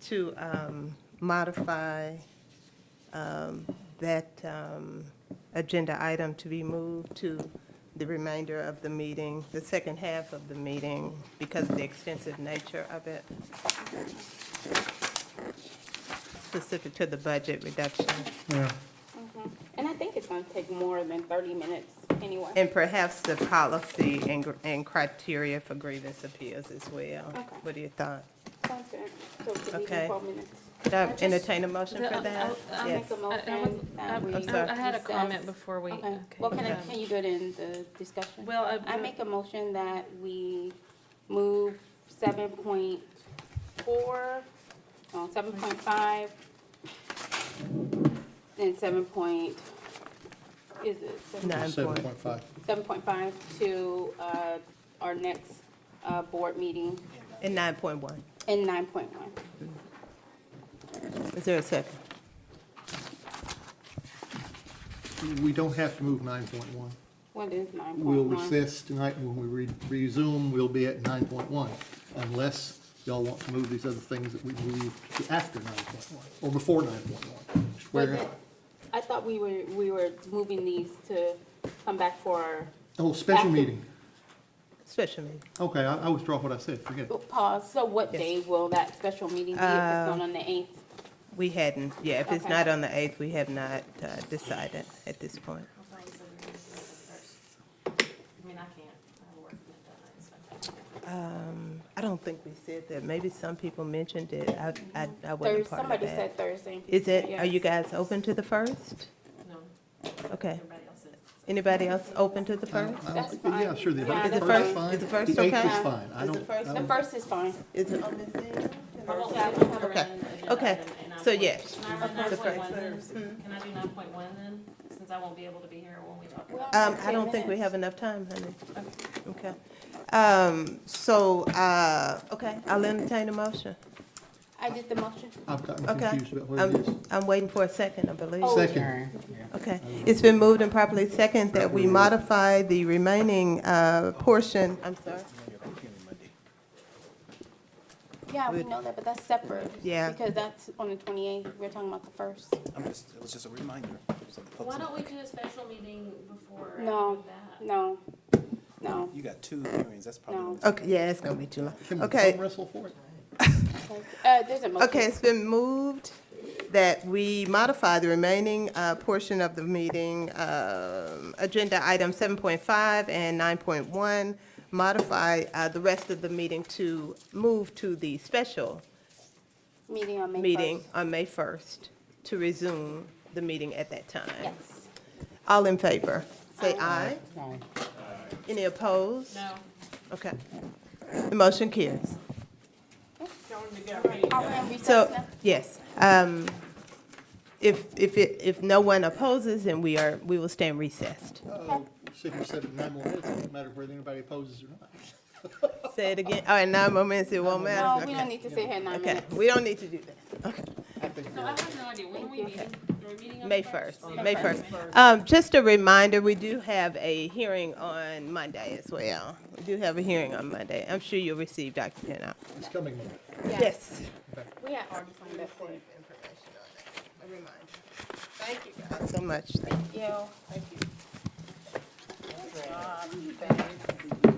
S1: to modify that agenda item to be moved to the remainder of the meeting, the second half of the meeting, because of the extensive nature of it, specific to the budget reduction.
S17: Yeah.
S2: And I think it's gonna take more than 30 minutes anyway.
S1: And perhaps the policy and criteria for grievance appeals as well.
S2: Okay.
S1: What are your thoughts?
S2: Sounds good. So it could be
S1: Okay.
S2: 12 minutes.
S1: Could I entertain a motion for that?
S2: I'll
S1: Yes.
S2: make a motion that we.
S1: I'm sorry.
S3: I had a
S2: recess.
S3: comment before we.
S2: Okay, well, can you do it in the discussion?
S3: Well,
S2: I make a motion that we move 7.4, 7.5, and
S17: 7.5.
S2: 7.5 to our next board meeting
S1: And 9.1.
S2: in 9.1.
S1: Is there a second?
S17: We don't have to move 9.1.
S2: What is 9.1?
S17: We'll recess tonight, and when we resume, we'll be at 9.1, unless y'all want to move these other things that we moved to after 9.1, or before 9.1. Where,
S2: I thought we were moving these to come back for.
S17: oh, special
S2: after-
S17: meeting.
S1: Special meeting.
S17: Okay, I withdraw what I said, forget it.
S2: Pause, so what
S1: Yes.
S2: day will that special meeting be if it's not on the 8th?
S1: We hadn't, yeah, if it's
S2: Okay.
S1: not on the 8th, we have not decided at this point.
S3: I mean, I can't, I work at that.
S1: I don't think we said that. Maybe some people mentioned it. I wasn't part of that.
S2: Somebody said Thursday.
S1: Is it,
S2: Yes.
S1: are you guys open to the 1st?
S3: No.
S1: Okay.
S3: Everybody else is.
S1: Anybody else open to the 1st?
S2: That's
S17: Yeah,
S2: fine.
S17: sure, the
S2: Yeah,
S1: Is the
S2: that's
S17: first is
S1: first,
S17: fine.
S1: is the first
S17: The 8th
S1: okay?
S17: is fine. I
S1: Is the
S17: don't-
S1: first,
S2: The first is fine.
S1: is it on this end?
S3: Okay.
S1: Okay, so yes.
S3: Can I run
S1: The
S3: 9.1
S1: first.
S3: then? Can I do 9.1 then, since I won't be able to be here when we talk
S2: Well,
S3: about it?
S1: I don't think we have enough time, honey. Okay. Okay, I'll entertain a motion.
S2: I did the motion.
S17: I've gotten
S1: Okay.
S17: confused about what it is.
S1: I'm waiting for a second, I believe.
S2: Oh,
S17: Second.
S1: Okay, it's been moved and properly second that we modify the remaining portion, I'm sorry.
S2: Yeah, we know that, but that's separate.
S1: Yeah.
S2: Because that's on the 28th, we're talking about the first.
S18: It was just a reminder. So the folks
S3: Why
S18: know.
S3: don't we do a special meeting before I
S2: No,
S3: do that?
S2: no, no.
S18: You got 2 hearings, that's probably.
S2: No.
S18: gonna
S1: Okay, yeah, it's gonna be too long.
S17: Can we
S1: Okay.
S17: thumb wrestle for it?
S2: There's a motion.
S1: Okay, it's been moved that we modify the remaining portion of the meeting, agenda item 7.5 and 9.1, modify the rest of the meeting to move to the special
S2: Meeting on May 1st.
S1: meeting on May 1st, to resume the meeting at that time.
S2: Yes.
S1: All in favor, say aye.
S5: Aye.
S1: Any opposed?
S3: No.
S1: Okay. The motion carries.
S2: Are we in recess
S1: So,
S2: now?
S1: yes, if no one opposes, then we will stand recessed.
S17: Sit here 9 more minutes, it doesn't matter whether anybody opposes or not.
S1: Say it again. Oh, in 9 more minutes, it won't matter?
S2: No, we
S1: Okay.
S2: don't need to sit here 9
S1: Okay,
S2: minutes.
S1: we don't need to do that. Okay.
S3: So I have no idea, when are we meeting? Are we meeting on
S1: May
S3: the
S1: 1st,
S3: May
S1: May
S3: 1st.
S1: 1st. Just a reminder, we do have a hearing on Monday as well. We do have a hearing on Monday. I'm sure you'll receive Dr. Pinnock.
S17: It's coming Monday.
S1: Yes.
S2: We had already signed up for it.
S1: Information on that. A reminder. Thank you guys so much. Thank you.
S2: You.
S1: Thank you. Good job.